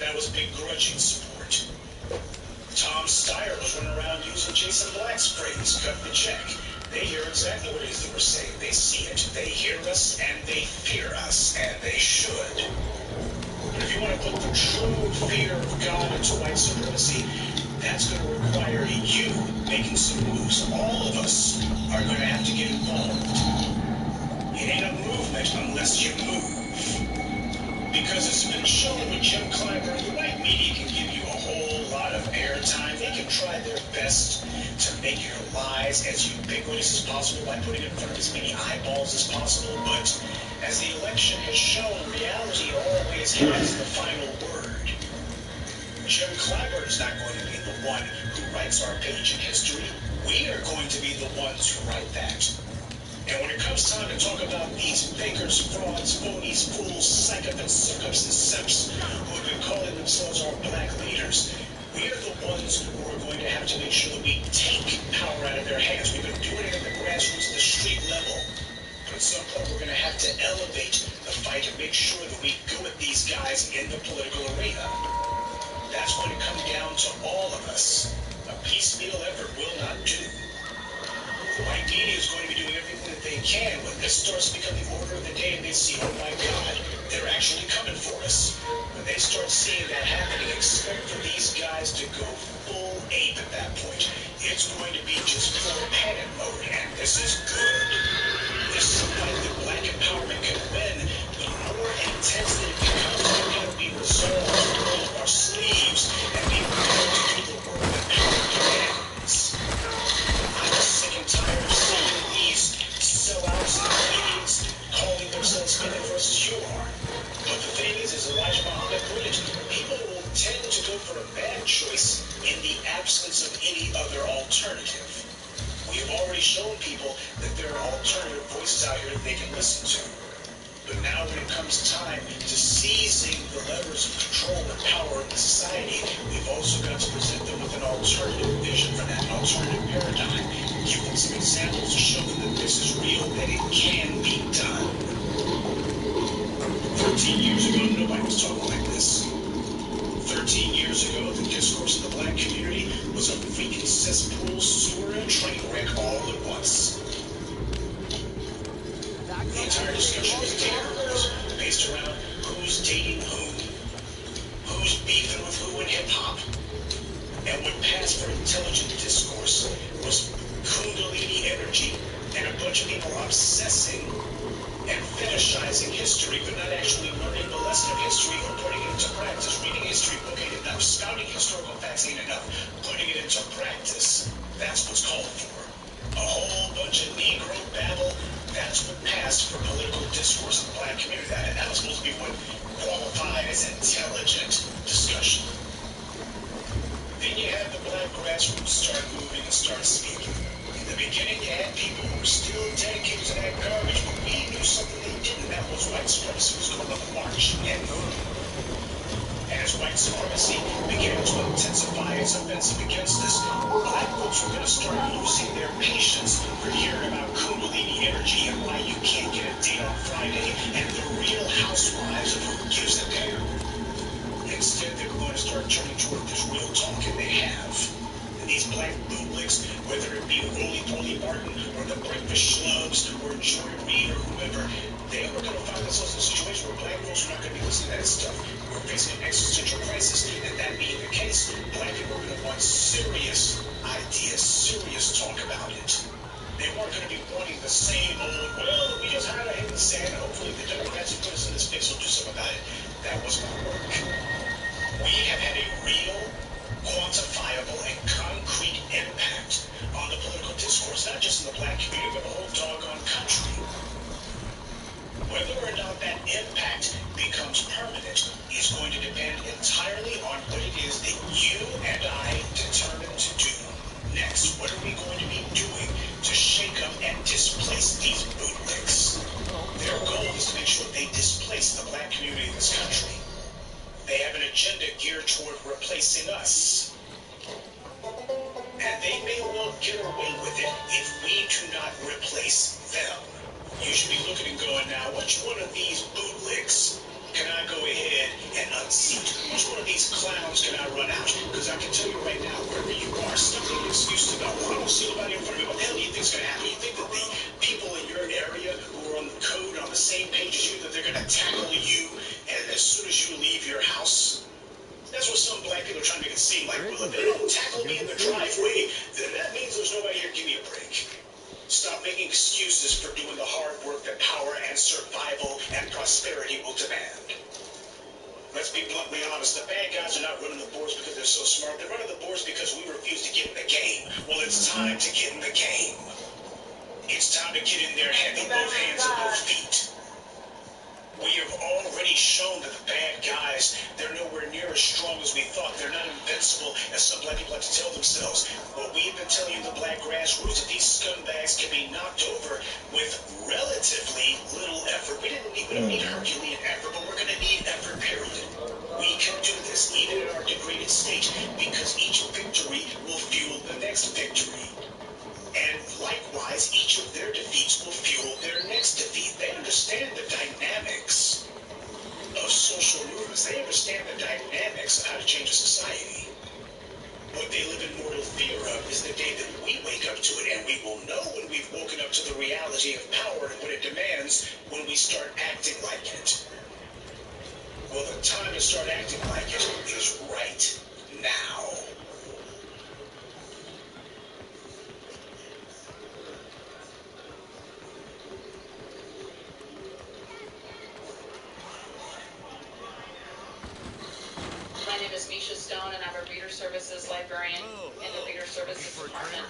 That was begrudging support. Tom Steyer was running around using Jason Black's phrase, cut the check. They hear exactly what it is that we're saying. They see it. They hear us, and they fear us, and they should. But if you want to put the true fear of God into white supremacy, that's going to require you making some moves. All of us are going to have to get involved. It ain't a movement unless you move. Because it's been shown with Jim Clyburn, the white media can give you a whole lot of airtime. They can try their best to make your lies as ubiquitous as possible by putting it in front of as many eyeballs as possible. But as the election has shown, reality always has the final word. Jim Clyburn is not going to be the one who writes our page in history. We are going to be the ones who write that. And when it comes time to talk about these fakers, frauds, phonies, fools, psychopaths, suck-ups, and simps who have been calling themselves our black leaders, we are the ones who are going to have to make sure that we take power out of their hands. We've been doing it at the grassroots, the street level. But at some point, we're going to have to elevate the fight and make sure that we go at these guys in the political arena. That's going to come down to all of us. A piecemeal effort will not do. The white media is going to be doing everything that they can. When this starts to become the order of the day and they see, oh my God, they're actually coming for us. When they start seeing that happening, expect for these guys to go full ape at that point. It's going to be just full panic mode, and this is good. This is a fight that black empowerment can win. The more intense that it becomes, the more it'll be resolved to roll up our sleeves and be prepared to do the work that power demands. I'm sick and tired of seeing these sellouts and idiots calling themselves men versus you are. But the thing is, as Elijah Muhammad put it, people will tend to go for a bad choice in the absence of any other alternative. We have already shown people that there are alternative voices voices out here that they can listen to. But now when it comes time to seizing the levers of control and power in the society, we've also got to present them with an alternative vision for that, an alternative paradigm. Give them some examples to show them that this is real, that it can be done. 13 years ago, nobody was talking like this. 13 years ago, the discourse of the black community was a freaking cesspool, sewer, and train wreck all at once. The entire discussion was based around who's dating who's beefing with who in hip-hop. And what passed for intelligent discourse was kundalini energy and a bunch of people obsessing and fetishizing history, but not actually learning the lesson of history or putting it into practice. Reading history book ain't enough. Spouting historical facts ain't enough. Putting it into practice, that's what's called for. A whole bunch of Negro babble, that's what passed for political discourse in the black community. That was supposed to be what qualified as intelligent discussion. Then you had the black grassroots start moving and start speaking. In the beginning, you had people who were still dedicated to that garbage, but we knew something they didn't. That was white supremacy was going on the march. And as white supremacy began to intensify its offensive against us, black folks were going to start losing their patience for hearing about kundalini energy and why you can't get a date on Friday and the real housewives of who gives a damn. Instead, they were going to start turning toward this real talk, and they have. And these black bootlicks, whether it be Roly-Poly Martin or the Breakfast Schlubs or Joy Reid or whoever, they were going to find themselves in a situation where black folks were not going to be listening to that stuff. We're facing an existential crisis, and that being the case, black people are going to want serious ideas, serious talk about it. They weren't going to be wanting the same old, well, we just hide our head in the sand, and hopefully the Democrats who put us in this fix will do something about it. That wasn't going to work. We have had a real, quantifiable, and concrete impact on the political discourse, not just in the black community, but the whole doggone country. Whether or not that impact becomes permanent is going to depend entirely on what it is that you and I determine to do next. What are we going to be doing to shake up and displace these bootlicks? Their goal is to make sure they displace the black community in this country. They have an agenda geared toward replacing us. And they may well get away with it if we do not replace them. You should be looking and going, now, which one of these bootlicks can I go ahead and unseat? Which one of these clowns can I run out? Because I can tell you right now, wherever you are, stop making excuses about, well, I don't see nobody in front of me. What the hell do you think is going to happen? You think that the people in your area who are on the code, on the same page as you, that they're going to tackle you and as soon as you leave your house? That's what some black people are trying to make it seem like. Well, if they don't tackle me in the driveway, then that means there's nobody here to give me a break. Stop making excuses for doing the hard work that power and survival and prosperity will demand. Let's be bluntly honest. The bad guys are not running the boards because they're so smart. They're running the boards because we refuse to get in the game. Well, it's time to get in the game. It's time to get in there heavy, both hands and both feet. We have already shown that the bad guys, they're nowhere near as strong as we thought. They're not invincible, as some black people like to tell themselves. What we have been telling you, the black grassroots, that these scumbags can be knocked over with relatively little effort. We don't need Herculean effort, but we're going to need effort, period. We can do this, even in our degraded state, because each victory will fuel the next victory. And likewise, each of their defeats will fuel their next defeat. They understand the dynamics of social movements. They understand the dynamics of how to change a society. What they live in mortal fear of is the day that we wake up to it, and we will know when we've woken up to the reality of power and what it demands when we start acting like it. Well, the time to start acting like it is right now. My name is Misha Stone, and I'm a Reader Services librarian in the Reader Services Department.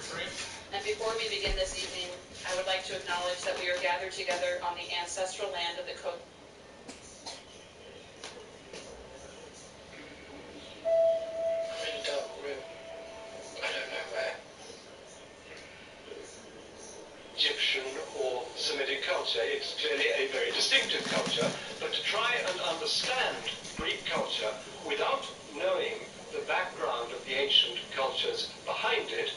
And before we begin this evening, I would like to acknowledge that we are gathered together on the ancestral land of the Coast. In a dark room, I don't know where. Egyptian or Semitic culture. It's clearly a very distinctive culture, but to try and understand Greek culture without knowing the background of the ancient cultures behind it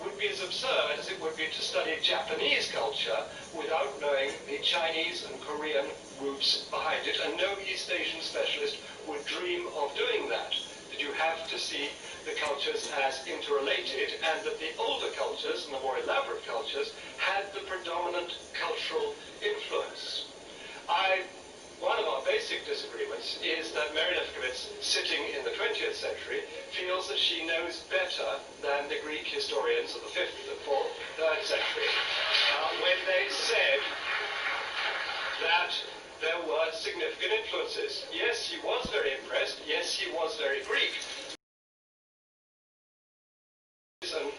would be as absurd as it would be to study Japanese culture without knowing the Chinese and Korean roots behind it, and no East Asian specialist would dream of doing that. That you have to see the cultures as interrelated, and that the older cultures and the more elaborate cultures had the predominant cultural influence. One of our basic disagreements is that Mary Lefkowitz, sitting in the 20th century, feels that she knows better than the Greek historians of the 5th, the 4th, 3rd century, when they said that there were significant influences. Yes, she was very impressed. Yes, she was very Greek. And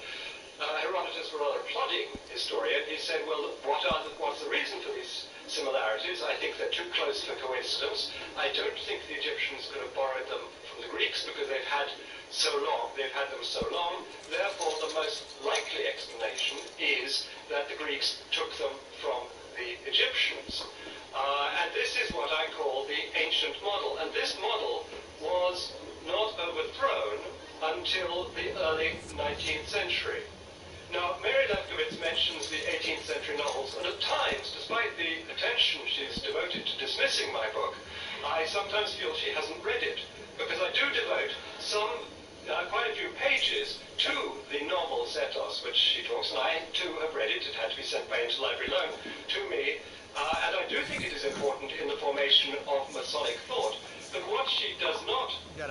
Herodotus, a rather plodding historian, he said, well, what's the reason for these similarities? I think they're too close for coincidence. I don't think the Egyptians could have borrowed them from the Greeks because they've had them so long. Therefore, the most likely explanation is that the Greeks took them from the Egyptians. And this is what I call the ancient model. And this model was not overthrown until the early 19th century. Now, Mary Lefkowitz mentions the 18th century novels, and at times, despite the attention she's devoted to dismissing my book, I sometimes feel she hasn't read it, because I do devote quite a few pages to the novel Zetos, which she talks, and I too have read it. It had to be sent by interlibrary loan to me, and I do think it is important in the formation of Masonic thought. But what she does not bring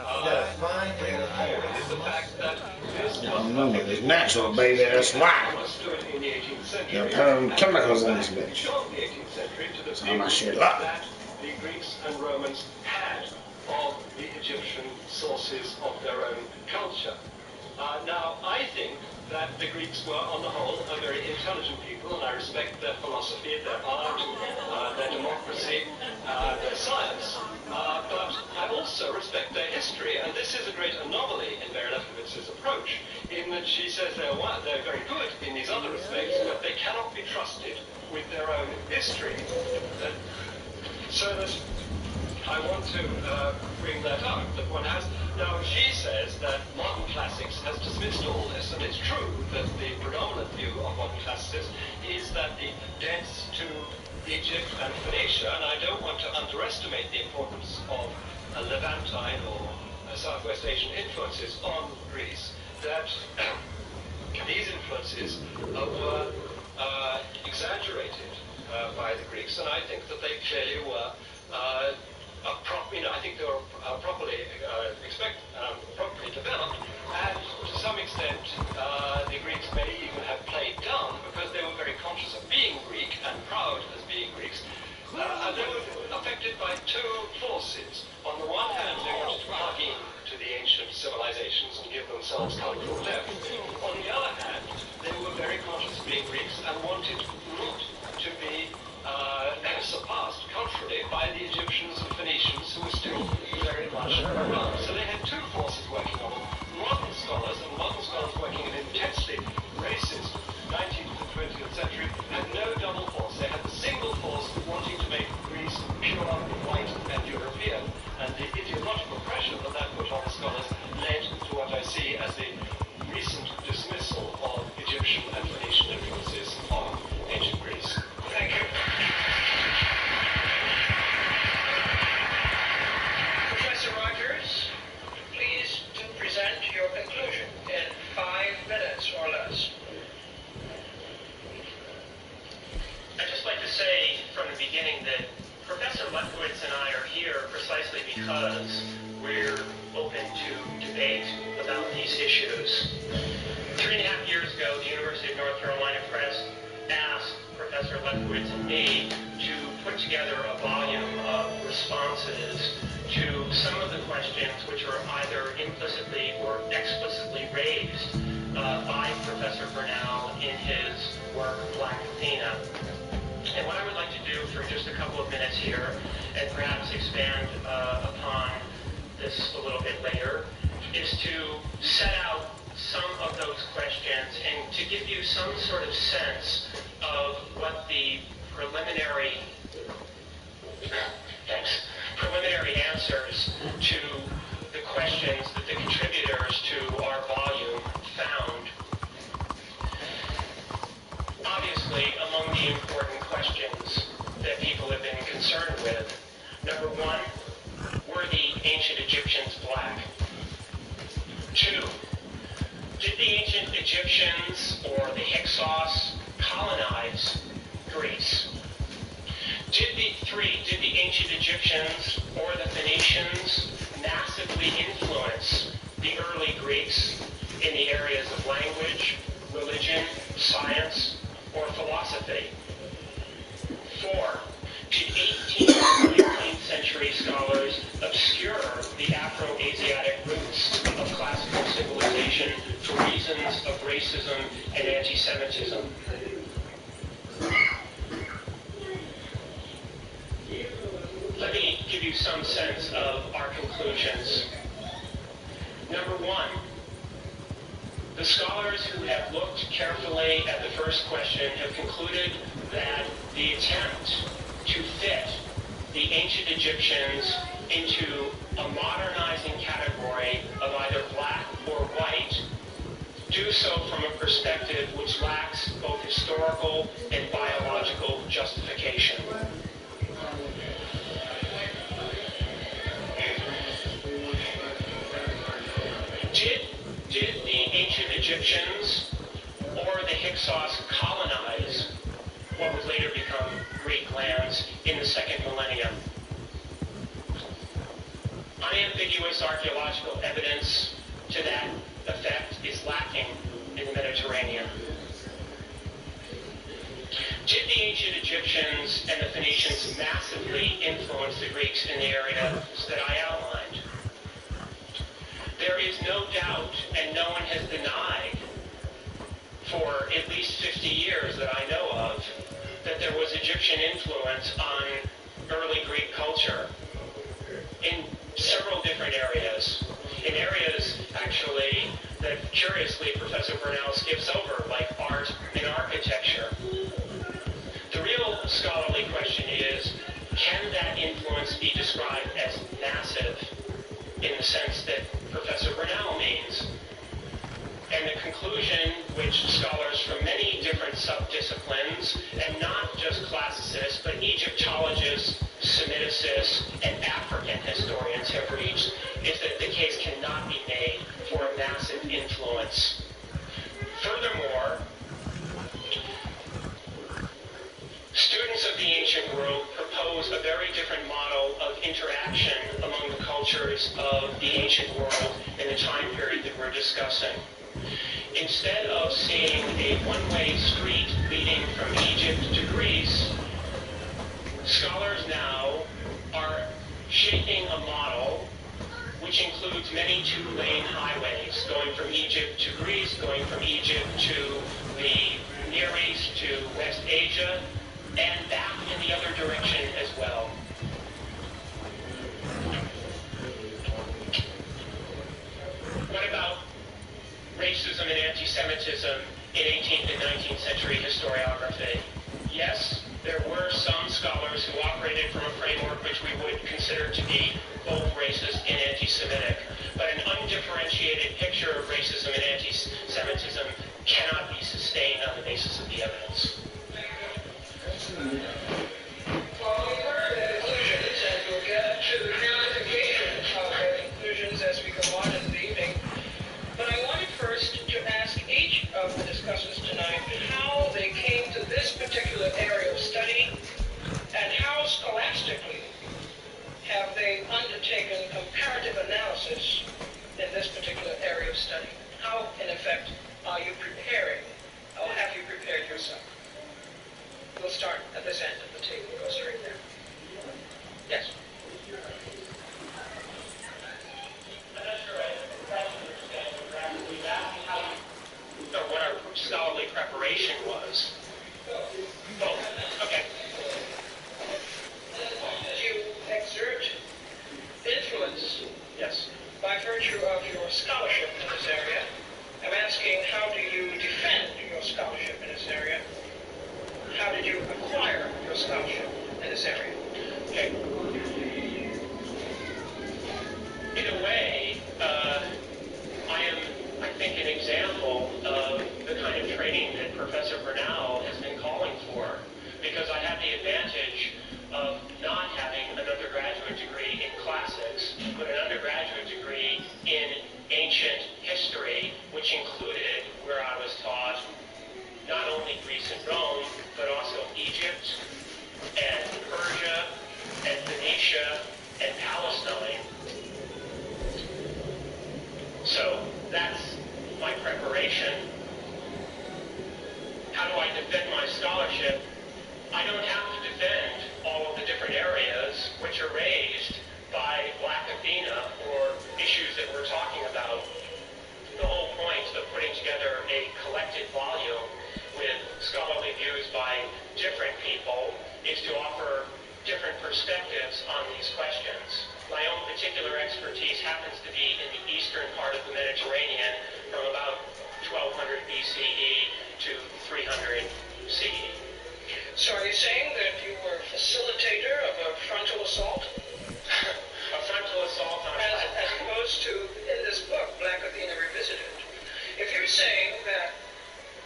forward is the fact that this it's natural, baby, that's why. There are chemicals in this bitch. That's how my shit up. The Greeks and Romans had of the Egyptian sources of their own culture. Now, I think that the Greeks were, on the whole, a very intelligent people, and I respect their philosophy, their art, their democracy, their science, but I also respect their history, and this is a great anomaly in Mary Lefkowitz's approach, in that she says they're very good in these other respects, but they cannot be trusted with their own history. So that I want to bring that up, that one has. Now, she says that modern classics has dismissed all this, and it's true that the predominant view of modern classics is that the debts to Egypt and Phoenicia, and I don't want to underestimate the importance of Levantine or Southwest Asian influences on Greece, that these influences were exaggerated by the Greeks, and I think that they clearly were I think they were properly developed, and to some extent the Greeks may even have played dumb because they were very conscious of being Greek and proud as being Greeks, and they were affected by two forces. On the one hand, they wanted to plug in to the ancient civilizations and give themselves cultural depth. On the other hand, they were very conscious of being Greeks and wanted not to be surpassed culturally by the Egyptians and Phoenicians, who were still very much around. So they had two forces working on them. Modern scholars working in intensely racist 19th and 20th century had no double force. They had the single force wanting to make Greece pure, white, and European, and the ideological pressure that put on the scholars led to what I see as the recent dismissal of Egyptian and Phoenician influences on ancient Greece. Thank you. Professor Rogers, please to present your conclusion in 5 minutes or less. I'd just like to say from the beginning that Professor Lefkowitz and I are here precisely because we're open to debate about these issues. 3.5 years ago, the University of North Carolina Press asked Professor Lefkowitz and me to put together a volume of responses to some of the questions which are either implicitly or explicitly raised by Professor Bernal in his work, Black Athena. And what I would like to do for just a couple of minutes here, and perhaps expand upon this a little bit later, is to set out some of those questions and to give you some sort of sense of what the preliminary answers to the questions that the contributors to our volume found. Obviously, among the important questions that people have been concerned with, number one, were the ancient Egyptians black? 2, did the ancient Egyptians or the Hyksos colonize Greece? 3, did the ancient Egyptians or the Phoenicians massively influence the early Greeks in the areas of language, religion, science, or philosophy? 4, did 18th and 19th century scholars obscure the Afro-Asiatic roots of classical civilization for reasons of racism and anti-Semitism? Let me give you some sense of our conclusions. Number 1, the scholars who have looked carefully at the first question have concluded that the attempt to fit the ancient Egyptians into a modernizing category of either black or white do so from a perspective which lacks both historical and biological justification. Did the ancient Egyptians or the Hyksos colonize what would later become Greek lands in the 2nd millennium? Unambiguous archaeological evidence to that effect is lacking in the Mediterranean. Did the ancient Egyptians and the Phoenicians massively influence the Greeks in the areas that I outlined? There is no doubt, and no one has denied for at least 50 years that I know of, that there was Egyptian influence on early Greek culture in several different areas. In areas, actually, that curiously Professor Burnell skips over, like art and architecture. The real scholarly question is, can that influence be described as massive in the sense that Professor Burnell means? And the conclusion, which scholars from many different subdisciplines, and not just classicists, but Egyptologists, Semiticists, and African historians have reached, is that the case cannot be made for a massive influence. Furthermore, students of the ancient world propose a very different model of interaction among the cultures of the ancient world in the time period that we're discussing. Instead of seeing a one-way street leading from Egypt to Greece, scholars now are shaping a model which includes many two-lane highways going from Egypt to Greece, going from Egypt to the Near East to West Asia, and back in the other direction as well. What about racism and anti-Semitism in 18th and 19th century historiography? Yes, there were some scholars who operated from a framework which we would consider to be both racist and anti-Semitic, but an undifferentiated picture of racism and anti-Semitism cannot be sustained on the basis of the evidence. Well, we've heard the conclusions, and we'll get to the ramifications of the conclusions as we go on in the evening. But I wanted first to ask each of the discussants tonight how they came to this particular area of study, and how scholastically have they undertaken comparative analysis in this particular area of study. How, in effect, are you preparing, or have you prepared yourself? We'll start at this end of the table. Go straight there. Yes. What our scholarly preparation was. Both. Okay. You exert influence. Yes. By virtue of your scholarship in this area. I'm asking, how do you defend your scholarship in this area? meeting that Professor Bernal has been calling for, because I have the advantage of not having an undergraduate degree in classics, but an undergraduate degree in ancient history, which included where I was taught not only Greece and Rome, but also Egypt and Persia and Phoenicia and Palestine. So that's my preparation. How do I defend my scholarship? I don't have to defend all of the different areas which are raised by Black Athena or issues that we're talking about. The whole point of putting together a collected volume with scholarly views by different people is to offer different perspectives on these questions. My own particular expertise happens to be in the eastern part of the Mediterranean from about 1200 BCE to 300 CE. So are you saying that you were a facilitator of a frontal assault? A frontal assault on as opposed to, in this book, Black Athena Revisited. If you're saying that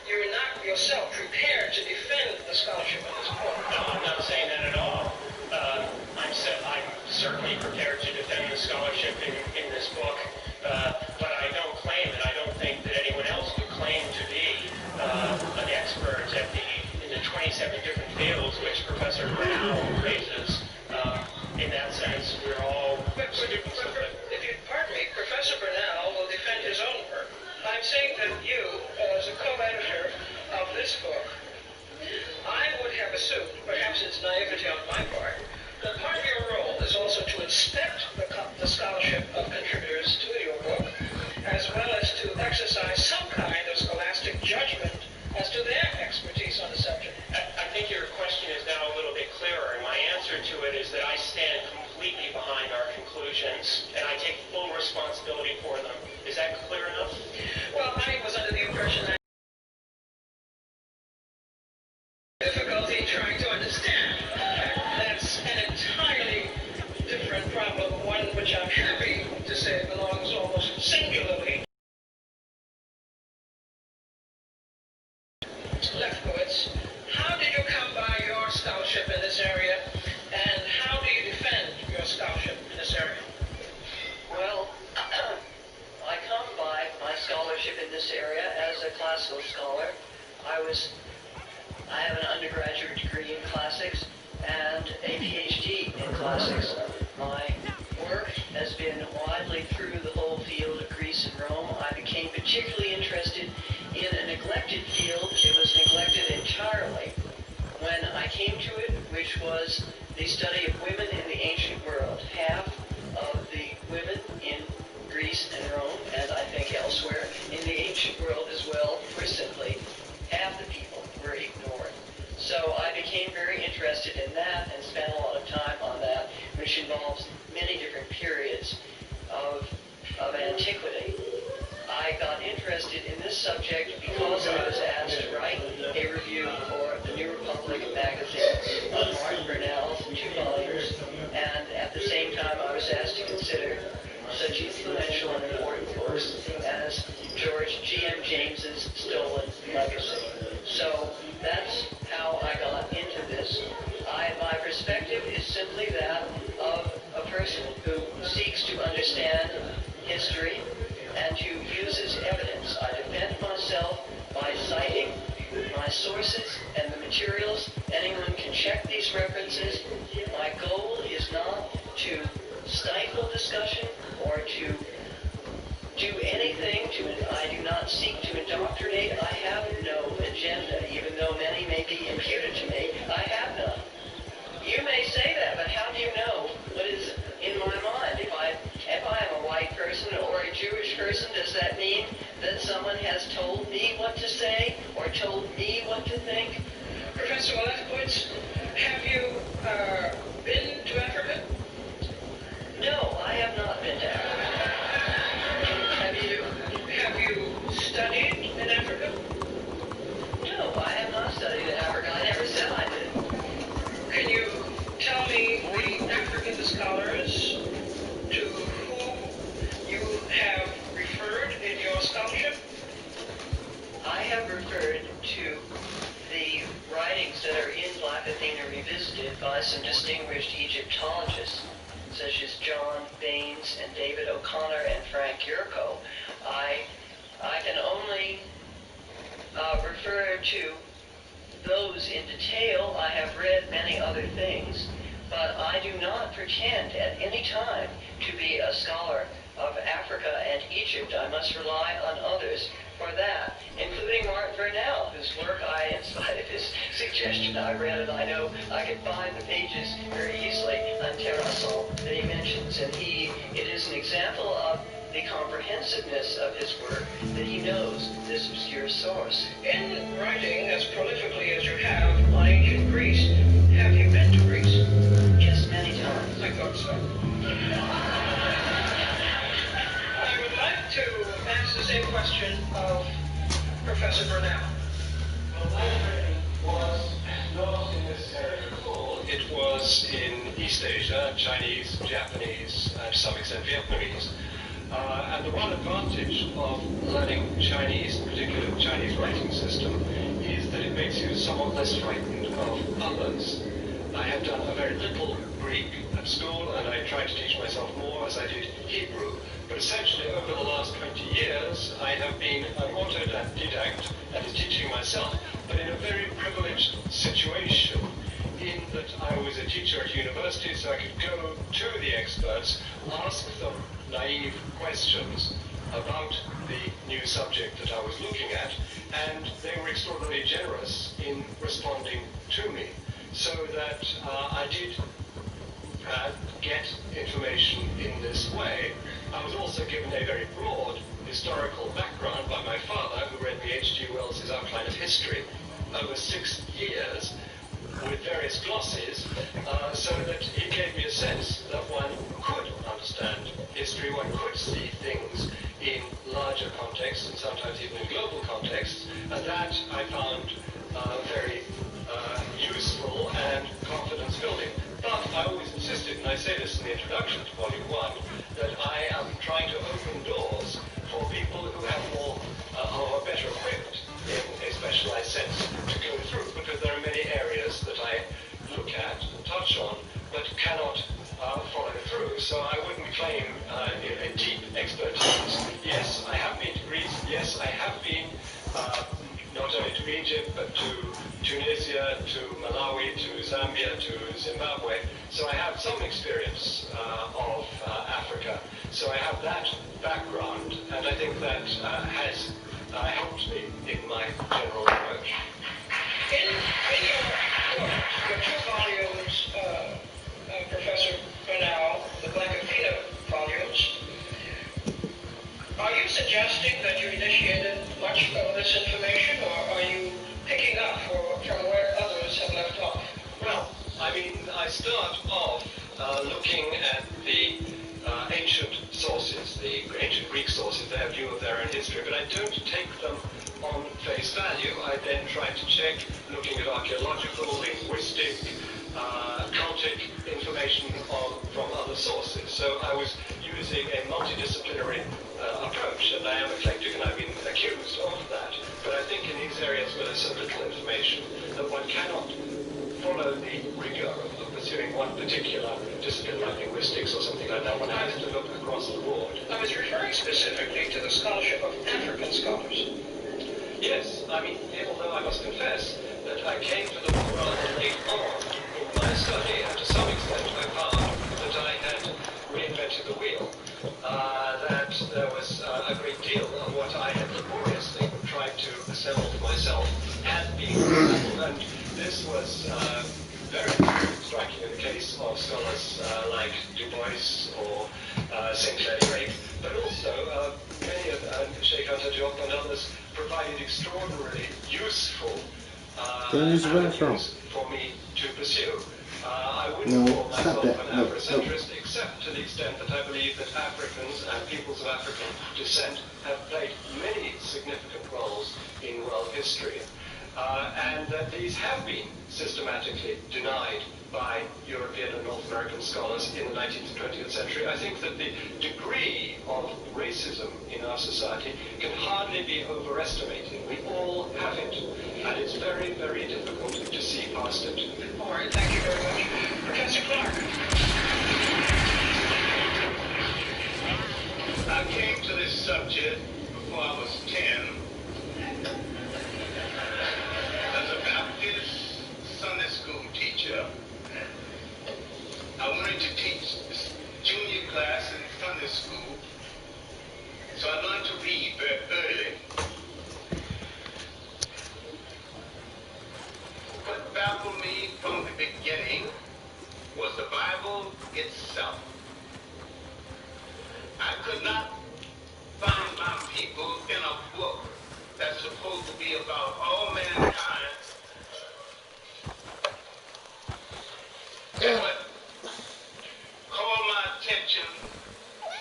you're not yourself prepared to defend the scholarship in this book. No, I'm not saying that at all. I'm certainly prepared to defend the scholarship in this book, but I don't claim it. I don't think that anyone else would claim to be an expert in the 27 different fields which Professor Brown raises. In that sense, we're all students of it. If you pardon me, Professor Bernal will defend his own work. I'm saying that you, as a co-editor of this book, I would have assumed, perhaps it's naivety on my part, that part of your role is also to inspect the scholarship of contributors to your book, as well as to exercise some kind of scholastic judgment as to their expertise on the subject. I think your question is now a little bit clearer, and my answer to it is that I stand completely behind our conclusions, and I take full responsibility for them. Is that clear enough? Well, I was under the impression that difficulty trying to understand. That's an entirely different problem, one which I'm happy to say belongs almost singularly Lefkowitz. How did you come by your scholarship in this area, and how do you defend your scholarship in this area? Well, I come by my scholarship in this area as a classical scholar. I have an undergraduate degree in classics and a PhD in classics. My work has been widely through the whole field of Greece and Rome. I became particularly interested in a neglected field. It was neglected entirely when I came to it, which was the study of women in the ancient world. Half of the women in Greece and Rome, and I think elsewhere in the ancient world as well, were simply half the people were ignored. So I became very interested in that and spent a lot of time on that, which involves many different periods of antiquity. I got interested in this subject because I was asked to write a review for the New Republic magazine on Martin Bernal's 2 volumes, and at the same time I was asked to consider such influential and important books as George G.M. James's Stolen Legacy. So that's how I got into this. My perspective is simply that of a person who seeks to understand history and who uses evidence. I defend myself by citing my sources and the materials. Anyone can check these references. My goal is not to stifle discussion or to do anything I do not seek to indoctrinate. I have no agenda, even though many may be imputed to me. I have none. You may say that, but how do you know what is in my mind? If I am a white person or a Jewish person, does that mean that someone has told me what to say or told me what to think? Professor Lefkowitz, have you been to Africa? No, I have not been to Africa. Have you studied in Africa? No, I have not studied in Africa. I never said I did. Can you tell me the African scholars to whom you have referred in your scholarship? I have referred to revisited by some distinguished Egyptologists, such as John Baines and David O'Connor and Frank Yurko, I can only refer to those in detail. I have read many other things, but I do not pretend at any time to be a scholar of Africa and Egypt. I must rely on others for that, including Martin Vernell, whose work in spite of his suggestion, I read, and I know I can find the pages very easily on Terrassol that he mentions, and it is an example of the comprehensiveness of his work that he knows this obscure source. In writing as prolifically as you have on ancient Greece, have you been to Greece? Yes, many times. I thought so. I would like to ask the same question of Professor Burnell. Well, my training was not in this area at all. It was in East Asia, Chinese, Japanese, and to some extent Vietnamese. And the one advantage of learning Chinese, particularly the Chinese writing system, is that it makes you somewhat less frightened of others. I had done a very little Greek at school, and I tried to teach myself more as I did Hebrew. But essentially, over the last 20 years, I have been an autodidact that is teaching myself, but in a very privileged situation, in that I was a teacher at university, so I could go to the experts, ask them naive questions about the new subject that I was looking at, and they were extraordinarily generous in responding to me, so that I did get information in this way. I was also given a very broad historical background by my father, who read me H.G. Wells's Outline of History over 6 years with various glosses, so that he gave me a sense that one could understand history, one could see things in larger contexts and sometimes even in global contexts, and that I found very useful and confidence building. But I always insisted, and I say this in the introduction to Volume 1, that I am trying to open doors for people who have more, who are better equipped in a specialized sense to go through, because there are many areas that I look at and touch on, but cannot follow through. So I wouldn't claim a deep expertise. Yes, I have been to Greece. Yes, I have been not only to Egypt, but to Tunisia, to Malawi, to Zambia, to Zimbabwe. So I have some experience of Africa. So I have that background, and I think that has helped me in my general approach. In your 2 volumes, Professor Bernal, the Black Athena volumes, are you suggesting that you initiated much of this information, or are you picking up from where others have left off? Well, I mean, I start off looking at the ancient sources, the ancient Greek sources, their view of their own history, but I don't take them on face value. I then try to check, looking at archaeological, linguistic, cultic information from other sources. So I was using a multidisciplinary approach, and I am eclectic, and I've been accused of that. But I think in these areas where there's so little information that one cannot follow the rigor of pursuing one particular discipline like linguistics or something like that. One has to look across the board. I was referring specifically to the scholarship of African scholars. Yes, I mean, although I must confess that I came to the book rather late on in my study, and to some extent I found that I had reinvented the wheel, that there was a great deal of what I had laboriously tried to assemble for myself had been assembled, and this was very striking in the case of scholars like Du Bois or Sinclair Drake, but also many of Sheikh Anta Diop and others provided extraordinarily useful avenues for me to pursue. I wouldn't call myself an Afrocentrist, except to the extent that I believe that Africans and peoples of African descent have played many significant roles in world history, and that these have been systematically denied by European and North American scholars in the 19th and 20th century. I think that the degree of racism in our society can hardly be overestimated. We all have it, and it's very, very difficult to see bastard. All right, thank you very much. Professor Clark. I came to this subject before I was 10 as a Baptist Sunday school teacher. I wanted to teach junior class in Sunday school, so I learned to read very early. What baffled me from the beginning was the Bible itself. I could not find my people in a book that's supposed to be about all mankind. That would call my attention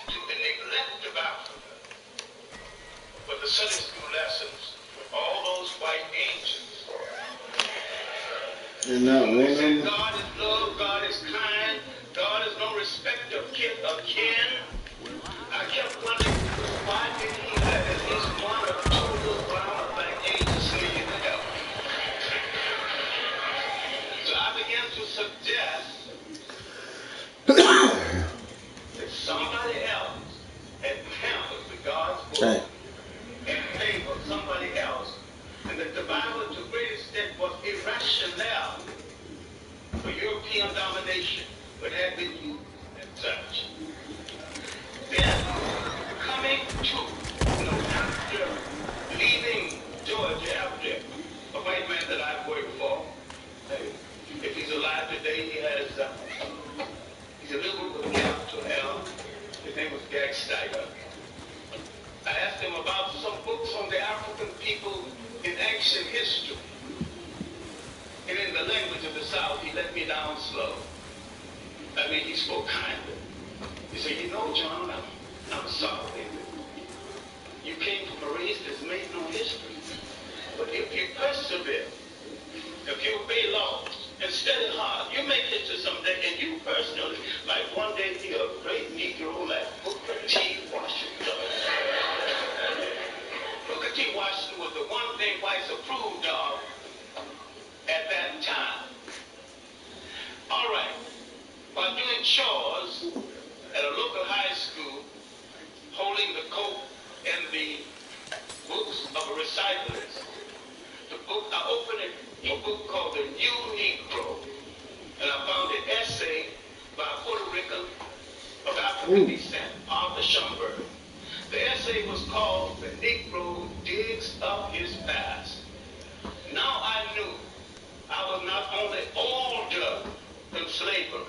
to the neglect of Africa. But the Sunday school lessons, all those white angels. They said God is love, God is kind, God is no respecter of kin. I kept wondering, why didn't he let at least one or two little brown or black angels sneak in the hell? So I began to suggest that somebody else had pampered the God's book and favored somebody else, and that the Bible to a great extent was irrational for European domination, but had been used as such. Then, coming to, after leaving Georgia, after a white man that I've worked for, if he's alive today, he's a little with a capital L. His name was Gag Steiger. I asked him about some books on the African people in ancient history. And in the language of the South, he let me down slow. I mean, he spoke kindly. He said, you know, John, I'm sorry. You came from a race that's made no history. But if you persevere, if you obey laws and study hard, you make history someday. And you personally, like one day be a great Negro like Booker T. Washington. Booker T. Washington was the one thing whites approved of at that time. All right. While doing chores at a local high school, holding the coat and the books of a recyclist, I opened a book called The New Negro, and I found an essay by a Puerto Rican of African descent, Arthur Schomburg. The essay was called The Negro Digs Up His Past. Now I knew I was not only older than slavery,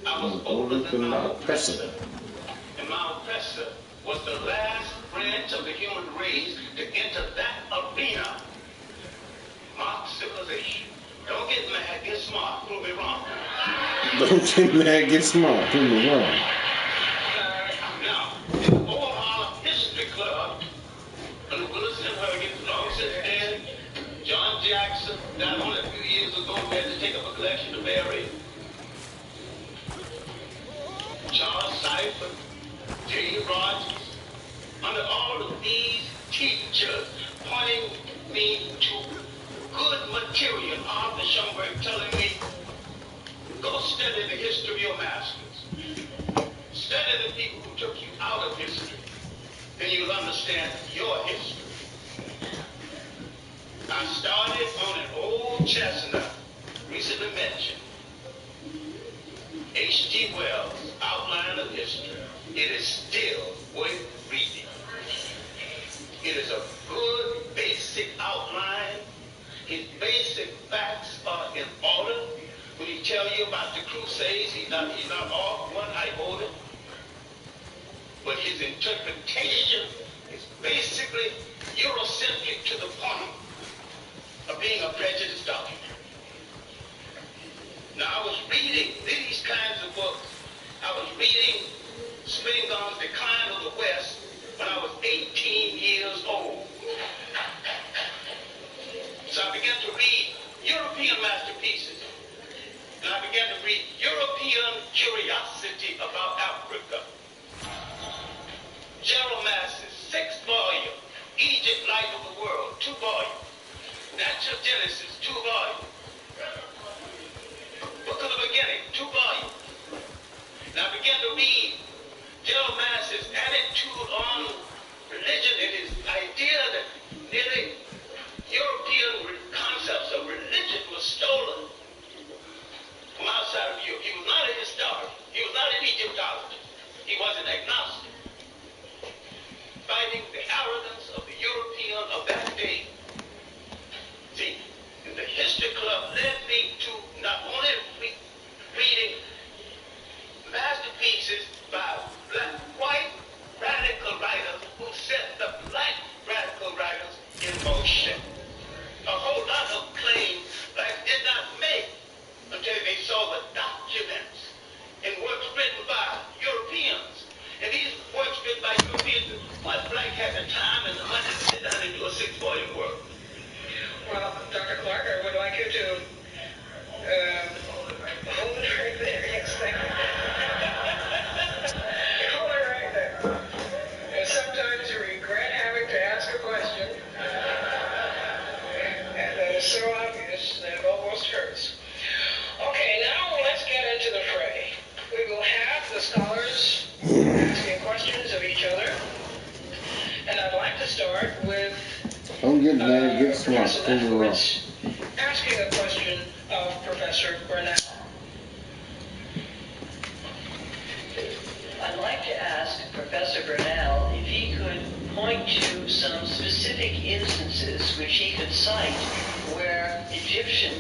I was older than my oppressor. And my oppressor was the last branch of the human race to enter that arena. Mark civilization. Don't get mad, get smart, prove me wrong. Don't get mad, get smart, prove me wrong. Now, Old Harlem History Club, under Wilson Hurgans, long since dead, John Jackson died only a few years ago. We had to take up a collection to bury. Charles Seifert, J. Rogers, under all of these teachers pointing me to good material, Arthur Schomburg telling me, go study the history of your masters. Study the people who took you out of history. Then you'll understand your history. I started on an old chestnut, recently mentioned, H.G. Wells' Outline of History. It is still worth reading. It is a good basic outline. His basic facts are in order. When he tells you about the Crusades, he's not off one iota. But his interpretation is basically Eurocentric to the point of being a prejudiced document. Now, I was reading these kinds of books. I was reading Spingarn's Decline of the West when I was 18 years old. So I began to read European masterpieces. And I began to read European curiosity about Africa. Gerald Massey's 6th volume, Egypt, Life of the World, 2 volumes. Natural Genesis, 2 volumes. tell mass his attitude on religion and his idea that nearly European concepts of religion was stolen from outside of Europe. He was not a historian. He was not an Egyptologist. He was an agnostic, fighting the arrogance of the European of that day. See, the History Club led me to not only reading masterpieces by white radical writers who set the black radical writers in motion. A whole lot of claims black did not make until they saw the documents and works written by Europeans. And these works written by Europeans, what black had the time and the money to sit down and do a 6-volume work. Well, Dr. Clark, I would like you to hold it right there. Yes, thank you. Hold it right there. And sometimes you regret having to ask a question, and that is so obvious that it almost hurts. Okay, now let's get into the fray. We will have the scholars asking questions of each other, and I'd like to start with Don't get mad, get smart. asking a question of Professor Burnell. I'd like to ask Professor Burnell if he could point to some specific instances which he could cite where Egyptian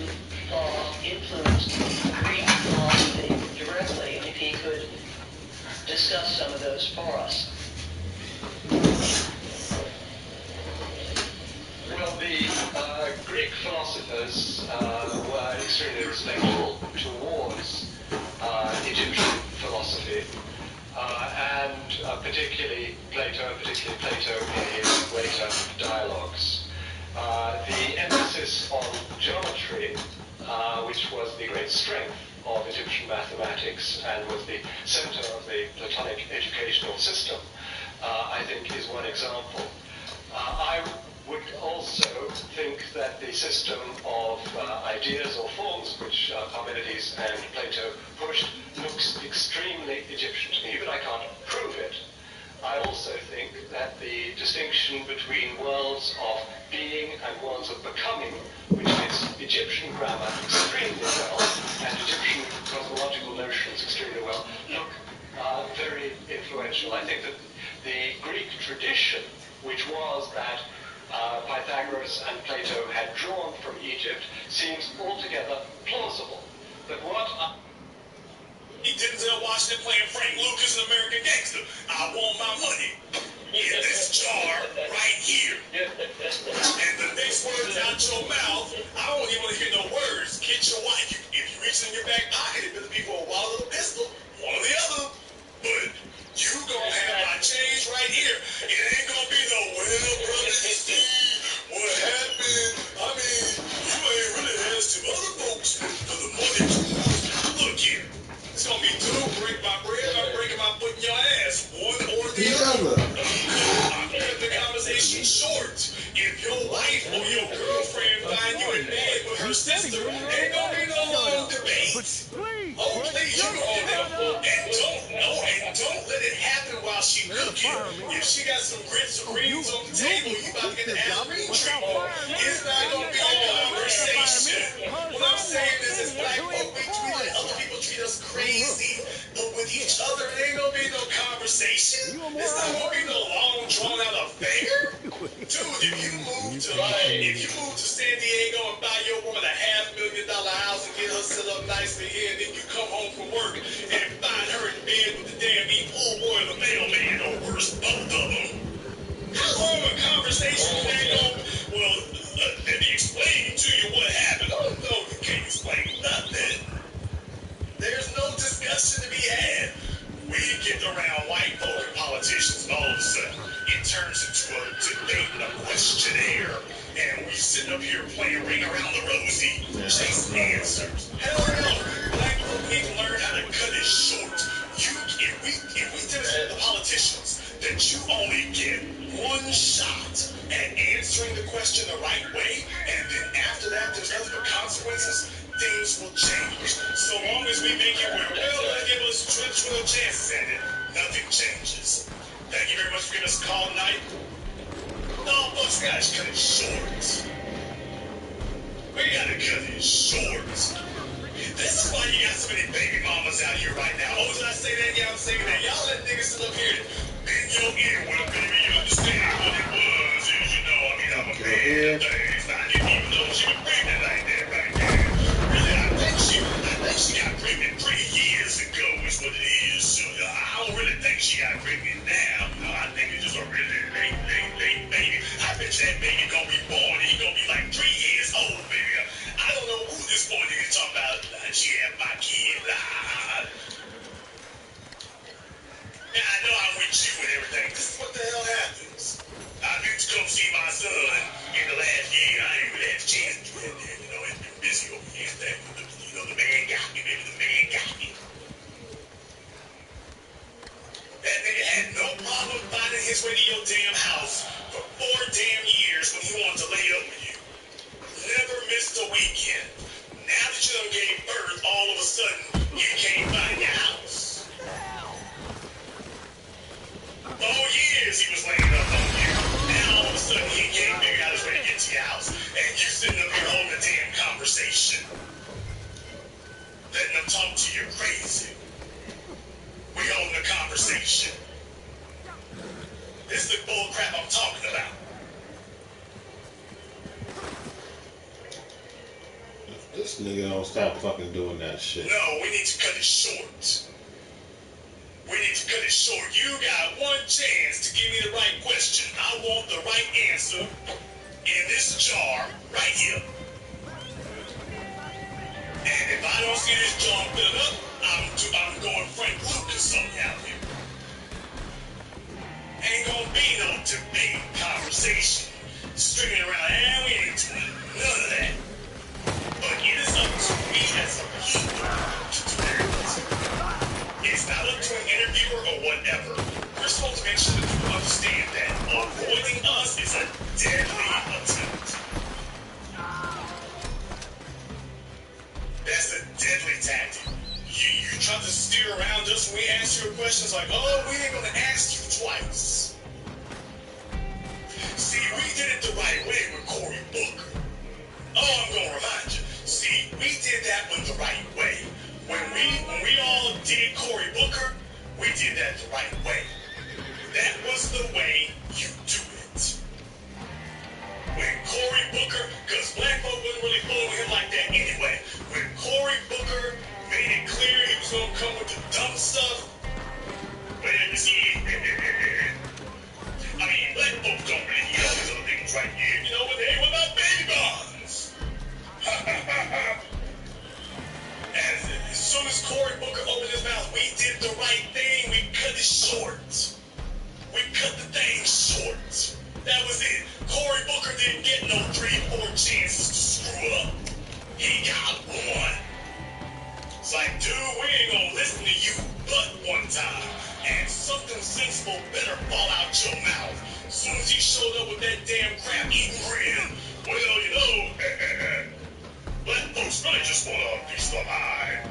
thought influenced Greek philosophy directly, and if he could discuss some of those for us. Well, the Greek philosophers were extremely respectful towards Egyptian philosophy, and particularly Plato in his later dialogues. The emphasis on geometry, which was the great strength of Egyptian mathematics and was the center of the Platonic educational system, I think is one example. I would also think that the system of ideas or forms which Parmenides and Plato pushed looks extremely Egyptian to me, but I can't prove it. I also think that the distinction between worlds of being and worlds of becoming, which fits Egyptian grammar extremely well, and Egyptian cosmological notions extremely well, look very influential. I think that the Greek tradition, which was that Pythagoras and Plato had drawn from Egypt, seems altogether plausible. But what Denzel Washington playing Frank Lucas in American Gangster. I want my money in this jar right here. And the next words out your mouth, I don't even want to hear no words. Get your wife. If you reach in your back pocket, it better be for a wallet or a pistol, one or the other. But you gonna have my change right here. It ain't gonna be no, well, brother, you see what happened. I mean, you ain't really asked some other folks for the money too. Look here. It's gonna be two, break my bread, I'm breaking my foot in your ass. One or the other. I'm cutting the conversation short. If your wife or your girlfriend find you in bed with her sister, ain't gonna be no long debate. Oh, please, you go on there. And don't let it happen while she cooking. If she got some grits or greens on the table, you about to get the Halloween tree on. It's not gonna be a conversation. What I'm saying is, as black folk, we let other people treat us crazy, but with each other, it ain't gonna be no conversation. It's not gonna be no long, drawn-out affair. Dude, if you move to San Diego and buy your woman a $500,000 house and get her set up nicely here, and then you come home from work and find her in bed with the damn pool boy and the mailman, or worse, both of them. How long a conversation ain't gonna, well, let me explain to you what happened. Oh, no, you can't explain nothing. There's no discussion to be had. We get around white folk and politicians, and all of a sudden it turns into a debate and a questionnaire, and we sitting up here playing Ring Around the Rosie, chasing answers. Hell no, black folk need to learn how to cut it short. If we demonstrate the politicians that you only get one shot at answering the question the right way, and then after that there's nothing but consequences, things will change. So long as we make it where, well, let's give us 12 chances at it, nothing changes. Thank you very much for giving us a call tonight. No, folks, we gotta cut it short. We gotta cut it short. This is why you got so many baby mamas out here right now. Oh, did I say that? Yeah, I'm saying that. Y'all let niggas sit up here in your ear. Well, baby, you understand what it was. As you know, I mean, I'm a man. I didn't even know she was pregnant like that right there. Really, I think she got pregnant 3 years ago is what it is. So, I don't really think she got pregnant now. No, I think it's just a really late baby. I bet you that baby gonna be born. He gonna be like 3 years old, baby. I don't know who this boy nigga talking about. She had my kid. Yeah, I know I'm with you and everything. This is what the hell happens. I need to come see my son in the last year. I ain't really had a chance to do that. You know, it's been busy over here. You know, the man got me, baby. The man got me. That nigga had no problem finding his way to your damn house for 4 damn years when he wanted to lay up with you. Never missed a weekend. Now that you done gave birth, all of a sudden, you can't find your house. 4 years he was laying up on you. Now all of a sudden he can't figure out his way to get to your house. And you sitting up here holding a damn conversation. Letting them talk to you crazy. We holding a conversation. This is the bull crap I'm talking about. This nigga don't stop fucking doing that shit. No, we need to cut it short. We need to cut it short. You got one chance to give me the right question. I want the right answer in this jar right here. And if I don't see this jar filled up, I'm going Frank Lucas on you out here. Ain't gonna be no debate, conversation, stringing around, and we ain't doing none of that. But it is up to me as a people to do that. It's not up to an interviewer or whatever. We're supposed to make sure that people understand that avoiding us is a deadly attempt. That's a deadly tactic. You try to steer around us when we ask you questions like, oh, we ain't gonna ask you twice. See, we did it the right way with Cory Booker. Oh, I'm gonna remind you. See, we did that one the right way. When we all did Cory Booker, we did that the right way. That was the way you do it. When Cory Booker, because black folk wasn't really fooling with him like that anyway. When Cory Booker made it clear he was gonna come with the dumb stuff, but you see, I mean, black folks don't really eat all these other things right here. You know what? Hey, what about baby bonds? As soon as Cory Booker opened his mouth, we did the right thing. We cut it short. We cut the thing short. That was it. Cory Booker didn't get no 3, 4 chances to screw up. He got one. It's like, dude, we ain't gonna listen to you but one time. And something sensible better fall out your mouth. As soon as he showed up with that damn crap-eating grin, well, you know, black folks really just want a piece of the pie.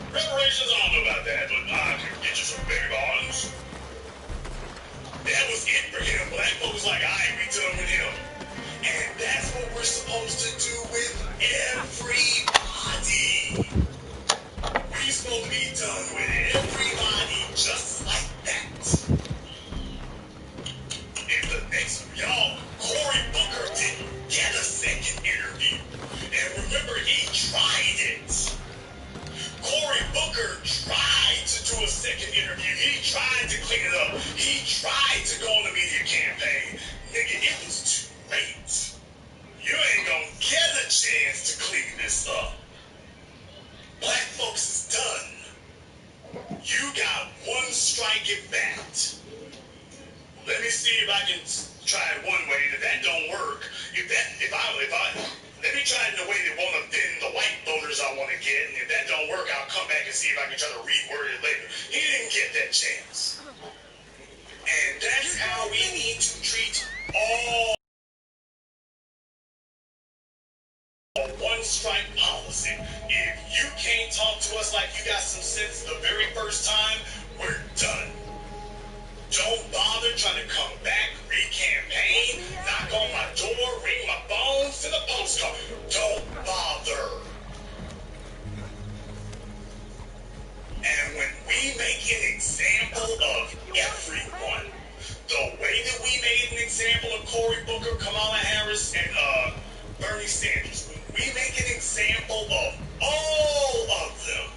Reparations, I don't know about that, but I can get you some baby bonds. That was it for him. Black folks like, I ain't be done with him. And that's what we're supposed to do with everybody. We're supposed to be done with everybody just like that. If the next, y'all, Cory Booker didn't get a second interview. And remember, he tried it. Cory Booker tried to do a second interview. He tried to clean it up. He tried to go on the media campaign. Nigga, it was too late. You ain't gonna get a chance to clean this up. Black folks is done. You got one strike at bat. Let me see if I can try it one way. If that don't work, let me try it in a way that won't offend the white voters I want to get. And if that don't work, I'll come back and see if I can try to reword it later. He didn't get that chance. And that's how we need to treat all A one-strike policy. If you can't talk to us like you got some sense the very first time, we're done. Don't bother trying to come back, re-campaign, knock on my door, ring my phone, send a postcard. Don't bother. And when we make an example of everyone, the way that we made an example of Cory Booker, Kamala Harris, and Bernie Sanders, when we make an example of all of them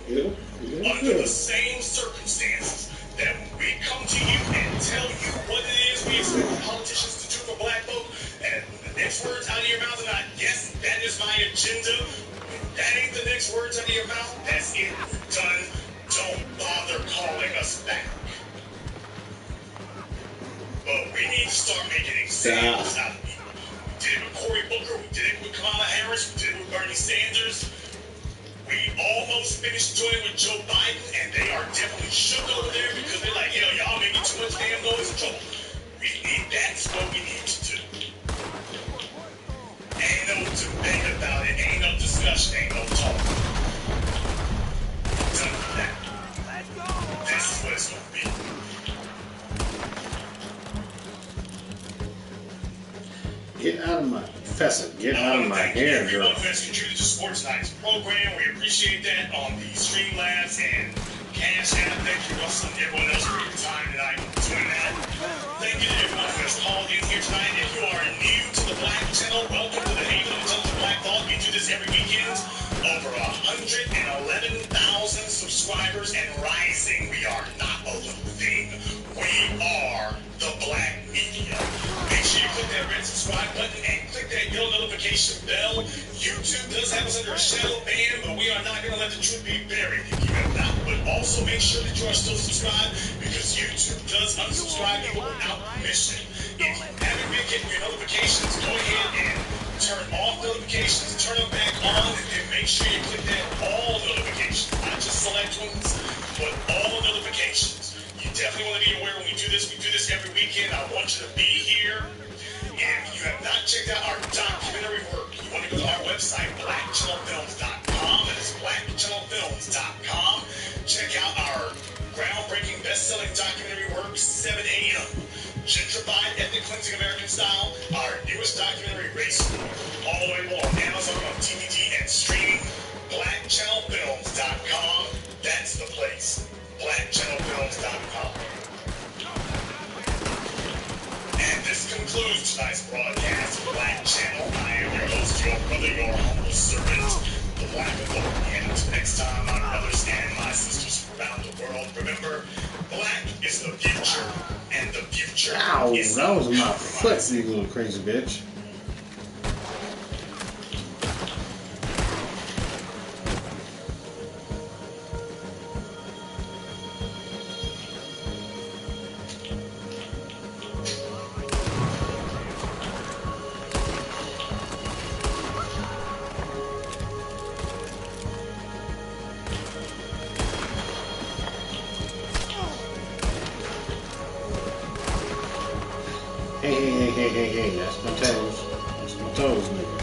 under the same circumstances, that when we come to you and tell you what it is we expect politicians to do for black folk, and the next words out of your mouth are not, yes, that is my agenda. When that ain't the next words out of your mouth, that's it. We're done. Don't bother calling us back. But we need to start making examples out of people. We did it with Cory Booker. We did it with Kamala Harris. We did it with Bernie Sanders. We almost finished doing it with Joe Biden, and they are definitely shook over there because they're like, y'all making too much damn noise and trouble. That's what we need to do. Ain't no debate about it. Ain't no discussion. Ain't no talk. Done with that. This is what it's going to be. Get out of my professor. Get out of my hair, girl. Everyone who has contributed to Sports Night's program, we appreciate that on the Streamlabs and Cash App. Thank you, Russell, and everyone else for your time tonight doing that. Thank you to everyone who has called in here tonight. If you are new to the Black Channel, welcome to the Haven of Intelligent Black Thought. We do this every weekend. Over 111,000 subscribers and rising. We are not a little thing. We are the Black Media. Make sure you click that red subscribe button and click that yellow notification bell. YouTube does have us under a shadow ban, but we are not going to let the truth be buried if you have not. But also make sure that you are still subscribed, because YouTube does unsubscribe you without permission. If you haven't been getting your notifications, go ahead and turn off notifications, turn them back on, and then make sure you click that all notifications, not just select ones, but all notifications. You definitely want to be aware when we do this. We do this every weekend. I want you to be here. If you have not checked out our documentary work, you want to go to our website, blackchannelfilms.com. That is blackchannelfilms.com. Check out our groundbreaking, best-selling documentary work, 7 a.m. Gentrified Ethnic Cleansing American Style, our newest documentary, Race War, all the way on Amazon, on DVD, and streaming. BlackChannelFilms.com. That's the place. BlackChannelFilms.com. And this concludes tonight's broadcast of Black Channel. I am your host, your brother, your humble servant, the Black Authority. And until next time, my brothers and my sisters around the world, remember, black is the future, and the future is that was my foot, you little crazy bitch. Hey, that's my toes. That's my toes, nigga.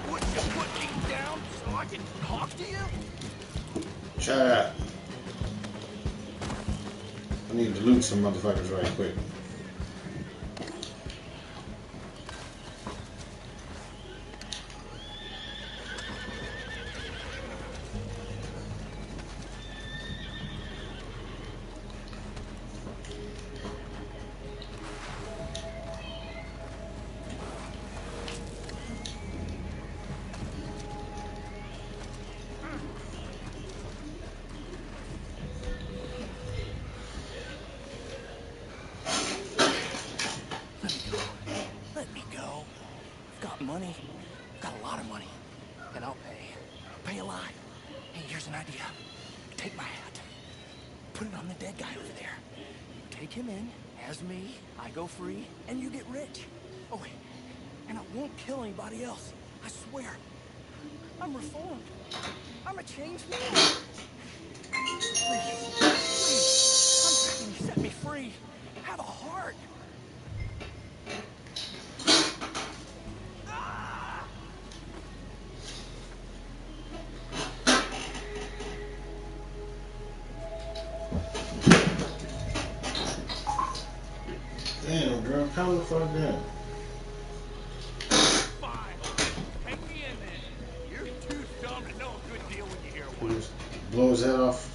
Put your foot down so I can talk to you? Shut up. I need to loot some motherfuckers right quick. Money, got a lot of money, and I'll pay a lot. Hey, here's an idea. Take my hat, put it on the dead guy over there. You take him in, as me, I go free, and you get rich. Oh, wait, and I won't kill anybody else. I swear. I'm reformed. I'm a changed man. Please, I'm begging you, set me free. Have a heart. Ah! Blow his head off.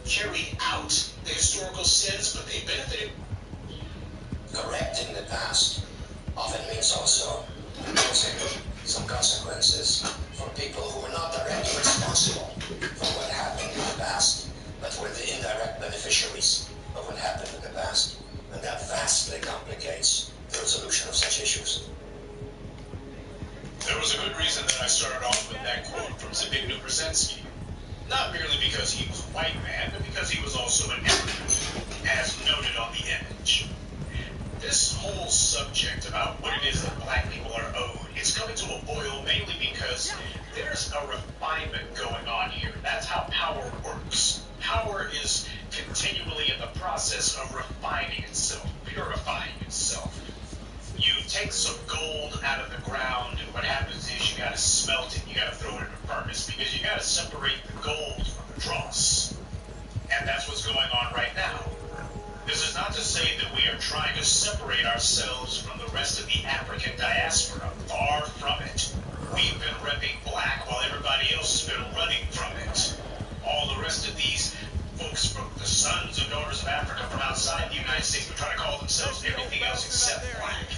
Carried out the historical sins, but they benefited. Correct in the past often means also some consequences for people who were not directly responsible for what happened in the past, but were the indirect beneficiaries of what happened in the past. And that vastly complicates the resolution of such issues. There was a good reason that I started off with that quote from Zbigniew Brzezinski. Not merely because he was a white man, but because he was also an immigrant, as noted on the image. This whole subject about what it is that black people are owed is coming to a boil mainly because there's a refinement going on here. That's how power works. Power is continually in the process of refining itself, purifying itself. You take some gold out of the ground, and what happens is you gotta smelt it, you gotta throw it in a furnace, because you gotta separate the gold from the dross. And that's what's going on right now. This is not to say that we are trying to separate ourselves from the rest of the African diaspora. Far from it. We've been repping black while everybody else has been running from it. All the rest of these folks from the sons and daughters of Africa from outside the United States were trying to call themselves everything else except black.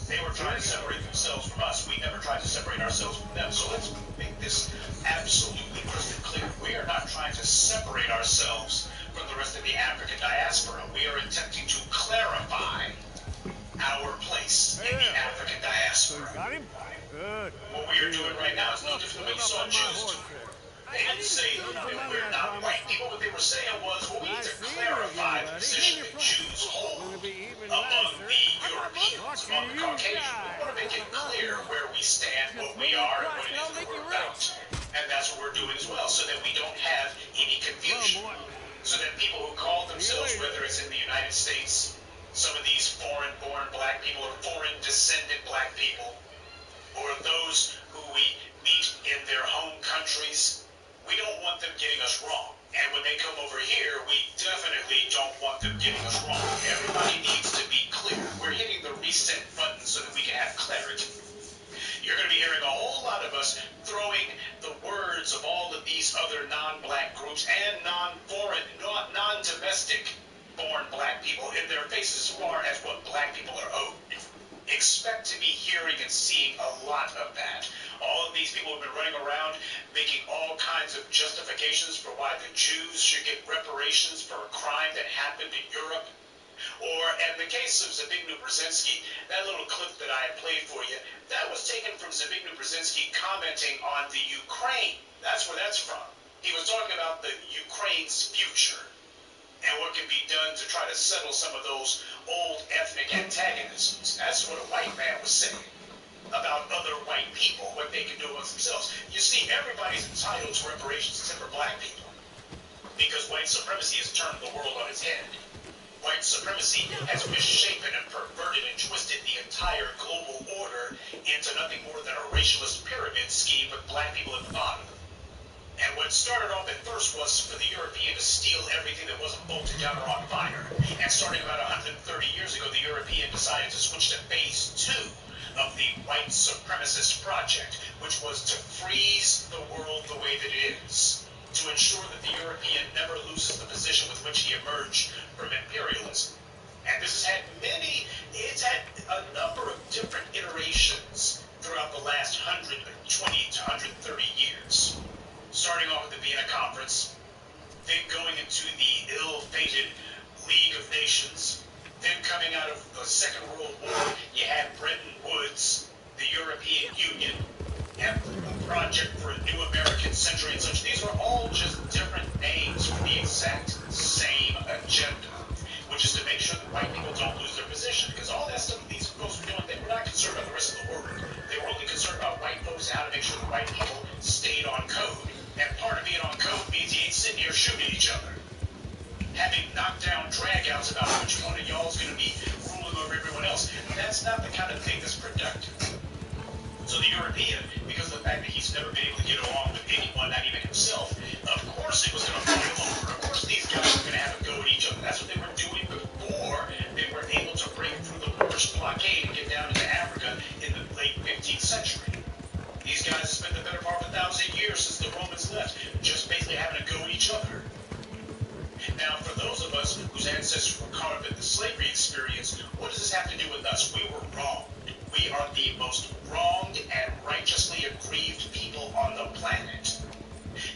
They were trying to separate themselves from us. We never tried to separate ourselves from them. So let's make this absolutely crystal clear. We are not trying to separate ourselves from the rest of the African diaspora. We are attempting to clarify our place in the African diaspora. Got him? Good. What we are doing right now is no different than what you saw Jews do. They didn't say that we're not white people. What they were saying was, well, we need to clarify the position that Jews hold among the Europeans, among the Caucasians. We want to make it clear where we stand, what we are, and what it is that we're about. And that's what we're doing as well, so that we don't have any confusion. So that people who call themselves, whether it's in the United States, some of these foreign-born black people or foreign-descended black people, or those who we meet in their home countries, we don't want them getting us wrong. And when they come over here, we definitely don't want them getting us wrong. Everybody needs to be clear. We're hitting the reset button so that we can have clarity. You're going to be hearing a whole lot of us throwing the words of all of these other non-black groups and non-foreign, non-domestic born black people in their faces as far as what black people are owed. Expect to be hearing and seeing a lot of that. All of these people have been running around making all kinds of justifications for why the Jews should get reparations for a crime that happened in Europe. Or, in the case of Zbigniew Brzezinski, that little clip that I played for you, that was taken from Zbigniew Brzezinski commenting on the Ukraine. That's where that's from. He was talking about the Ukraine's future and what can be done to try to settle some of those old ethnic antagonisms. That's what a white man was saying about other white people, what they can do amongst themselves. You see, everybody's entitled to reparations except for black people, because white supremacy has turned the world on its head. White supremacy has misshapen and perverted and twisted the entire global order into nothing more than a racialist pyramid scheme with black people at the bottom. And what started off at first was for the European to steal everything that wasn't bolted down or on fire. And starting about 130 years ago, the European decided to switch to phase 2 of the white supremacist project, which was to freeze the world the way that it is, to ensure that the European never loses the position with which he emerged from imperialism. And this has had it's had a number of different iterations the Second World War, you had Bretton Woods, the European Union, and a Project for a New American Century and such. These were all just different names for the exact same agenda, which is to make sure that white people don't lose their position. Because all that stuff that these folks were doing, they were not concerned about the rest of the world. They were only concerned about white folks and how to make sure the white people stayed on code. And part of being on code means you ain't sitting here shooting each other, having knockdown dragouts about which one of y'all is going to be ruling over everyone else. That's not the kind of thing that's productive. So the European, because of the fact that he's never been able to get along with anyone, not even himself, of course it was going to blow him over. Of course these guys were going to have a go at each other. That's what they were doing before they were able to break through the Moorish blockade and get down into Africa in the late 15th century. These guys have spent the better part of 1,000 years since the Romans left, just basically having a go at each other. Now, for those of us whose ancestors were caught up in the slavery experience, what does this have to do with us? We were wronged. We are the most wronged and righteously aggrieved people on the planet.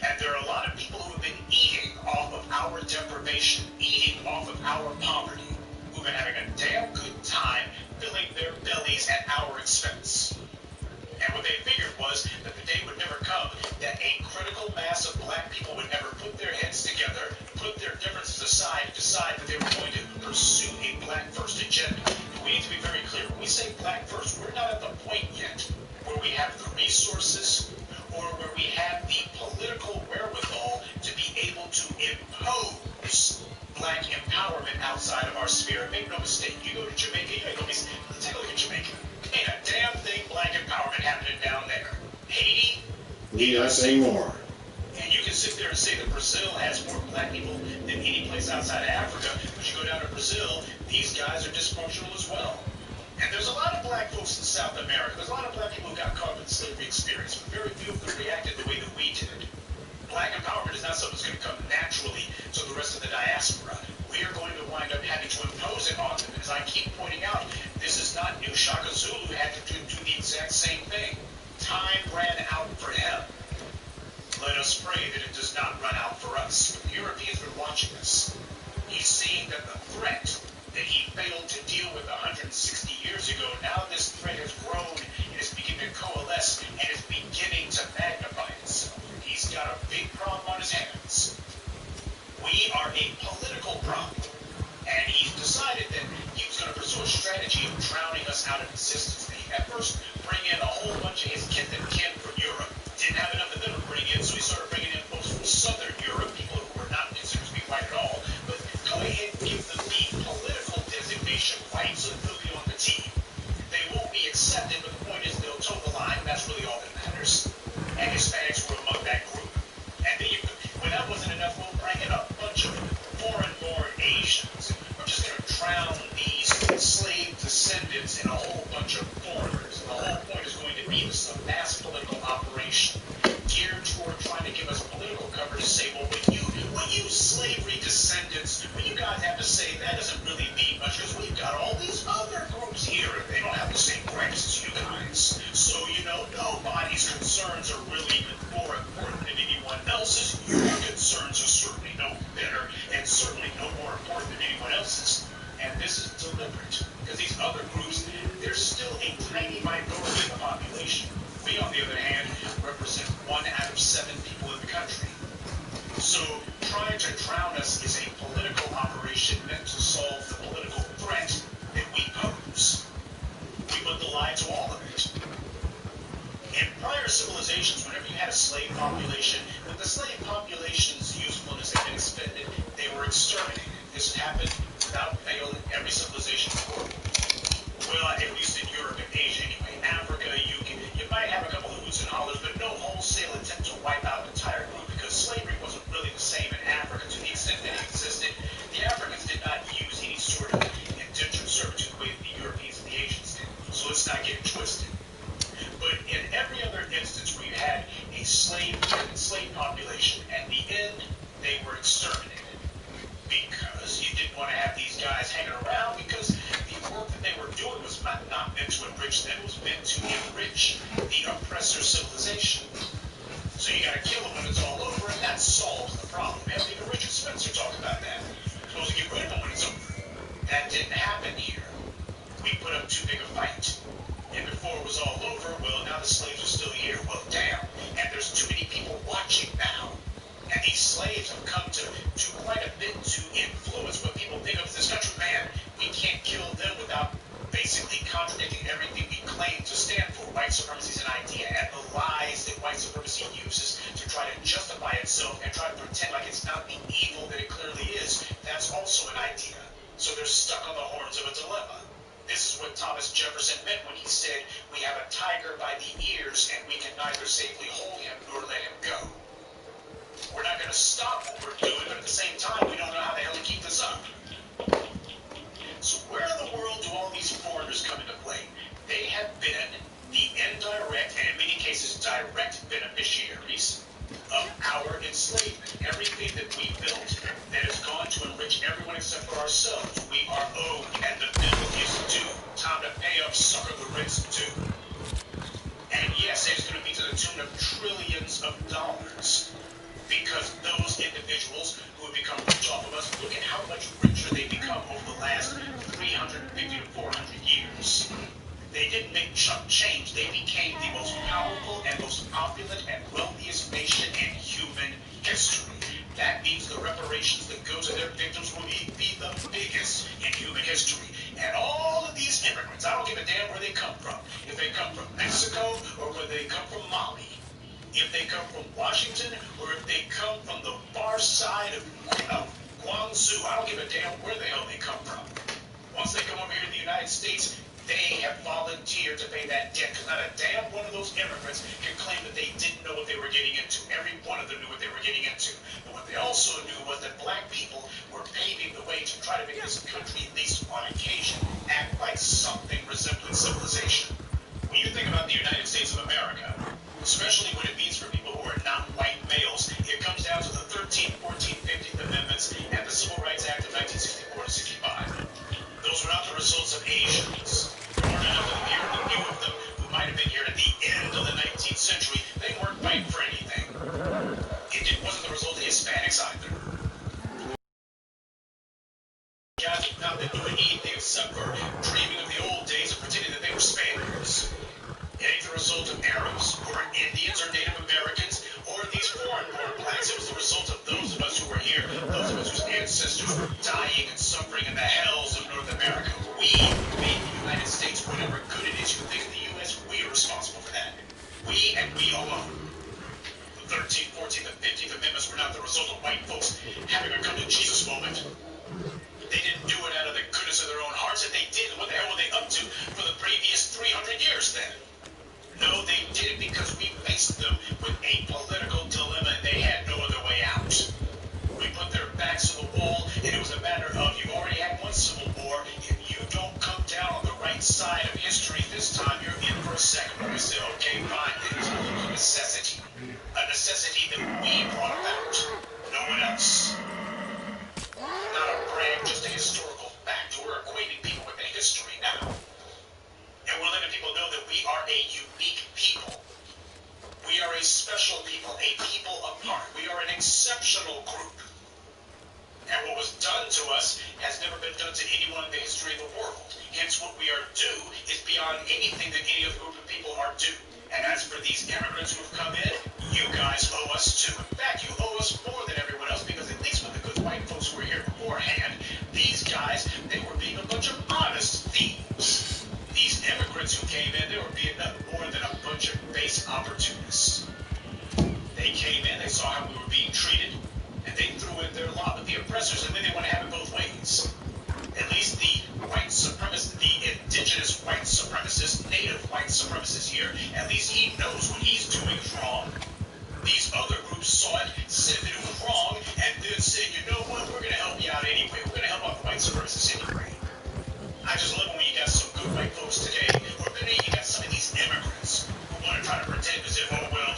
And there are a lot of people who have been eating off of our deprivation, eating off of our poverty, who've been having a damn good time filling their bellies at our expense. And what they figured was that the day would never come that a critical mass of black people would ever put their heads together, put their differences aside, decide that they were going to pursue a black first agenda. And we need to be very clear. When we say black first, we're not at the point yet where we have the resources or where we have the political wherewithal to be able to impose black empowerment outside of our sphere. Make no mistake, you go to Jamaica, take a look at Jamaica. Ain't a damn thing black empowerment happening down there. Haiti, need I say more? And you can sit there and say that Brazil has more black people than any place outside of Africa, but you go down to Brazil, these guys are dysfunctional as well. And there's a lot of black folks in South America. There's a lot of black people who got caught up in the slavery experience, but very few of them reacted the way that we did. Black empowerment is not something that's going to come naturally to the rest of the diaspora. We are going to wind up having to impose it on them. And as I keep pointing out, this is not new. Shaka Zulu had to do the exact same thing. Time ran out for him. Let us pray that it does not run out for us. The Europeans are watching us. He's seeing that the threat that he failed to deal with 160 years ago, now this threat has grown and is beginning to coalesce and is beginning to magnify itself. He's got a big problem on his hands. We are a political problem. And he decided that he was going to pursue a strategy of drowning us out of existence. He at first bring in a whole bunch of his kith and kin from Europe. Didn't have enough of them to bring in, so he started bringing in folks from Southern Europe, people who were not considered to be white at all. But go ahead and give them the political designation white so that they'll be on the team. They won't be accepted, but the point is they'll toe the line. That's really all that matters. And Hispanics were among that group. And then when that wasn't enough, we'll bring in a bunch of foreign-born Asians. We're just going to drown these slave descendants in a whole bunch of foreigners. And the whole point is going to be this mass political operation geared toward trying to give us political cover to say, well, when you slavery descendants, when you guys have to say that doesn't really mean much because we've got all these other groups here and they don't have the same rights as you guys. So, nobody's concerns are really more important than anyone else's. Your concerns are certainly no better and certainly no more important than anyone else's. And this is deliberate because these other groups, they're still a tiny minority of the population. We, on the other hand, represent 1 out of 7 people in the country. So trying to drown us is a political operation meant to solve the political threat that we pose. We put the lie to all of it. In prior civilizations, whenever you had a slave population, when the slave population's usefulness had been expended, they were exterminated. This happened without fail in every civilization before. Well, at least in Europe and Asia anyway. In Africa, you might have a couple of hoots and hollers, but no wholesale attempt to wipe out entirely, because slavery wasn't really the same in Africa to the extent that it existed. The Africans did not use any sort of indentured servitude the way that the Europeans and the Asians did. So let's not get it twisted. But in every other instance where you had a slave population, at the end, they were exterminated. Because you didn't want to have these guys hanging around, because the work that they were doing was not meant to enrich them, it was meant to enrich the oppressor civilization. So you got to kill them when it's all over, and that solves the problem. Even Richard Spencer talked about that. You're supposed to get rid of them when it's over. That didn't happen here. also an idea. So they're stuck on the horns of a dilemma. This is what Thomas Jefferson meant when he said, we have a tiger by the ears and we can neither safely hold him nor let him go. We're not going to stop what we're doing, but at the same time, we don't know how the hell to keep this up. So where in the world do all these foreigners come into play? They have been the indirect, and in many cases direct beneficiaries of our enslavement. Everything that we built that has gone to enrich everyone except for ourselves, we are owed, and the bill is due. Time to pay up, sucker, the rent's due. And yes, it's going to be to the tune of trillions of dollars. Because those individuals who have become rich off of us, look at how much richer they've become over the last 350 to 400 years. They didn't make chump change. They became the most powerful and most opulent and wealthiest nation in human history. That means the reparations that go to their victims will be the biggest in human history. And all of these immigrants, I don't give a damn where they come from. If they come from Mexico or where they come from Mali. If they come from Washington or if they come from the far side of Guangzhou, I don't give a damn where the hell they come from. Once they come over here to the United States, they have volunteered to pay that debt because not a damn one of those immigrants can claim that they didn't know what they were getting into. Every one of them knew what they were getting into. But what they also knew was that black people were paving the way to try to make this country, at least on occasion, act like something resembling civilization. When you think about the United States of America, especially what it means for people who are not white males, it comes down to the 13th, 14th, 15th Amendments and the Civil Rights Act of 1964 to 65. Those were not the results of Asians. There weren't enough of them here, and a few of them who might have been here at the end of the 19th century, they weren't fighting for anything. It wasn't the result of Hispanics either. Guys have not been doing anything except for dreaming of the old days and pretending that they were Spaniards. It ain't the result of Arabs, or Indians, or Native Americans, or these foreign-born blacks. It was the result of those of us who were here, those of us whose ancestors were dying and suffering in the hells of North America. We made the United States whatever good it is you think of the U.S. We are responsible for that. We and we alone. The 13th, 14th, and 15th Amendments were not the result of white folks having a come-to-Jesus moment. They didn't do it out of the goodness of their own hearts. If they did, what the hell were they up to for the previous 300 years then? No, they did it because we faced them with a political dilemma and they had no other way out. We put their backs to the wall and it was a matter of you've already had one civil war. If you don't come down on the right side of history this time, you're in for a second. We said, okay, fine, then it's a little necessity. A necessity that we brought about. No one else. Not a brag, just a historical fact. We're equating people with a history now. And we're letting people know that we are a unique people. We are a special people, a people apart. We are an exceptional group. And what was done to us has never been done to anyone in the history of the world. Hence, what we are due is beyond anything that any other group of people are due. And as for these immigrants who have come in, you guys owe us too. In fact, you owe us more than everyone else because at least with the good white folks who were here beforehand, these guys, they were being a bunch of honest thieves. These immigrants who came in, they were being nothing more than a bunch of base opportunists. They came in, they saw how we were being treated, and they threw in their lot with the oppressors, and then they want to have it both ways. At least the white supremacist, the indigenous white supremacist, native white supremacist here, at least he knows what he's doing is wrong. These other groups saw it, said that it was wrong, and then said, you know what, we're going to help you out anyway. We're going to help out the white supremacists anyway. I just love when you got some good white folks today, or better you got some of these immigrants who want to try to pretend as if, oh, well,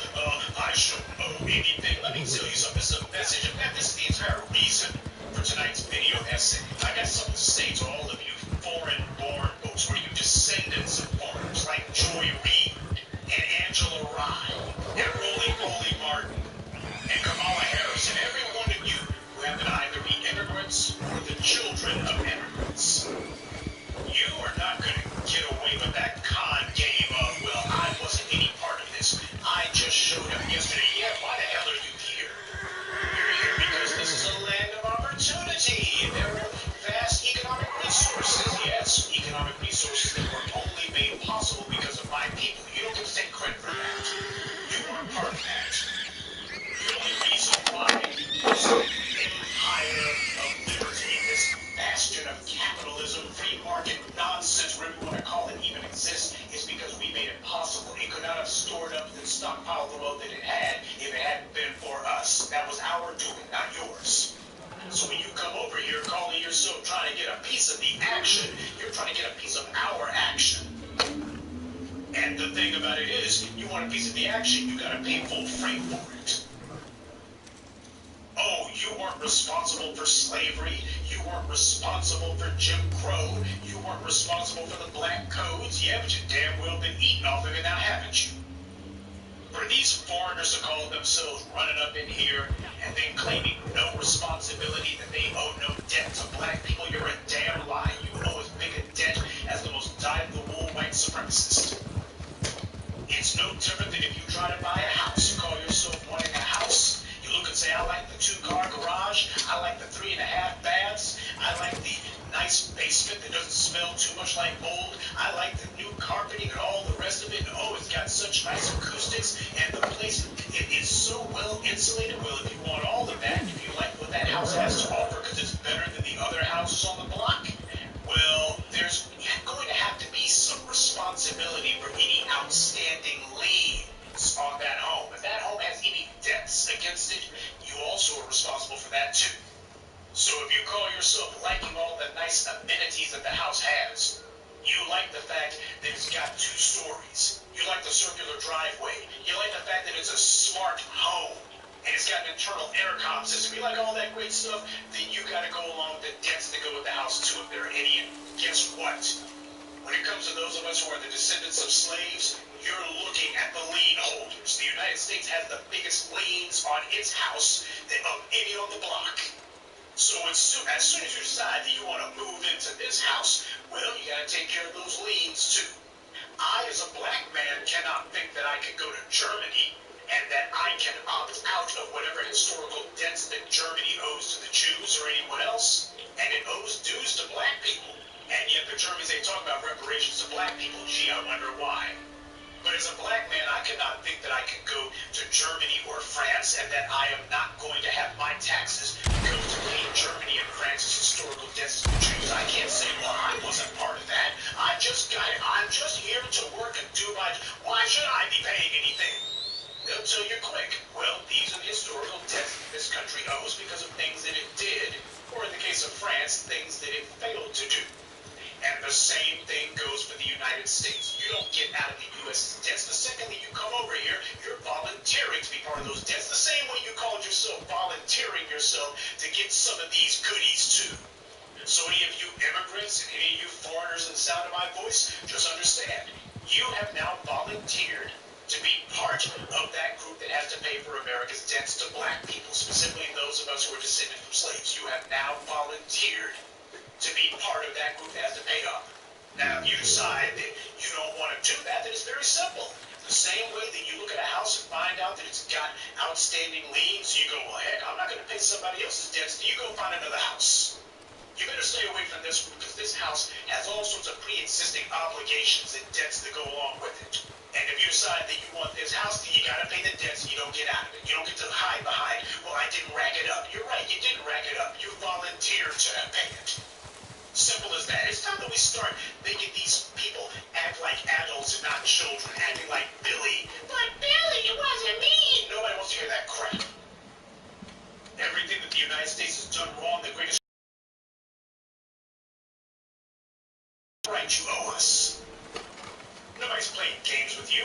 I shouldn't owe anything. Let me tell you something. This is a message. In fact, this is the entire reason for tonight's video essay. I got something to say to all of you foreign-born folks, or you descendants of foreigners like Joy Reid and Angela Rye and Roly Martin and Kamala Harris and every one of you who happen to either be immigrants or the children of immigrants. You are not going to get away with that con game of, well, I wasn't any part of this. I just showed up yesterday. Yeah, why the hell are you here? You're here because this is a land of opportunity. There are vast economic resources. Yes, economic resources that were only made possible because of my people. You don't get to take credit for that. You are part of that. The only reason why this empire of liberty, this yourself trying to get a piece of the action, you're trying to get a piece of our action. And the thing about it is, you want a piece of the action, you gotta pay full freight for it. Oh, you weren't responsible for slavery, you weren't responsible for Jim Crow, you weren't responsible for the black codes, yeah, but you damn well been eating off of it now, haven't you? For these foreigners to call themselves running up in here and then claiming no responsibility, that they owe no debt to black people, you're a damn lie. You owe as big a debt as the most dyed-in-the-wool white supremacist. It's no different than if you try to buy a house. You call yourself wanting a house. You look and say, I like the 2-car garage. I like the 3.5 baths. I like the nice basement that doesn't smell too much like mold. I like the new carpeting and all the rest of it. And oh, it's got such nice acoustics. And the place, it is so well insulated. Well, if you want all of that, if you like what that house has to offer because it's better than the other houses on the block, well, there's going to have to be some responsibility for any outstanding liens on that home. If that home has any debts against it, you also are responsible for that too. So if you call yourself liking all the nice amenities that the house has, you like the fact that it's got 2 stories, you like the circular driveway, you like the fact that it's a smart home, and it's got an internal intercom system, you like all that great stuff, then you got to go along with the debts that go with the house too, if there are any. And guess what? When it comes to those of us who are the descendants of slaves, you're looking at the lien holders. The United States has the biggest liens on its house of any on the block. So as soon as you decide that you want to move into this house, well, you got to take care of those liens too. I, as a black man, cannot think that I can go to Germany and that I can opt out of whatever historical debts that Germany owes to the Jews or anyone else, and it owes dues to black people. And yet the Germans ain't talking about reparations to black people. Gee, I wonder why. But as a black man, I cannot think that I can go to Germany or France and that I am not going to have my taxes go to pay Germany and France's historical debts to the Jews. I can't say, well, I wasn't part of that. I'm just here to work and do my... Why should I be paying anything? They'll tell you quick. Well, these are the historical debts that this country owes because of things that it did, or in the case of France, things that it failed to do. And the same thing goes for the United States. You don't get out of the U.S.'s debts. The second that you come over here, you're volunteering to be part of those debts. The same way you called yourself volunteering yourself to get some of these goodies too. So any of you immigrants and any of you foreigners in the sound of my voice, just understand, you have now volunteered to be part of that group that has to pay for America's debts to black people, specifically those of us who are descended from slaves. You have now volunteered to be part of that group that has to pay up. Now, if you decide that you don't want to do that, then it's very simple. The same way that you look at a house and find out that it's got outstanding liens, you go, well, heck, I'm not going to pay somebody else's debts, you go find another house. You better stay away from this one because this house has all sorts of pre-existing obligations and debts that go along with it. And if you decide that you want this house, then you got to pay the debts and you don't get out of it. You don't get to hide behind, well, I didn't rack it up. You're right, you didn't rack it up. You volunteered to pay it. Simple as that. It's time that we start making these people act like adults and not children, acting like Billy. But Billy, it wasn't me. Nobody wants to hear that crap. Everything that the United States has done wrong, the greatest right you owe us. Nobody's playing games with you.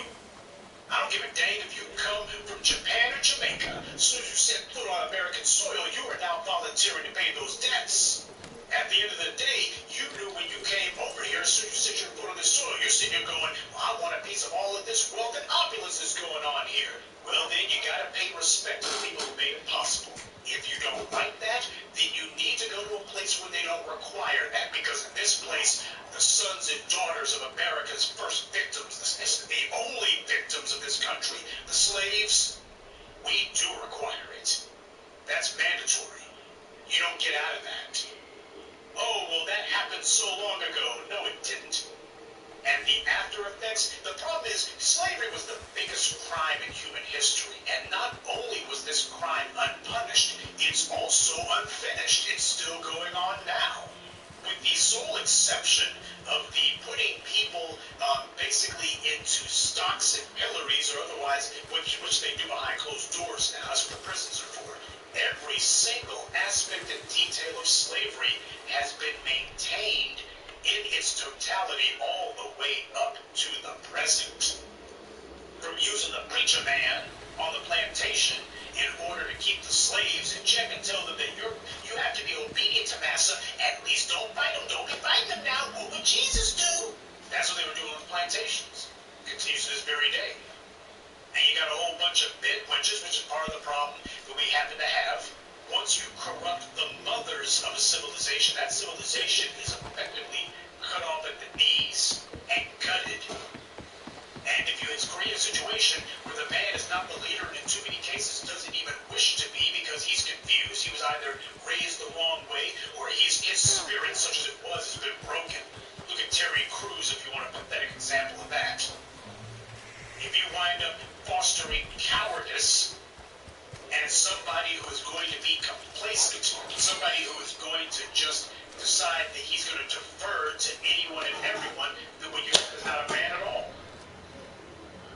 I don't give a dang if you come from Japan or Jamaica. As soon as you set foot on American soil, you are now volunteering to pay those debts. At the end of the day, you knew when you came over here, as soon as you set your foot on this soil, you're sitting here going, well, I want a piece of all of this wealth and opulence that's going on here. Well, then you got to pay respect to the people who made it possible. If you don't like that, then you need to go to a place where they don't require that, because in this place, the sons and daughters of America's first victims, the only victims of this country, the slaves, we do require it. That's mandatory. You don't get out of that. Oh, well, that happened so long ago. No, it didn't. And the after effects, the problem is slavery was the biggest crime in human history. And not only was this crime unpunished, it's also unfinished. It's still going on now. With the sole exception of the putting people basically into stocks and pillories or otherwise, which they do behind closed doors now. That's what the prisons are for. Every single aspect and detail of slavery has Jesus do? That's what they were doing on the plantations. Continues to this very day. And you got a whole bunch of midwinches, which is part of the problem that we happen to have. Once you corrupt the mothers of a civilization, that civilization is effectively cut off at the knees and gutted. And if you, it's create a situation where the man is not the leader, and in too many cases doesn't even wish to be because he's confused. He was either raised the wrong way, or his spirit, such as it was, has been broken. Look at Terry Crews, if you want a pathetic example of that. If you wind up fostering cowardice, and somebody who is going to be complacent, somebody who is going to just decide that he's going to defer to anyone and everyone, then what you have is not a man at all.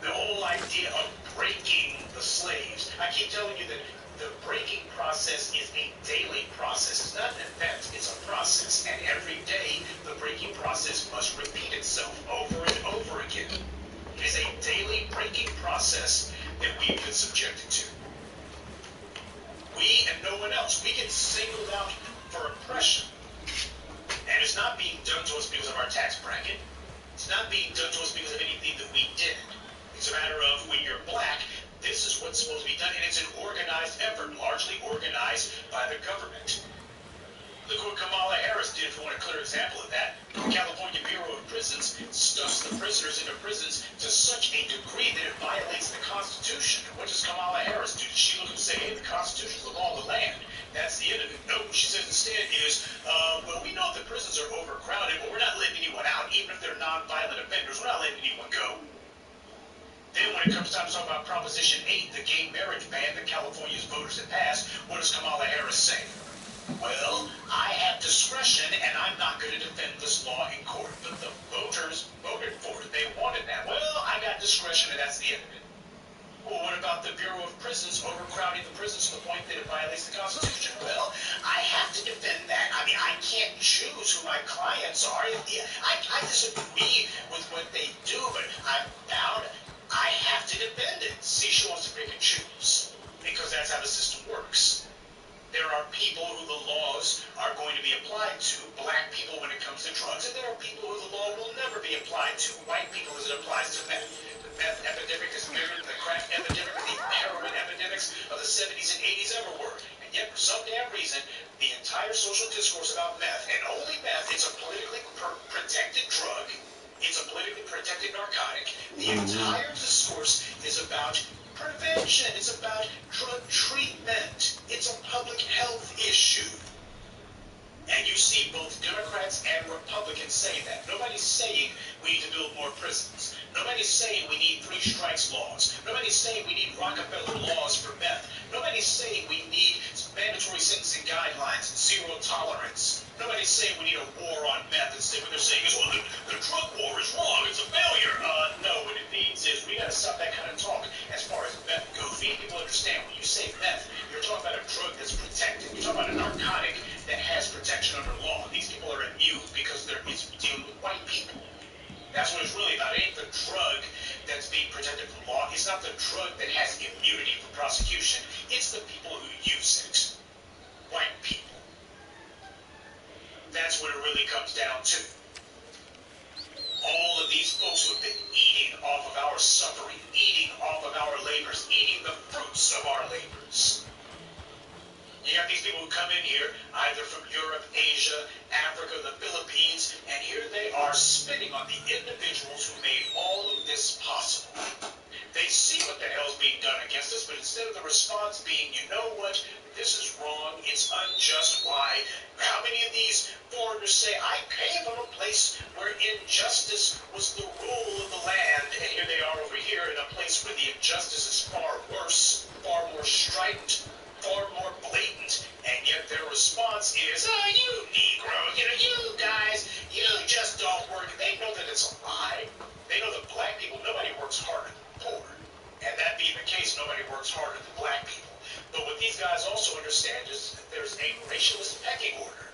The whole idea of breaking the slaves, I keep telling you that the breaking process is a daily process. It's not an event, it's a process. And every day, the breaking process must repeat itself over and over again. It is a daily breaking process that we've been subjected to. We and no one else. We get singled out for oppression. And it's not being done to us because of our tax bracket. It's not being done to us because of anything that we did. It's a matter of when you're black, this is what's supposed to be done. And it's an organized effort, largely organized by the government. Look what Kamala Harris did, if you want a clear example of that. The California Bureau of Prisons stuffs the prisoners into prisons to such a degree that it violates the Constitution. And what does Kamala Harris do? Does she look and say, hey, the Constitution is the law of the land? That's the end of it. No, what she says instead is, well, we know the prisons are overcrowded, but we're not letting anyone out, even if they're nonviolent offenders. We're not letting anyone go. Then when it comes time to talk about Proposition 8, the gay marriage ban that California's voters have passed, what does Kamala Harris say? Well, I have discretion, and I'm not going to defend this law in court. But the voters voted for it. They wanted that. Well, I got discretion, and that's the end of it. Well, what about the Bureau of Prisons overcrowding the prisons to the point that it violates the Constitution? Well, I have to defend that. I mean, I can't choose who my clients are. I disagree with what they do, but I'm bound. I have to defend it. See, she wants to pick and choose because that's how the system works. There are people who the laws are going to be applied to, black people when it comes to drugs, and there are people who the law will never be applied to, white people as it applies to meth. The meth epidemic is bigger than the crack epidemic, the heroin epidemics of the 70s and 80s ever were. And yet, for some damn reason, the entire social discourse about meth, and only meth, it's a politically protected drug, it's a politically protected narcotic. The entire discourse is about prevention. It's about drug treatment. It's a public health issue. And you see both Democrats and Republicans say that. Nobody's saying we need to build more prisons. Nobody's saying we need three strikes laws. Nobody's saying we need Rockefeller laws for meth. Nobody's saying we need mandatory sentencing guidelines and zero tolerance. Nobody's saying we need a war on meth. Instead, what they're saying is, well, the drug war is wrong. It's a failure. No, what it means is we got to stop that kind of talk as far as meth goes. We need people to understand when you say meth, you're talking about a drug that's protected. You're talking about a narcotic that has protection under law. These people are immune because it's dealing with white people. That's what it's really about. It ain't the drug that's being protected from law. It's not the drug that has immunity from prosecution. It's the people who use it. White people. That's what it really comes down to. All of these folks who have been eating off of our suffering, eating off of our labors, eating the fruits of our labors. You have these people who come in here, either from Europe, Asia, Africa, the Philippines, and here they are spitting on the individuals who made all of this possible. They see what the hell's being done against us, but instead of the response being, you know what, this is wrong, it's unjust, why? How many of these foreigners say, I came from a place where injustice was the rule of the land, and here they are over here in a place where the injustice is far worse, far more strident, far more blatant, and yet their response is, oh, you Negroes, you guys, you just don't work. They know that it's a lie. They know that black people, nobody works harder than poor. And that being the case, nobody works harder than black people. But what these guys also understand is that there's a racialist pecking order.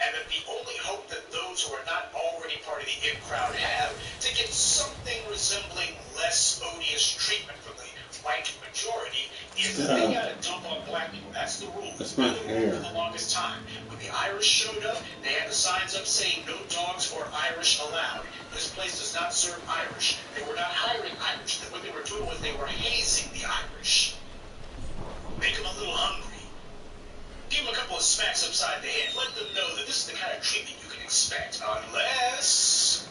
And that the only hope that those who are not already part of the in crowd have to get something resembling less odious treatment from the white majority is that they got to dump on black people. That's the rule. That's my hair. For the longest time. When the Irish showed up, they had the signs up saying no dogs or Irish allowed. This place does not serve Irish. They were not hiring Irish. What they were doing was they were hazing the Irish. Make them a little hungry. Give them a couple of smacks upside the head. Let them know that this is the kind of treatment you can expect. Unless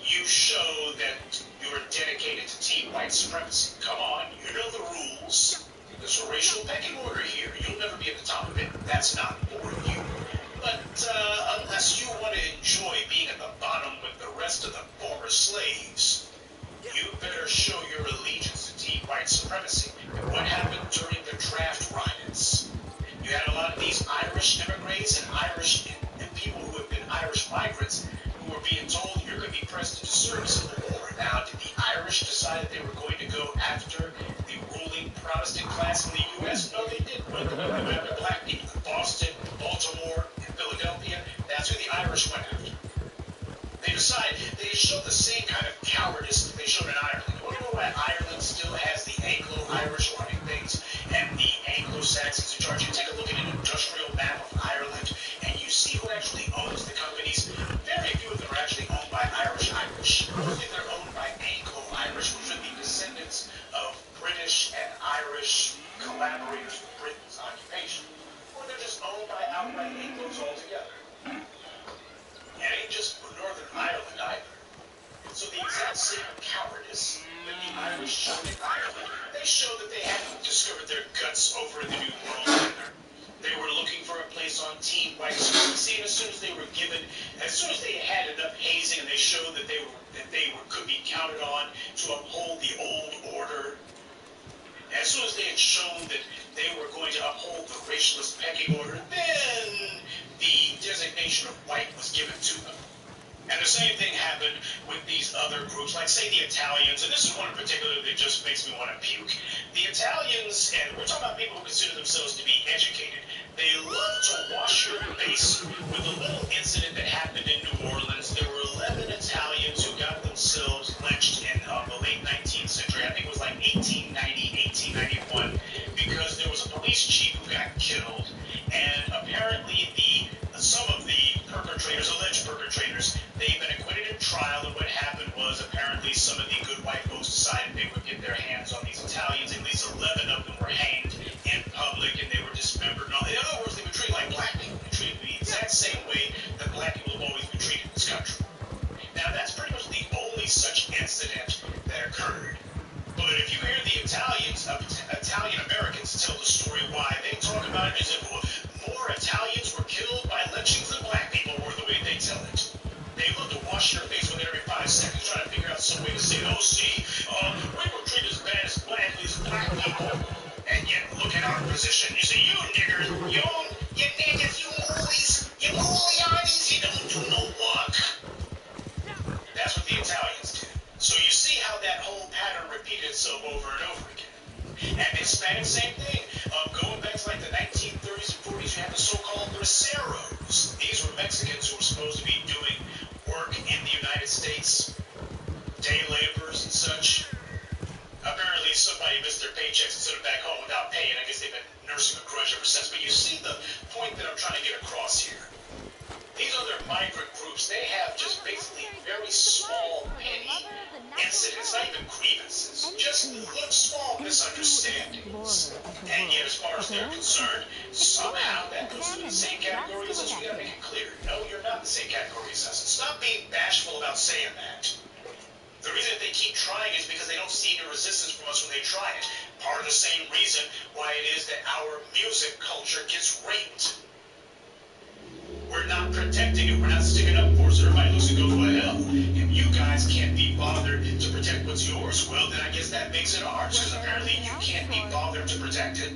you show that you're dedicated to team white supremacy. Come on, you know the rules. There's a racial pecking order here. You'll never be at the top of it. That's not for you. But unless you want to enjoy being at the bottom with the rest of the former slaves, you better show your allegiance to team white supremacy. And what happened during the draft riots? You had a lot of these Irish immigrants and Irish and people who have been Irish migrants who were being told you're going to be pressed into service in the war. Now, did the Irish decide that they were going to go after the ruling Protestant class in the U.S.? No, they didn't. When they went after black people in Boston, Baltimore, and Philadelphia, that's who the Irish went after. They showed the same kind of cowardice that they showed in Ireland. You know why Ireland still has the Anglo-Irish running things and the Anglo-Saxons in charge? You take a look at an industrial map of Ireland and you see who actually owns the companies. Very few of them are actually owned by Irish. Mostly they're owned by Anglo-Irish, which are the descendants of British and Irish collaborators with Britain's occupation. Or they're just owned by outright Anglos altogether. It ain't just for Northern Ireland either. So the exact same cowardice that the Irish showed in Ireland, they showed that they hadn't discovered their guts over in the New World either. They were looking for a place on team white supremacy, and as soon as they had enough hazing and they showed that they could be counted on to uphold the old order, as soon as they had shown that they were going to uphold the racialist pecking order, then the designation of white was given to them. And the same thing happened with these other groups, like, say, the Italians, and this is one in particular that just makes me want to puke. The Italians, and we're talking about people who consider themselves to be educated, they love to wash your face with a little incident that happened in New Orleans. There were 11 Italians who got themselves lynched in the late 19th century. I think it was like 1890, 1891, because there was a police chief who got killed, and apparently some of the perpetrators, alleged perpetrators, they've been acquitted in trial, and what happened was apparently some of the good white folks decided they would get their hands on these Italians. At least 11 of them were hanged in public, and they were dismembered. And all. In other words, they were treated like black people. They treated the exact same way that black people have always been treated in this country. Now, that's pretty much the only such incident that occurred. But if you hear the Italian Americans tell the story why, they talk about it as if more Italians were killed by lynchings than black people were, the way they tell it. They love to wash their face with it every 5 seconds, trying to figure out some way to say, oh, see, we were treated as bad as black people. And yet, look at our position. You see, you niggers, you niggas, you moolies, you don't do no work. That's what the Italians did. So you see how that whole pattern repeated itself over and over again. And Hispanic, same thing. Going back to like the 1930s and 40s, you had the so-called braceros. These were Mexicans who were supposed to be doing work in the United States, day laborers and such. Apparently somebody missed their paychecks and sent them back home without paying. I guess they've been nursing a grudge ever since. But you see the point that I'm trying to get across here. These other migrant groups, they have just basically very small, petty incidents, not even grievances, just little small misunderstandings. And yet, as far as they're concerned, somehow that puts them in the same category as us. We gotta make it clear. No, you're not in the same category as us. Stop being bashful about saying that. The reason that they keep trying is because they don't see any resistance from us when they try it. Part of the same reason why it is that our music culture gets raped. We're not protecting it. We're not sticking up for it. So everybody looks and goes, well, hell, if you guys can't be bothered to protect what's yours, well, then I guess that makes it ours, because apparently you can't be bothered to protect it.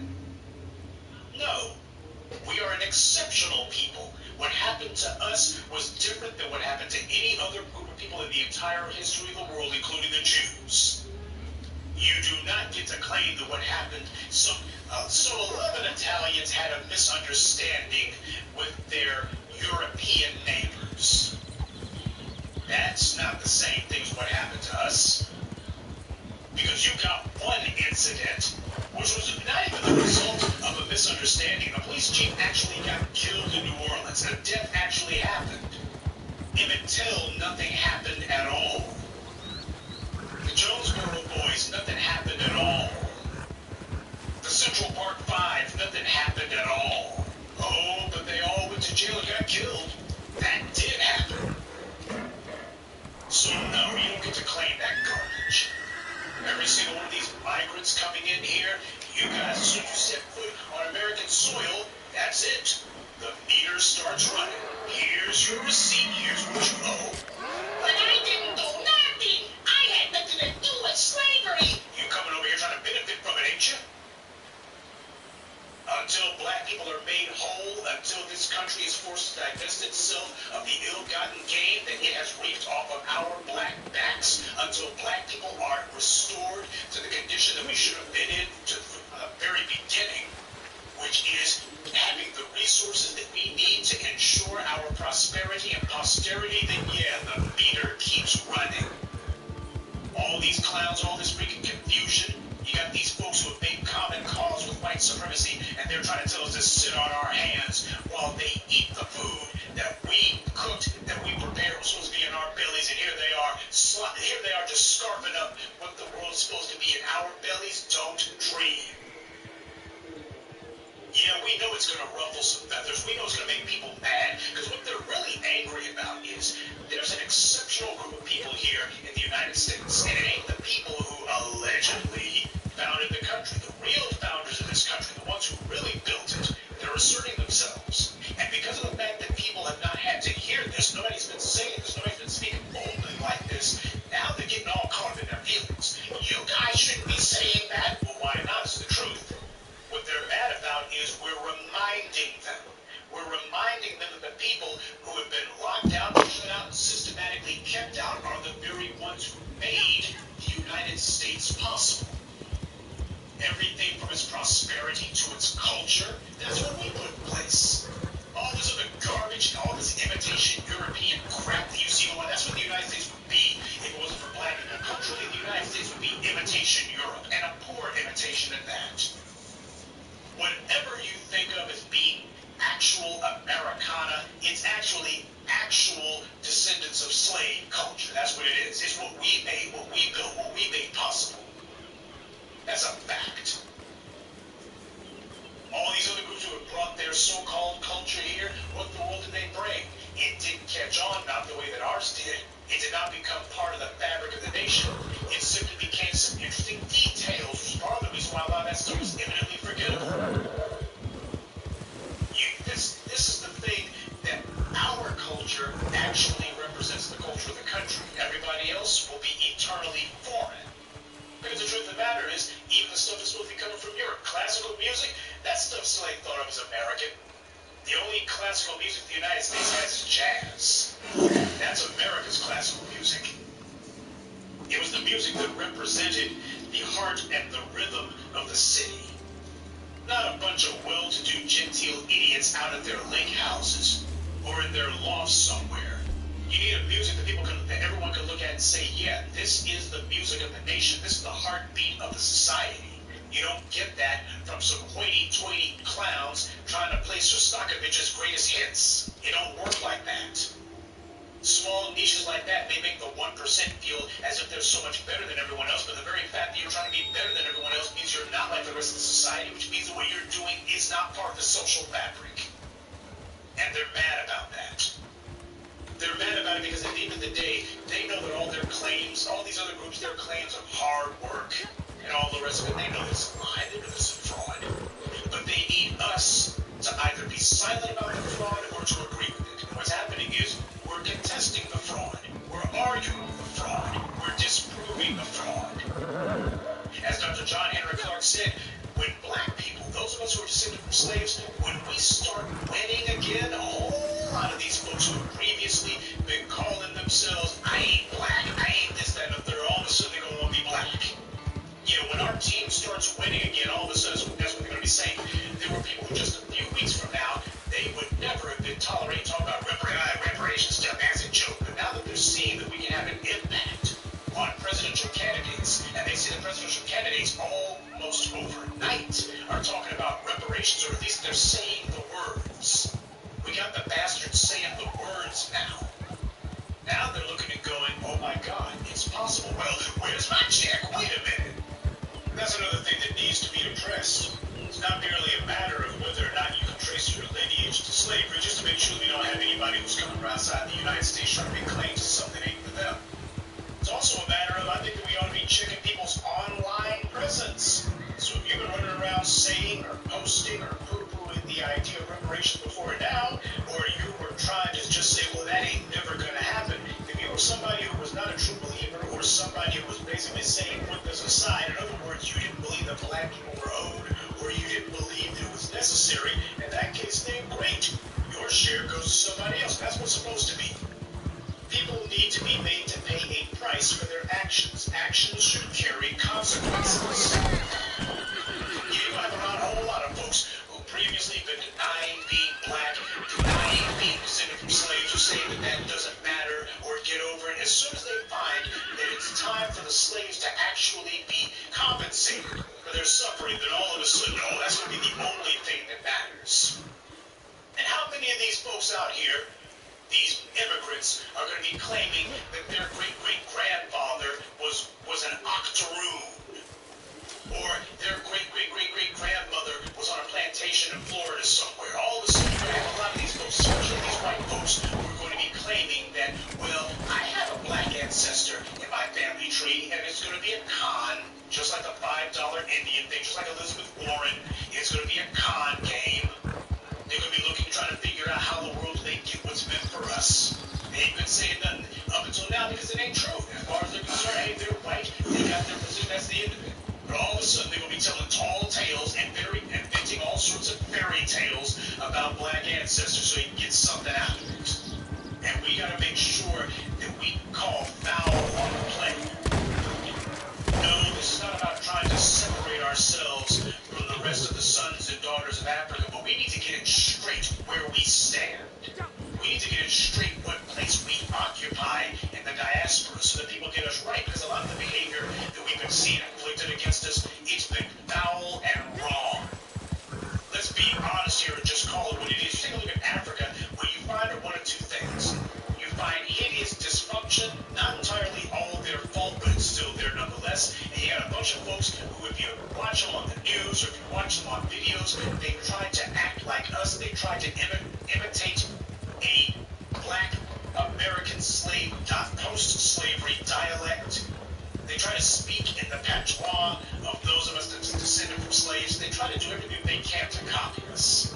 No. We are an exceptional people. What happened to us was different than what happened to any other group of people in the entire history of the world, including the Jews. You do not get to claim that what happened. So 11 Italians had a misunderstanding with their European neighbors. That's not the same thing as what happened to us. Because you got one incident, which was not even the result of a chief actually got killed in New Orleans. A death actually happened. Emmett Till, nothing happened at all. The Jonesboro boys, nothing happened at all. The Central Park Five, nothing happened at all. Oh, but they all went to jail and got killed. That did happen. So no, you don't get to claim that garbage. Every single one of these migrants coming in here, you guys, as soon as you set foot on American soil, that's it. The meter starts running. Here's your receipt. Here's what you owe. But I didn't do nothing. I had nothing to do with slavery. You coming over here trying to benefit from it, ain't you? Until black people are made whole, until this country is forced to divest itself of the ill-gotten gain that it has reaped off of our black backs, until black people are restored to the condition that we should have been in to the very beginning, which is having the resources that we need to ensure our prosperity and posterity, then yeah, the meter keeps running. All these clowns, all this freaking confusion, you got these folks who have made common cause with white supremacy, and they're trying to tell us to sit on our hands while they eat the food that we cooked, that we prepared, was supposed to be in our bellies, and here they are just scarfing up what the world's supposed to be in our bellies. Don't dream. Yeah, we know it's going to ruffle some feathers. We know it's going to make people mad, because what they're really angry about is there's an exceptional group of people here in the United States, and it ain't the people who allegedly founded the country. The real founders of this country, the ones who really built it, they're asserting themselves. And because of the fact that people have not had to hear this, nobody's been saying this, nobody's been speaking boldly like this, now they're getting all caught up in their feelings. You guys shouldn't be saying that. Well, why not? It's the truth. What they're mad about is we're reminding them. We're reminding them that the people who have been locked out, shut out, and systematically kept out are the very ones who made the United States possible. Everything from its prosperity to its culture, that's what we put in place. All this other garbage, all this imitation European crap that you see going on, that's what the United States would be if it wasn't for black people. Culturally, the United States would be imitation Europe, and a poor imitation at that. Whatever you think of as being actual Americana, it's actually actual descendants of slave culture. That's what it is. It's what we made, what we built, what we made possible. That's a fact. All these other groups who have brought their so-called culture here, what in the world did they bring? It didn't catch on, not the way that ours did. It did not become part of the fabric of the nation. It simply became some interesting details, which is part of the reason why a lot of that stuff is eminently forgettable. This is the thing that our culture actually represents the culture of the country. Everybody else will be eternally foreign. Because the truth of the matter is, even the stuff that's supposed to be coming from Europe, classical music, that stuff still ain't thought of as American. The only classical music the United States has is jazz. That's America's classical music. It was the music that represented the heart and the rhythm of the city. Not a bunch of well-to-do genteel idiots out at their lake houses or in their lofts somewhere. You need a music that everyone can look at and say, yeah, this is the music of the nation. This is the heartbeat of the society. You don't get that from some hoity-toity clowns trying to play Shostakovich's greatest hits. It don't work like that. Small niches like that, they make the 1% feel as if they're so much better than everyone else, but the very fact that you're trying to be better than everyone else means you're not like the rest of the society, which means that what you're doing is not part of the social fabric. And they're mad about that. They're mad about it because at the end of the day, they know that all their claims, all these other groups, their claims of hard work and all the rest of it, they know it's a lie, they know it's a fraud. But they need us to either be silent about the fraud or to agree with it. And what's happening is we're contesting the fraud. We're arguing the fraud. We're disproving the fraud. As Dr. John Henry Clark said, when black people, those of us who are descended from slaves, when we start winning again, a whole lot of these folks who have previously been calling themselves, I ain't black, I ain't this, that, and the third, all of a sudden they're going to want to be black. You know, when our team starts winning again, all of a sudden that's what they're going to be saying. There were people who just a few weeks from now, they would never have been tolerating talking about reparation stuff as a joke. But now that they're seeing that we can have an impact on presidential candidates, and they see the presidential candidates almost overnight are talking about reparations, or at least they're saying the word It's not merely a matter of whether or not you can trace your lineage to slavery, just to make sure we don't have anybody who's coming from outside the United States trying to make claims to something that ain't for them. It's also a matter of, I think, that we ought to be checking people's online presence. So if you've been running around saying or posting or poo-pooing the idea of reparations before now, or you were trying to just say, well, that ain't never going to happen, if you were somebody who was not a true believer or somebody who was basically saying put this aside, in other words, you didn't believe that black people were owed or you didn't believe that it was necessary, in that case, then great. Your share goes to somebody else. That's what's supposed to be. People need to be made to pay a price for their actions. Actions should carry consequences. You have around a whole lot of folks who previously been denying being black, denying being descended from slaves, who say that that doesn't matter or get over it. As soon as they find that it's time for the slaves to actually be compensated for their suffering, then all of a sudden, oh, that's going to be the only thing that matters. And how many of these folks out here, these immigrants, are going to be claiming that their great-great-grandfather was an octoroon, or their great-great-great-great-grandmother was on a plantation in Florida somewhere? All of a sudden, you're going to have a lot of these folks, especially these white folks, who are going to be claiming that, well, I have a black ancestor in my family tree, and it's going to be a con, just like the $5 Indian thing, just like Elizabeth Warren. It's going to be a con game. They're going to be looking, trying to figure out how the world they get what's meant for us. They ain't been saying nothing up until now because it ain't true. As far as they're concerned, hey, they're white, they got their position, that's the end of it. But all of a sudden, they're going to be telling tall tales and inventing all sorts of fairy tales about black ancestors so you can get something out of it. And we got to make sure that we call foul on the play. No, this is not about trying to separate ourselves from the rest of the sons and daughters of Africa, but we need to get it straight where we stand. We need to get it straight what place we occupy in the diaspora so that people get us right, because a lot of the behavior that we've been seeing inflicted against us, it's been foul and wrong. Let's be honest here and just call it what it is. You take a look at Africa, what you find are one of two things. You find hideous dysfunction, not entirely all their fault, but it's still there nonetheless. And you got a bunch of folks who, if you watch them on the news or if you watch them on videos, they try to act like us. They try to imitate a black American slave, post-slavery dialect. They try to speak in the patois of those of us that descended from slaves. They try to do everything they can to copy us.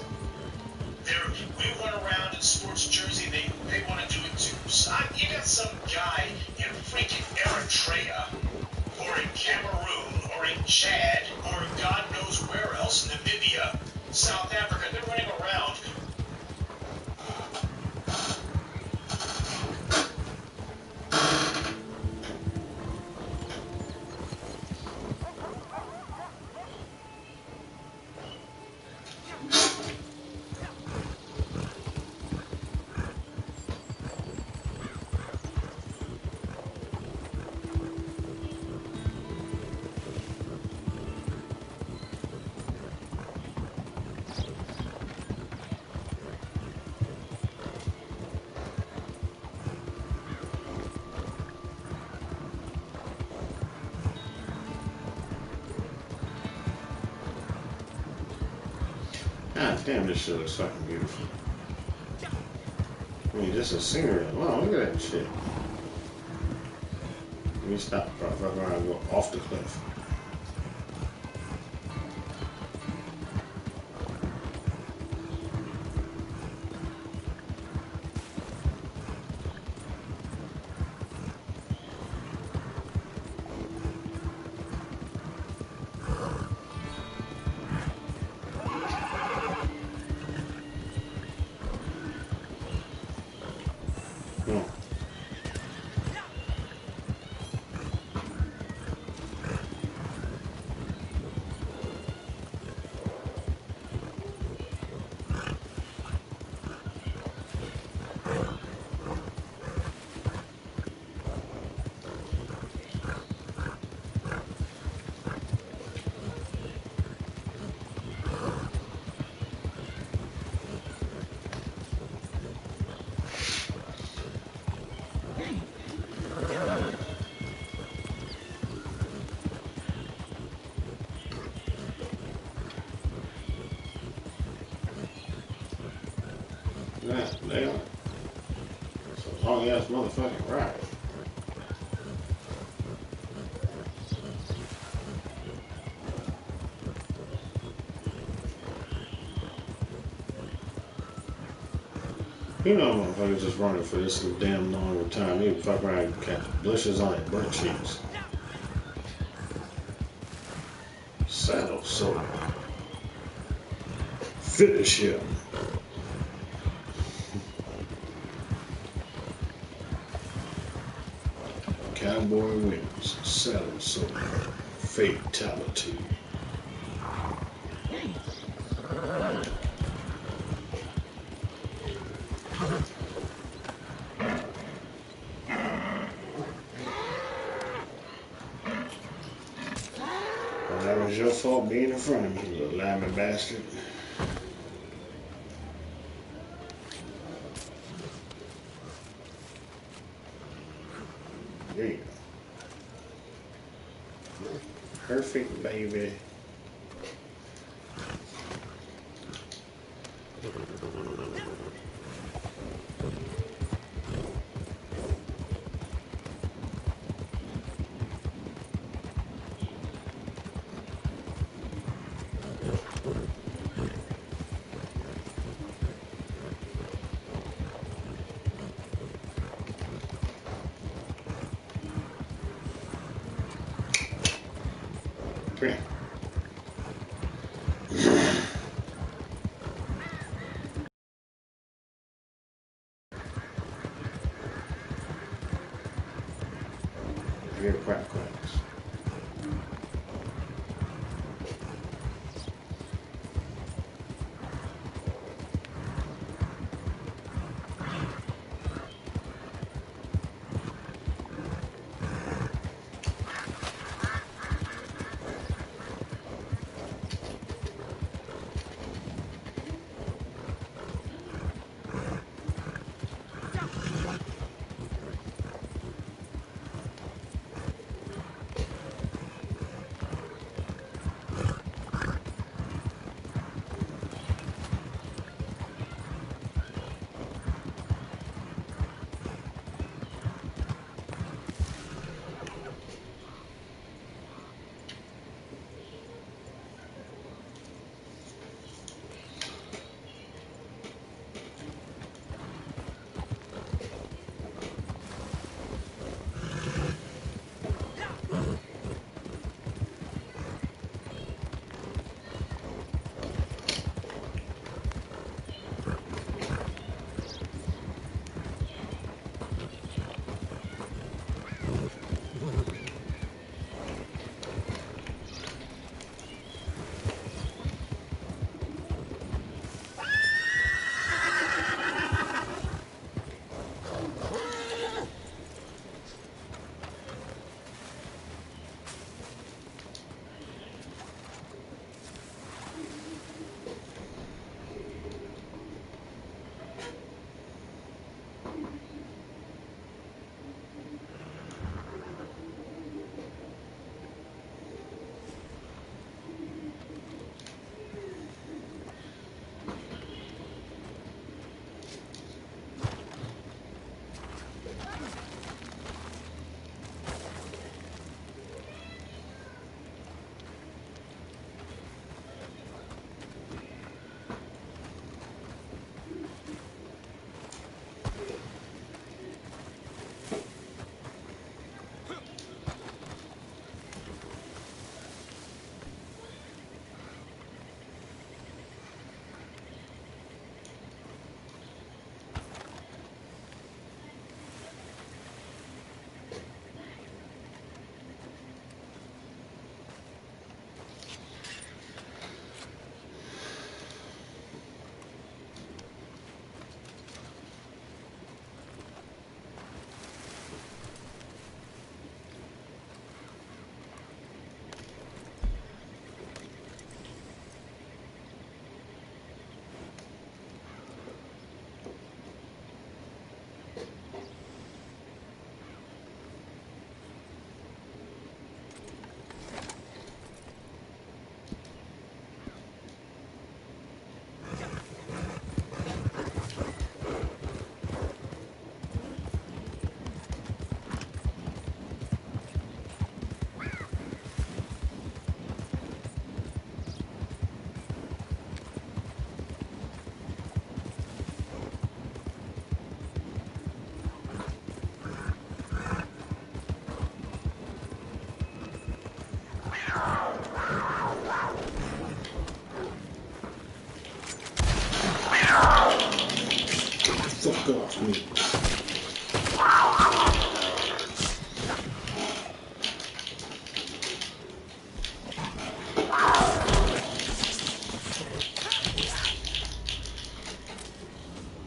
We run around in sports jersey, they want to do it too. So you got some guy in freaking Eritrea, or in Cameroon, or in Chad, or God knows where else, Namibia, South Africa, they're running around. God damn, this shit looks fucking beautiful. I mean, just a scenery. Wow, look at that shit. Let me stop before I fuck around and go off the cliff. long ass motherfucking ride. You know, motherfuckers just running for this little damn long time. They fuck around and catch bushes on their butt cheeks. Saddle soda. Finish him. Cowboy wins. Saddle soda. Fatality. Well, that was your fault being in front of me, you little limey bastard. There you go. Perfect, baby. Yeah. Here, crack cracks. me.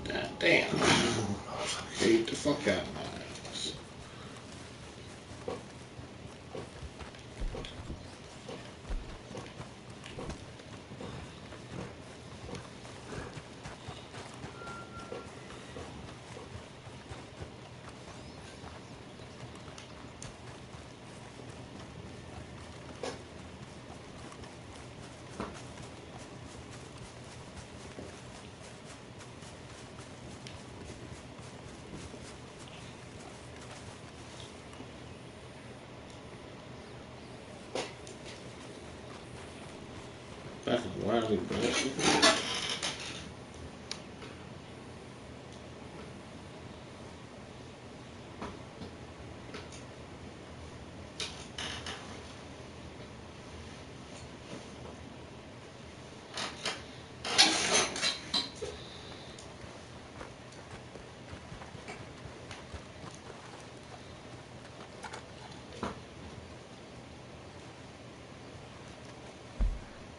God damn. Hate the fuck out of my ass. Back in Wiley, bullshit.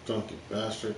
Donkey bastard.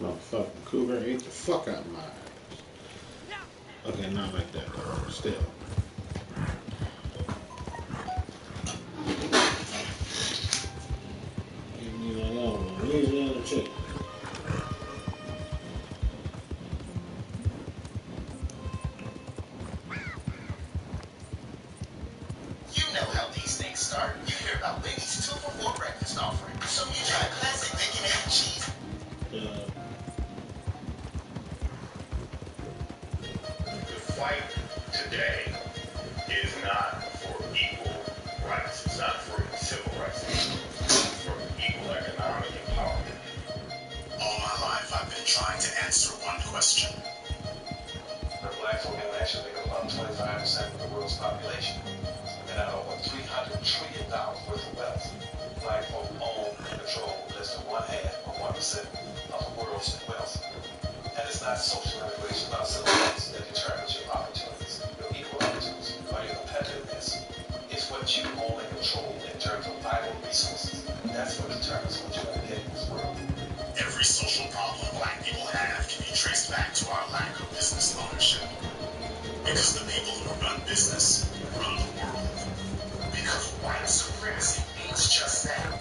Motherfucking cougar ate the fuck out of my ass. Okay, not like that though. Still. Leave me alone. Leave me alone, chick. You know how these things start. You hear about Biggie's 2 for 4 breakfast offering. So you try classic bacon and cheese. The fight today is not for equal rights. It's not for civil rights. It's for equal economic empowerment. All my life, I've been trying to answer one question. The black folk actually make up about 25% of the world's population. And out of over $300 trillion worth of wealth, black folk own and control less than 1/2 or 1% of the world's wealth. And it's not social integration, it's not civil rights that determines your opportunities, your equal opportunities, or your competitiveness. It's what you own and control in terms of vital resources. That's what determines what you're going to get in this world. Every social problem black people have can be traced back to our lack of business ownership. Because the people who run business run the world. Because white supremacy means just that.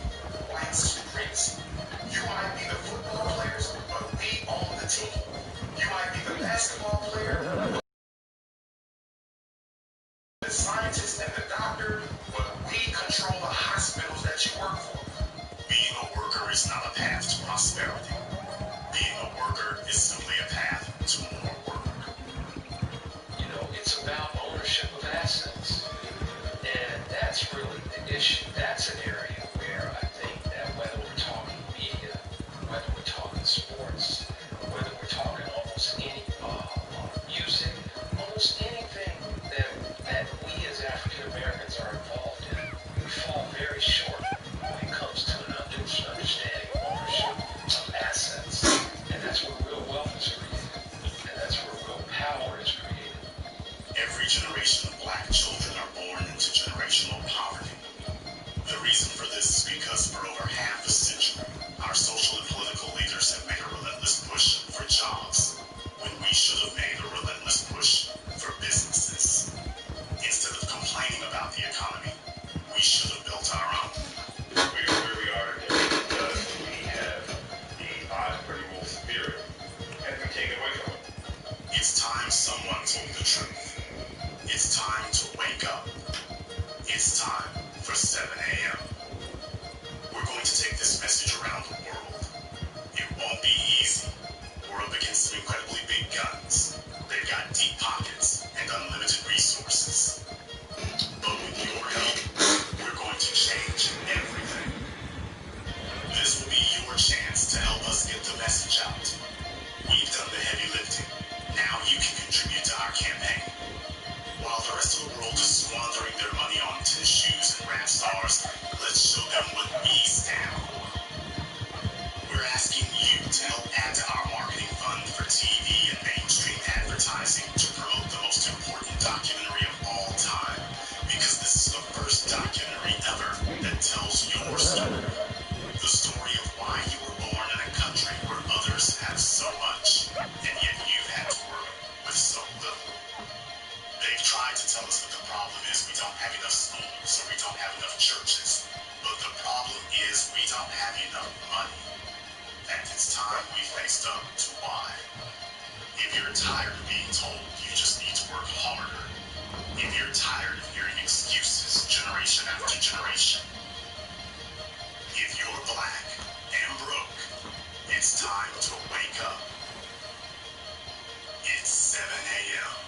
White supremacy. You might be the football players, but we own the team. You might be the basketball player, the scientist and the doctor, but we control the hospitals that you work for. Being a worker is not a path to prosperity. Being a worker is simply a path to more work. You know, it's about ownership of assets. And that's really the that's an area where I think that whether we're talking media, whether we're talking sports, whether we're talking almost any music, almost anything that we as African Americans are involved in, we fall very short when it comes to an understanding of ownership of assets. And that's where real wealth is created. And that's where real power is created. Every generation of black children are born into generational poverty. The reason for this is because for over half a century, our social and political leaders have made a relentless push for jobs, when we should have made a relentless push for businesses. Instead of complaining about the economy, we should have built our own. We are where we are today because we have the entrepreneurial spirit, and we take it away from it. It's time someone told the truth. It's time to wake up. It's time for 7 a.m. We're going to take this message around the world. It won't be easy. We're up against some incredibly big guns. They've got deep pockets and unlimited resources. But with your help, we're going to change everything. This will be your chance to help us get the message out. We've done the heavy lifting. Now you can contribute to our campaign. While the rest of the world is squandering their money on tennis shoes and rap stars, let's show them what we stand for. We're asking you to help add to our marketing fund for TV and mainstream advertising to promote the most important documentary of all time, because this is the first documentary ever that tells your story. The story of why you were born in a country where others have so much, and yet you've had to work with so little. They've tried to tell us that the problem is we don't have enough schools or we don't have enough churches. But the problem is we don't have enough money. And it's time we faced up to why. If you're tired of being told you just need to work harder, if you're tired of hearing excuses generation after generation, if you're black and broke, it's time to wake up. It's 7 a.m.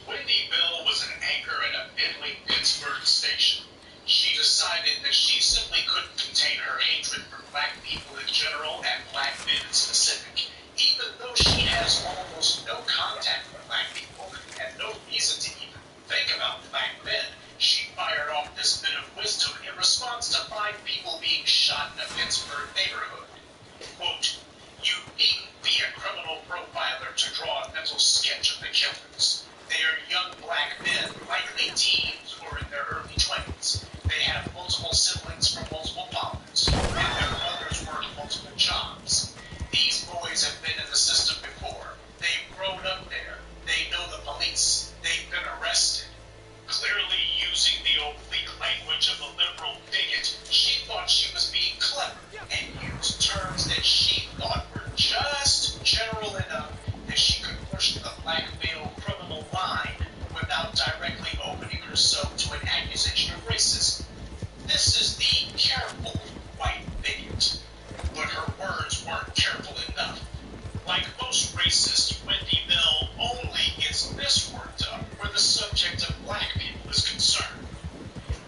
Wendy Bell was an anchor at a Bentley Pittsburgh station. She decided that she simply couldn't contain her hatred for black people in general and black men in specific, even though she has almost no contact with black people and no reason to even think about black men. She fired off this bit of wisdom in response to 5 people being shot in a Pittsburgh neighborhood. Quote, "You needn't be a criminal profiler to draw a mental sketch of the killers. They are young black men, likely teens who are in their early 20s. They have multiple siblings from multiple fathers, and their mothers work multiple jobs. These boys have been in the system before. They've grown up there. They know the police. They've been arrested." Clearly using the oblique language of a liberal bigot, she thought she was being clever and used terms that she thought were just general enough that she could push the black male criminal line without directly opening herself to an accusation of racism. This is the careful white bigot. But her words weren't careful enough. Like most racists, Wendy Bell only gets this worked up where the subject of black people is concerned.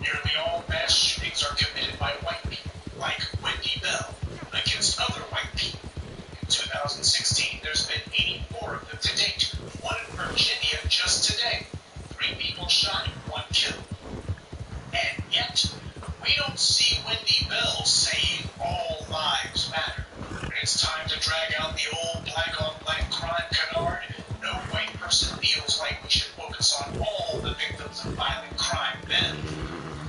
Nearly all mass shootings are committed by white people, like Wendy Bell, against other white people. In 2016, there's been 84 of them to date, one in Virginia just today. 3 people shot, 1 killed. And yet, we don't see Wendy Bell saying all lives matter. When it's time to drag out the old black-on-black crime canard, no white person feels like we should focus on all the victims of violent crime then.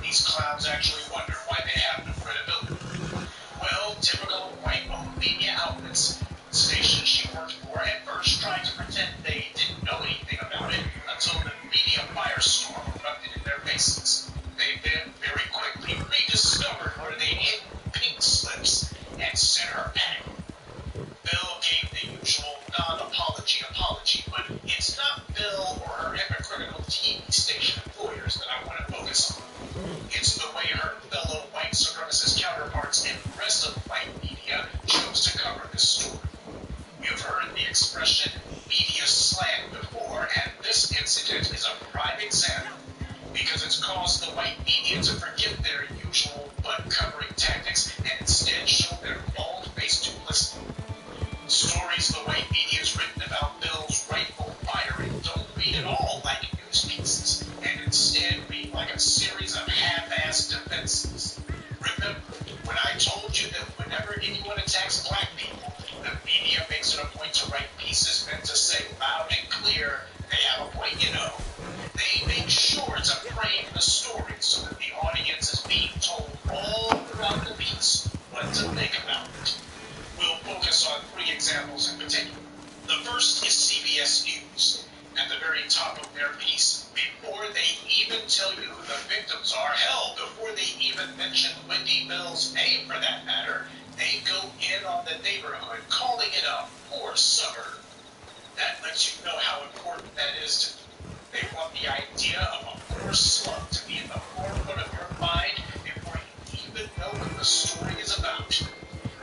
These clowns actually wonder why they have no credibility. Well, typical white-owned media outlets. The station she worked for at first tried to pretend they didn't know anything about it until the media firestorm erupted in their faces. They then very quickly rediscovered where they hid pink slips and sent her packing. Bell gave the usual non-apology apology, but it's not Bell or her hypocritical TV station employers that I want to focus on. It's the way her fellow white supremacist counterparts and the rest of the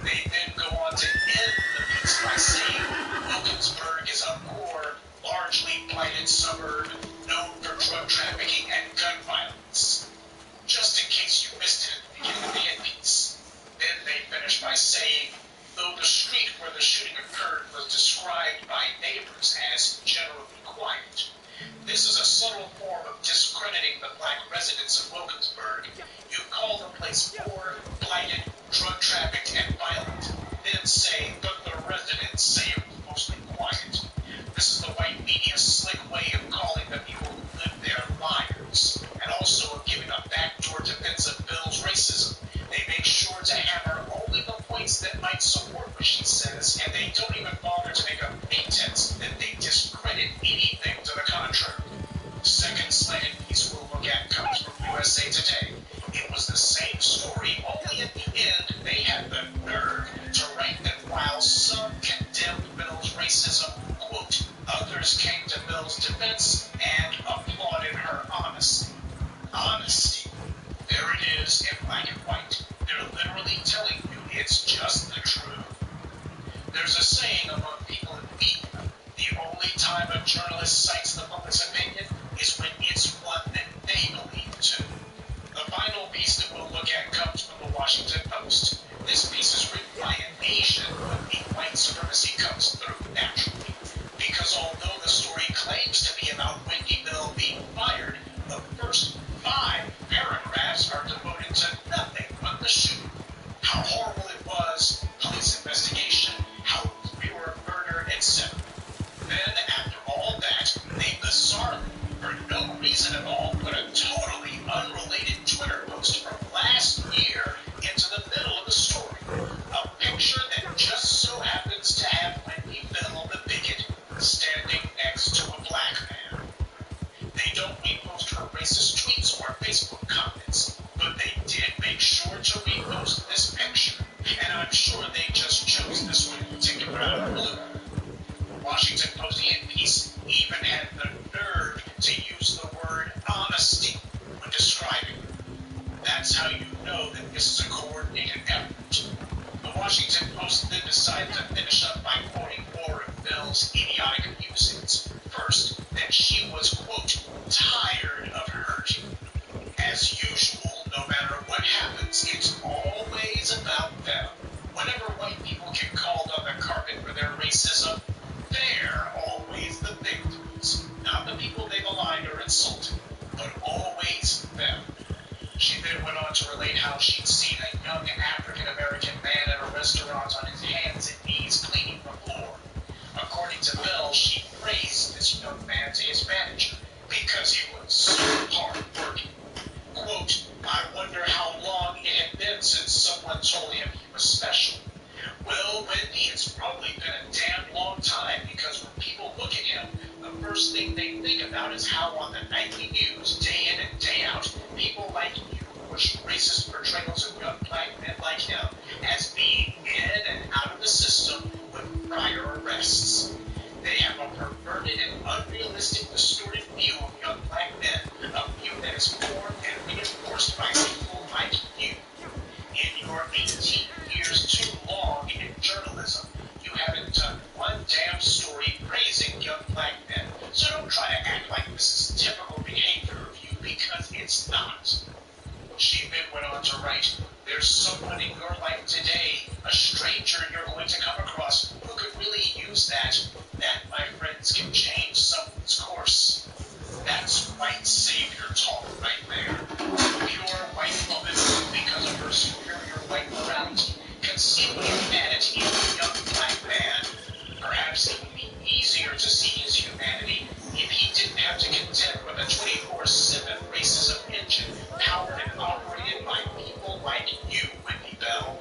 They then go on to end the piece by saying Wilkinsburg is a poor, largely blighted suburb known for drug trafficking and gun violence. Just in case you missed it at the beginning of the hit piece. Then they finish by saying, though the street where the shooting occurred was described by neighbors as generally quiet, this is a subtle form of discrediting the black residents of Wilkinsburg. You call the place poor, blighted, drug-trafficked, and violent, then say, but the residents say it was mostly quiet. This is the white media's slick way of calling the people who live there liars, and also of giving a backdoor defense of Bill's racism. They make sure to hammer only the points that might support what she says, and they don't even bother to make a pretense that they discredit anything to the contrary. Second slanted piece we'll look at comes from USA Today. It was the same story, only at the end they had the nerve to write that while some condemned Bill's racism, quote, others came to Bill's defense and applauded her honesty. Honesty. There it is in black and white. They're literally telling you it's just the truth. There's a saying among people in media, the only time a journalist cites the public's opinion is when it's one that they believe too. The final piece that we'll look at comes from the Washington Post. This piece is written by an Asian, but the white supremacy comes through naturally. Because although the story claims to be about Wendy Bell being fired, the first 5 paragraphs are devoted to nothing but the shooting. How horrible it was, police investigation, how it was pure murder, etc. Then, after all that, they bizarrely, for no reason at all, put a totally unrelated Twitter post from last year into the middle of the story. A picture that just so happens to have Wendy Bell, the bigot, standing next to a black man. They don't repost her racist tweets or Facebook comments, but they did make sure to repost this picture, and I'm sure they just chose this one in particular out of the blue. Washington Post hit piece even had the nerve to use the word honesty when describing it. That's how you know that this is a coordinated effort. The Washington Post then decided to finish up by quoting more of Bill's idiotic musings. First, that she was, quote, tired of hurting. As usual, no matter what happens, it's always about them. Whenever white people get called on the carpet for their racism, they're always the victims. Not the people they maligned or insulted, but always them. She then went on to relate how she'd seen a young African-American man at a restaurant on his hands and knees cleaning the floor. According to Bell, she praised this young man to his manager because he was so hard working. Quote, I wonder how long it had been since someone told him he was special. Well, Wendy, it's probably been a damn long time because when people look at him, the first thing they think about is how on the nightly news, day in and day out, people like you push racist portrayals of young black men like him as being in and out of the system with prior arrests. They have a perverted and unrealistic, distorted view of young black men, a view that is formed and reinforced by people like you. In your 18 years too long in journalism, you haven't done one damn story praising young black men, so don't try to act like this is typical behavior of you because it's not. She then went on to write, there's someone in your life today, a stranger you're going to come across, who could really use that. That, my friends, can change someone's course. That's white savior talk right there. Pure white woman, because of her superior white morality, can see the humanity in a young black man. Perhaps it would be easier to see his humanity if he didn't have to contend with a 24/7 racism engine powered and operated by people like you, Wendy Bell.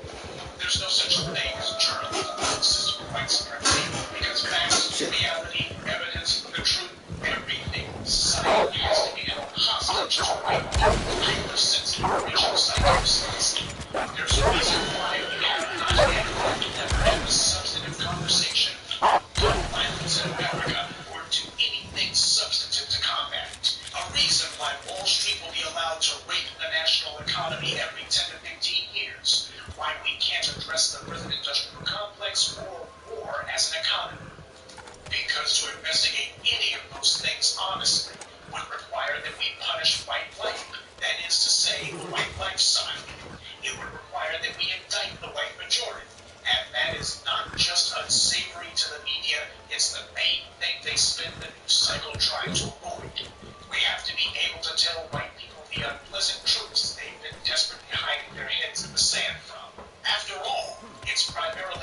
There's no such thing as journalism versus white supremacy, because facts, reality, evidence, the truth, everything, society has to be held hostage to white hypersensitive racial psychosis. There's a reason why we have not yet never had a substantive conversation on gun violence in America or do anything substantive to combat it. A reason why Wall Street will be allowed to rape the national economy every 10 to 15 years. Why we can't address the resident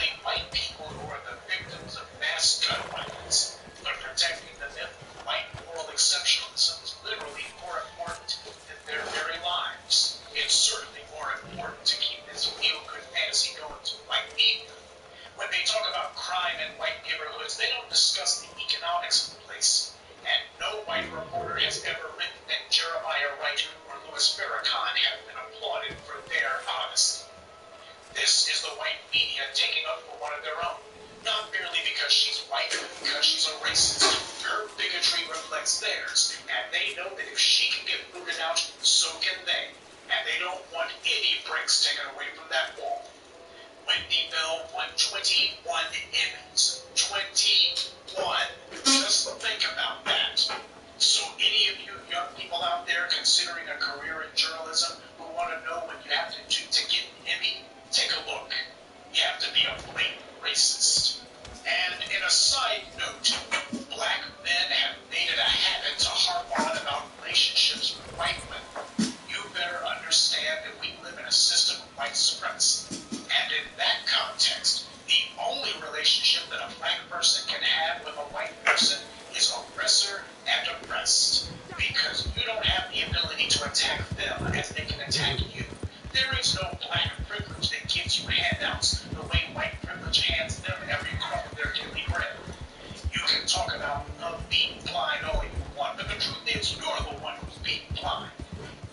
only white people who are the victims of mass gun violence, but protecting the myth of white moral exceptionalism is literally more important than their very lives. It's certainly more important to keep this feel-good fantasy going to white media. When they talk about crime in white neighborhoods, they don't discuss the economics of the place. And no white reporter has ever written that Jeremiah Wright or Louis Farrakhan have been applauded for their honesty. This is the white media taking up for one of their own. Not merely because she's white, but because she's a racist. Her bigotry reflects theirs, and they know that if she can get booted out, so can they. And they don't want any bricks taken away from that wall. Wendy Bell won 21 Emmys. 21. Just think about that. So any of you young people out there considering a career in journalism who want to know what you have to do to get an Emmy, take a look. You have to be a blatant racist. And in a side note, black men have made it a habit to harp on about relationships with white women. You better understand that we live in a system of white supremacy. And in that context, the only relationship that a black person can have with a white person is oppressor and oppressed. Because you don't have the ability to attack them as they can attack you. There is no black privilege that gives you handouts the way white privilege hands them every crumb of their daily bread. You can talk about love being blind all you want, but the truth is you're the one who's being blind.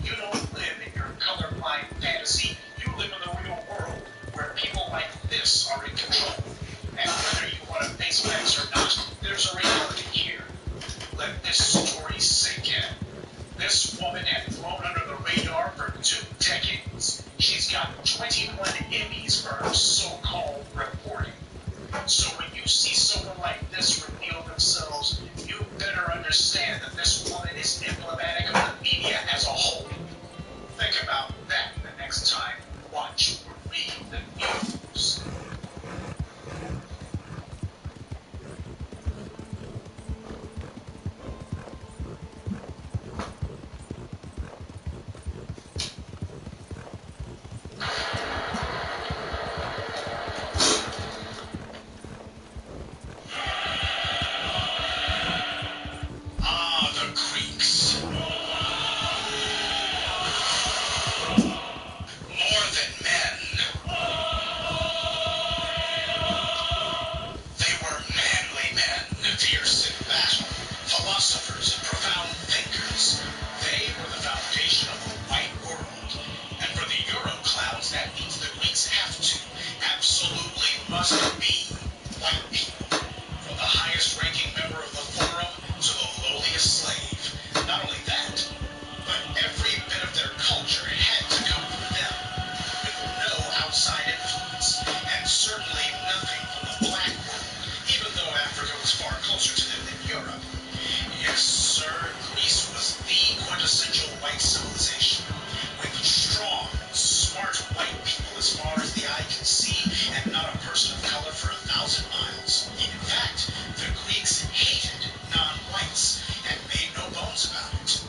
You don't live in your colorblind fantasy. You live in the real world where people like this are in control. And whether you want to face facts or not, there's a reality here. Let this story sink in. This woman had flown under the radar for 2 decades. She's got 21 Emmys for her so-called reporting. So when you see someone like this reveal themselves, you better understand that this woman is emblematic of the media as a whole. Think about that the next time you watch or read the news. The Greeks. More than men. They were manly men, fierce in battle, philosophers and profound thinkers. They were the foundation of the white world. And for the Euro clowns, that means the Greeks have to, absolutely must be, white people. From the highest ranking member of the forum to the lowliest slave. Not only that, but every bit of their culture had to come from them, with no outside influence, and certainly nothing from the black world, even though Africa was far closer to them than Europe. Yes, sir, Greece was the quintessential white civilization, with strong, smart white people as far as the eye can see, and not a person of color for 1,000 miles. In fact, the Greeks hated non-whites, and made no bones about it.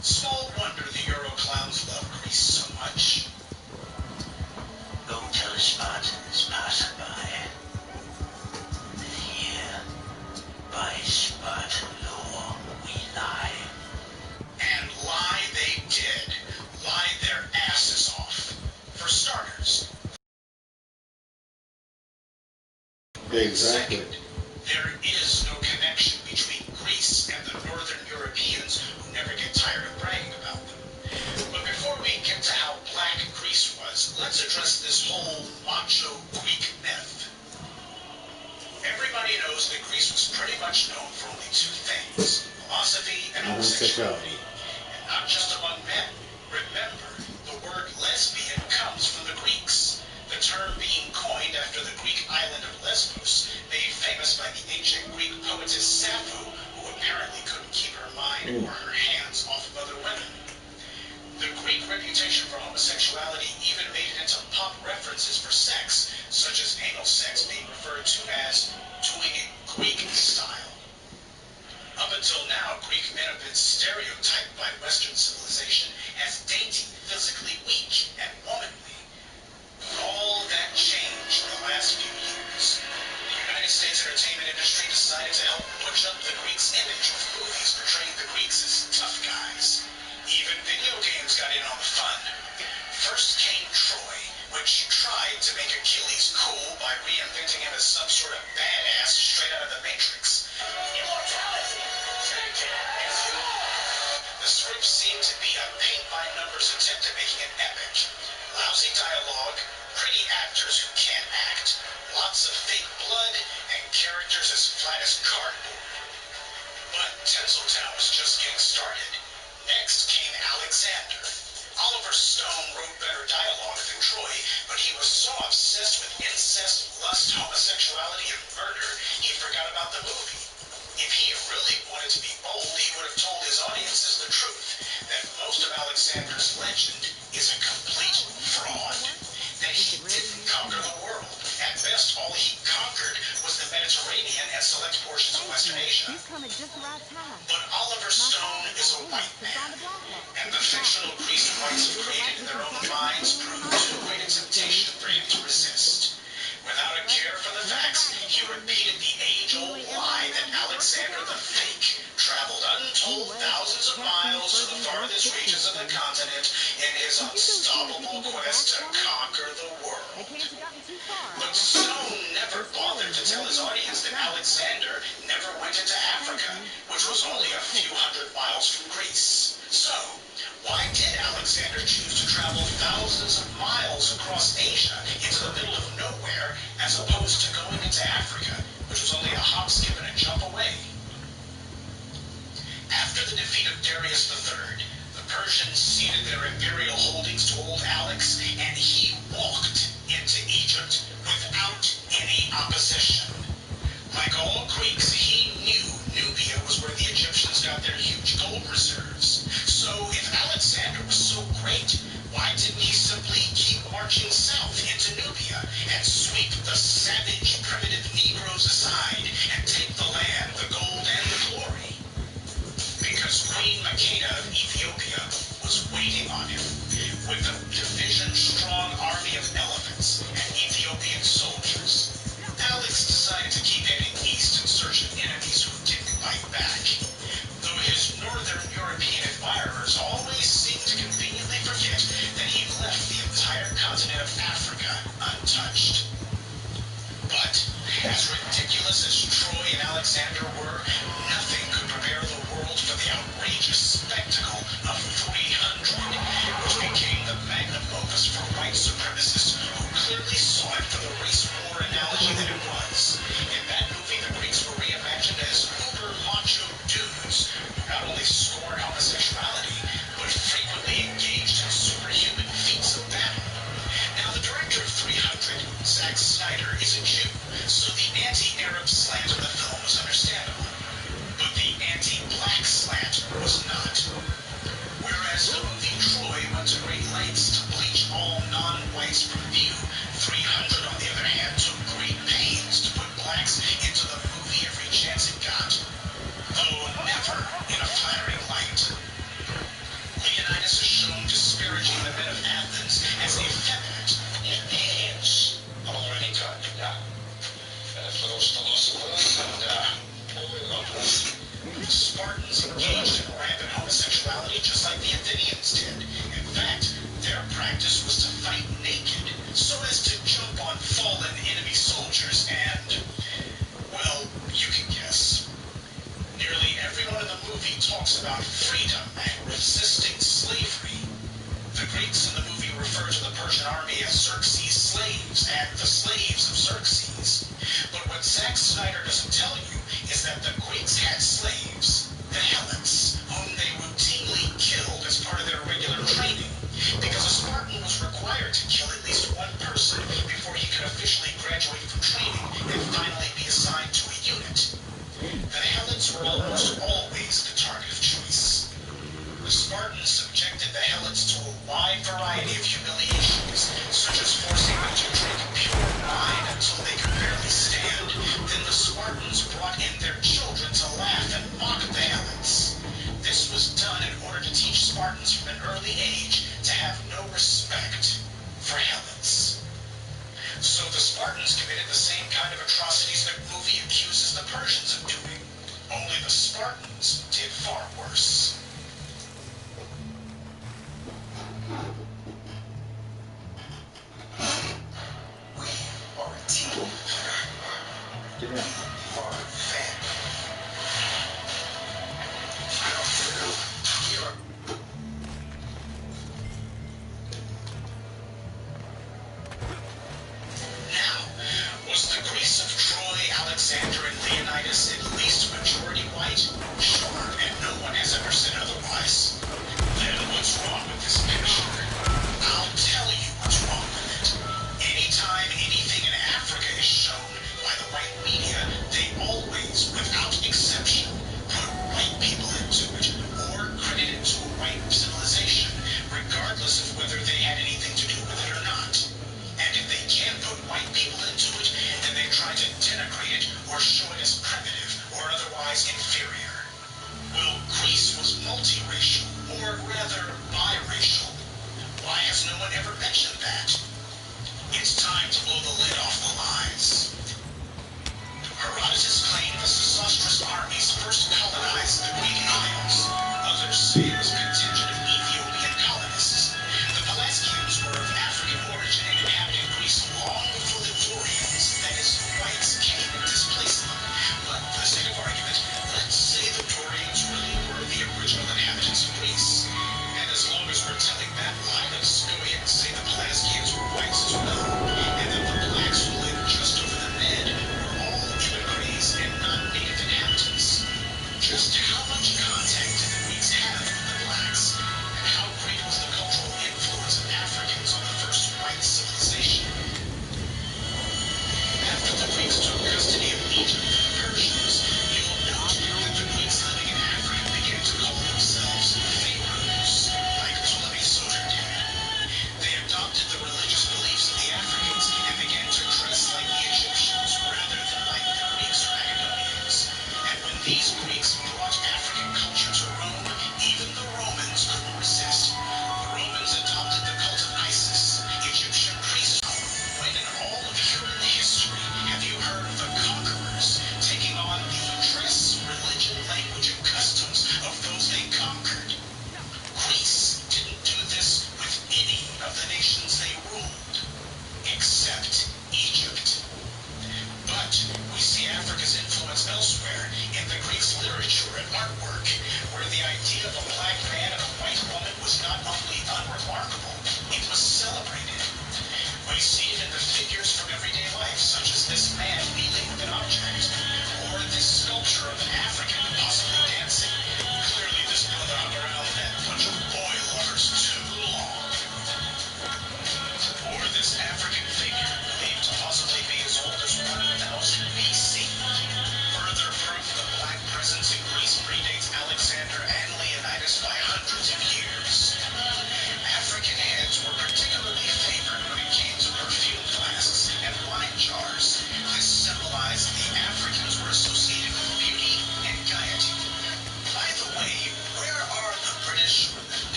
Small wonder the Euro clowns love Greece so much. Go tell the Spartans passing by that here, by Spartan law, we lie. And lie they did. Lie their asses off. For starters. Exactly. Second, there is no connection between Greece and the northern Europeans who never get tired of bragging about them. But before we get to how black Greece was, let's address this whole macho Greek myth. Everybody knows that Greece was pretty much known for only 2 things, philosophy and homosexuality. And not just among men. Remember, the word lesbian comes from the Greeks. The term being coined after the Greek island of Lesbos, made famous by the ancient Greek poetess Sappho, who apparently couldn't keep her mind or her hands off of other women. The Greek reputation for homosexuality even made it into pop references for sex, such as anal sex being referred to as doing it Greek style. Up until now, Greek men have been stereotyped by Western civilization as got in on the fun. First came Troy, which tried to make Achilles cool by reinventing him as some sort of badass straight out of the Matrix. Immortality! Take it as you are! The script seemed to be a paint-by-numbers attempt at making it epic. Lousy dialogue, pretty actors who can't act, lots of fake blood, and characters as flat as cardboard. But Tinseltown was just getting started. Next came Alexander. Oliver Stone wrote better dialogue than Troy, but he was so obsessed with incest, lust, homosexuality, and murder, he forgot about the movie. If he really wanted to be bold, he would have told his audiences the truth, that most of Alexander's legend is a complete fraud, that he didn't conquer the world. At best, all he conquered was the Mediterranean and select portions of Western Asia. But Oliver Stone is a white man, and the fictional Greece whites have created in their own minds proved too great a temptation for him to resist. Without a care for the facts, he repeated the age-old lie that Alexander the Fake traveled untold thousands of miles to the farthest reaches of the continent in his unstoppable quest to conquer the world. But Stone never bothered to tell his audience that Alexander never went into Africa, which was only a few hundred miles from Greece. So, why did Alexander choose to travel thousands of miles across Asia into the middle of nowhere as opposed to going into Africa, which was only a hop, skip, and a jump away? After the defeat of Darius III, the Persians ceded their imperial holdings to old Alex, and he walked into Egypt without any opposition. Like all Greeks, he knew Nubia was where the Egyptians got their huge gold reserves. So if Alexander was so great, why didn't he simply keep marching south into Nubia and sweep the savage, primitive Negroes aside and take the land, the gold, and the glory? Because Queen Makeda of Ethiopia was waiting on him with a division-strong army of elephants and Ethiopian soldiers. Alex decided to keep heading east in search of enemies who didn't fight back, though his northern European admirers always seemed to conveniently forget that he left the entire continent of Africa untouched. But, as ridiculous as Troy and Alexander were, nothing could prepare the world for the outrageous spectacle of 300, which became the magnum opus for white supremacists who clearly saw it for the race war analogy that it was. In that movie, the Greeks were reimagined as uber macho dudes who not only scorned homosexuality, but frequently engaged in superhuman feats of battle. Now, the director of 300, Zack Snyder, is a Jew, so the anti-Arab slant of the film was understandable. But the anti-black slant was not. Whereas the movie Troy went to great lengths to bleach all non-whites from view, 300, on the other hand, took great pains to put blacks into the movie every chance it got, though never in a flattering light. Leonidas is shown disparaging the men of Athens as effeminate and hence already got for those philosophers and the Spartans engaged in rampant homosexuality just like the Athenians did. In fact, their practice was to fight naked so as to jump on fallen enemy soldiers and, well, you can guess. Nearly everyone in the movie talks about freedom and resisting slavery. The Greeks in the movie refer to the Persian army as Xerxes' slaves and the slaves of Xerxes. But what Zack Snyder doesn't tell you is that the Greeks had slaves, the Helots, whom they routinely killed as part of their regular training, because a Spartan was required to kill at least one person before he could officially graduate from training and finally be assigned to a unit. The Helots were almost always the target of choice. The Spartans subjected the Helots to a wide variety of humiliations, such as forcing them to drink pure wine until they could barely stand. Then the Spartans brought in their children to laugh and mock the Helots. This was done in order to teach Spartans from an early age to have no respect for Helots. So the Spartans committed the same kind of atrocities the movie accuses the Persians of doing. Only the Spartans did far worse.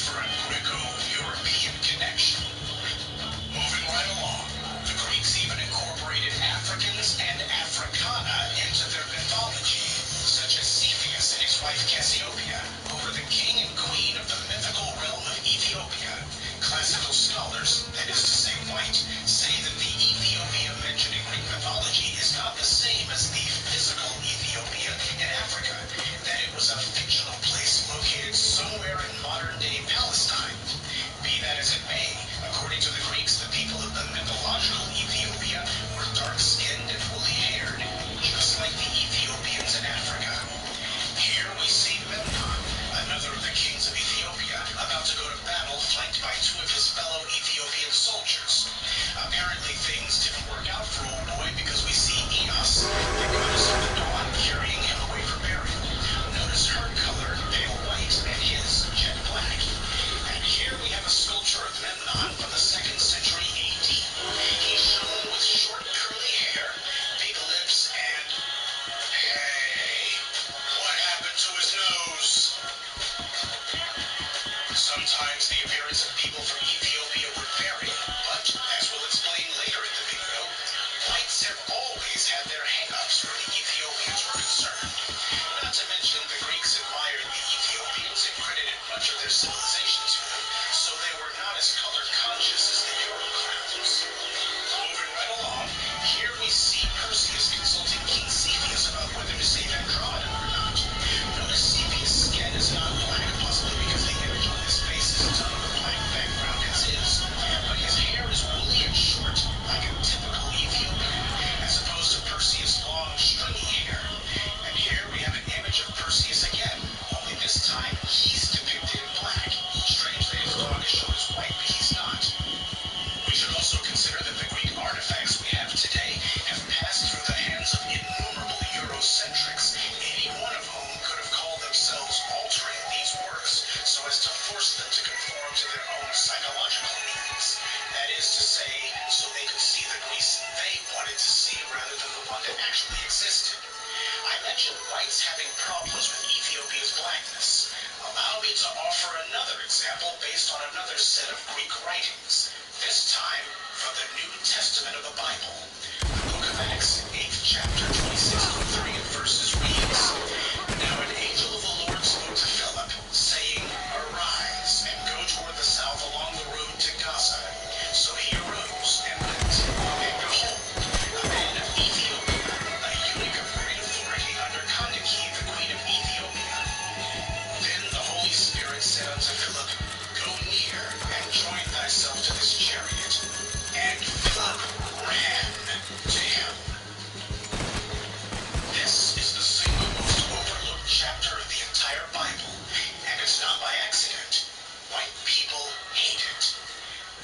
for a Greco-European connection. Moving right along, the Greeks even incorporated Africans and Africana into their mythology, such as Cepheus and his wife Cassiopeia, who were the king and queen of the mythical realm of Ethiopia. Classical scholars, that is to say white, say that the Ethiopia mentioned in Greek mythology is not the same as the physical Ethiopia in Africa, that it was a fictional place located somewhere in modern-day Palestine. Be that as it may, according to the Greeks, the people of the mythological Ethiopia were dark-skinned and woolly-haired, just like the Ethiopians in Africa. Here we see Memnon, another of the kings of Ethiopia, about to go to battle flanked by two of his fellow Ethiopian soldiers. Apparently things didn't work out for old boy because we see Eos, the goddess of the dawn, carrying him away for burial. Notice her color, pale white, and his jet black. And here we have a sculpture of Memnon from the 2nd century AD. He's shown with short curly hair, big lips, and... hey, what happened to his nose? Sometimes the appearance of people from Ethiopia would vary, but, as we'll explain later in the video, whites have always had their hang-ups where the Ethiopians were concerned. Not to mention the Greeks admired the Ethiopians and credited much of their civilization to them, so they were not as color-conscious as the Euro-clowns. Moving right along, here we see Perseus consulting King Cepheus about whether to save Andromeda or not. Notice Cepheus' skin is not black, possibly because the image on his face is done on a black background as is, but his hair is woolly and short, like a typical Ethiopian, as opposed to Perseus' long, stringy hair. And here we have an image of Perseus again, only this time he's depicted in black. Strange that his dog is shown as white, but he's not. We should also consider that the Greek artifacts we have today have passed through the hands of innumerable Eurocentrics, any one of whom could have called themselves altering these works so as to force them to conform to their own psychological needs. That is to say, so they could see the Greece they wanted to see rather than the one that actually existed. I mentioned whites having problems with Ethiopia's blackness. Allow me to offer another example based on another set of Greek writings, this time from the New Testament of the Bible. The book of Acts, 8th chapter, 26-30 verses reads, Now an angel of the Lord spoke to Philip, saying, Arise, and go toward the south along the road to Gaza. So he arose and went, and behold, a man of Ethiopia, a eunuch of great authority under Candace, the queen of Ethiopia. Then the Holy Spirit said unto Philip, Go near, and join thyself to this chariot. And Philip ran to him. This is the single most overlooked chapter of the entire Bible, and it's not by accident. White people hate it.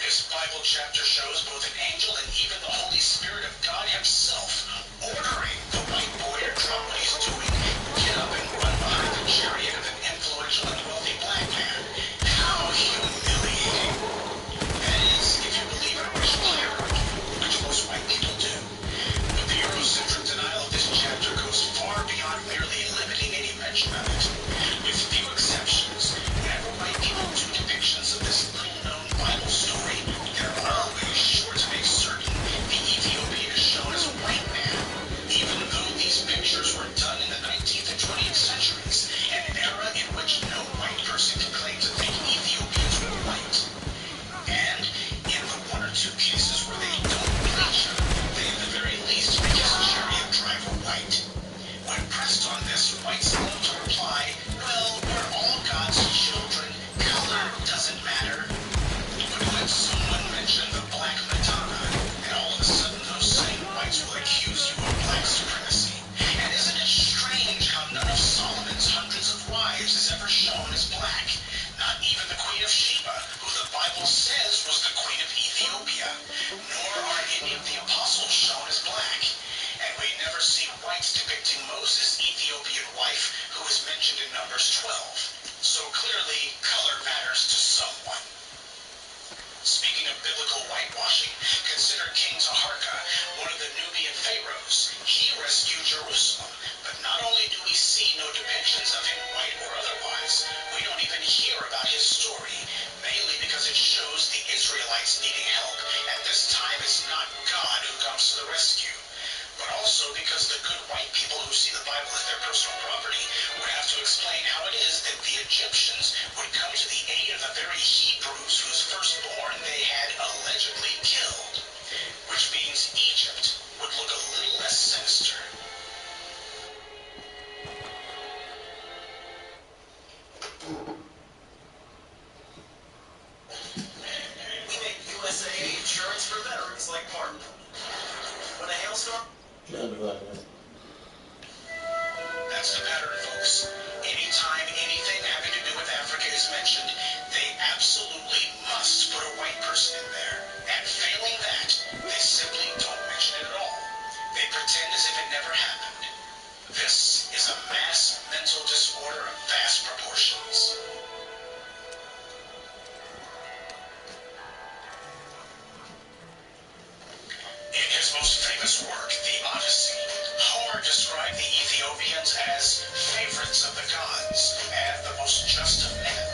This Bible chapter shows both an angel and even the Holy Spirit of God himself ordering the white boy to drop what he's doing, get up and run behind the chariot of an influential and wealthy black man. How humiliating. That is, if you believe in racial hierarchy, which most white people do. But the Eurocentric denial of this chapter goes far beyond merely limiting any mention of it. With few exceptions, whenever white people do depictions of this little-known Bible story, they're always sure to make certain the Ethiopian is shown as a white man, even though these pictures were done in the 19th and 20th centuries, an era in which no white person could claim to think Ethiopians were white. And in the one or two cases where they don't bleach him, they at the very least make his chariot driver white. When pressed on this, whites love to reply, well, we're all God's children. Color doesn't matter. But let someone mention the Black Madonna, and all of a sudden those same whites will accuse you of black supremacy. And isn't it strange how none of Solomon's hundreds of wives is ever shown as black? Not even the Queen of Sheba, who the Bible says was the Queen of Ethiopia. Nor are any of the apostles shown as black. And we never see whites depicting Moses' Ethiopian wife, who is mentioned in Numbers 12. So clearly, color matters to someone. Speaking Greeks needing help, and this time it's not God who comes to the rescue. But also because the good white people who see the Bible as their personal property would have to explain how it is that the Egyptians would come to the aid of the very Hebrews whose firstborn they had allegedly killed. Which means Egypt would look a little less sinister. We make USAA insurance for veterans like Martin. When a hailstorm... That's the pattern, folks. Anytime anything having to do with Africa is mentioned, they absolutely must put a white person in there. And failing that, they simply don't mention it at all. They pretend as if it never happened. This is a mass mental disorder of vast proportions. In his most famous work, The Odyssey, Homer described the Ethiopians as favorites of the gods and the most just of men.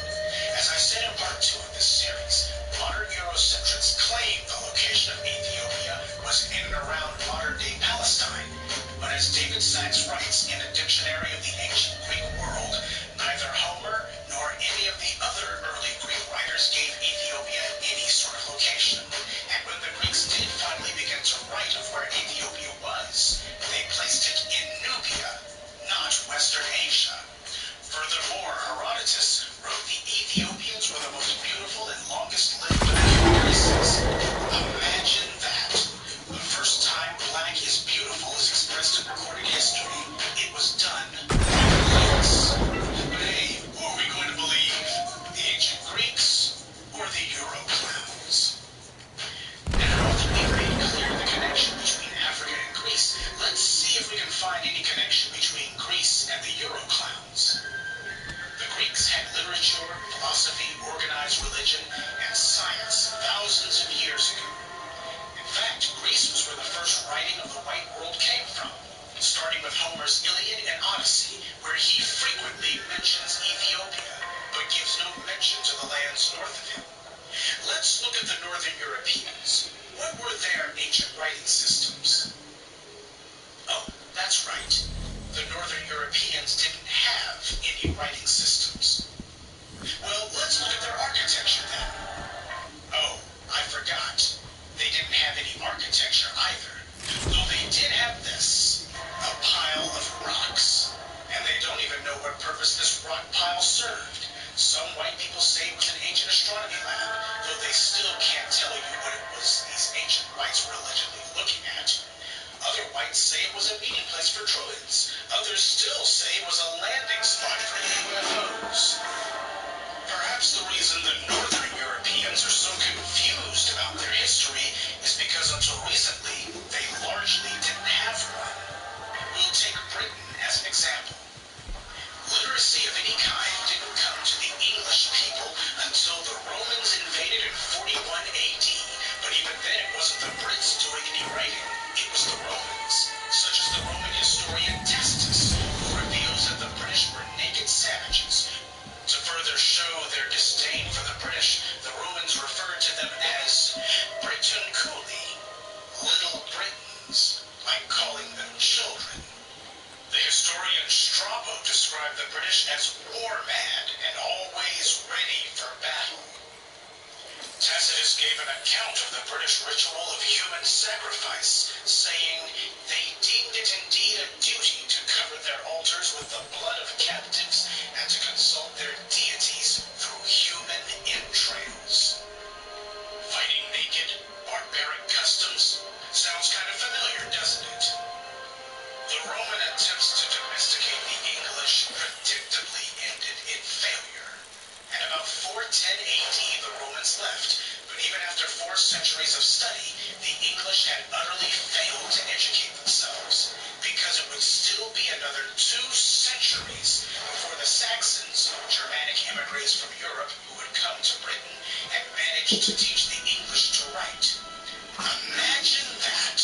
As I said in part 2 of this series, modern Eurocentrics claim the location of Ethiopia was in and around modern-day Palestine. But as David Sachs writes in a dictionary of the ancient Greek world, neither Homer nor any of the other early Greek writers gave Ethiopia any sort of location. And when the Greeks did finally begin to write of where Ethiopia was, they placed it in Nubia, not Western Asia. Furthermore, Herodotus wrote the Ethiopians were the most beautiful and longest-lived of the human races. Imagine that. The first time black is beautiful is expressed in recorded history. It was done by the Greeks. But hey, who are we going to believe? The ancient Greeks or the Euro clowns? And now that we've made clear the connection between Africa and Greece, let's see if we can find any connection between Greece and the Euro clowns. The Greeks had literature, philosophy, organized religion, and science thousands of years ago. In fact, Greece was where the first writing of the white world came from, starting with Homer's Iliad and Odyssey, where he frequently mentions Ethiopia, but gives no mention to the lands north of him. Let's look at the Northern Europeans. What were their ancient writing systems? Oh, that's right. The Northern Europeans didn't have any writing systems. Well, let's look at their architecture then. Oh, I forgot. They didn't have any architecture either. Though they did have this, a pile of rocks. And they don't even know what purpose this rock pile served. Some white people say it was an ancient astronomy lab, though they still can't tell you what it was these ancient whites were allegedly looking at. Other whites say it was a meeting place for druids. Others still say it was a landing spot for UFOs. Perhaps the reason the Northern Europeans are so confused about their history is because until recently, they largely didn't have one. We'll take Britain as an example. Literacy of any kind didn't come to the English people until the Romans invaded in 41 AD. But even then, it wasn't the Brits doing any writing. It was the Romans, such as the Roman historian Tacitus, who reveals that the British were naked savages. To further show their disdain for the British, the Romans referred to them as Britanculi, little Britons, like calling them children. The historian Strabo described the British as war-mad and always ready for battle. Tacitus gave an account of the British ritual of human sacrifice, saying they deemed it indeed a duty to cover their altars with the blood of captives and to consult their deities through human entrails. Fighting naked, barbaric customs? Sounds kind of familiar, doesn't it? The Roman attempts to domesticate the English predictably ended in failure. At about 410 AD, the Romans left, but even after 4 centuries of study, the English had utterly failed to educate themselves, because it would still be another 2 centuries before the Saxons, Germanic immigrants from Europe who had come to Britain, had managed to teach the English to write. Imagine that!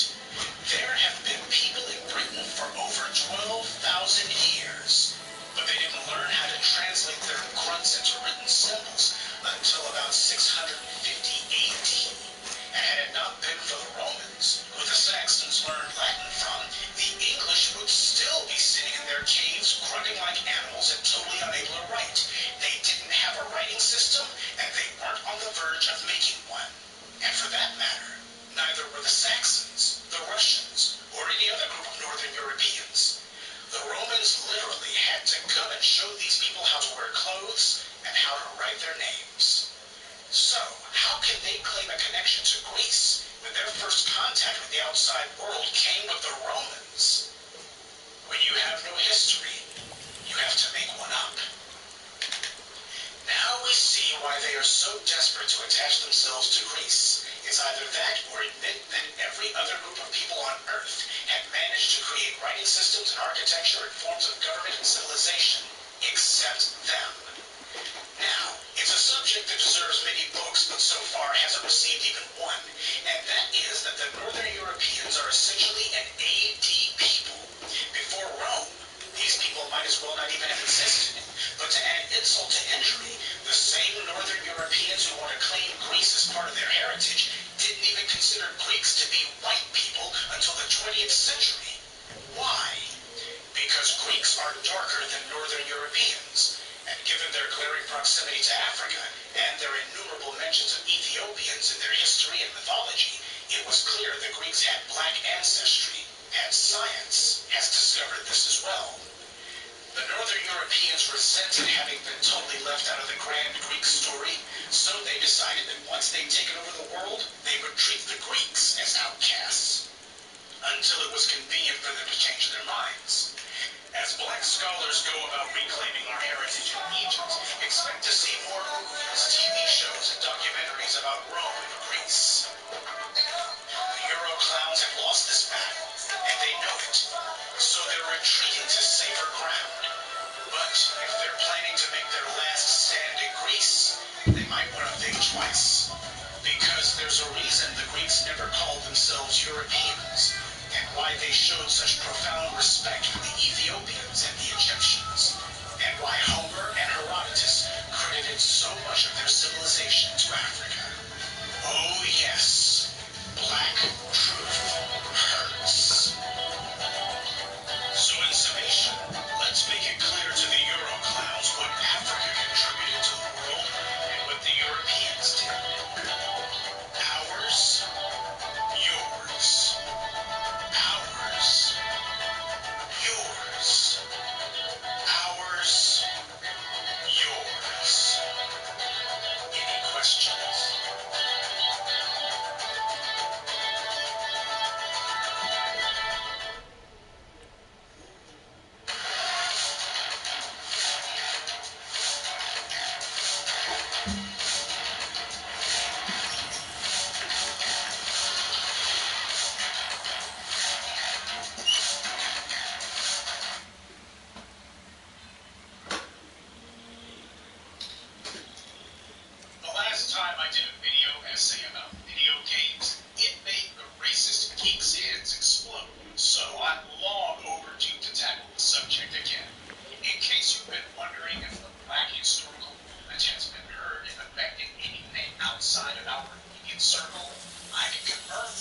There have been people in Britain for over 12,000 years, but they didn't learn how to translate their grunts into written symbols until about 650 AD. outside world came with the Romans. When you have no history, you have to make one up. Now we see why they are so desperate to attach themselves to Greece. It's either that or admit that every other group of people on Earth had managed to create writing systems and architecture and forms of government and civilization, except them. Now, it's a subject that deserves many books, but so far hasn't received even one, and that is that the Northern Europeans are essentially an AD people. Before Rome, these people might as well not even have existed. But to add insult to injury, the same Northern Europeans who want to claim Greece as part of their heritage didn't even consider Greeks to be white people until the 20th century. Why? Because Greeks are darker than Northern Europeans, and given their glaring proximity to Africa and their innumerable mentions of Ethiopians in their history and mythology, it was clear the Greeks had black ancestry, and science has discovered this as well. The Northern Europeans resented having been totally left out of the grand Greek story, so they decided that once they'd taken over the world, they would treat the Greeks as outcasts, until it was convenient for them to change their minds. As black scholars go about reclaiming our heritage in Egypt, expect to see more movies, TV shows, and documentaries about Rome and Greece. The Euro clowns have lost this battle, and they know it, so they're retreating to safer ground. But if they're planning to make their last stand in Greece, they might want to think twice. Because there's a reason the Greeks never called themselves Europeans, and why they showed such profound respect for the Ethiopians and the Egyptians, and why Homer and Herodotus credited so much of their civilization to Africa. Oh yes, black truth hurts. So in summation, let's make it clear to the Euro clowns what Africa contributed to the world and what the Europeans did. Ours, yours. Ours, yours. Ours, yours. Any questions? The last time I did a video essay about video games, it made the racist geeks' heads explode. So I'm long overdue to tackle the subject again. In case you've been wondering if the black historical movement has been heard and affected anything outside of our immediate circle, I can confirm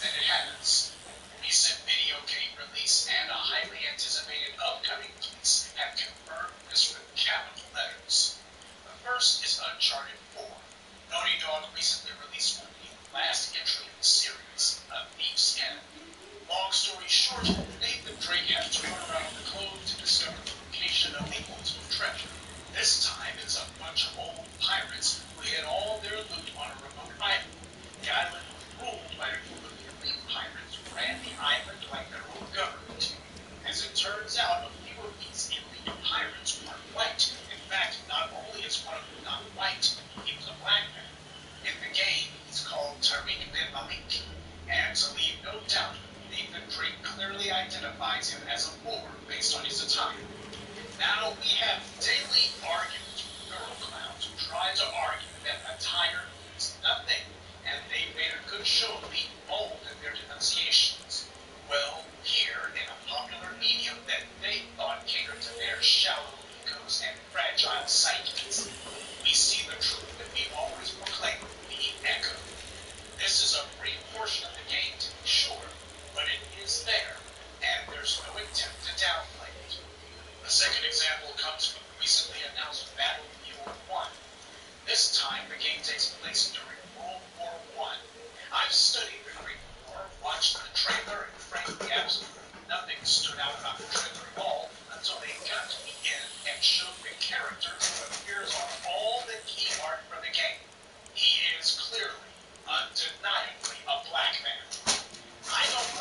that it has. Recent video game release and a highly anticipated upcoming release have confirmed this with capital letters. The first is Uncharted 4. Naughty Dog recently released what will be the last entry in the series, A Thief's End. Long story short, Nathan Drake has to run around the globe to discover the location of the ultimate treasure. This time, it's a bunch of old pirates who hid all their loot on a remote island. The island was ruled by a group of elite pirates who ran the island like their own government. As it turns out, a few of these elite pirates weren't white. In fact, not only is one of them not white, he was a black man. In the game, he's called Tariq bin Malik, and to leave no doubt, Nathan Drake clearly identifies him as a Moor based on his attire. Now we have daily arguments with girl clowns who try to argue that attire means nothing, and they made a good show of being bold in their denunciations. Well, here, in a popular medium that they thought catered to their shallow egos and fragile psyches, we see the truth that we always proclaimed being echoed. This is a brief portion of the game, to be sure, but it is there, and there's no attempt to downplay it. The second example comes from the recently announced Battlefield 1. This time, the game takes place during World War I. I've studied the Great War, watched the trailer, and frankly, absolutely nothing stood out about the trailer at all until they got to the end and showed the character who appears on all the key art for the game. He is clearly, undeniably, a black man. I don't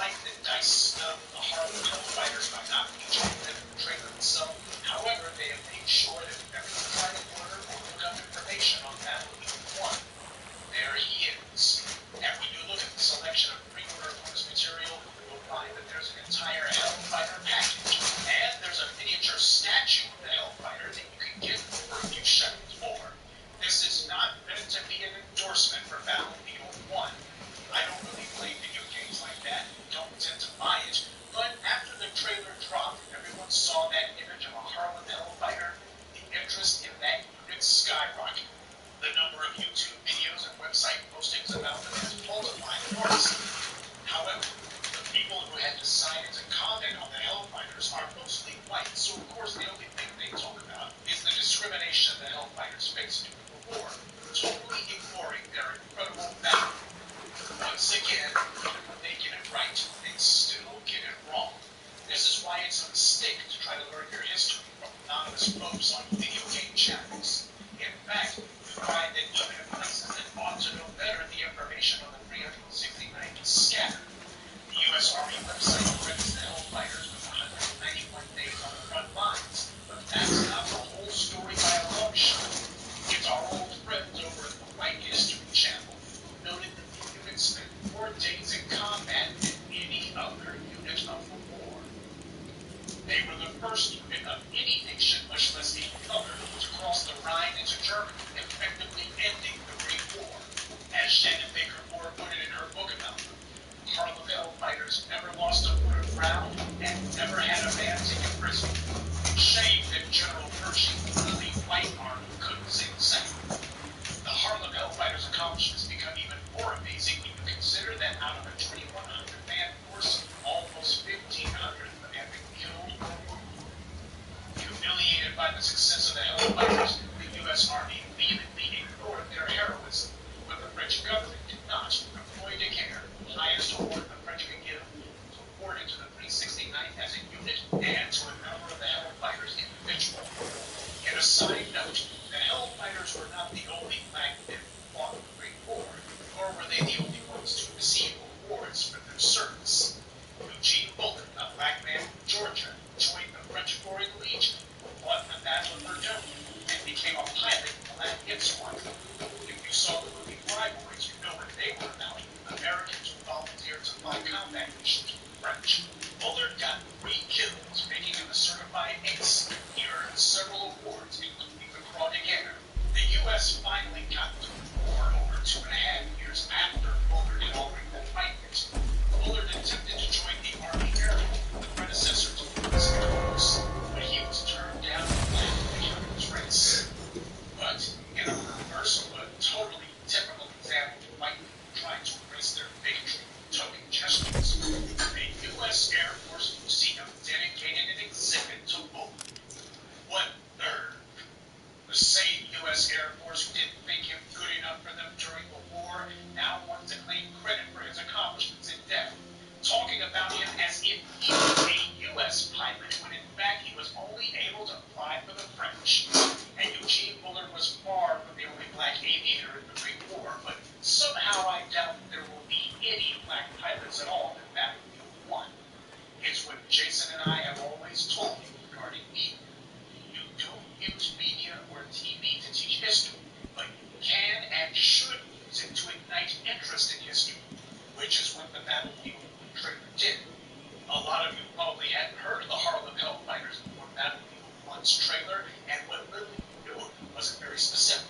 skyrocketed. The number of YouTube videos and website postings about them has multiplied enormously. However, the people who had decided to comment on the Hellfighters are mostly white, so of course the only thing they talk about is the discrimination the Hellfighters faced during the war, totally ignoring their incredible battle. Once again, even when they get it right, they still get it wrong. This is why it's a mistake to try to learn your history from anonymous folks on video game channels. In fact, you find that even in places that ought to know better, the information on the 369 is scattered. The U.S. Army website credits the Hellfighters with 191 days on the front lines, but that's not the whole story by a long shot. It's our old friends over at the White History Channel who noted that the unit spent more days in combat than any other unit of the war. They were the first unit of any nation, much less any other, to cross the Rhine into Germany, effectively ending the Great War. As Shannon Baker Moore put it in her book about them, Harlem Hellfighters never lost a foot of ground and never had a man taken prisoner. Shame that General Pershing, the White Army, couldn't say the same. The Harlem Hellfighters' accomplishments become even more amazing when you consider that out of a 2,100-man force, almost 1,500 of them have been killed or wounded. Humiliated by the success of the Hellfighters, the U.S. Army vehemently ignored their heroism, but the French government did not, avoid a care. The highest award the French could give was awarded to the 369th as a unit and to a number of the Hellfighters individually. In a side note, the Hellfighters were not the only black men who fought the Great War, nor were they the only ones to receive awards for their service. Eugene Bullard, a black man from Georgia, joined the French Foreign Legion, fought in the Battle of Verdun, and became a pilot in the Black Hit Squadron. If you saw the movie Fly Boys, you know what they were about. Americans who volunteered to fly combat missions with the French. Bullard got 3 kills, making him a certified ace. He earned several awards, including the Croix de Guerre. The U.S. finally got through the war over 2.5 years after Bullard had already been fighting it. Bullard attempted to join the Army Air Corps, the predecessor to the U.S. Air Force, but he was turned down and left behind his race. But in a perverse but totally typical example of white people trying to erase their bigotry with token gestures, the U.S. Air Force Museum dedicated an exhibit to Bullard. What nerve! The same U.S. Air Force who didn't think him good enough for them during the war now wants to claim credit for his accomplishments in death, talking about him as if he was a U.S. pilot when in fact he was only able to fly for the French. And Eugene Bullard was far from the only black aviator in the Great War, but somehow I doubt that there will be any black pilots at all in Battlefield 1. It's what Jason and I have always told you regarding media. You don't use media or TV to teach history, but you can and should use it to ignite interest in history, which is what the Battlefield 1 trailer did. A lot of you probably hadn't heard of the Harlem Hellfighters before Battlefield 1's trailer, and what little you knew wasn't very specific.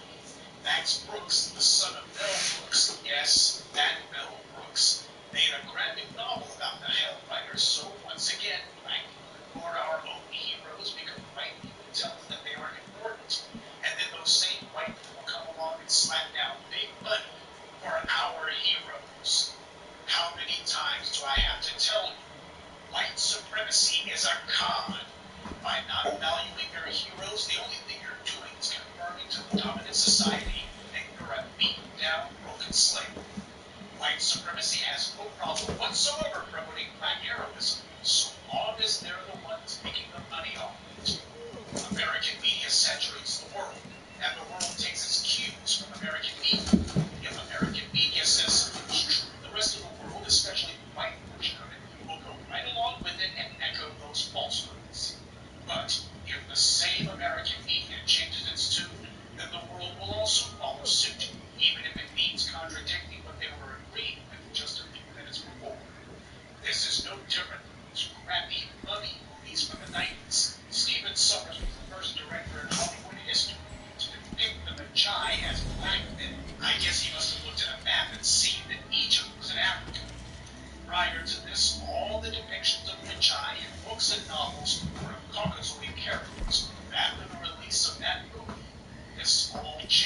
Max Brooks, the son of Mel Brooks, yes, that Mel Brooks, made a graphic novel about the Hellfighters, so once again, black people ignore our own heroes because white people tell us that they aren't important, and then those same white people come along and slap down big money for our heroes. How many times do I have to tell you? White supremacy is a con. By not valuing your heroes, the only thing you're doing is confirming to the dominant society that you're a beaten-down, broken slave. White supremacy has no problem whatsoever promoting black heroism, so long as they're the ones making the money off it. American media saturates the world, and the world takes its cues from American media. If American media says something's true, the rest of the world, especially the white portion of it, will go right along with it and echo those falsehoods. But if the same American media changes its tune, then the world will also follow suit, even if it means contradicting what they were agreeing with just a few minutes before. This is no different than those crappy mummy movies from the 90s. Steven Sommers was the first director in Hollywood history to depict the Magi as black men. I guess he must have looked at a map and seen that Egypt was in Africa. Prior to this, all the depictions of Magi in books and novels were of Caucasoid characters. After the release of that movie, this all changed.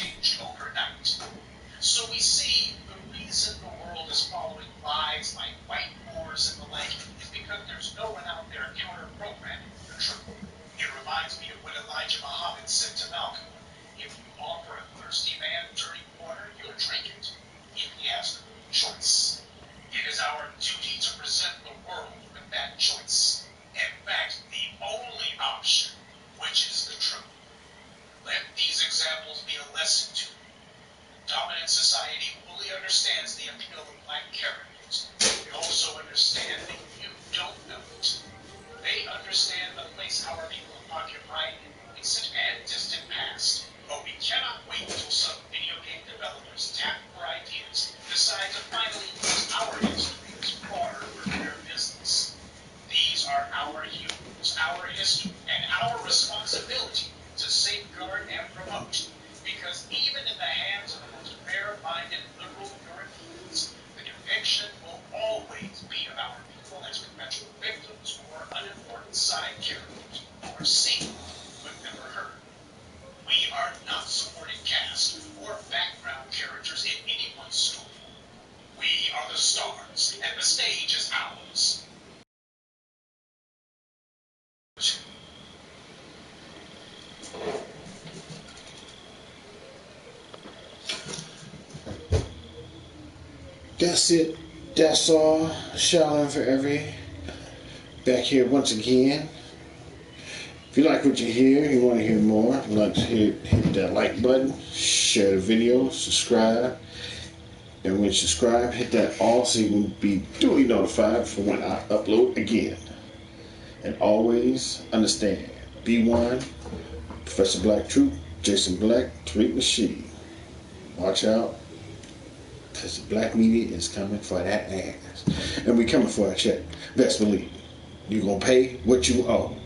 and society fully understands the appeal of black characters. They also understand that you don't know it. They understand the place our people occupy in the recent and distant past. But we cannot wait until some video game developers tap for ideas, decide to finally use our history as fodder for their business. These are our heroes, our history, and our responsibility to safeguard and promote. Because even in the hands of the most fair-minded liberal Europeans, the conviction will always be of our people as perpetual victims or unimportant side characters who are seen but never heard. We are not supporting cast or background characters in anyone's story. We are the stars, and the stage is ours. That's it. That's all. Shoulin for every. Back here once again. If you like what you hear, you want to hear more, you'd like to hit that like button, share the video, subscribe. And when you subscribe, hit that all so you can be duly notified for when I upload again. And always understand, B1, Professor Black Troop, Jason Black, Tariq Nasheed. Watch out, because the black media is coming for that ass. And we coming for a check. Best believe. You're going to pay what you owe.